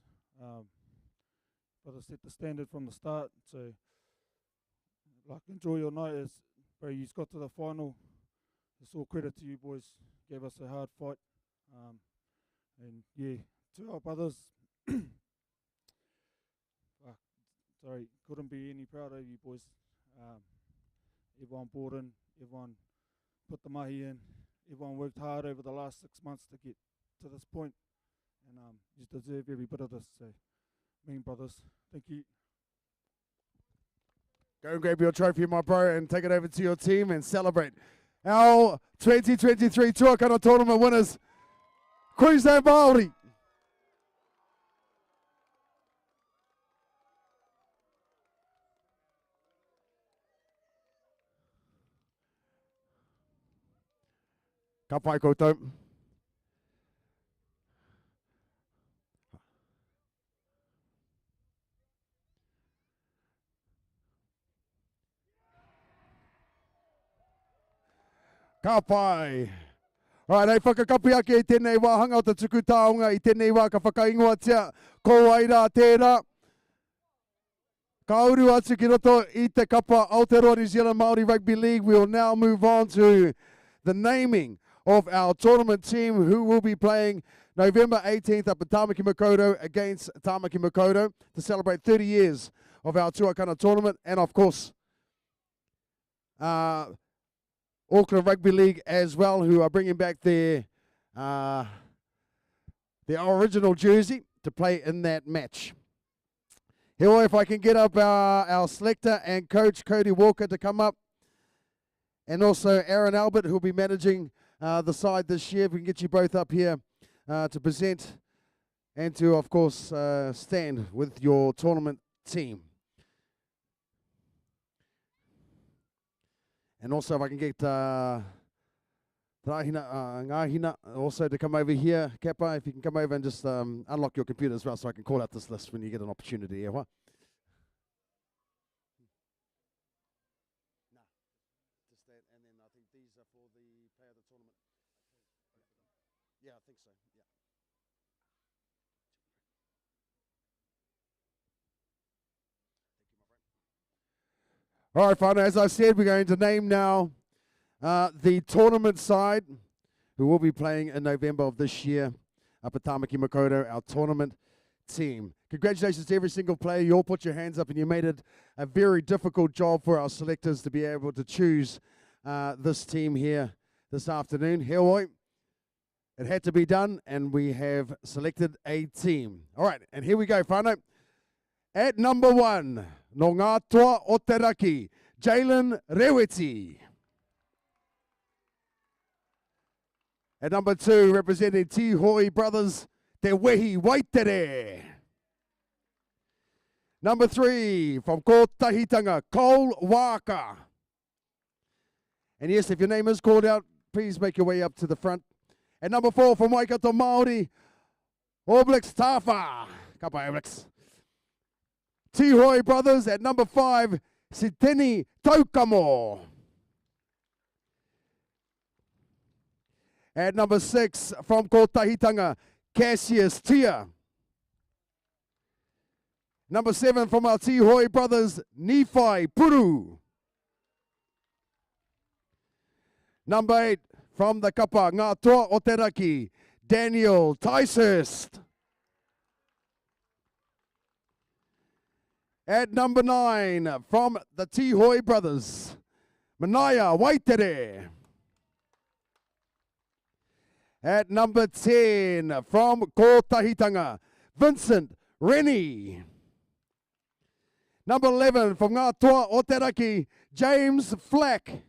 brothers set the standard from the start. So, like, enjoy your night. Bro, you got to the final. It's all credit to you boys. Gave us a hard fight. And yeah, to our brothers, sorry, couldn't be any prouder of you boys. Everyone bought in, everyone put the mahi in, everyone worked hard over the last 6 months to get to this point, and you deserve every bit of this. So, mean brothers, thank you. Go and grab your trophy, my bro, and take it over to your team and celebrate. Our 2023 Tuakana tournament winners, Queensland Māori. Ka pai koutou. Ka pai. Right, hei whakakapi ake I tēnei wāhanga o te tuku taonga I tēnei wā ka whakaingoatia ko ai rā tērā. Ka uru atu ki roto I te kapa Aotearoa New Zealand Māori Rugby League. We will now move on to the naming of our tournament team who will be playing November 18th up at Tāmaki Makaurau against Tāmaki Makaurau to celebrate 30 years of our Tuakana tournament, and of course Auckland Rugby League as well, who are bringing back their original jersey to play in that match. Here, if I can get up our selector and coach Cody Walker to come up, and also Aaron Albert, who will be managing the side this year. If we can get you both up here to present and to, of course, stand with your tournament team. And also, if I can get Ngāhina also to come over here. Kappa, if you can come over and just unlock your computer as well so I can call out this list when you get an opportunity. Yeah, what? Just that, and then I think these are for the player of the tournament. All right, whānau, as I said, we're going to name now the tournament side who will be playing in November of this year up at Tāmaki Makaurau, our tournament team. Congratulations to every single player. You all put your hands up and you made it a very difficult job for our selectors to be able to choose this team here this afternoon. Heoi, it had to be done and we have selected a team. All right, and here we go, whānau. At number 1, no ngā toa o te raki, Jalen Reweti. At number 2, representing Tihoi Brothers, Te Wehi Waitere. Number 3, from Kotahitanga, Cole Waka. And yes, if your name is called out, please make your way up to the front. At number 4, from Waikato Māori, Oblix Tafa. Kapa Oblix. Tihoi Brothers at number 5, Siteni Taukamo. At number 6, from Kotahitanga, Cassius Tia. Number 7, from our Tihoi Brothers, Nephi Puru. Number 8, from the Kapa, Ngā Toa o Te Raki, Daniel Ticehurst. At number 9, from the Tihoi Brothers, Manaya Waitere. At number 10, from Kotahitanga, Vincent Rennie. Number 11, from Ngā Toa o Te Raki, James Flack.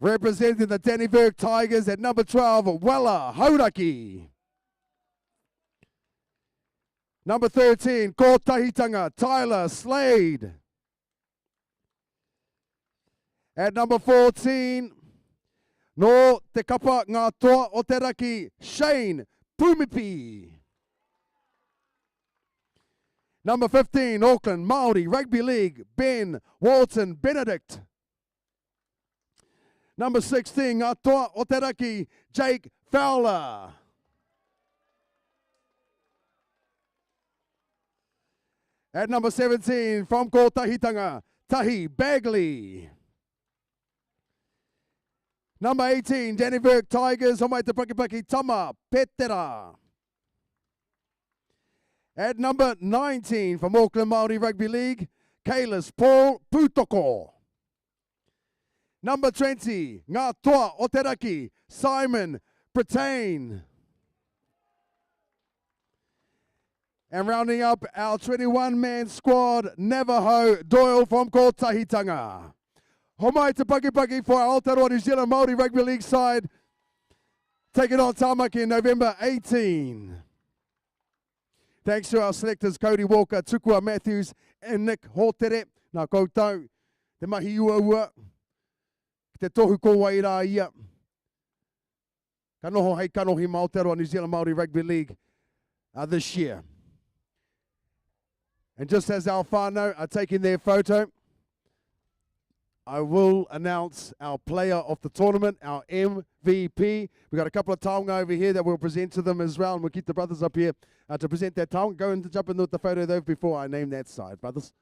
Representing the Dannevirke Tigers at number 12, Wella Hauraki. Number 13, Kotahitanga, Tyler Slade. At number 14, no te kapa ngā toa o te raki, Shane Pumipi. Number 15, Auckland Māori Rugby League, Ben Walton Benedict. Number 16, ngā toa o te raki, Jake Fowler. At number 17, from Kotahitanga, Tahi Bagley. Number 18, Dannevirke Tigers, Homai Te Pakipaki Tama Petera. At number 19, from Auckland Māori Rugby League, Kalis Paul Putoko. Number 20, Ngā Toa o Te Raki, Simon Brittain. And rounding up our 21-man squad, Navajo Doyle from Kotahitanga. Homai Te Pakipaki for our Aotearoa New Zealand Māori Rugby League side. Taking on Tāmaki in November 18. Thanks to our selectors, Cody Walker, Tukua Matthews, and Nick Hotere. Nā koutou, te mahi ua, te tohu ko wai rā ia. Ka noho hei kanohi ma Aotearoa New Zealand Māori Rugby League this year. And just as our whānau are taking their photo, I will announce our player of the tournament, our MVP. We've got a couple of taonga over here that we'll present to them as well, and we'll keep the brothers up here to present that taonga. Go and jump in with the photo though before I name that side, brothers.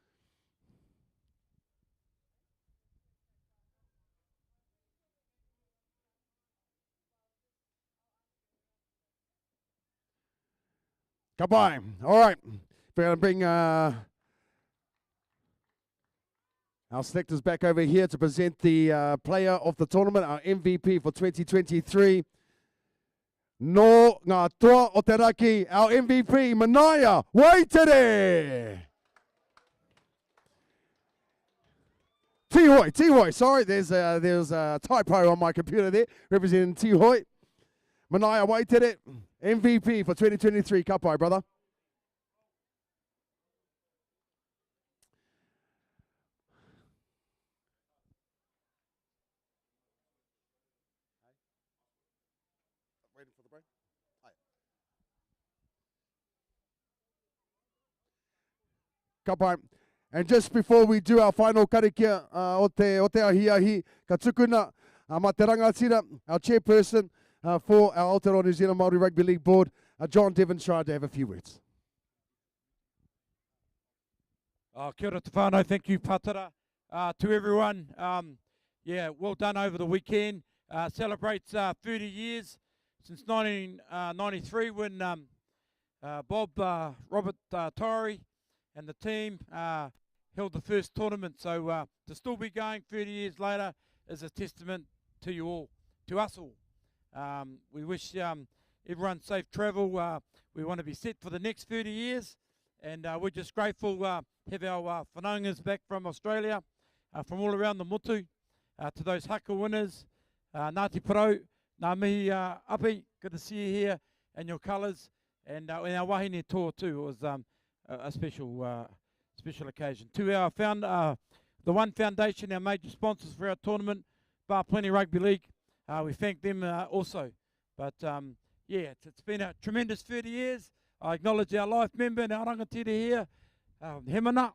Goodbye. All right. We're going to bring our selectors back over here to present the player of the tournament, our MVP for 2023. No ngā toa o te raki, our MVP, Manaya Waitere. Tihoi, sorry, there's a typo on my computer there, representing Tihoi. Manaya Waitere, MVP for 2023. Kapai, brother. Kapai. And just before we do our final karikia o te ahiahi, ka tukuna ma te rangatira, our chairperson for our Aotearoa New Zealand Māori Rugby League Board, John Devonshire, to have a few words. Kia ora te whānau, thank you Patara. To everyone, yeah, well done over the weekend. Celebrates 30 years since 1993 when Bob, Robert Torrey and the team held the first tournament. So to still be going 30 years later is a testament to you all, to us all. We wish everyone safe travel. We want to be set for the next 30 years. And we're just grateful have our whanaungas back from Australia, from all around the motu, to those haka winners, Ngāti Parau, Ngā mihi api, good to see you here, and your colours, and our wahine tour too. It was a special special occasion. To our the One Foundation, our major sponsors for our tournament, Bar Plenty Rugby League, we thank them also. But yeah, it's been a tremendous 30 years. I acknowledge our life member and our rangatira here, Hemana,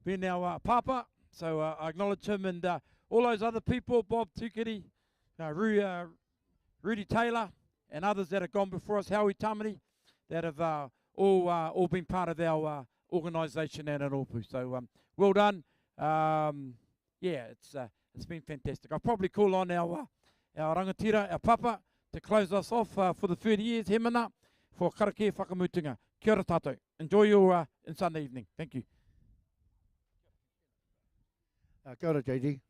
being our papa. So I acknowledge him and all those other people, Bob Tukiri, Rudy Taylor, and others that have gone before us, Howie Tamari, that have all been part of our organisation and an Opu. So well done. Yeah, it's been fantastic. I'll probably call on our rangatira, our papa, to close us off for the 30 years, Hemana, for karakia whakamutunga. Kia ora tātou. Enjoy your Sunday evening. Thank you. Kia ora, JD.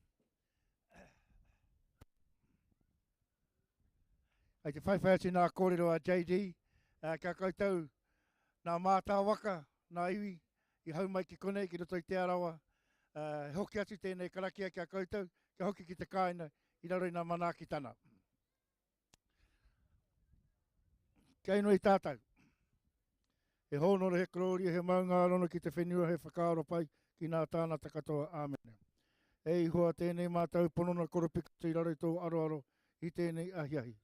Ai te whaiwhaiati nā kōrero a JD, ka koutou nā mātā waka, nā iwi, I hau mai ki konei ki roto I te arawa. Hoki atu tēnei karakia kia koutou, kia hoki ki te kāina, I raro I nā manaaki tana. Kia inoi tātou. He honoro he kororia, he maunga rono ki te whenua, he whakaaro pai ki nā tāna takatoa. Āmene. Ei hoa tēnei mātou ponona koropika I raro I tō aroaro I tēnei ahiahi.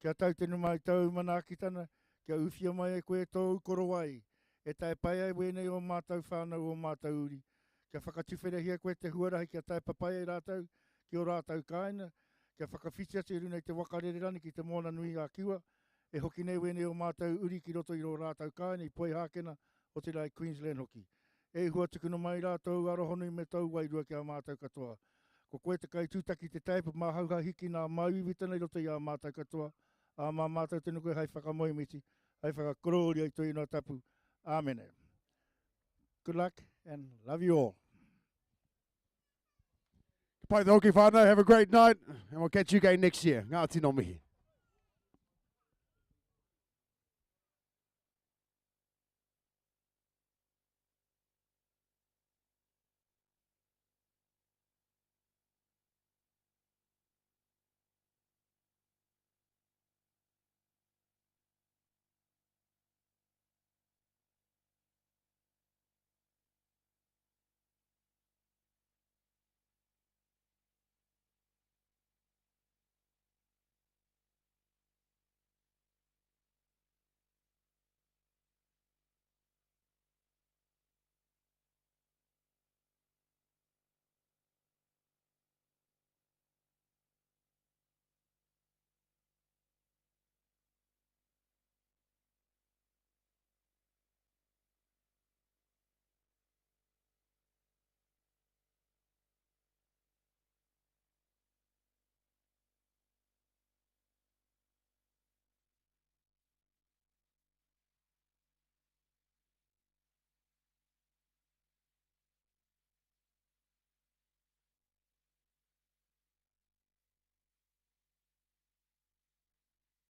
Kia tau tenu mai tau manaaki tana, kia uwhia mai e koe tōu korowai. E tai pai ai wenei o mātou whānau o mātou uri. Kia whakatuwhere hia koe te huarahi, kia tai papai ai rātou, ki o rātou kāina. Kia whakawhiti atu I runa I te wakarere rani ki te mōna nui a kiwa. E hoki nei wenei o mātou uri ki roto I ro rātou kāina, I poi hākena o te rai Queensland hoki. E hua tukuna mai rātou arohonu I me tau wairua kia mātou katoa. Ko koe te kai tūtaki te teipa mā hauha hiki nā mauiwitana I roto I a mātou katoa. A mā mātou tenu koe hei whakamoimiti, hei whakakorori ai tui no tapu. Āmene. Good luck and love you all. Pai te hoki whānau, have a great night, and we'll catch you again next year. Ngā tino mihi.